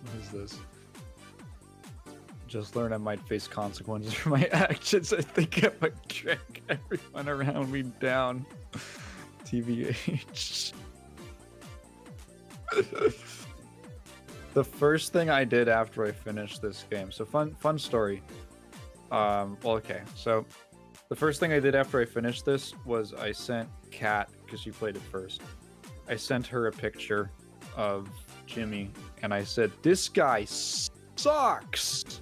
What is this? Just learned I might face consequences for my actions. I think I might drag everyone around me down. TBH. The first thing I did after I finished this game. So fun story. Well, okay. So the first thing I did after I finished this was I sent Kat, because she played it first. I sent her a picture of Jimmy, and I said, "This guy sucks."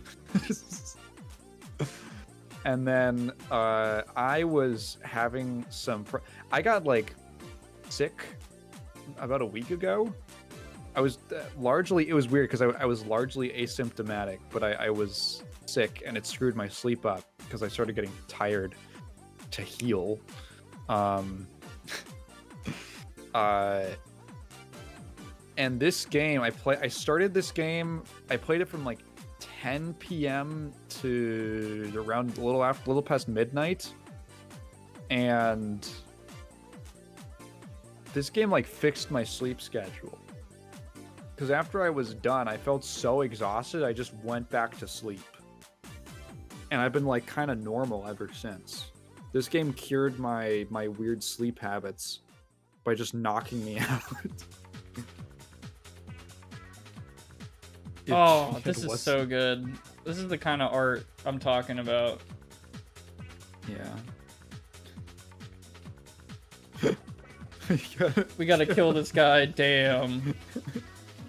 And then I was having some... I got like sick about a week ago. I was largely... It was weird because I was largely asymptomatic, but I was sick, and it screwed my sleep up because I started getting tired to heal. And this game, I started this game, I played it from like 10 p.m. to around a little past midnight, and this game like fixed my sleep schedule. Because after I was done, I felt so exhausted, I just went back to sleep. And I've been like kind of normal ever since. This game cured my weird sleep habits by just knocking me out. Oh, this is so good. This is the kind of art I'm talking about. Yeah. We gotta kill this guy, damn.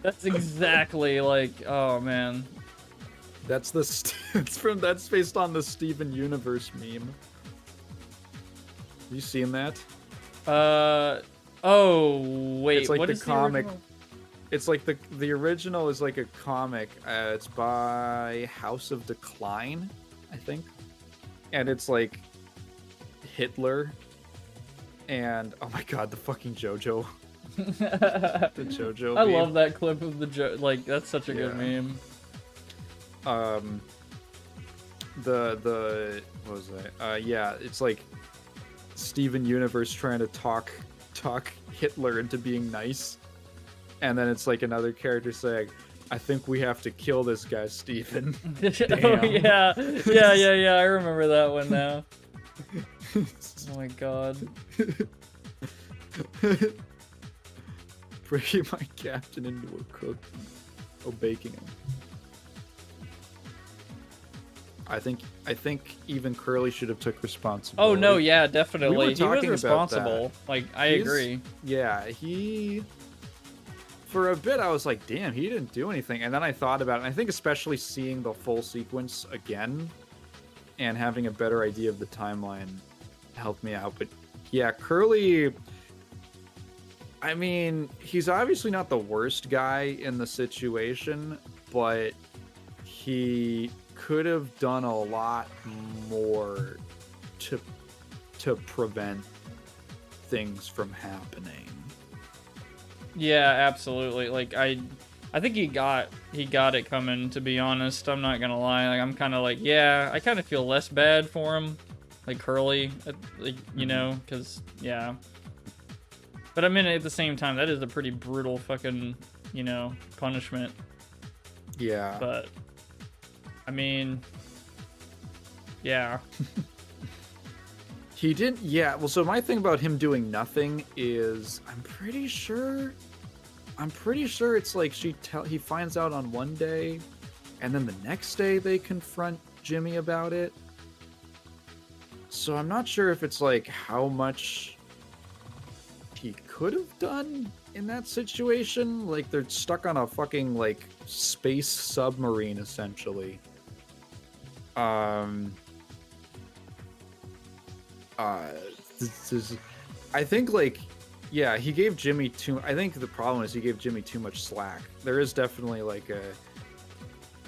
That's exactly like, oh man. That's that's based on the Steven Universe meme. You seen that? Oh wait, it's like what the is comic. The original? It's like the original is like a comic. It's by House of Decline, I think, and it's like Hitler. And oh my god, the fucking JoJo. The JoJo. I meme. love that clip of the like that's such a good meme. The what was that? Yeah, it's like Steven Universe trying to talk Hitler into being nice, and then it's like another character saying, "I think we have to kill this guy, Steven." Oh yeah, I remember that one now. Oh my god. breaking my captain into a cook. Oh, baking him. I think even Curly should have took responsibility. Oh no, yeah, definitely. He was talking about responsible. Like, I agree. Yeah, for a bit I was like, damn, he didn't do anything. And then I thought about it, and I think especially seeing the full sequence again and having a better idea of the timeline helped me out. But yeah, Curly, I mean, he's obviously not the worst guy in the situation, but he could have done a lot more to prevent things from happening. Yeah, absolutely. Like, I think he got it coming, to be honest. I'm not gonna lie. Like, I'm kind of like, yeah, I kind of feel less bad for him, like Curly, like, you know, because yeah. But I mean, at the same time, that is a pretty brutal fucking, you know, punishment. Yeah. But I mean, yeah. He didn't. Yeah. Well, so my thing about him doing nothing is, I'm pretty sure it's like he finds out on one day, and then the next day they confront Jimmy about it. So I'm not sure if it's like how much he could have done in that situation. Like, they're stuck on a fucking like space submarine essentially. I think, like, yeah, he gave Jimmy I think the problem is he gave Jimmy too much slack. There is definitely like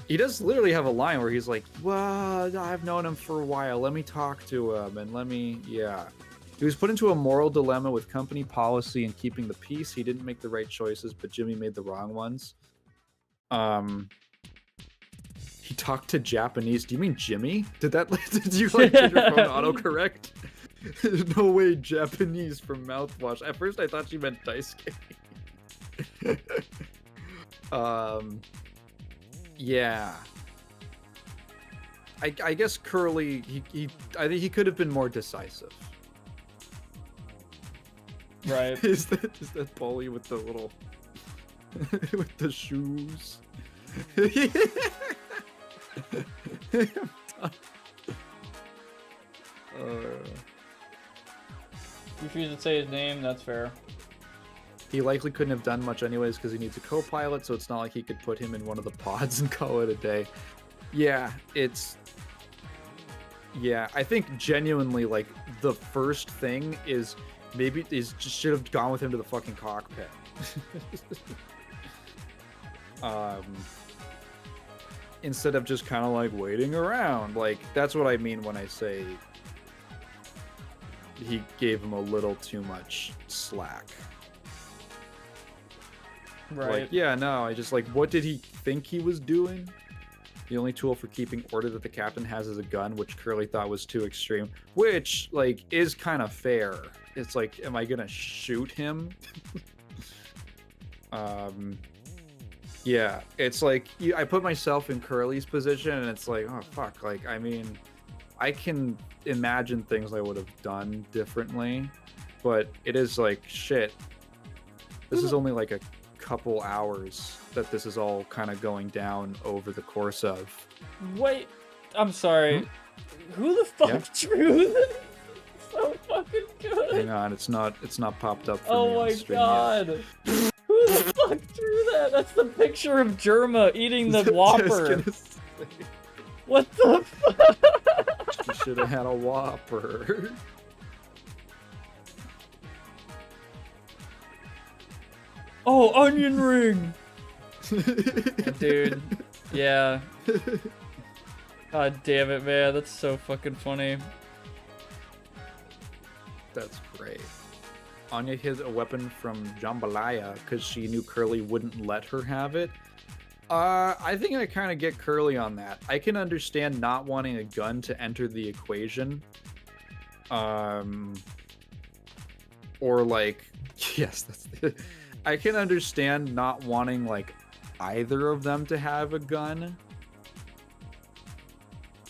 he does literally have a line where he's like, well, I've known him for a while, let me talk to him and yeah. He was put into a moral dilemma with company policy and keeping the peace. He didn't make the right choices, but Jimmy made the wrong ones. He talked to Japanese. Do you mean Jimmy? Did you like did your phone autocorrect? There's no way Japanese from Mouthwash. At first I thought she meant Daisuke. Yeah. I guess Curly, I think he could have been more decisive. Right. Is that Polly with the little with the shoes? Refuse to say his name, that's fair. He likely couldn't have done much anyways because he needs a co-pilot, so it's not like he could put him in one of the pods and call it a day. Yeah, I think genuinely, like, the first thing is maybe just should have gone with him to the fucking cockpit. Instead of just kind of like waiting around. Like, that's what I mean when I say he gave him a little too much slack. Right. Like, yeah, no, I just, like, what did he think he was doing? The only tool for keeping order that the captain has is a gun, which Curly thought was too extreme. Which, like, is kind of fair. It's like, am I gonna shoot him? Yeah, it's like, I put myself in Curly's position, and it's like, oh, fuck. Like, I mean, I can imagine things I would have done differently, but it is like, shit. This is only like a couple hours that this is all kind of going down over the course of. Wait, I'm sorry. Who the fuck drew this? So fucking good. Hang on, it's not popped up for me Oh on my stream god. yet. Who the fuck drew that? That's the picture of Germa eating the I was Whopper. gonna say, What the fuck? you should have had a Whopper. Oh, onion ring. Dude. Yeah. God damn it, man. That's so fucking funny. That's great. Anya hid a weapon from Jambalaya because she knew Curly wouldn't let her have it. I think I kind of get Curly on that. I can understand not wanting a gun to enter the equation. Or like, yes, I can understand not wanting like either of them to have a gun.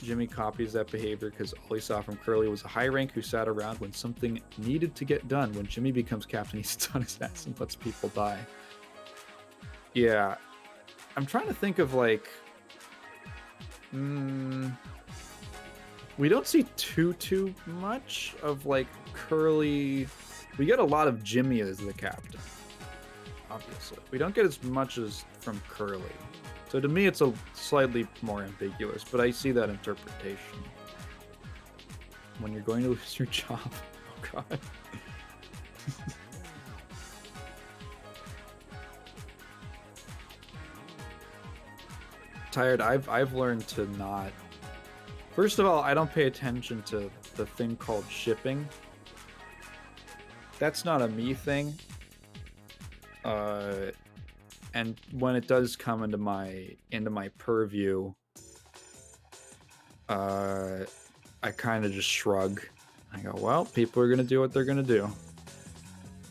Jimmy copies that behavior because all he saw from Curly was a high rank who sat around when something needed to get done. When Jimmy becomes captain, he sits on his ass and lets people die. Yeah. I'm trying to think of like... we don't see too much of like Curly. We get a lot of Jimmy as the captain, obviously. We don't get as much as from Curly. So to me, it's a slightly more ambiguous, but I see that interpretation. When you're going to lose your job. Oh god. Tired. I've learned to not... First of all, I don't pay attention to the thing called shipping. That's not a me thing. And when it does come into my purview, I kind of just shrug. I go, well, people are gonna do what they're gonna do.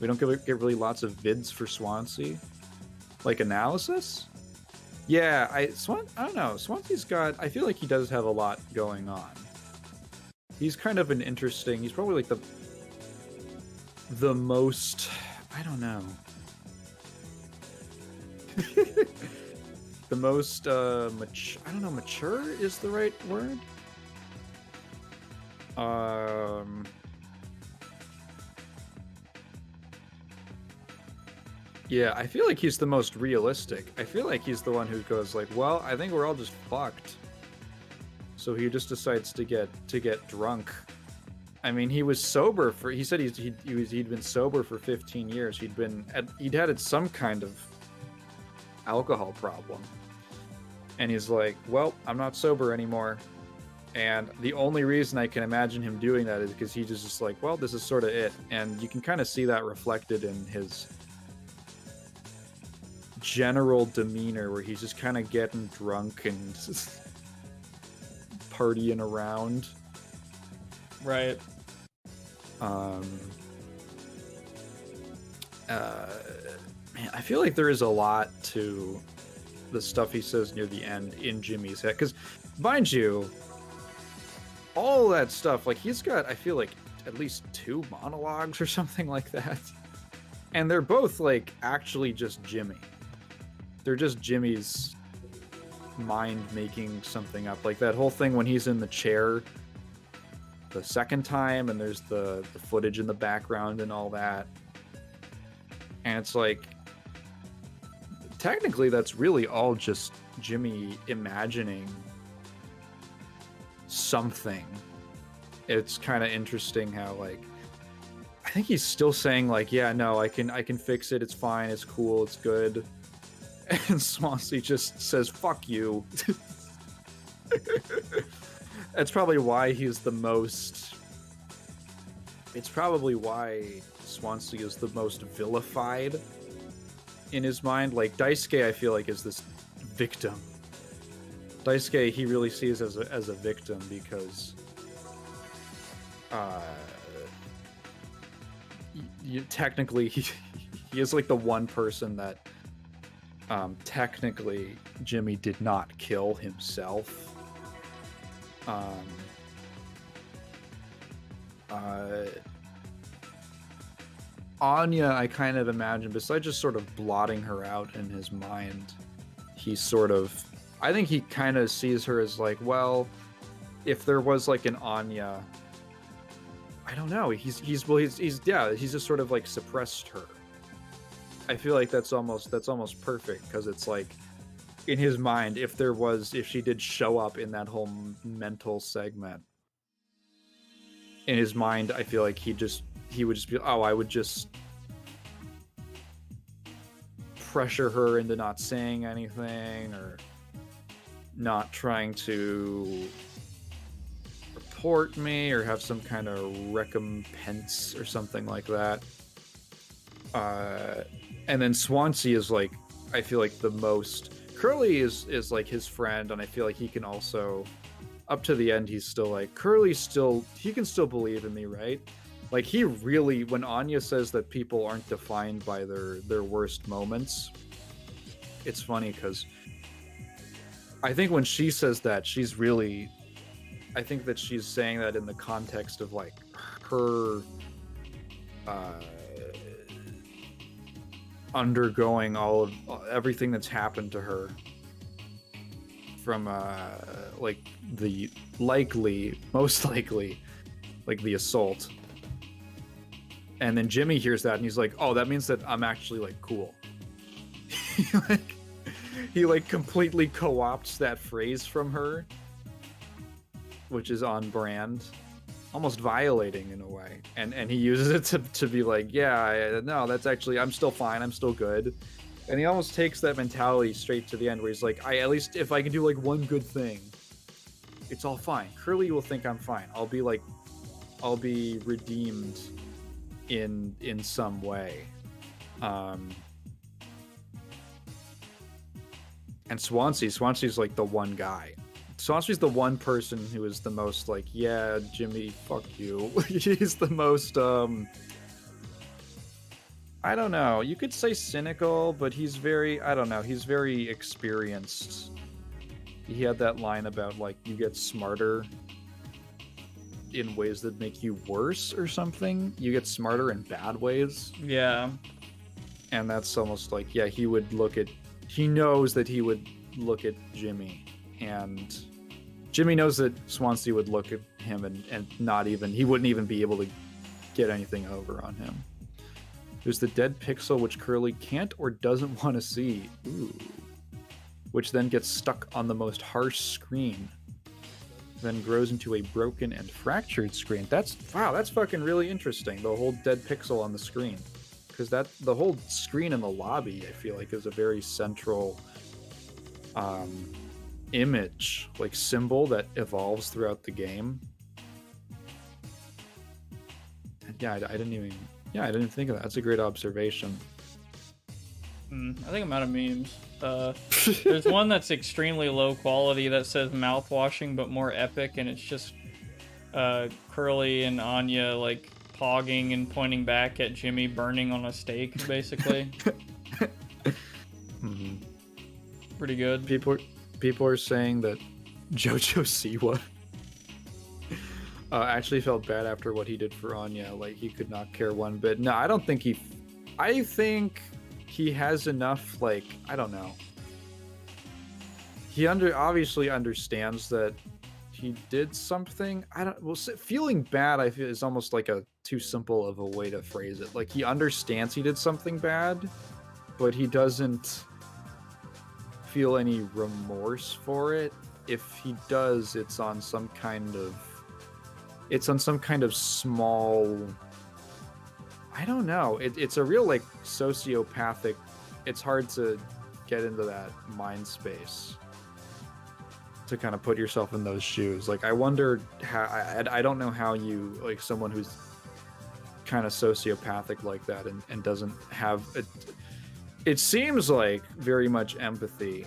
We don't get really lots of vids for Swansea, like analysis. Yeah, I don't know. Swansea's got... I feel like he does have a lot going on. He's kind of an interesting... He's probably like the most... I don't know. The most I don't know, mature is the right word? Yeah, I feel like he's the most realistic. I feel like he's the one who goes like, well, I think we're all just fucked. So he just decides to get drunk. I mean, he was sober for... He said he'd been sober for 15 years. He'd had some kind of alcohol problem. And he's like, well, I'm not sober anymore. And the only reason I can imagine him doing that is because he's just like, well, this is sort of it. And you can kind of see that reflected in his general demeanor, where he's just kind of getting drunk and partying around. Right. Man, I feel like there is a lot to the stuff he says near the end in Jimmy's head, because mind you, all that stuff, like, he's got, I feel like, at least 2 monologues or something like that, and they're both like actually just Jimmy. They're just Jimmy's mind making something up, like that whole thing when he's in the chair the second time and there's the footage in the background and all that, and it's like, technically that's really all just Jimmy imagining something. It's kind of interesting how, like, I think he's still saying like, yeah, no, I can fix it, it's fine, it's cool, it's good, and Swansea just says fuck you. That's probably why he's the most... It's probably why Swansea is the most vilified in his mind. Like, Daisuke, I feel like, is this victim. Daisuke, he really sees as a victim because... technically, he is like the one person that technically Jimmy did not kill himself. Anya, I kind of imagine, besides just sort of blotting her out in his mind, he's sort of... I think he kind of sees her as like, well, if there was like an Anya... I don't know. He's just sort of like suppressed her. I feel like that's almost perfect, because it's like, in his mind, if she did show up in that whole mental segment, in his mind, I feel like he would just be, oh, I would just pressure her into not saying anything or not trying to report me or have some kind of recompense or something like that. And then Swansea is like, I feel like the most... Curly is like his friend, and I feel like he can also, up to the end, he's still like, he can still believe in me, right? Like, he really, when Anya says that people aren't defined by their worst moments, it's funny because I think when she says that, she's really I think that she's saying that in the context of like her undergoing everything that's happened to her from like the most likely like the assault. And then Jimmy hears that and he's like, oh, that means that I'm actually like cool. he like completely co-opts that phrase from her, which is on brand, almost violating in a way. And he uses it to be like, yeah, no, that's actually, I'm still fine, I'm still good. And he almost takes that mentality straight to the end where he's like, at least if I can do like one good thing, it's all fine. Curly will think I'm fine. I'll be redeemed in some way. And Swansea's like the one guy. Swansea's the one person who is the most like, yeah, Jimmy, fuck you. He's the most I don't know. You could say cynical, but he's very, I don't know, he's very experienced. He had that line about like you get smarter in ways that make you worse or something. You get smarter in bad ways. Yeah. And that's almost like, yeah, he knows that he would look at Jimmy, and Jimmy knows that Swansea would look at him and not even, he wouldn't even be able to get anything over on him. There's the dead pixel, which Curly can't or doesn't want to see. Ooh. Which then gets stuck on the most harsh screen. Then grows into a broken and fractured screen. That's fucking really interesting. The whole dead pixel on the screen. Because the whole screen in the lobby, I feel like, is a very central image, like symbol that evolves throughout the game. And yeah, I didn't think of that. That's a great observation. I think I'm out of memes. There's one that's extremely low quality that says mouthwashing but more epic, and it's just Curly and Anya like pogging and pointing back at Jimmy burning on a stake, basically. Mm-hmm. Pretty good. People are saying that Jojo Siwa actually felt bad after what he did for Anya. Like, he could not care one bit. No, I don't think I think he has enough, like, I don't know. He obviously understands that he did something. Feeling bad, I feel, is almost like a too simple of a way to phrase it. Like, he understands he did something bad, but he doesn't feel any remorse for it. If he does, it's on some kind of small, I don't know. It's a real like sociopathic. It's hard to get into that mind space to kind of put yourself in those shoes. Like, I wonder how, I don't know how you, like, someone who's kind of sociopathic like that and doesn't have it seems like very much empathy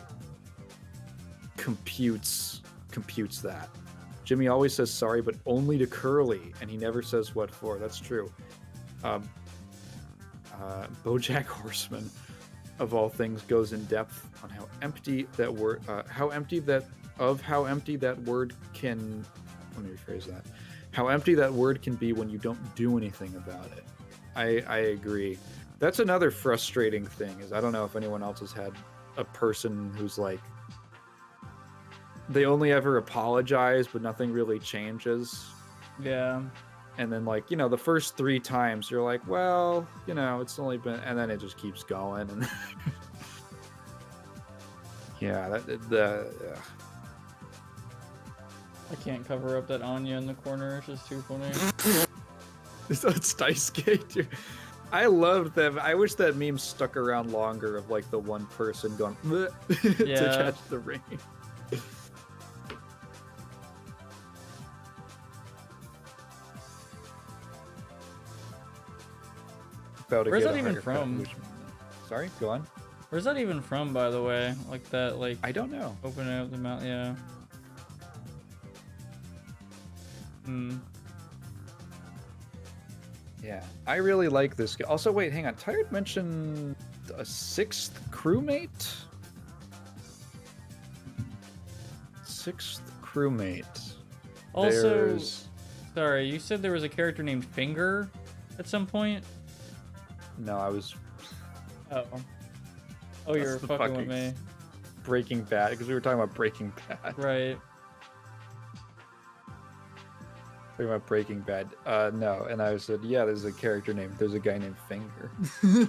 computes that. Jimmy always says sorry, but only to Curly, and he never says what for. That's true. BoJack Horseman, of all things, goes in depth on how empty that word can. Let me rephrase that. How empty that word can be when you don't do anything about it. I agree. That's another frustrating thing. Is I don't know if anyone else has had a person who's like, they only ever apologize, but nothing really changes. Yeah. And then, like, you know, the first 3 times you're like, well, you know, it's only been, and then it just keeps going. And yeah, I can't cover up that Anya in the corner. It's just too funny. It's Daisuke, dude. I loved them. I wish that meme stuck around longer of like the one person going to catch the ring. Where's that even from? Sorry, go on. Where's that even from, by the way? Like that, like, I don't know. Opening up the mouth, yeah. Yeah, I really like this guy. Also, wait, hang on. Tired mentioned a 6th crewmate? 6th crewmate. Also, There's... sorry, you said there was a character named Finger at some point? No, I was Oh. Oh, you're That's the fucking with fucking me. Breaking Bad, because we were talking about Breaking Bad. Right. Talking about Breaking Bad. No, and I said, yeah, there's a guy named Finger. I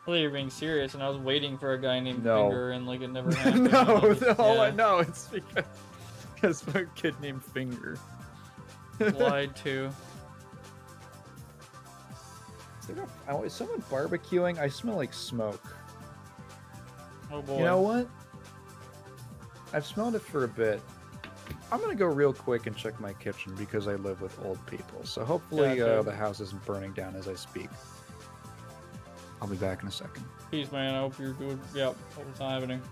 thought you were being serious, and I was waiting for a guy named No. Finger, and like it never happened. No, and I just- all I yeah, know is because a kid named Finger. lied to. Is someone barbecuing? I smell like smoke. Oh boy. You know what? I've smelled it for a bit. I'm gonna go real quick and check my kitchen because I live with old people. So hopefully Gotcha. the house isn't burning down as I speak. I'll be back in a second. Peace, man. I hope you're good. Yep. Hope it's not happening.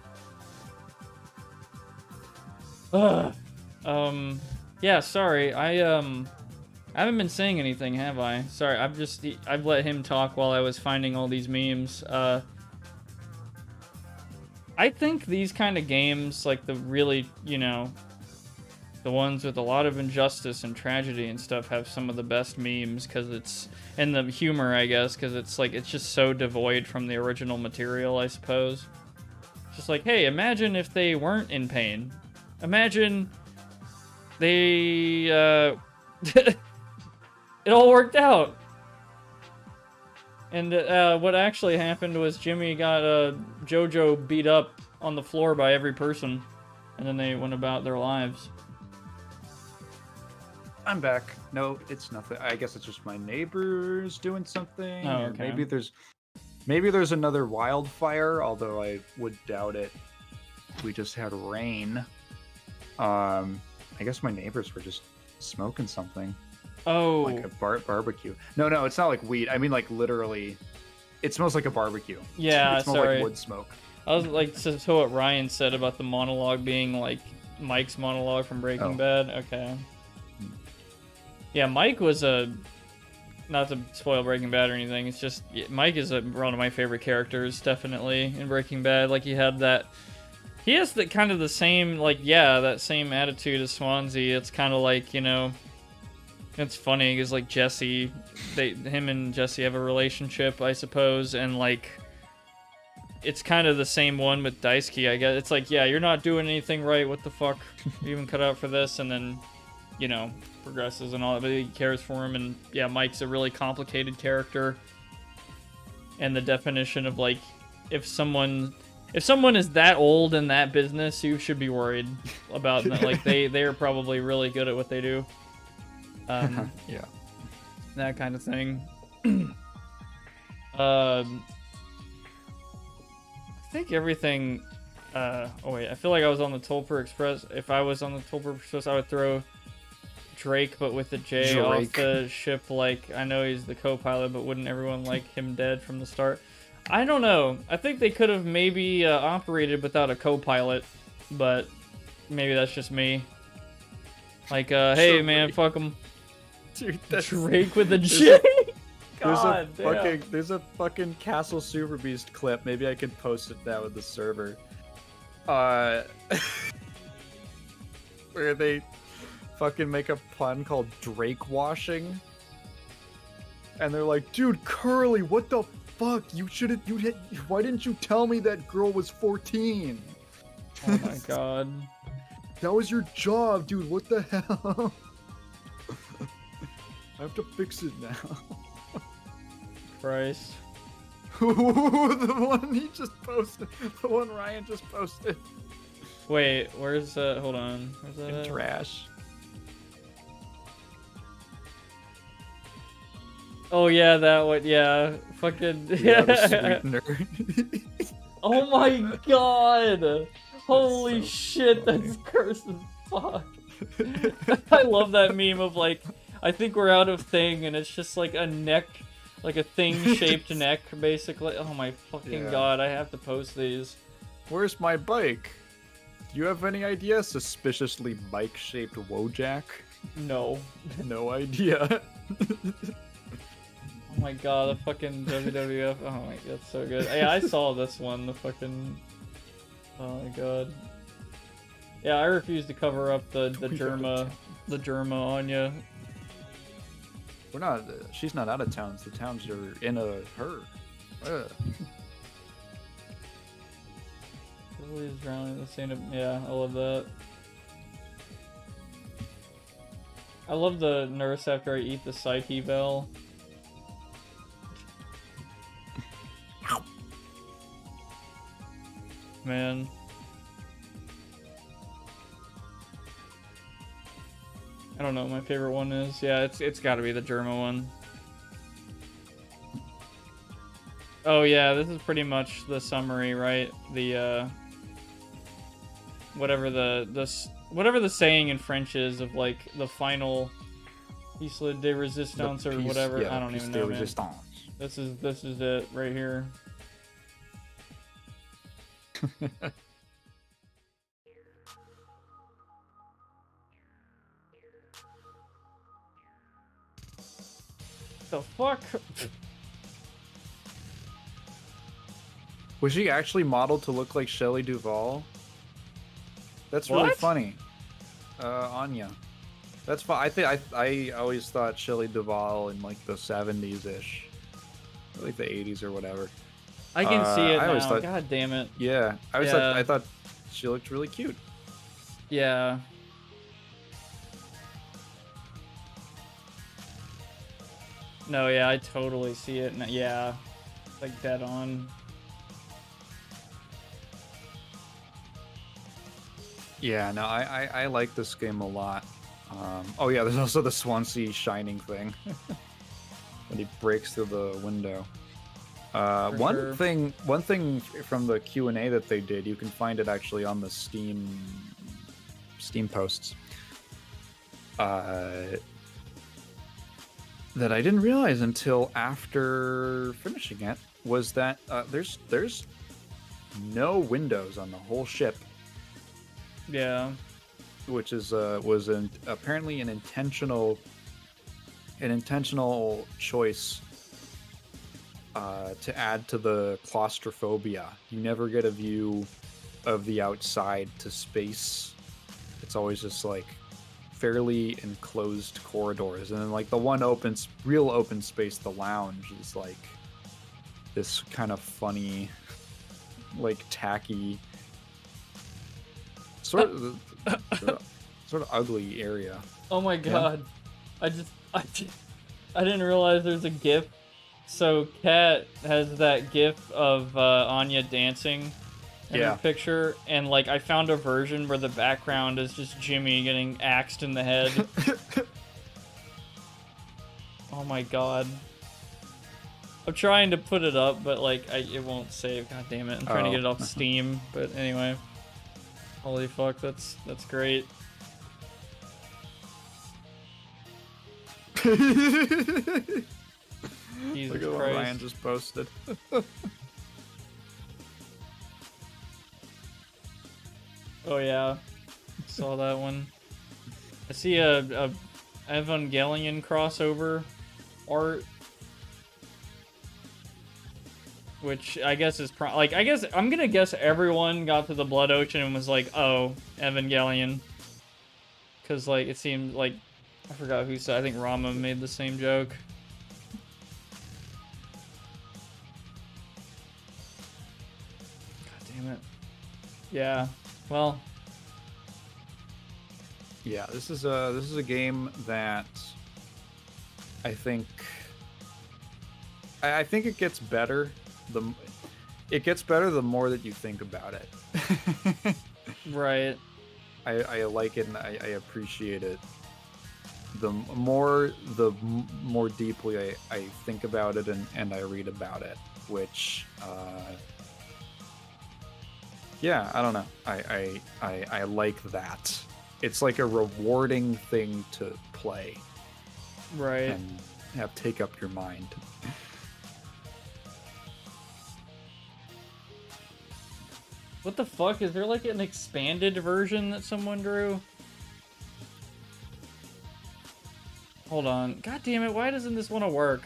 Yeah. Sorry. I haven't been saying anything, have I? Sorry. I've let him talk while I was finding all these memes. I think these kind of games, like the really, the ones with a lot of injustice and tragedy and stuff, have some of the best memes because it's, and the humor, I guess, because it's like, it's just so devoid from the original material, I suppose. It's just like, hey, imagine if they weren't in pain. Imagine they, it all worked out. And what actually happened was Jimmy got JoJo beat up on the floor by every person, and then they went about their lives. I'm back. No, it's nothing. I guess it's just my neighbors doing something. Oh, or okay. Maybe there's another wildfire, although I would doubt it. We just had rain. I guess my neighbors were just smoking something. Oh. Like a barbecue. No, it's not like weed. I mean, like, literally, it smells like a barbecue. Yeah, it smells sorry. like wood smoke. I was like, so what Ryan said about the monologue being like Mike's monologue from Breaking Bad. Okay. Yeah, Mike was not to spoil Breaking Bad or anything. It's just Mike is one of my favorite characters, definitely in Breaking Bad. Like he has the kind of the same, like, yeah, that same attitude as Swansea. It's kind of like, it's funny because like Jesse, him and Jesse have a relationship, I suppose, and like it's kind of the same one with Daisuke, I guess. It's like, yeah, you're not doing anything right. What the fuck? You even cut out for this, and then, progresses and all that, but he cares for him. And yeah, Mike's a really complicated character. And the definition of like, if someone is that old in that business, you should be worried about that. Like they are probably really good at what they do. Yeah. That kind of thing. I think everything. Oh wait, I feel like I was on the Tulper Express. If I was on the Tulper Express, I would throw Drake, but with the J off the ship. Like, I know he's the co-pilot, but wouldn't everyone like him dead from the start? I don't know. I think they could have maybe operated without a co-pilot, but maybe that's just me. Like, hey man, fuck him. Dude, Drake with a J. There's a fucking Castle Super Beast clip. Maybe I can post it now with the server. Where they fucking make a pun called Drake washing. And they're like, dude, Curly, what the fuck? Why didn't you tell me that girl was 14? Oh my god. That was your job, dude. What the hell? I have to fix it now. Christ. The one he just posted. The one Ryan just posted. Wait, where's hold on. Where's that In at? trash. Oh yeah, that one. Yeah, fucking. Yeah, the sweetener. Oh my god! Holy so shit, that's cursed as fuck. I love that meme of like, I think we're out of thing, and it's just like a neck, like a thing-shaped neck, basically. Oh my fucking god, I have to post these. Where's my bike? Do you have any idea? Suspiciously bike-shaped Wojak? No. No idea. Oh my god, the fucking WWF. Oh my god, that's so good. Yeah, I saw this one, the fucking... Oh my god. Yeah, I refuse to cover up the Germa The Germa Anya. We're not. She's not out of towns. The towns are in her. Ugh. Really is drowning the same. Yeah, I love that. I love the nurse after I eat the psyche bell. Man. I don't know what my favorite one is. Yeah, it's got to be the Germa one. Oh yeah, this is pretty much the summary, right? The whatever whatever the saying in French is of like the final piece de resistance or whatever. Yeah, I don't even know, man. Resistance. This is it right here. The fuck? Was she actually modeled to look like Shelley Duvall? That's really What? funny. Anya. That's fine. I always thought Shelley Duvall in like the 70s ish, like the 80s or whatever. I can see it I always now. thought- God damn it. Yeah, Yeah. I thought she looked really cute. Yeah. No, yeah, I totally see it. Yeah, like dead on. Yeah, no, I like this game a lot. Oh yeah, there's also the Swansea shining thing when he breaks through the window. One sure. thing from the Q&A that they did, you can find it actually on the Steam posts. That I didn't realize until after finishing it was that there's no windows on the whole ship, Yeah. which is apparently an intentional choice to add to the claustrophobia. You never get a view of the outside to space. It's always just like fairly enclosed corridors, and then like the one real open space, the lounge, is like this kind of funny, like tacky, sort of ugly area. Oh my god. I didn't realize there's a GIF. So Kat has that GIF of Anya dancing in her picture, and like I found a version where the background is just Jimmy getting axed in the head. Oh my god. I'm trying to put it up, but like it won't save. God damn it! I'm trying to get it off Steam, but anyway. Holy fuck, that's great. Jesus Look at what Christ. Ryan just posted. Oh yeah, saw that one. I see a Evangelion crossover art, which I guess is I guess I'm gonna guess everyone got to the Blood Ocean and was like, oh, Evangelion, because like it seemed like I forgot who said. I think Rama made the same joke. God damn it. Yeah. Well. Yeah, this is a game that I think it gets better. It gets better the more that you think about it. Right. I like it and I appreciate it. The more deeply I think about it and I read about it, which yeah, I don't know. I like that. It's like a rewarding thing to play. Right. And have take up your mind. What the fuck? Is there like an expanded version that someone drew? Hold on. God damn it, why doesn't this want to work?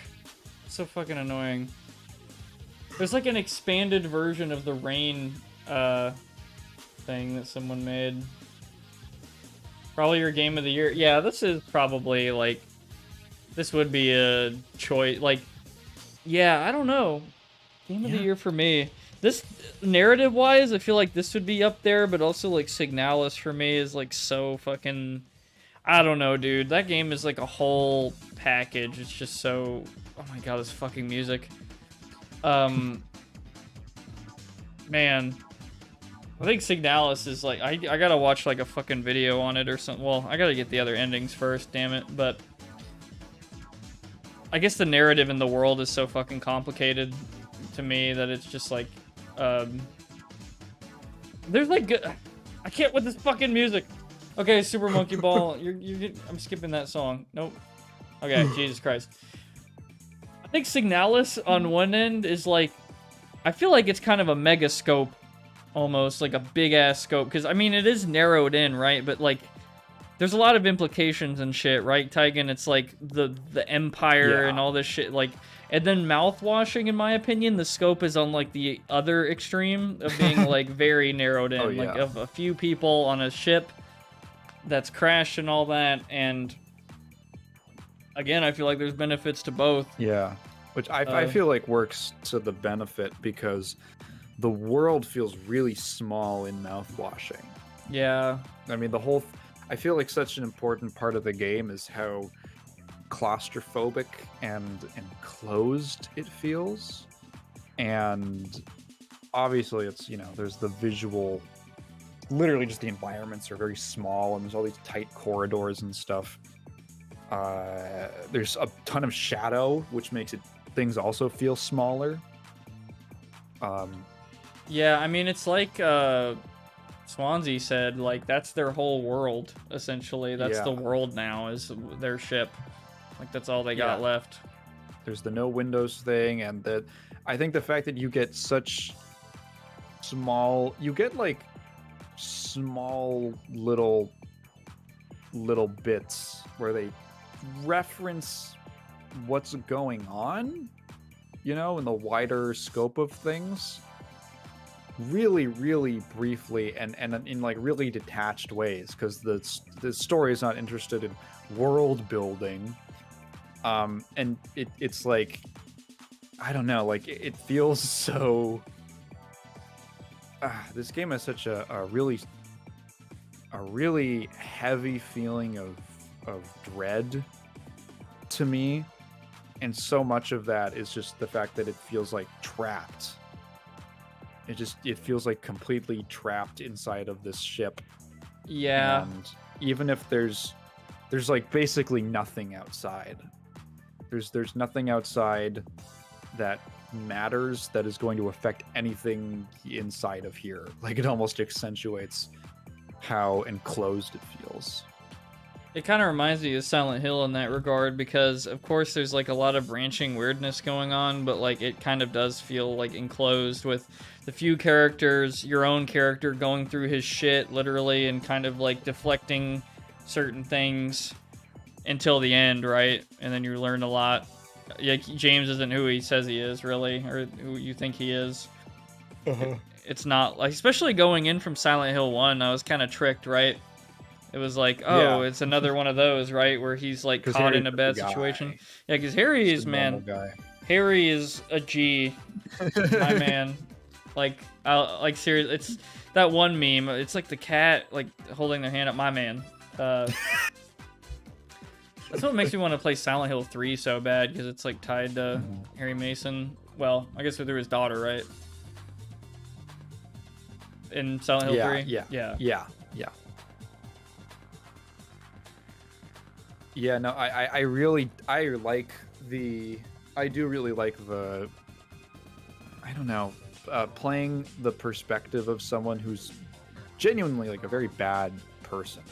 It's so fucking annoying. There's like an expanded version of the rain thing that someone made. Probably your game of the year. Yeah, this is probably like, this would be a choice. Like, yeah, I don't know. Game of the year for me. This narrative wise, I feel like this would be up there, but also like Signalis for me is like so fucking. I don't know, dude. That game is like a whole package. It's just so. Oh my god, this fucking music. Man. I think Signalis is like, I gotta watch like a fucking video on it or something. Well, I gotta get the other endings first, damn it. But I guess the narrative in the world is so fucking complicated to me that it's just like, there's like, I can't with this fucking music. Okay, Super Monkey Ball, I'm skipping that song. Nope. Okay, Jesus Christ. I think Signalis on one end is like, I feel like it's kind of a mega scope. Almost like a big ass scope, because I mean it is narrowed in, right? But like there's a lot of implications and shit, right, Tigan? It's like the empire and all this shit, like, and then Mouthwashing, in my opinion, the scope is on like the other extreme of being like very narrowed in, like of a few people on a ship that's crashed and all that. And again, I feel like there's benefits to both. Yeah, which I feel like works to the benefit because the world feels really small in Mouthwashing. Yeah. I mean, I feel like such an important part of the game is how claustrophobic and enclosed it feels. And obviously it's, you know, there's the visual, literally just the environments are very small and there's all these tight corridors and stuff. There's a ton of shadow, which makes things also feel smaller. Yeah, I mean, it's like Swansea said, like, that's their whole world, essentially. That's the world now, is their ship. Like, that's all they got left. There's the no windows thing, and I think the fact that you get such small, like, small little bits where they reference what's going on, you know, in the wider scope of things. Really, really briefly and in like really detached ways, because the story is not interested in world building, and it's like, I don't know, like it feels so. This game has such a really heavy feeling of dread to me, and so much of that is just the fact that it feels like trapped. It feels like completely trapped inside of this ship. Yeah. And even if there's like basically nothing outside. There's nothing outside that matters that is going to affect anything inside of here. Like, it almost accentuates how enclosed it feels. It kind of reminds me of Silent Hill in that regard, because of course there's like a lot of branching weirdness going on, but like it kind of does feel like enclosed with the few characters, your own character going through his shit literally and kind of like deflecting certain things until the end, right? And then you learn a lot. Yeah, James isn't who he says he is, really, or who you think he is. It's not, like, especially going in from Silent Hill 1, I was kind of tricked, right? It was like, oh, it's another one of those, right? Where he's like caught Harry's in a bad situation. Yeah, because Harry is, man, Harry is a G, my man. Like seriously, it's that one meme. It's like the cat, like holding their hand up, my man. That's what makes me want to play Silent Hill 3 so bad, because it's like tied to Harry Mason. Well, I guess through his daughter, right? In Silent Hill 3? Yeah. Yeah, no, I do really like the, I don't know, playing the perspective of someone who's genuinely like a very bad person.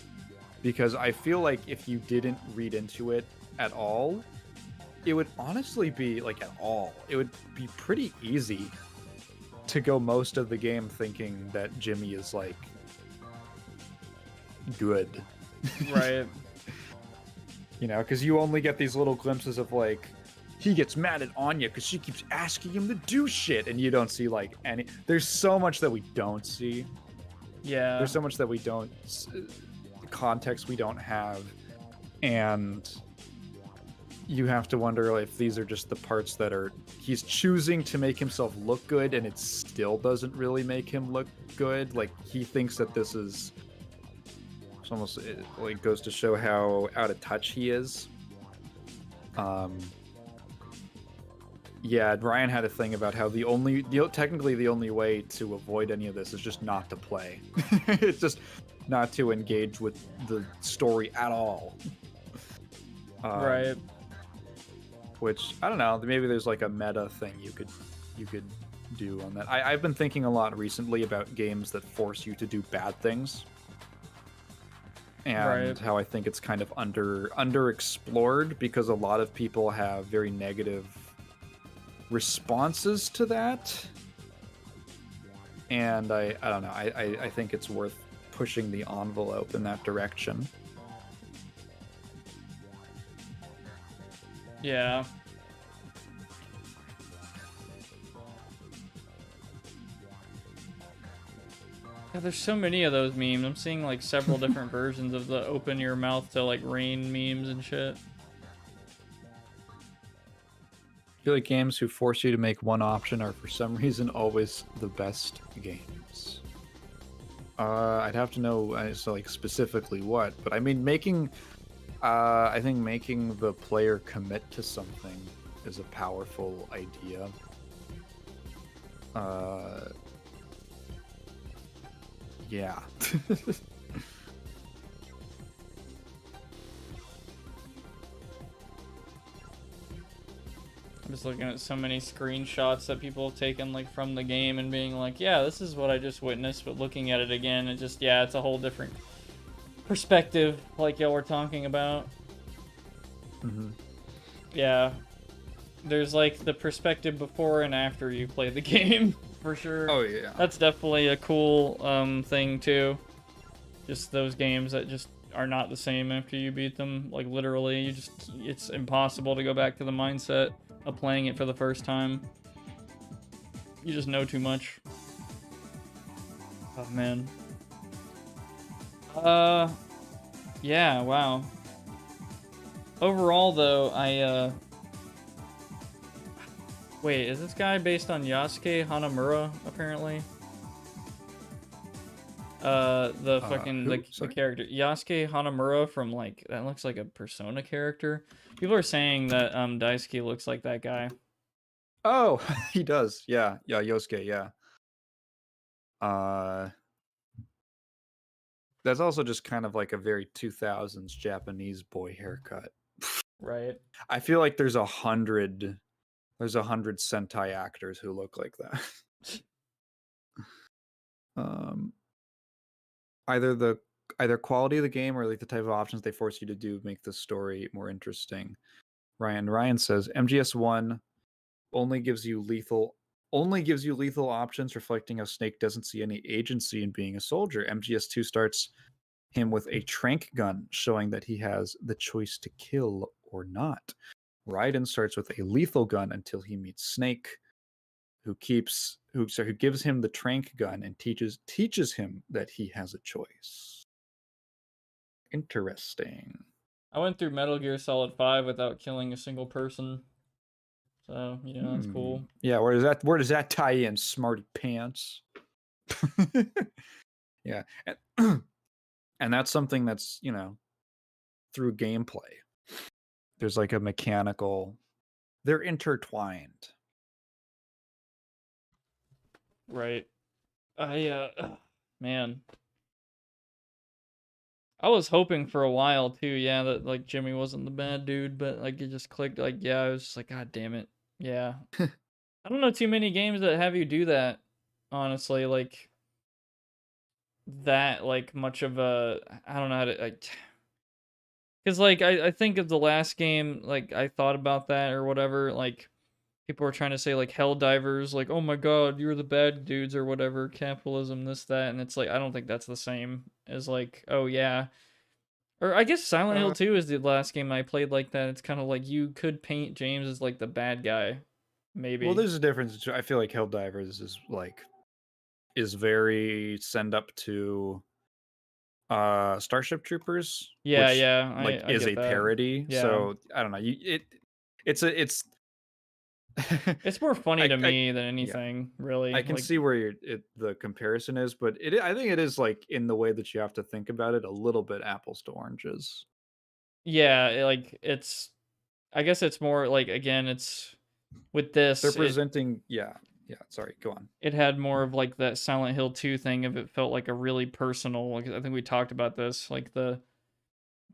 Because I feel like if you didn't read into it at all, it would honestly be, like, it would be pretty easy to go most of the game thinking that Jimmy is, like, good. Right. You know, because you only get these little glimpses of, like, he gets mad at Anya because she keeps asking him to do shit, and you don't see, like, any... There's so much that we don't see. Yeah. There's so much that we don't... context we don't have, and you have to wonder if these are just the parts that are he's choosing to make himself look good, and it still doesn't really make him look good. Like, he thinks that this is it's almost, it like goes to show how out of touch he is. Yeah, Ryan had a thing about how technically the only way to avoid any of this is just not to play. It's just not to engage with the story at all. Right. Which, I don't know, maybe there's like a meta thing you could do on that. I've been thinking a lot recently about games that force you to do bad things. And how I think it's kind of underexplored because a lot of people have very negative responses to that, and I don't know, I think it's worth pushing the envelope in that direction. Yeah. Yeah, there's so many of those memes. I'm seeing like several different versions of the open your mouth to like rain memes and shit. I feel like games who force you to make one option are for some reason always the best games. I'd have to know so like specifically what, but I mean I think making the player commit to something is a powerful idea. Yeah. I'm just looking at so many screenshots that people have taken like from the game and being like, yeah, this is what I just witnessed, but looking at it again, it just, yeah, it's a whole different perspective, like y'all were talking about. Yeah. There's like the perspective before and after you play the game, for sure. Oh yeah. That's definitely a cool thing too. Just those games that just are not the same after you beat them. Like literally, it's impossible to go back to the mindset of playing it for the first time. You just know too much. Oh man. Yeah, wow. Overall though, wait, is this guy based on Yasuke Hanamura, apparently? The fucking, the character. Yasuke Hanamura from, like, that looks like a Persona character. People are saying that, Daisuke looks like that guy. Oh, he does. Yeah, Yosuke, yeah. That's also just kind of like a very 2000s Japanese boy haircut. Right. I feel like there's 100 Sentai actors who look like that. Either quality of the game or like the type of options they force you to do make the story more interesting. Ryan says MGS1 only gives you lethal options, reflecting how Snake doesn't see any agency in being a soldier. MGS2 starts him with a trank gun, showing that he has the choice to kill or not. Raiden starts with a lethal gun until he meets Snake, who gives him the trank gun and teaches him that he has a choice. Interesting. I went through Metal Gear Solid 5 without killing a single person. So, yeah, that's cool. Yeah, where does that tie in, smarty pants? Yeah. And that's something that's, you know, through gameplay. There's like a mechanical, they're intertwined. Right. Man. I was hoping for a while too, yeah, that like Jimmy wasn't the bad dude, but like it just clicked, like, yeah, I was just like, God damn it. Yeah. I don't know too many games that have you do that, honestly, like that, like much of a, I don't know how to, like, because like I think of the last game, like I thought about that or whatever, like people were trying to say like Helldivers, like, oh my god, you're the bad dudes or whatever, capitalism, this, that, and it's like, I don't think that's the same as like, oh yeah. Or I guess Silent Hill 2 is the last game I played like that. It's kind of like you could paint James as like the bad guy, maybe. Well, there's a difference. I feel like Helldivers is very send up to Starship Troopers, Yeah, which yeah, like I is get a that. parody. Yeah. So I don't know. It's It's more funny to I me than yeah. anything, really. I can Like, see where the comparison is, but I think it is like in the way that you have to think about it, a little bit apples to oranges. yeah, like it's. I guess it's more like again, it's with They're this. presenting, yeah. Sorry, go on. It had more of like that Silent Hill 2 thing if it felt like a really personal. Like I think we talked about this. Like the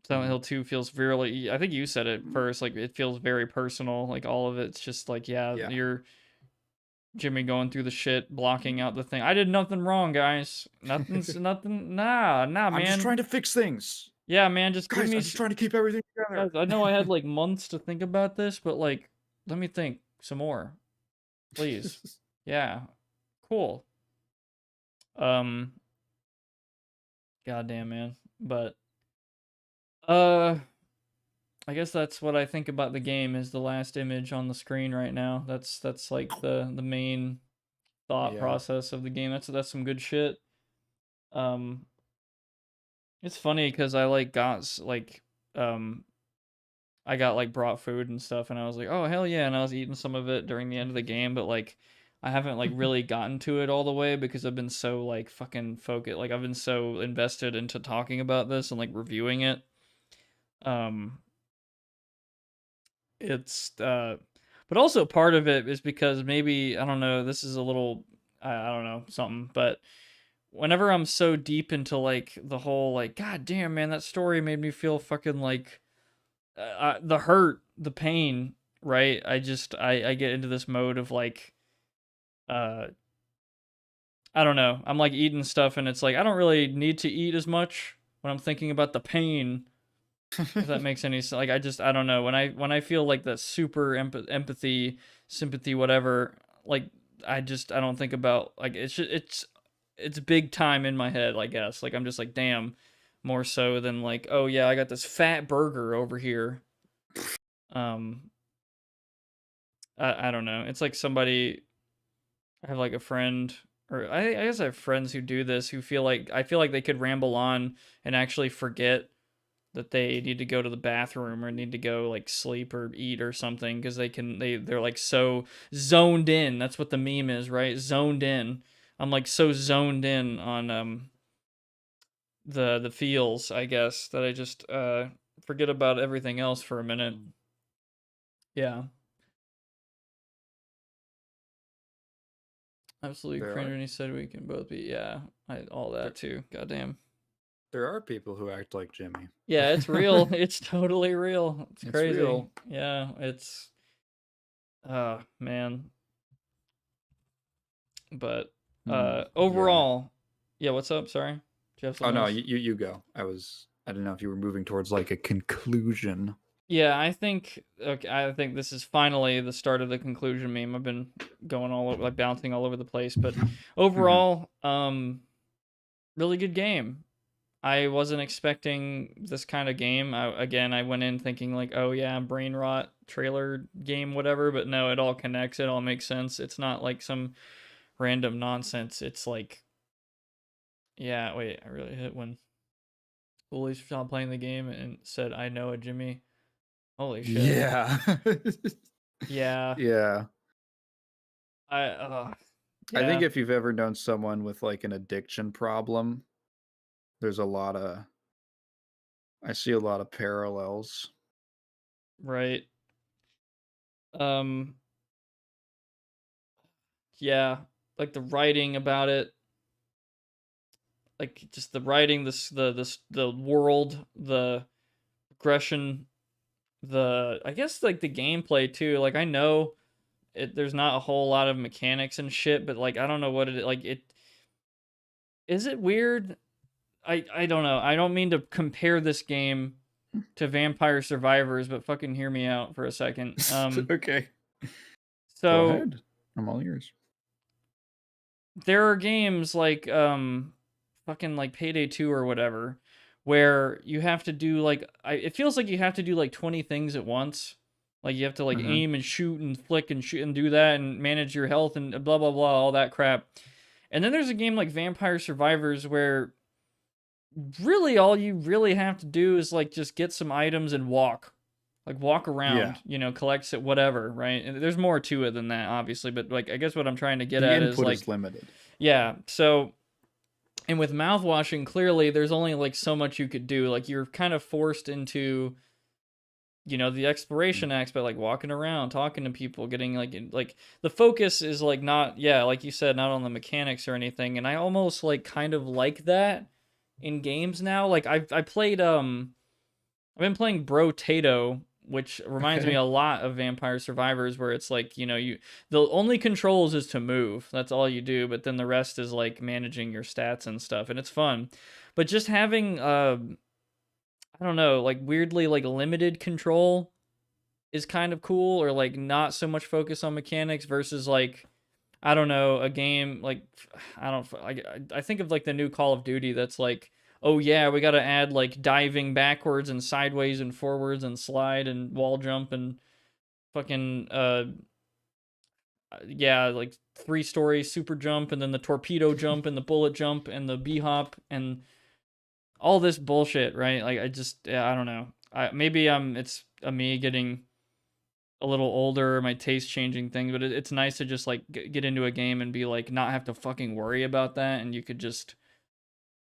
Silent Mhm. Hill 2 feels really. I think you said it first. Like it feels very personal. Like all of it's just like yeah. You're Jimmy going through the shit, blocking out the thing. I did nothing wrong, guys. Nothing. Nah, I'm just man. trying to fix things, Yeah, man. Just give guys. me. I'm just trying to keep everything Guys, together. I know I had like months to think about this, but like, let me think some more, please. Yeah, cool. Um, goddamn, man. But I guess that's what I think about the game is the last image on the screen right now. That's like the main thought Yeah. process of the game. That's some good shit. Um, it's funny because I like um I got like brought food and stuff and I was like, "Oh, hell yeah." And I was eating some of it during the end of the game, but like I haven't like really gotten to it all the way because I've been so like fucking focused. Like I've been so invested into talking about this and like reviewing it. Um it's but also part of it is because maybe I don't know, this is a little I don't know, something, but whenever I'm so deep into like the whole like god damn man that story made me feel fucking like the hurt, the pain, right? I get into this mode of like uh I don't know. I'm like eating stuff and it's like I don't really need to eat as much when I'm thinking about the pain. If that makes any sense. Like I don't know. When I feel like that super empathy, sympathy, whatever, like I don't think about like it's big time in my head, I guess. Like I'm just like damn, more so than like, oh yeah, I got this fat burger over here. Um I don't know. It's like somebody I have like a friend or I guess I have friends who do this who feel like I feel like they could ramble on and actually forget that they need to go to the bathroom or need to go like sleep or eat or something because they're like so zoned in. That's what the meme is, right? Zoned in. I'm like so zoned in on the feels, I guess, that I just forget about everything else for a minute. Yeah. Absolutely There cringe are when he said we can both be yeah, all there, that too. Goddamn. there are people who act like Jimmy. Yeah, it's real. It's totally real. It's It's crazy. real. Yeah, it's man. But Yeah. overall, yeah, what's up? Sorry. Do you have Oh something no, else? you go. I didn't know if you were moving towards like a conclusion. Yeah, I think okay, I think this is finally the start of the conclusion meme. I've been going all over like bouncing all over the place, but overall, really good game. I wasn't expecting this kind of game. I went in thinking like, oh yeah, brain rot trailer game, whatever. But no, it all connects. It all makes sense. It's not like some random nonsense. It's like, yeah, wait, I really hit when Bully stopped playing the game and said, "I know a Jimmy." Holy shit. Yeah. Yeah. Yeah. I I think yeah, if you've ever known someone with like an addiction problem, there's a lot of I see a lot of parallels. right. Um, yeah, like the writing about it, like just the writing, the world, the progression, the I guess like the gameplay too. Like I know there's not a whole lot of mechanics and shit, but like I don't know what it like it is it weird? I don't know. I don't mean to compare this game to Vampire Survivors, but fucking hear me out for a second. Okay. Go So ahead. I'm all ears. there are games like fucking like Payday 2 or whatever where you have to do like it feels like you have to do like 20 things at once. Like you have to like Mhm. aim and shoot and flick and shoot and do that and manage your health and blah blah blah all that crap. And then there's a game like Vampire Survivors where really all you really have to do is like just get some items and walk. Like walk around, collect it, whatever, right? And there's more to it than that, obviously, but like I guess what I'm trying to get The at is input like is limited. yeah, so and with mouthwashing, clearly there's only like so much you could do. Like you're kind of forced into the exploration aspect, like walking around, talking to people, getting like the focus is like not like you said, not on the mechanics or anything. And I almost like kind of like that in games now. Like I played I've been playing Bro Tato, which reminds me Okay. a lot of Vampire Survivors, where it's like, the only controls is to move. That's all you do, but then the rest is like managing your stats and stuff, and it's fun. But just having I don't know, like weirdly like limited control is kind of cool, or like not so much focus on mechanics versus like I don't know, a game like I think of like the new Call of Duty that's like, oh yeah, we got to add like diving backwards and sideways and forwards and slide and wall jump and fucking yeah, like 3-story super jump and then the torpedo jump and the bullet jump and the B hop and all this bullshit, right? Like I don't know. Maybe it's me getting a little older, my taste changing thing, but it's nice to just like get into a game and be like not have to fucking worry about that, and you could just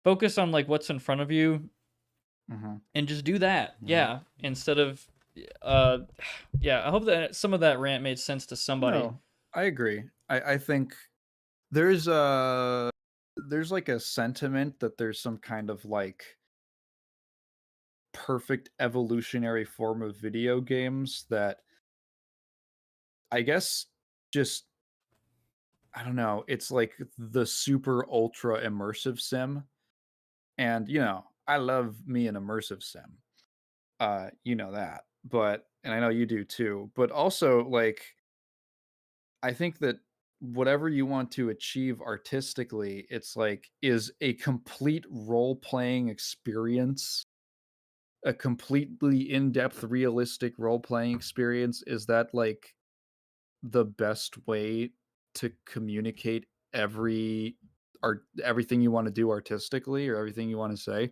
focus on like what's in front of you and just do that. Yeah, instead of uh yeah, I hope that some of that rant made sense to somebody. No, I agree. I think there's like a sentiment that there's some kind of like perfect evolutionary form of video games that I guess just I don't know, it's like the super ultra immersive sim. And I love me an immersive sim. You know that. But and I know you do too. But also like I think that whatever you want to achieve artistically, it's like is a complete role-playing experience, a completely in-depth realistic role-playing experience. Is that like the best way to communicate everything you want to do artistically or everything you want to say?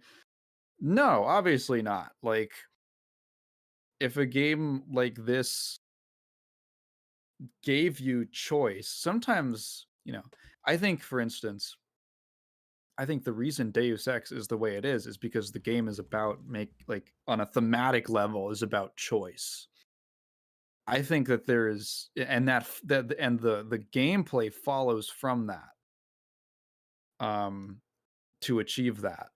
No, obviously not. Like if a game like this gave you choice, sometimes, I think for instance, I think the reason Deus Ex is the way it is because the game is about on a thematic level is about choice. I think that there is and that and the gameplay follows from that um to achieve that.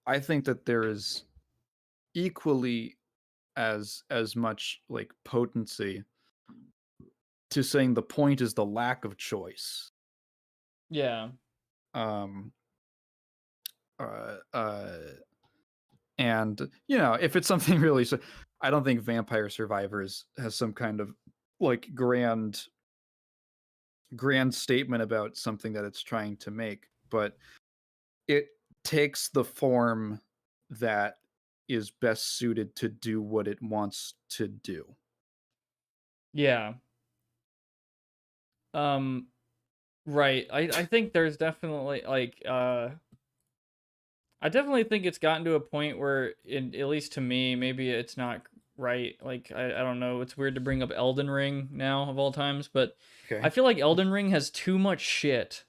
I think that there is equally as much like potency to saying the point is the lack of choice. Yeah. Um uh uh and if it's something really I don't think Vampire Survivors has some kind of like grand statement about something that it's trying to make, but it takes the form that is best suited to do what it wants to do. Yeah. Right. I think there's definitely like I definitely think it's gotten to a point where at least to me, maybe it's not right. Like I don't know, it's weird to bring up Elden Ring now of all times, but Okay. I feel like Elden Ring has too much shit.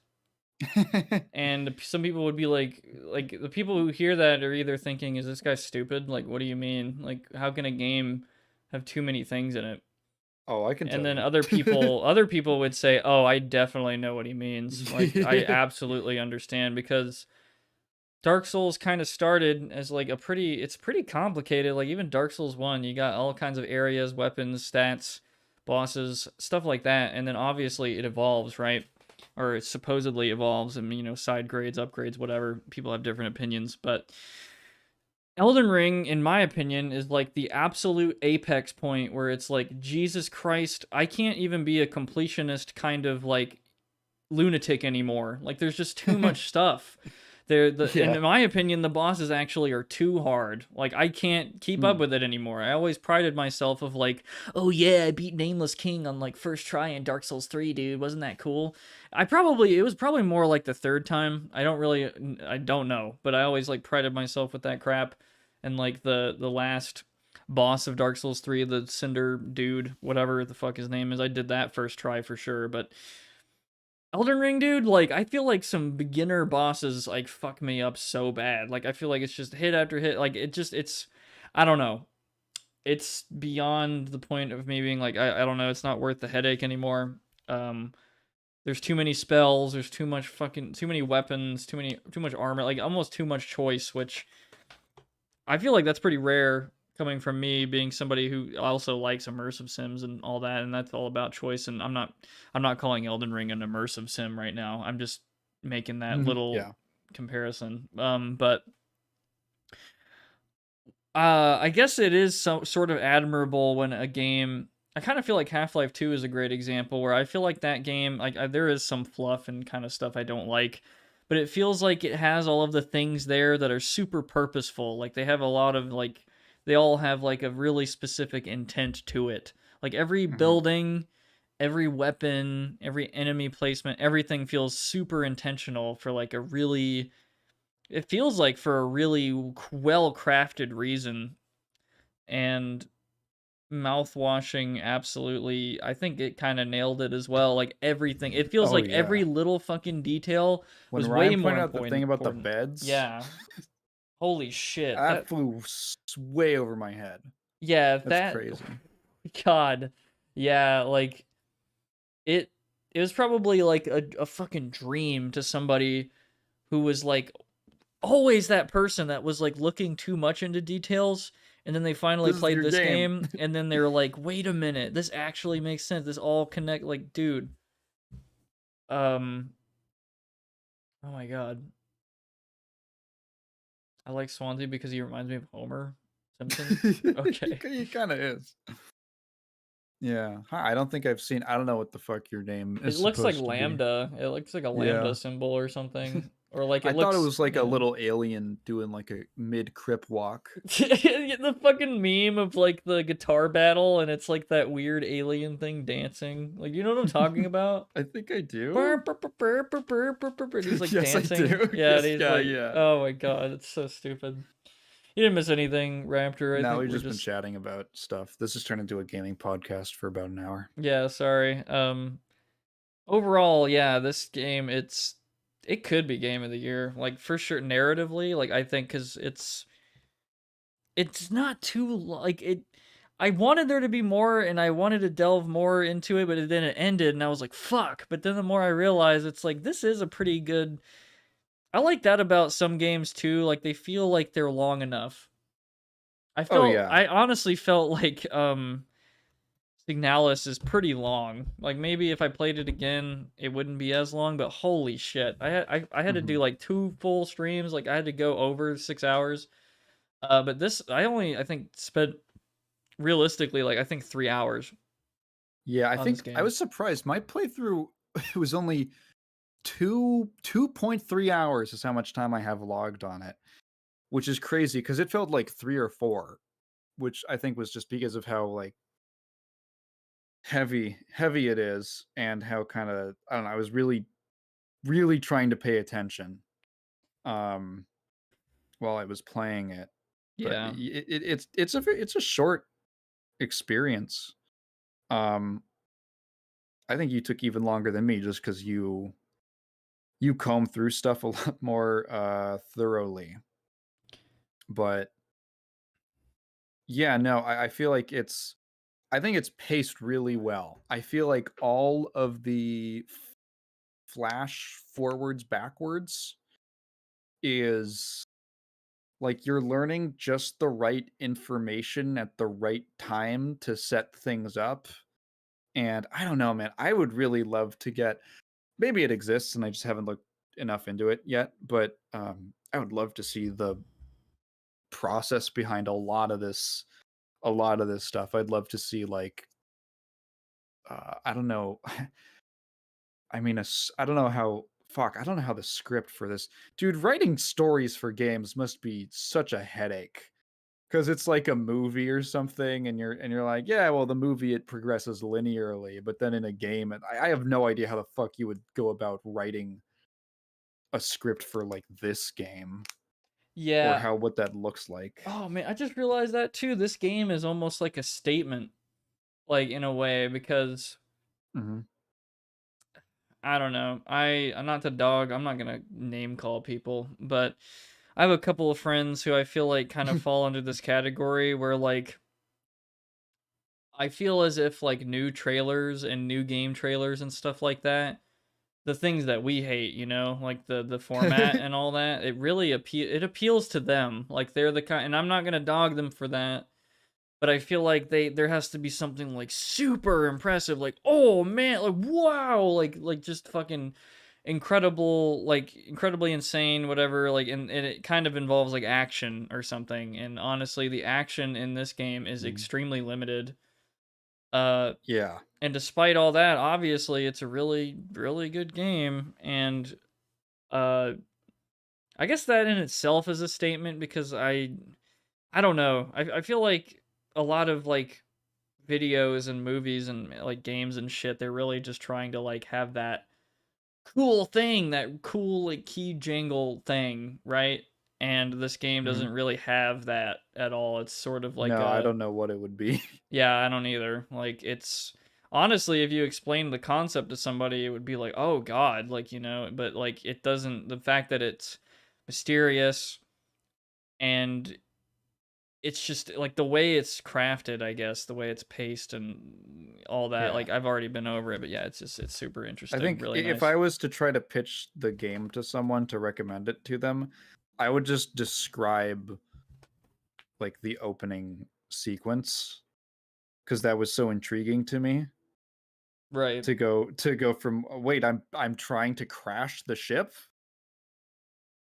And some people would be like the people who hear that are either thinking, is this guy stupid? Like, what do you mean? Like, how can a game have too many things in it? Oh, I can tell And then you. other people would say, oh, I definitely know what he means. Like, I absolutely understand, because Dark Souls kind of started as like it's pretty complicated. Like even Dark Souls 1, you got all kinds of areas, weapons, stats, bosses, stuff like that. And then obviously it evolves, right? Or it supposedly evolves, and side grades, upgrades, whatever. People have different opinions, but Elden Ring, in my opinion, is like the absolute apex point where it's like, Jesus Christ, I can't even be a completionist kind of like lunatic anymore. Like there's just too much stuff. Yeah. in my opinion, the bosses actually are too hard. Like, I can't keep up with it anymore. I always prided myself of like, oh yeah, I beat Nameless King on like first try in Dark Souls 3, dude. Wasn't that cool? It was probably more like the third time. I don't know, but I always like prided myself with that crap. And like the last boss of Dark Souls 3, the Cinder dude, whatever the fuck his name is, I did that first try for sure, but Elden Ring, dude, like, I feel like some beginner bosses, like, fuck me up so bad. Like, I feel like it's just hit after hit. Like, I don't know. It's beyond the point of me being like, I don't know, it's not worth the headache anymore. There's too many spells, there's too many weapons, too much armor, like, almost too much choice, which I feel like that's pretty rare coming from me being somebody who also likes immersive sims and all that, and that's all about choice. And I'm not calling Elden Ring an immersive sim right now. I'm just making that little comparison. But I guess it is sort of admirable when a game. I kind of feel like Half-Life 2 is a great example where I feel like that game, like there is some fluff and kind of stuff I don't like, but it feels like it has all of the things there that are super purposeful. Like they have a lot of like they all have like a really specific intent to it. Like every building, every weapon, every enemy placement, everything feels super intentional for like a really it feels like for a really well-crafted reason. And Mouthwashing, absolutely, I think it kind of nailed it as well. Like everything, it feels like every little fucking detail When was way Ryan more pointed out the thing about the important. beds, Yeah, holy shit, that flew way over my head. yeah, That's crazy. God, yeah, like it was probably like a fucking dream to somebody who was like always that person that was like looking too much into details, and then they finally played this game and then they're like, wait a minute, this actually makes sense, this all connect. Like, dude, oh my god, I like Swansea because he reminds me of Homer Simpson. Okay. He kind of is. Yeah, I don't think I've seen. I don't know what the fuck your name is. It looks like supposed to be. lambda. It looks like a lambda symbol or something. Or like I thought it was like a little alien doing like a mid-crip walk. The fucking meme of like the guitar battle, and it's like that weird alien thing dancing. Like, you know what I'm talking about? I think I do. He's like Yes, dancing. I do. Yeah, Yes, he's like, oh my god, it's so stupid. You didn't miss anything, Raptor. I No, think we've we're just been chatting about stuff. This has turned into a gaming podcast for about an hour. Yeah, sorry. Overall, yeah, this game, it could be game of the year, like for sure. Narratively, like I think because it's not too like it. I wanted there to be more, and I wanted to delve more into it, but then it ended, and I was like, "Fuck!" But then the more I realized, it's like this is a pretty good. I like that about some games too. Like they feel like they're long enough. I honestly felt like Signalis is pretty long. Like maybe if I played it again, it wouldn't be as long. But holy shit, I had to do like 2 full streams. Like I had to go over 6 hours. But this I think spent realistically like I think 3 hours. Yeah, I think I was surprised. My playthrough it was only 2.3 hours is how much time I have logged on it, which is crazy because it felt like 3 or 4, which I think was just because of how like heavy it is and how kind of I don't know, I was really trying to pay attention while I was playing it. Yeah. But it's a short experience. I think you took even longer than me just cuz you comb through stuff a lot more thoroughly. But yeah, no, I feel like I think it's paced really well. I feel like all of the flash forwards backwards is like you're learning just the right information at the right time to set things up. And I don't know, man. I would really love to get maybe it exists and I just haven't looked enough into it yet, but I would love to see the process behind a lot of this stuff. I'd love to see like I don't know. I mean, I don't know how fuck, I don't know how the script for this, dude. Writing stories for games must be such a headache because it's like a movie or something, and you're like, yeah, well, the movie it progresses linearly, but then in a game, I have no idea how the fuck you would go about writing a script for like this game or Yeah. how what that looks like. Oh man, I just realized that too. This game is almost like a statement, like in a way, because Mhm. I don't know. I'm not the dog. I'm not gonna name call people, but I have a couple of friends who I feel like kind of fall under this category where like I feel as if like new trailers and new game trailers and stuff like that, the things that we hate, you know, like the format and all that, it appeals to them. Like they're the kind, and I'm not gonna dog them for that. But I feel like there has to be something like super impressive, like oh man, like wow, like just fucking incredible, like incredibly insane, whatever. Like and it kind of involves like action or something. And honestly, the action in this game is Mm. extremely limited. Uh, Yeah. and despite all that, obviously it's a really really good game. And uh, I guess that in itself is a statement because I don't know. I feel like a lot of like videos and movies and like games and shit, they're really just trying to like have that cool thing, that cool like key jangle thing, right? And this game Mhm. doesn't really have that at all. It's sort of like No, I a don't know what it would be. yeah, I don't either. Like it's honestly, if you explain the concept to somebody, it would be like, "Oh god," like, you know, but like it doesn't the fact that it's mysterious and it's just like the way it's crafted, I guess, the way it's paced and all that. Yeah. Like I've already been over it, but yeah, it's super I interesting, think really if nice. I was to try to pitch the game to someone to recommend it to them, I would just describe like the opening sequence because that was so intriguing to me Right. to go from wait, I'm trying to crash the ship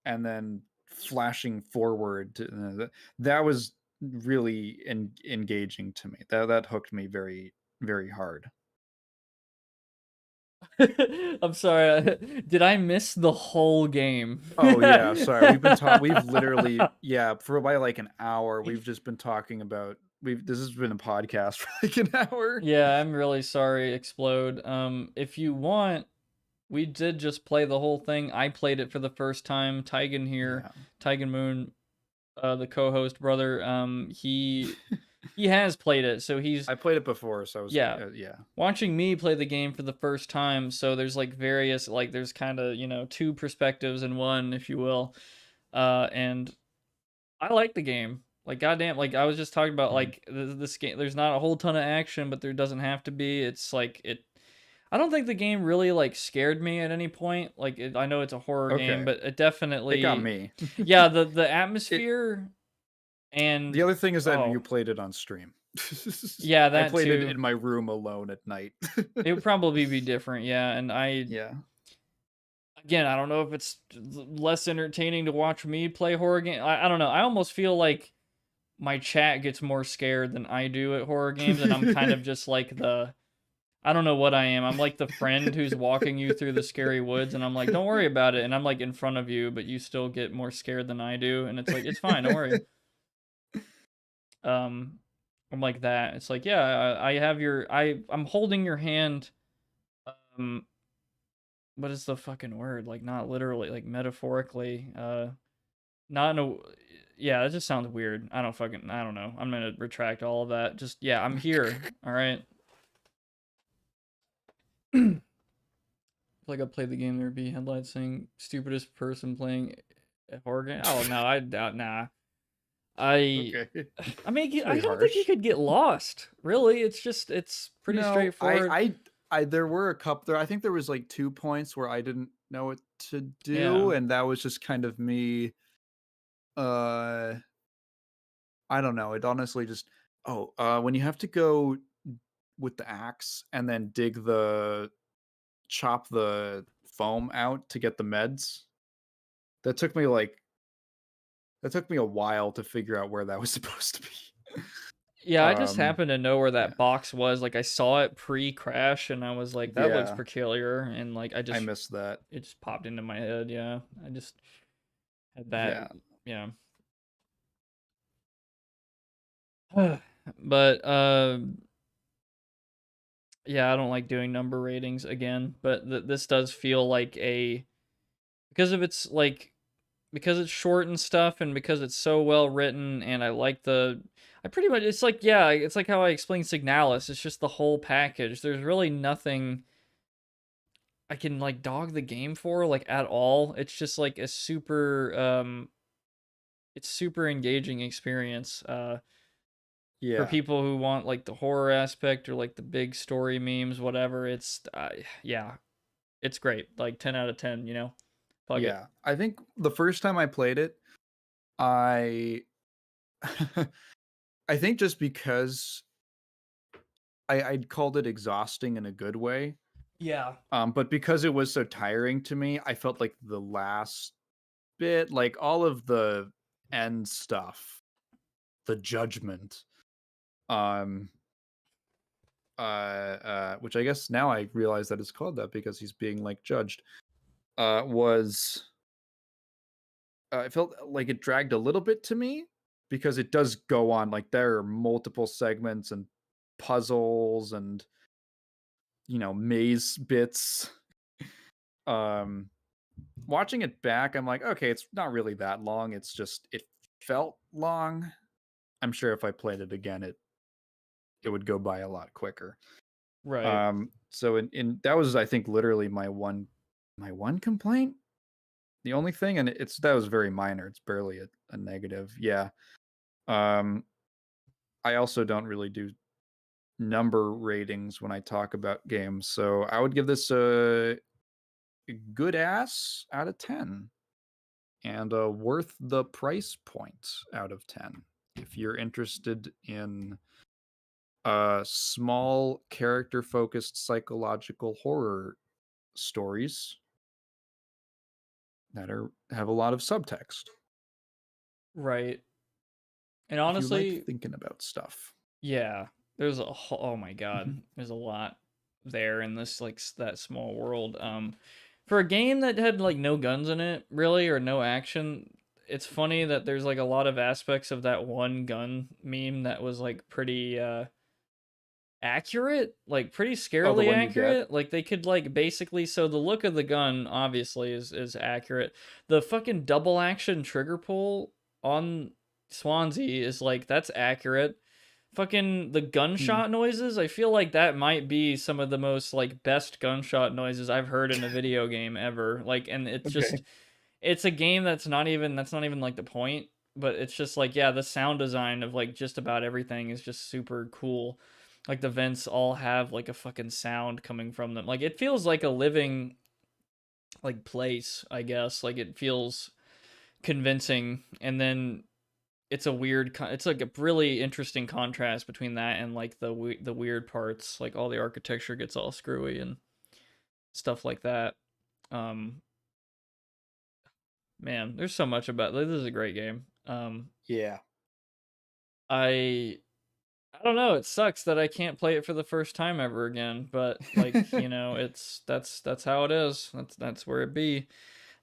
and then flashing forward to, that was really engaging to me. That hooked me very very hard. I'm sorry. Did I miss the whole game? Oh yeah, sorry. We've literally, yeah, for about like an hour we've just been talking about we've this has been a podcast for like an hour. Yeah, I'm really sorry, Explode. If you want, we did just play the whole thing. I played it for the first time. Tigan here, Yeah. Tigan Moon, the co-host brother. He has played it, so he's I played it before, so I was yeah. yeah. Watching me play the game for the first time, so there's like various like there's kind of, you know, two perspectives in one, if you will. And I like the game. Like goddamn, like I was just talking about Mhm. like this game there's not a whole ton of action, but there doesn't have to be. It's like it I don't think the game really like scared me at any point. Like I know it's a horror game, Okay. but it It got definitely me. yeah, the It atmosphere and The other thing is that you oh, played it on stream. yeah, I that played it too. in my room alone at night. It would probably be different, yeah. And Yeah. again, I don't know if it's less entertaining to watch me play horror game. I don't know. I almost feel like my chat gets more scared than I do at horror games, and I'm kind of just like the I don't know what I am. I'm like the friend who's walking you through the scary woods, and I'm like, don't worry about it. And I'm like in front of you, but you still get more scared than I do, and it's like it's fine, don't worry. Um, I'm like that. It's like yeah, I have your I'm holding your hand. Um, what is the fucking word? Like not literally, like metaphorically. Not in a yeah, that just sounds weird. I don't know. I'm gonna retract all of that. Just yeah, I'm here. All right. Like I played the game, there'd be headlines saying stupidest person playing a horror game. Oh no, I doubt nah. I Okay. I mean, It's I very don't think you harsh. could get lost. Really, it's pretty No, straightforward. I there were a couple there I think there was like 2 points where I didn't know what to do, Yeah. and that was just kind of me, uh, I don't know, it honestly just when you have to go with the axe and then chop the foam out to get the meds, that took me like that took me a while to figure out where that was supposed to be. Yeah, I just Um, happened to know where yeah, that box was. Like I saw it pre-crash, and I was like, "That looks yeah, peculiar," and like I missed that. it just popped into my head. Yeah, I just had that. Yeah, Yeah, but yeah, I don't like doing number ratings again. But this does feel like a because of its like because it's short and stuff, and because it's so well written, and I pretty much it's like yeah, it's like how I explained Signalis. It's just the whole package. There's really nothing I can like dog the game for like at all. It's just like a super it's super engaging experience for yeah, people who want like the horror aspect or like the big story memes whatever. It's yeah, it's great. Like 10 out of 10, you know. Plug it. yeah. I think the first time I played it, I I think just because I'd called it exhausting in a good way. Yeah. But because it was so tiring to me, I felt like the last bit, like all of the end stuff, the judgment, um, which I guess now I realize that it's called that because he's being like judged, was it felt like it dragged a little bit to me because it does go on like there are multiple segments and puzzles and maze bits. Um, Watching it back, I'm like, okay, it's not really that long. It's just it felt long. I'm sure if I played it again, it would go by a lot quicker. Right. So in that was I think literally my one complaint, the only thing, and that was very minor. It's barely a negative. Yeah. Um, I also don't really do number ratings when I talk about games, so I would give this a good ass out of 10. And worth the price point out of 10 if you're interested in small character focused psychological horror stories that have a lot of subtext Right. And if you like honestly, thinking about stuff. yeah, there's oh my god, there's a lot there in this like that small world. For a game that had like no guns in it, really, or no action, it's funny that there's like a lot of aspects of that one gun meme that was like pretty accurate, like pretty Oh, the scarily one you get? accurate. Like they could like basically so the look of the gun obviously is accurate. The fucking double action trigger pull on Swansea is like that's accurate. Fucking the gunshot noises, I feel like that might be some of the most like best gunshot noises I've heard in a video game ever. Like and it's just Okay. it's a game that's not even like the point, but it's just like yeah, the sound design of like just about everything is just super cool. Like the vents all have like a fucking sound coming from them. Like it feels like a living like place, I guess. Like it feels convincing and then it's a weird it's like a really interesting contrast between that and like the weird parts, like all the architecture gets all screwy and stuff like that. Um Man, there's so much about this is a great game. Yeah. I I don't know, it sucks that I can't play it for the first time ever again, but like, you know, it's that's how it is. That's where it be.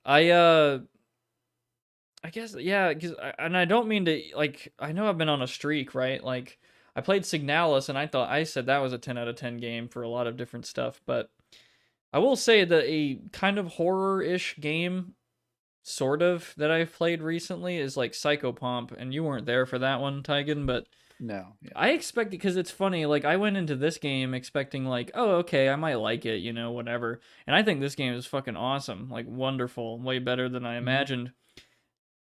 I I guess yeah, cuz and I don't mean to like I know I've been on a streak, right? Like I played Signalis and I said that was a 10 out of 10 game for a lot of different stuff, but I will say that a kind of horror-ish game sort of that I've played recently is like Psychopomp, and you weren't there for that one, Tigan, but No. Yeah. I expected because it's funny. Like I went into this game expecting like, oh, okay, I might like it, you know, whatever. And I think this game is fucking awesome, like wonderful, way better than I imagined.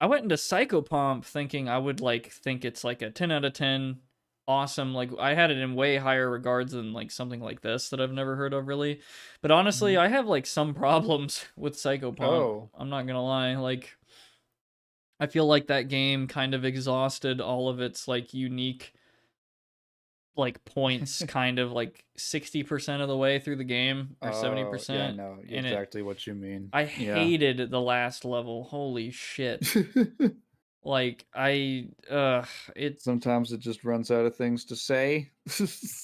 I went into Psychopomp thinking I would like think it's like a 10 out of 10 awesome. Like I had it in way higher regards than like something like this that I've never heard of really. But honestly, Mhm. I have like some problems with Psychopomp. Oh. I'm not going to lie. Like I feel like that game kind of exhausted all of its like unique like points kind of like 60% of the way through the game or Oh, yeah, I 70% know and it exactly what you mean. I Yeah. hated the last level. Holy shit. Like it's Sometimes it just runs out of things to say.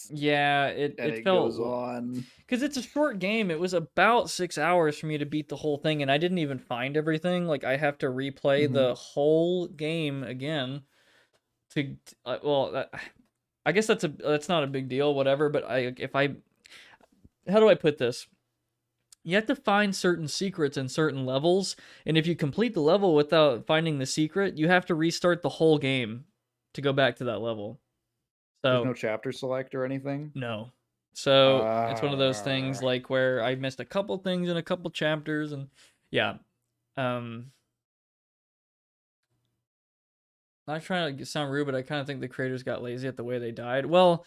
yeah, and it it felt goes on. because it's a short game. It was about 6 hours for me to beat the whole thing, and I didn't even find everything. Like I have to replay Mhm. the whole game again to I guess that's not a big deal, whatever. But how do I put this? You have to find certain secrets in certain levels, and if you complete the level without finding the secret, you have to restart the whole game to go back to that level. There's So no chapter select or anything? no. So it's one of those things Ah. like where I missed a couple things in a couple chapters, and yeah. Not trying to sound rude, but I kind of think the creators got lazy at the way they died. Well,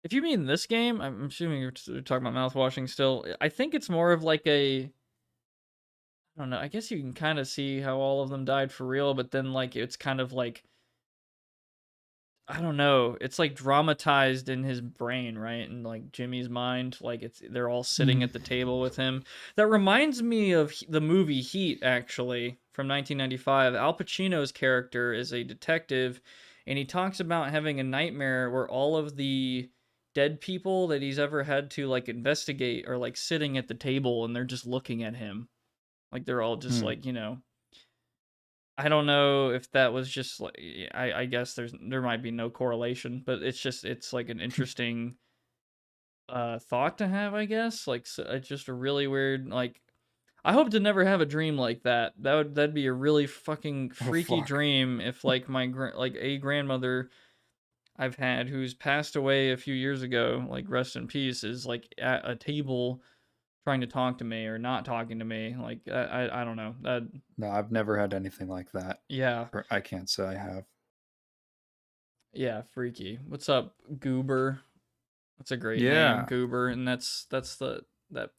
if you mean this game, I'm assuming you're talking about mouthwashing still. I think it's more of like I don't know. I guess you can kind of see how all of them died for real, but then like it's kind of like I don't know. It's like dramatized in his brain, right? And like Jimmy's mind, like they're all sitting at the table with him. That reminds me of the movie Heat, actually, from 1995. Al Pacino's character is a detective, and he talks about having a nightmare where all of the dead people that he's ever had to like investigate are like sitting at the table and they're just looking at him. Like they're all just like, I don't know if that was just like I guess there might be no correlation, but it's like an interesting thought to have, I guess. Like it's just a really weird like I hope to never have a dream like that. That'd be a really fucking freaky fuck. dream if like like a grandmother I've had who's passed away a few years ago, like rest in peace, is like at a table trying to talk to me or not talking to me. Like I don't know. That No, I've never had anything like that. yeah. Or I can't say I have. Yeah, freaky. What's up, Goober? That's a great name, Yeah. Goober, and that's that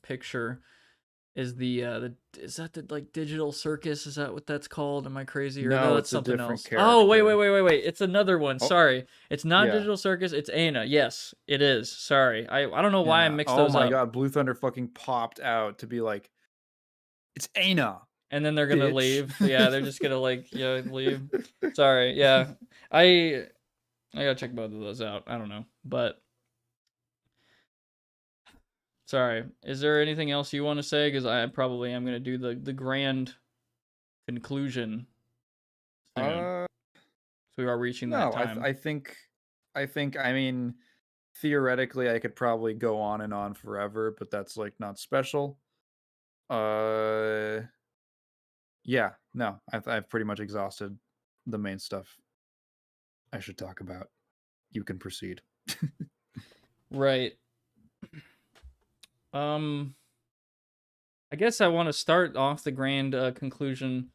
picture is the is that the like digital circus? Is that what that's called? Am I crazy? Or No, that's it's a something different else. Oh, wait, character. wait. It's another one. Oh, Sorry. It's not yeah. digital circus, it's Ana. Yes, it is. Sorry. I don't know why I Yeah. mixed Oh those my up. god, Blue Thunder fucking popped out to be like, it's Ana. And then they're gonna Bitch. leave. Yeah, they're just gonna like leave. Sorry. Yeah. I gotta check both of those out. I don't know. But sorry. Is there anything else you want to say? Because I probably am going to do the grand conclusion soon. So we are reaching that No, time. I think, I mean, theoretically, I could probably go on and on forever, but that's like not special. Yeah, no, I've pretty much exhausted the main stuff I should talk about. You can proceed. Right. I guess I want to start off the grand conclusion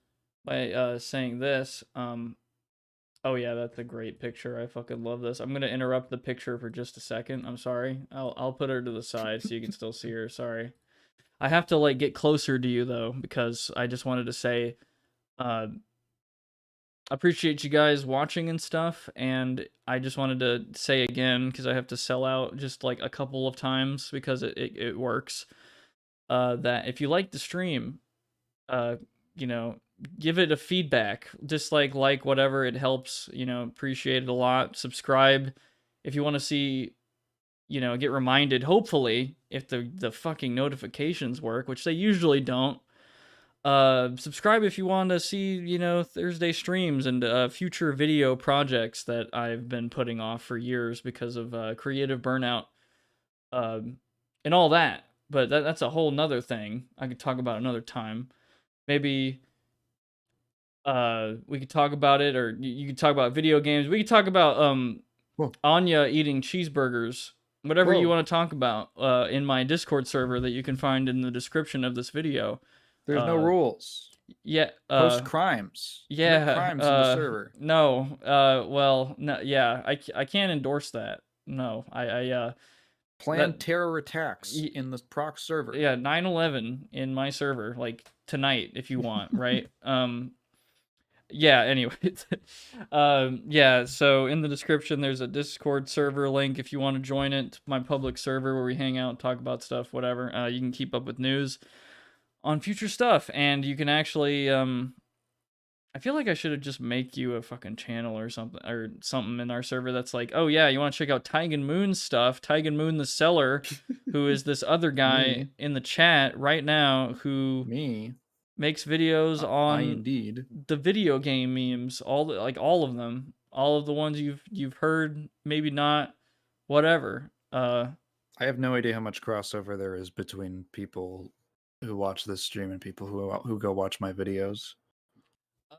by saying this. Oh yeah, that's a great picture. I fucking love this. I'm gonna interrupt the picture for just a second. I'm sorry. I'll put her to the side so you can still see her. Sorry. I have to like get closer to you though because I just wanted to say, appreciate you guys watching and stuff, and I just wanted to say again because I have to sell out just like a couple of times because it works. That if you like the stream, uh, you know, give it a feedback. Just like whatever, it helps. Appreciate it a lot. Subscribe if you want to see. Get reminded. Hopefully, if the fucking notifications work, which they usually don't. Subscribe if you want to see, Thursday streams and future video projects that I've been putting off for years because of creative burnout and all that. But that's a whole nother thing I could talk about another time. Maybe we could talk about it, or you could talk about video games. We could talk about Whoa. Anya eating cheeseburgers. Whatever you Whoa. want to talk about in my Discord server that you can find in the description of this video. There's no rules. Yeah. Post crimes. Yeah. Commit crimes in the server. No. Well. No. Yeah. I can't endorse that. No. Plan terror attacks in the proc server. Yeah. 9/11 in my server, like tonight, if you want. Right. Yeah. Anyway. Yeah. So in the description, there's a Discord server link if you want to join it. My public server where we hang out, talk about stuff, whatever. You can keep up with news on future stuff, and you can actually I feel like I should have just make you a fucking channel or something in our server that's like, oh yeah, you want to check out Taigen Moon's stuff? Taigen Moon the Seller, who is this other guy Me. in the chat right now who Me. makes videos I on indeed. the video game memes, all of them, all of the ones you've heard, maybe not, whatever. I have no idea how much crossover there is between people who watch this stream and people who go watch my videos.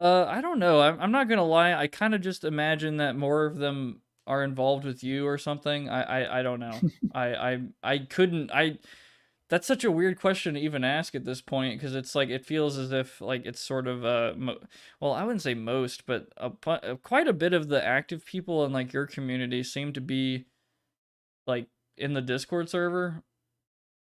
I don't know. I'm not gonna lie. I kind of just imagine that more of them are involved with you or something. I don't know. I couldn't. That's such a weird question to even ask at this point because it's like it feels as if like it's sort of well, I wouldn't say most, but quite a bit of the active people in like your community seem to be like in the Discord server.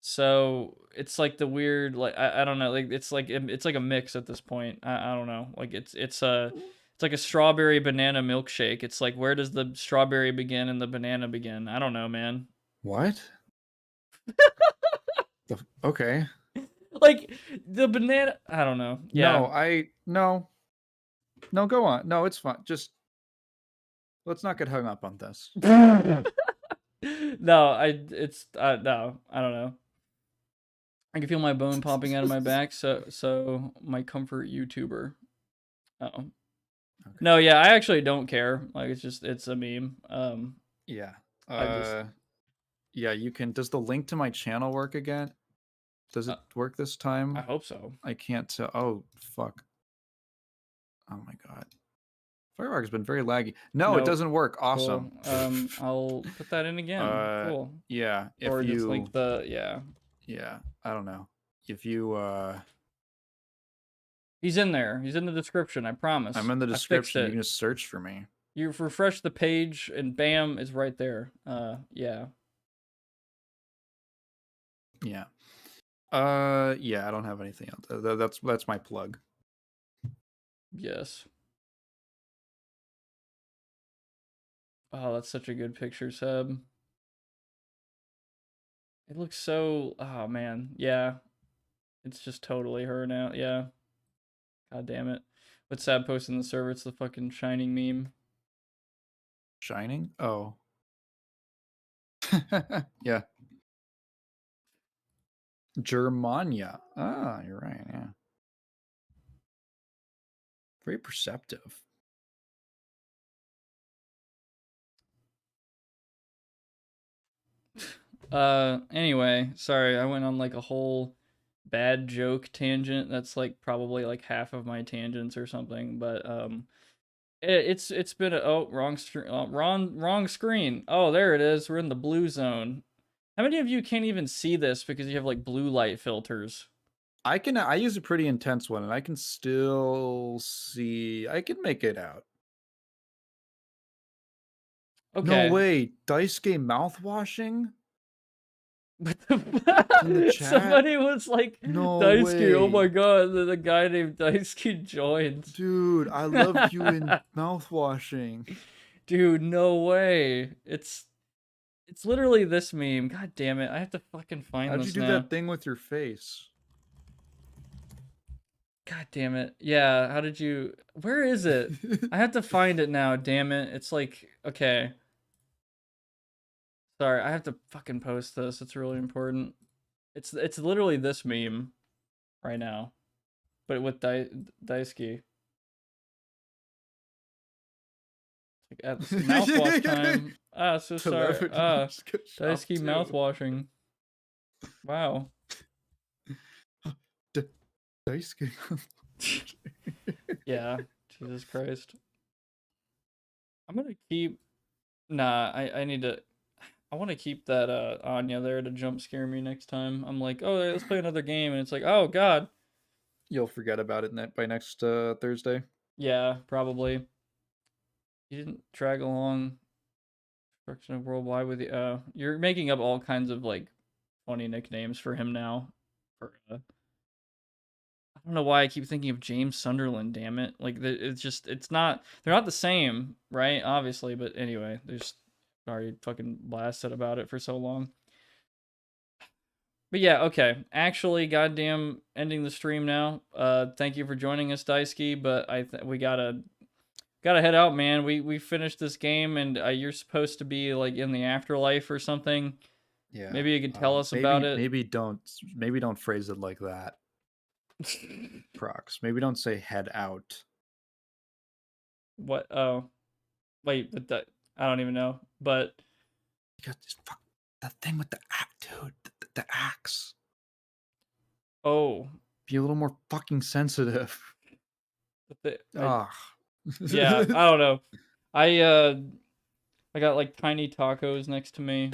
So it's like the weird, like I don't know, like it's like a mix at this point. I don't know, like it's like a strawberry banana milkshake. It's like, where does the strawberry begin and the banana begin? I don't know, man. What? Okay. Like the banana, I don't know. Yeah. No, go on. No, it's fine. Just let's not get hung up on this. No, no, I don't know. I can feel my bone popping out of my back. So my comfort YouTuber. Oh. Okay. No, yeah, I actually don't care. Like it's a meme. Yeah. I Yeah, you can. Does the link to my channel work again? Does it work this time? I hope so. I can't tell. Oh, fuck. Oh my god. Firework's been very laggy. No, it doesn't work. Awesome. Cool. I'll put that in again. Cool. Yeah. Or just link the Yeah. I don't know. If you He's in there. He's in the description, I promise. I'm in the description. You can just search for me. You refresh the page and bam, it's right there. Yeah. Yeah. Yeah, I don't have anything else. That's my plug. Yes. Oh, that's such a good picture, Seb. It looks so, oh man, yeah. It's just totally her now, yeah. God damn it. What's Seb posting in the server? It's the fucking Shining meme. Shining? Oh. Yeah. Germania. Ah, you're right, yeah. Very perceptive. Anyway, sorry, I went on like a whole bad joke tangent. That's like probably like half of my tangents or something, but it's been wrong screen. Oh, there it is. We're in the blue zone. How many of you can't even see this because you have like blue light filters? I use a pretty intense one and I can still see. I can make it out. Okay. No way. Dice game mouthwashing? In the chat? Somebody was like, no Daisuke, oh my way. god, the guy named Daisuke joined. Dude, I love you in mouthwashing. Dude, no way. It's literally this meme. God damn it. I have to fucking find How'd this you do now. that thing with your face? God damn it. Yeah, how did you... Where is it? I have to find it now, damn it. It's like... Okay. Sorry, I have to fucking post this. It's really important. It's literally this meme right now. But with Daisuke. Like at mouthwash time. Ah, so sorry. Daisuke mouthwashing. Wow. Daisuke. Yeah, Jesus Christ. I'm gonna keep. Nah, I need to. I want to keep that Anya there to jump scare me next time. I'm like, oh, let's play another game, and it's like, oh god. You'll forget about it by next Thursday. Yeah, probably. You didn't drag along. Destruction of Worldwide with you. You're making up all kinds of like funny nicknames for him now. For I don't know why I keep thinking of James Sunderland. Damn it! Like it's not. They're not the same, right? Obviously, but anyway, there's already fucking blasted about it for so long. But yeah, okay. Actually, goddamn, ending the stream now. Thank you for joining us, Daisuke. But we gotta head out, man. We finished this game, and you're supposed to be like in the afterlife or something. Yeah. Maybe you could tell us about it. Maybe don't phrase it like that. Prox. Maybe don't say head out. What? Oh, wait, but that I don't even know. But You got this that thing with the axe, dude. The axe. oh, Be a little more fucking sensitive. yeah, I don't know. I got like tiny tacos next to me.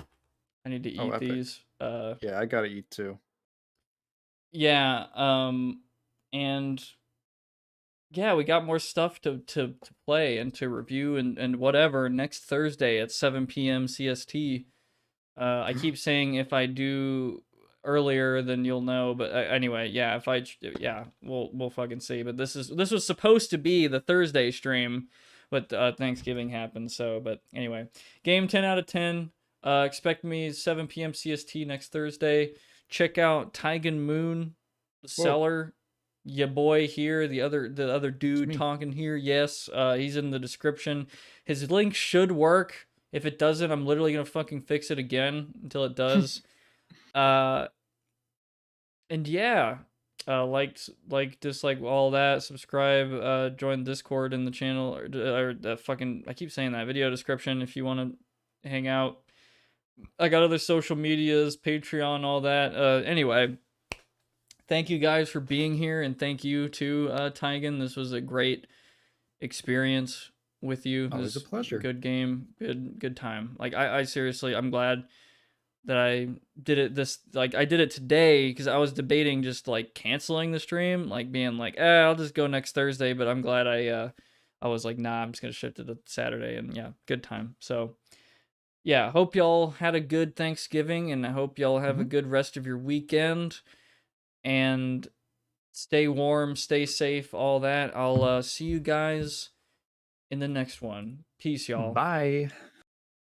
I need to eat epic. these. Yeah, I gotta eat too. Yeah, and yeah, we got more stuff to play and to review and whatever next Thursday at 7 p.m. CST. I keep saying if I do earlier, then you'll know. But anyway, yeah, we'll fucking see. But this was supposed to be the Thursday stream, but Thanksgiving happened. So, but anyway, game 10 out of 10. Expect me 7 p.m. CST next Thursday. Check out Taigen Moon, the seller. Ya boy here, the other dude talking here. Yes, he's in the description. His link should work. If it doesn't, I'm literally gonna fucking fix it again until it does. And yeah, dislike, all that. Subscribe, join Discord in the channel or fucking. I keep saying that video description if you want to hang out. I got other social medias, Patreon, all that. Anyway. Thank you guys for being here, and thank you to Taigen. This was a great experience with you. Always a pleasure. Good game, good time. Like I seriously, I'm glad that I did it. I did it today because I was debating just like canceling the stream, like being like, I'll just go next Thursday. But I'm glad I was like, nah, I'm just gonna shift it to Saturday, and yeah, good time. So yeah, hope y'all had a good Thanksgiving, and I hope y'all have a good rest of your weekend. And stay warm, stay safe, all that. I'll see you guys in the next one. Peace, y'all. Bye.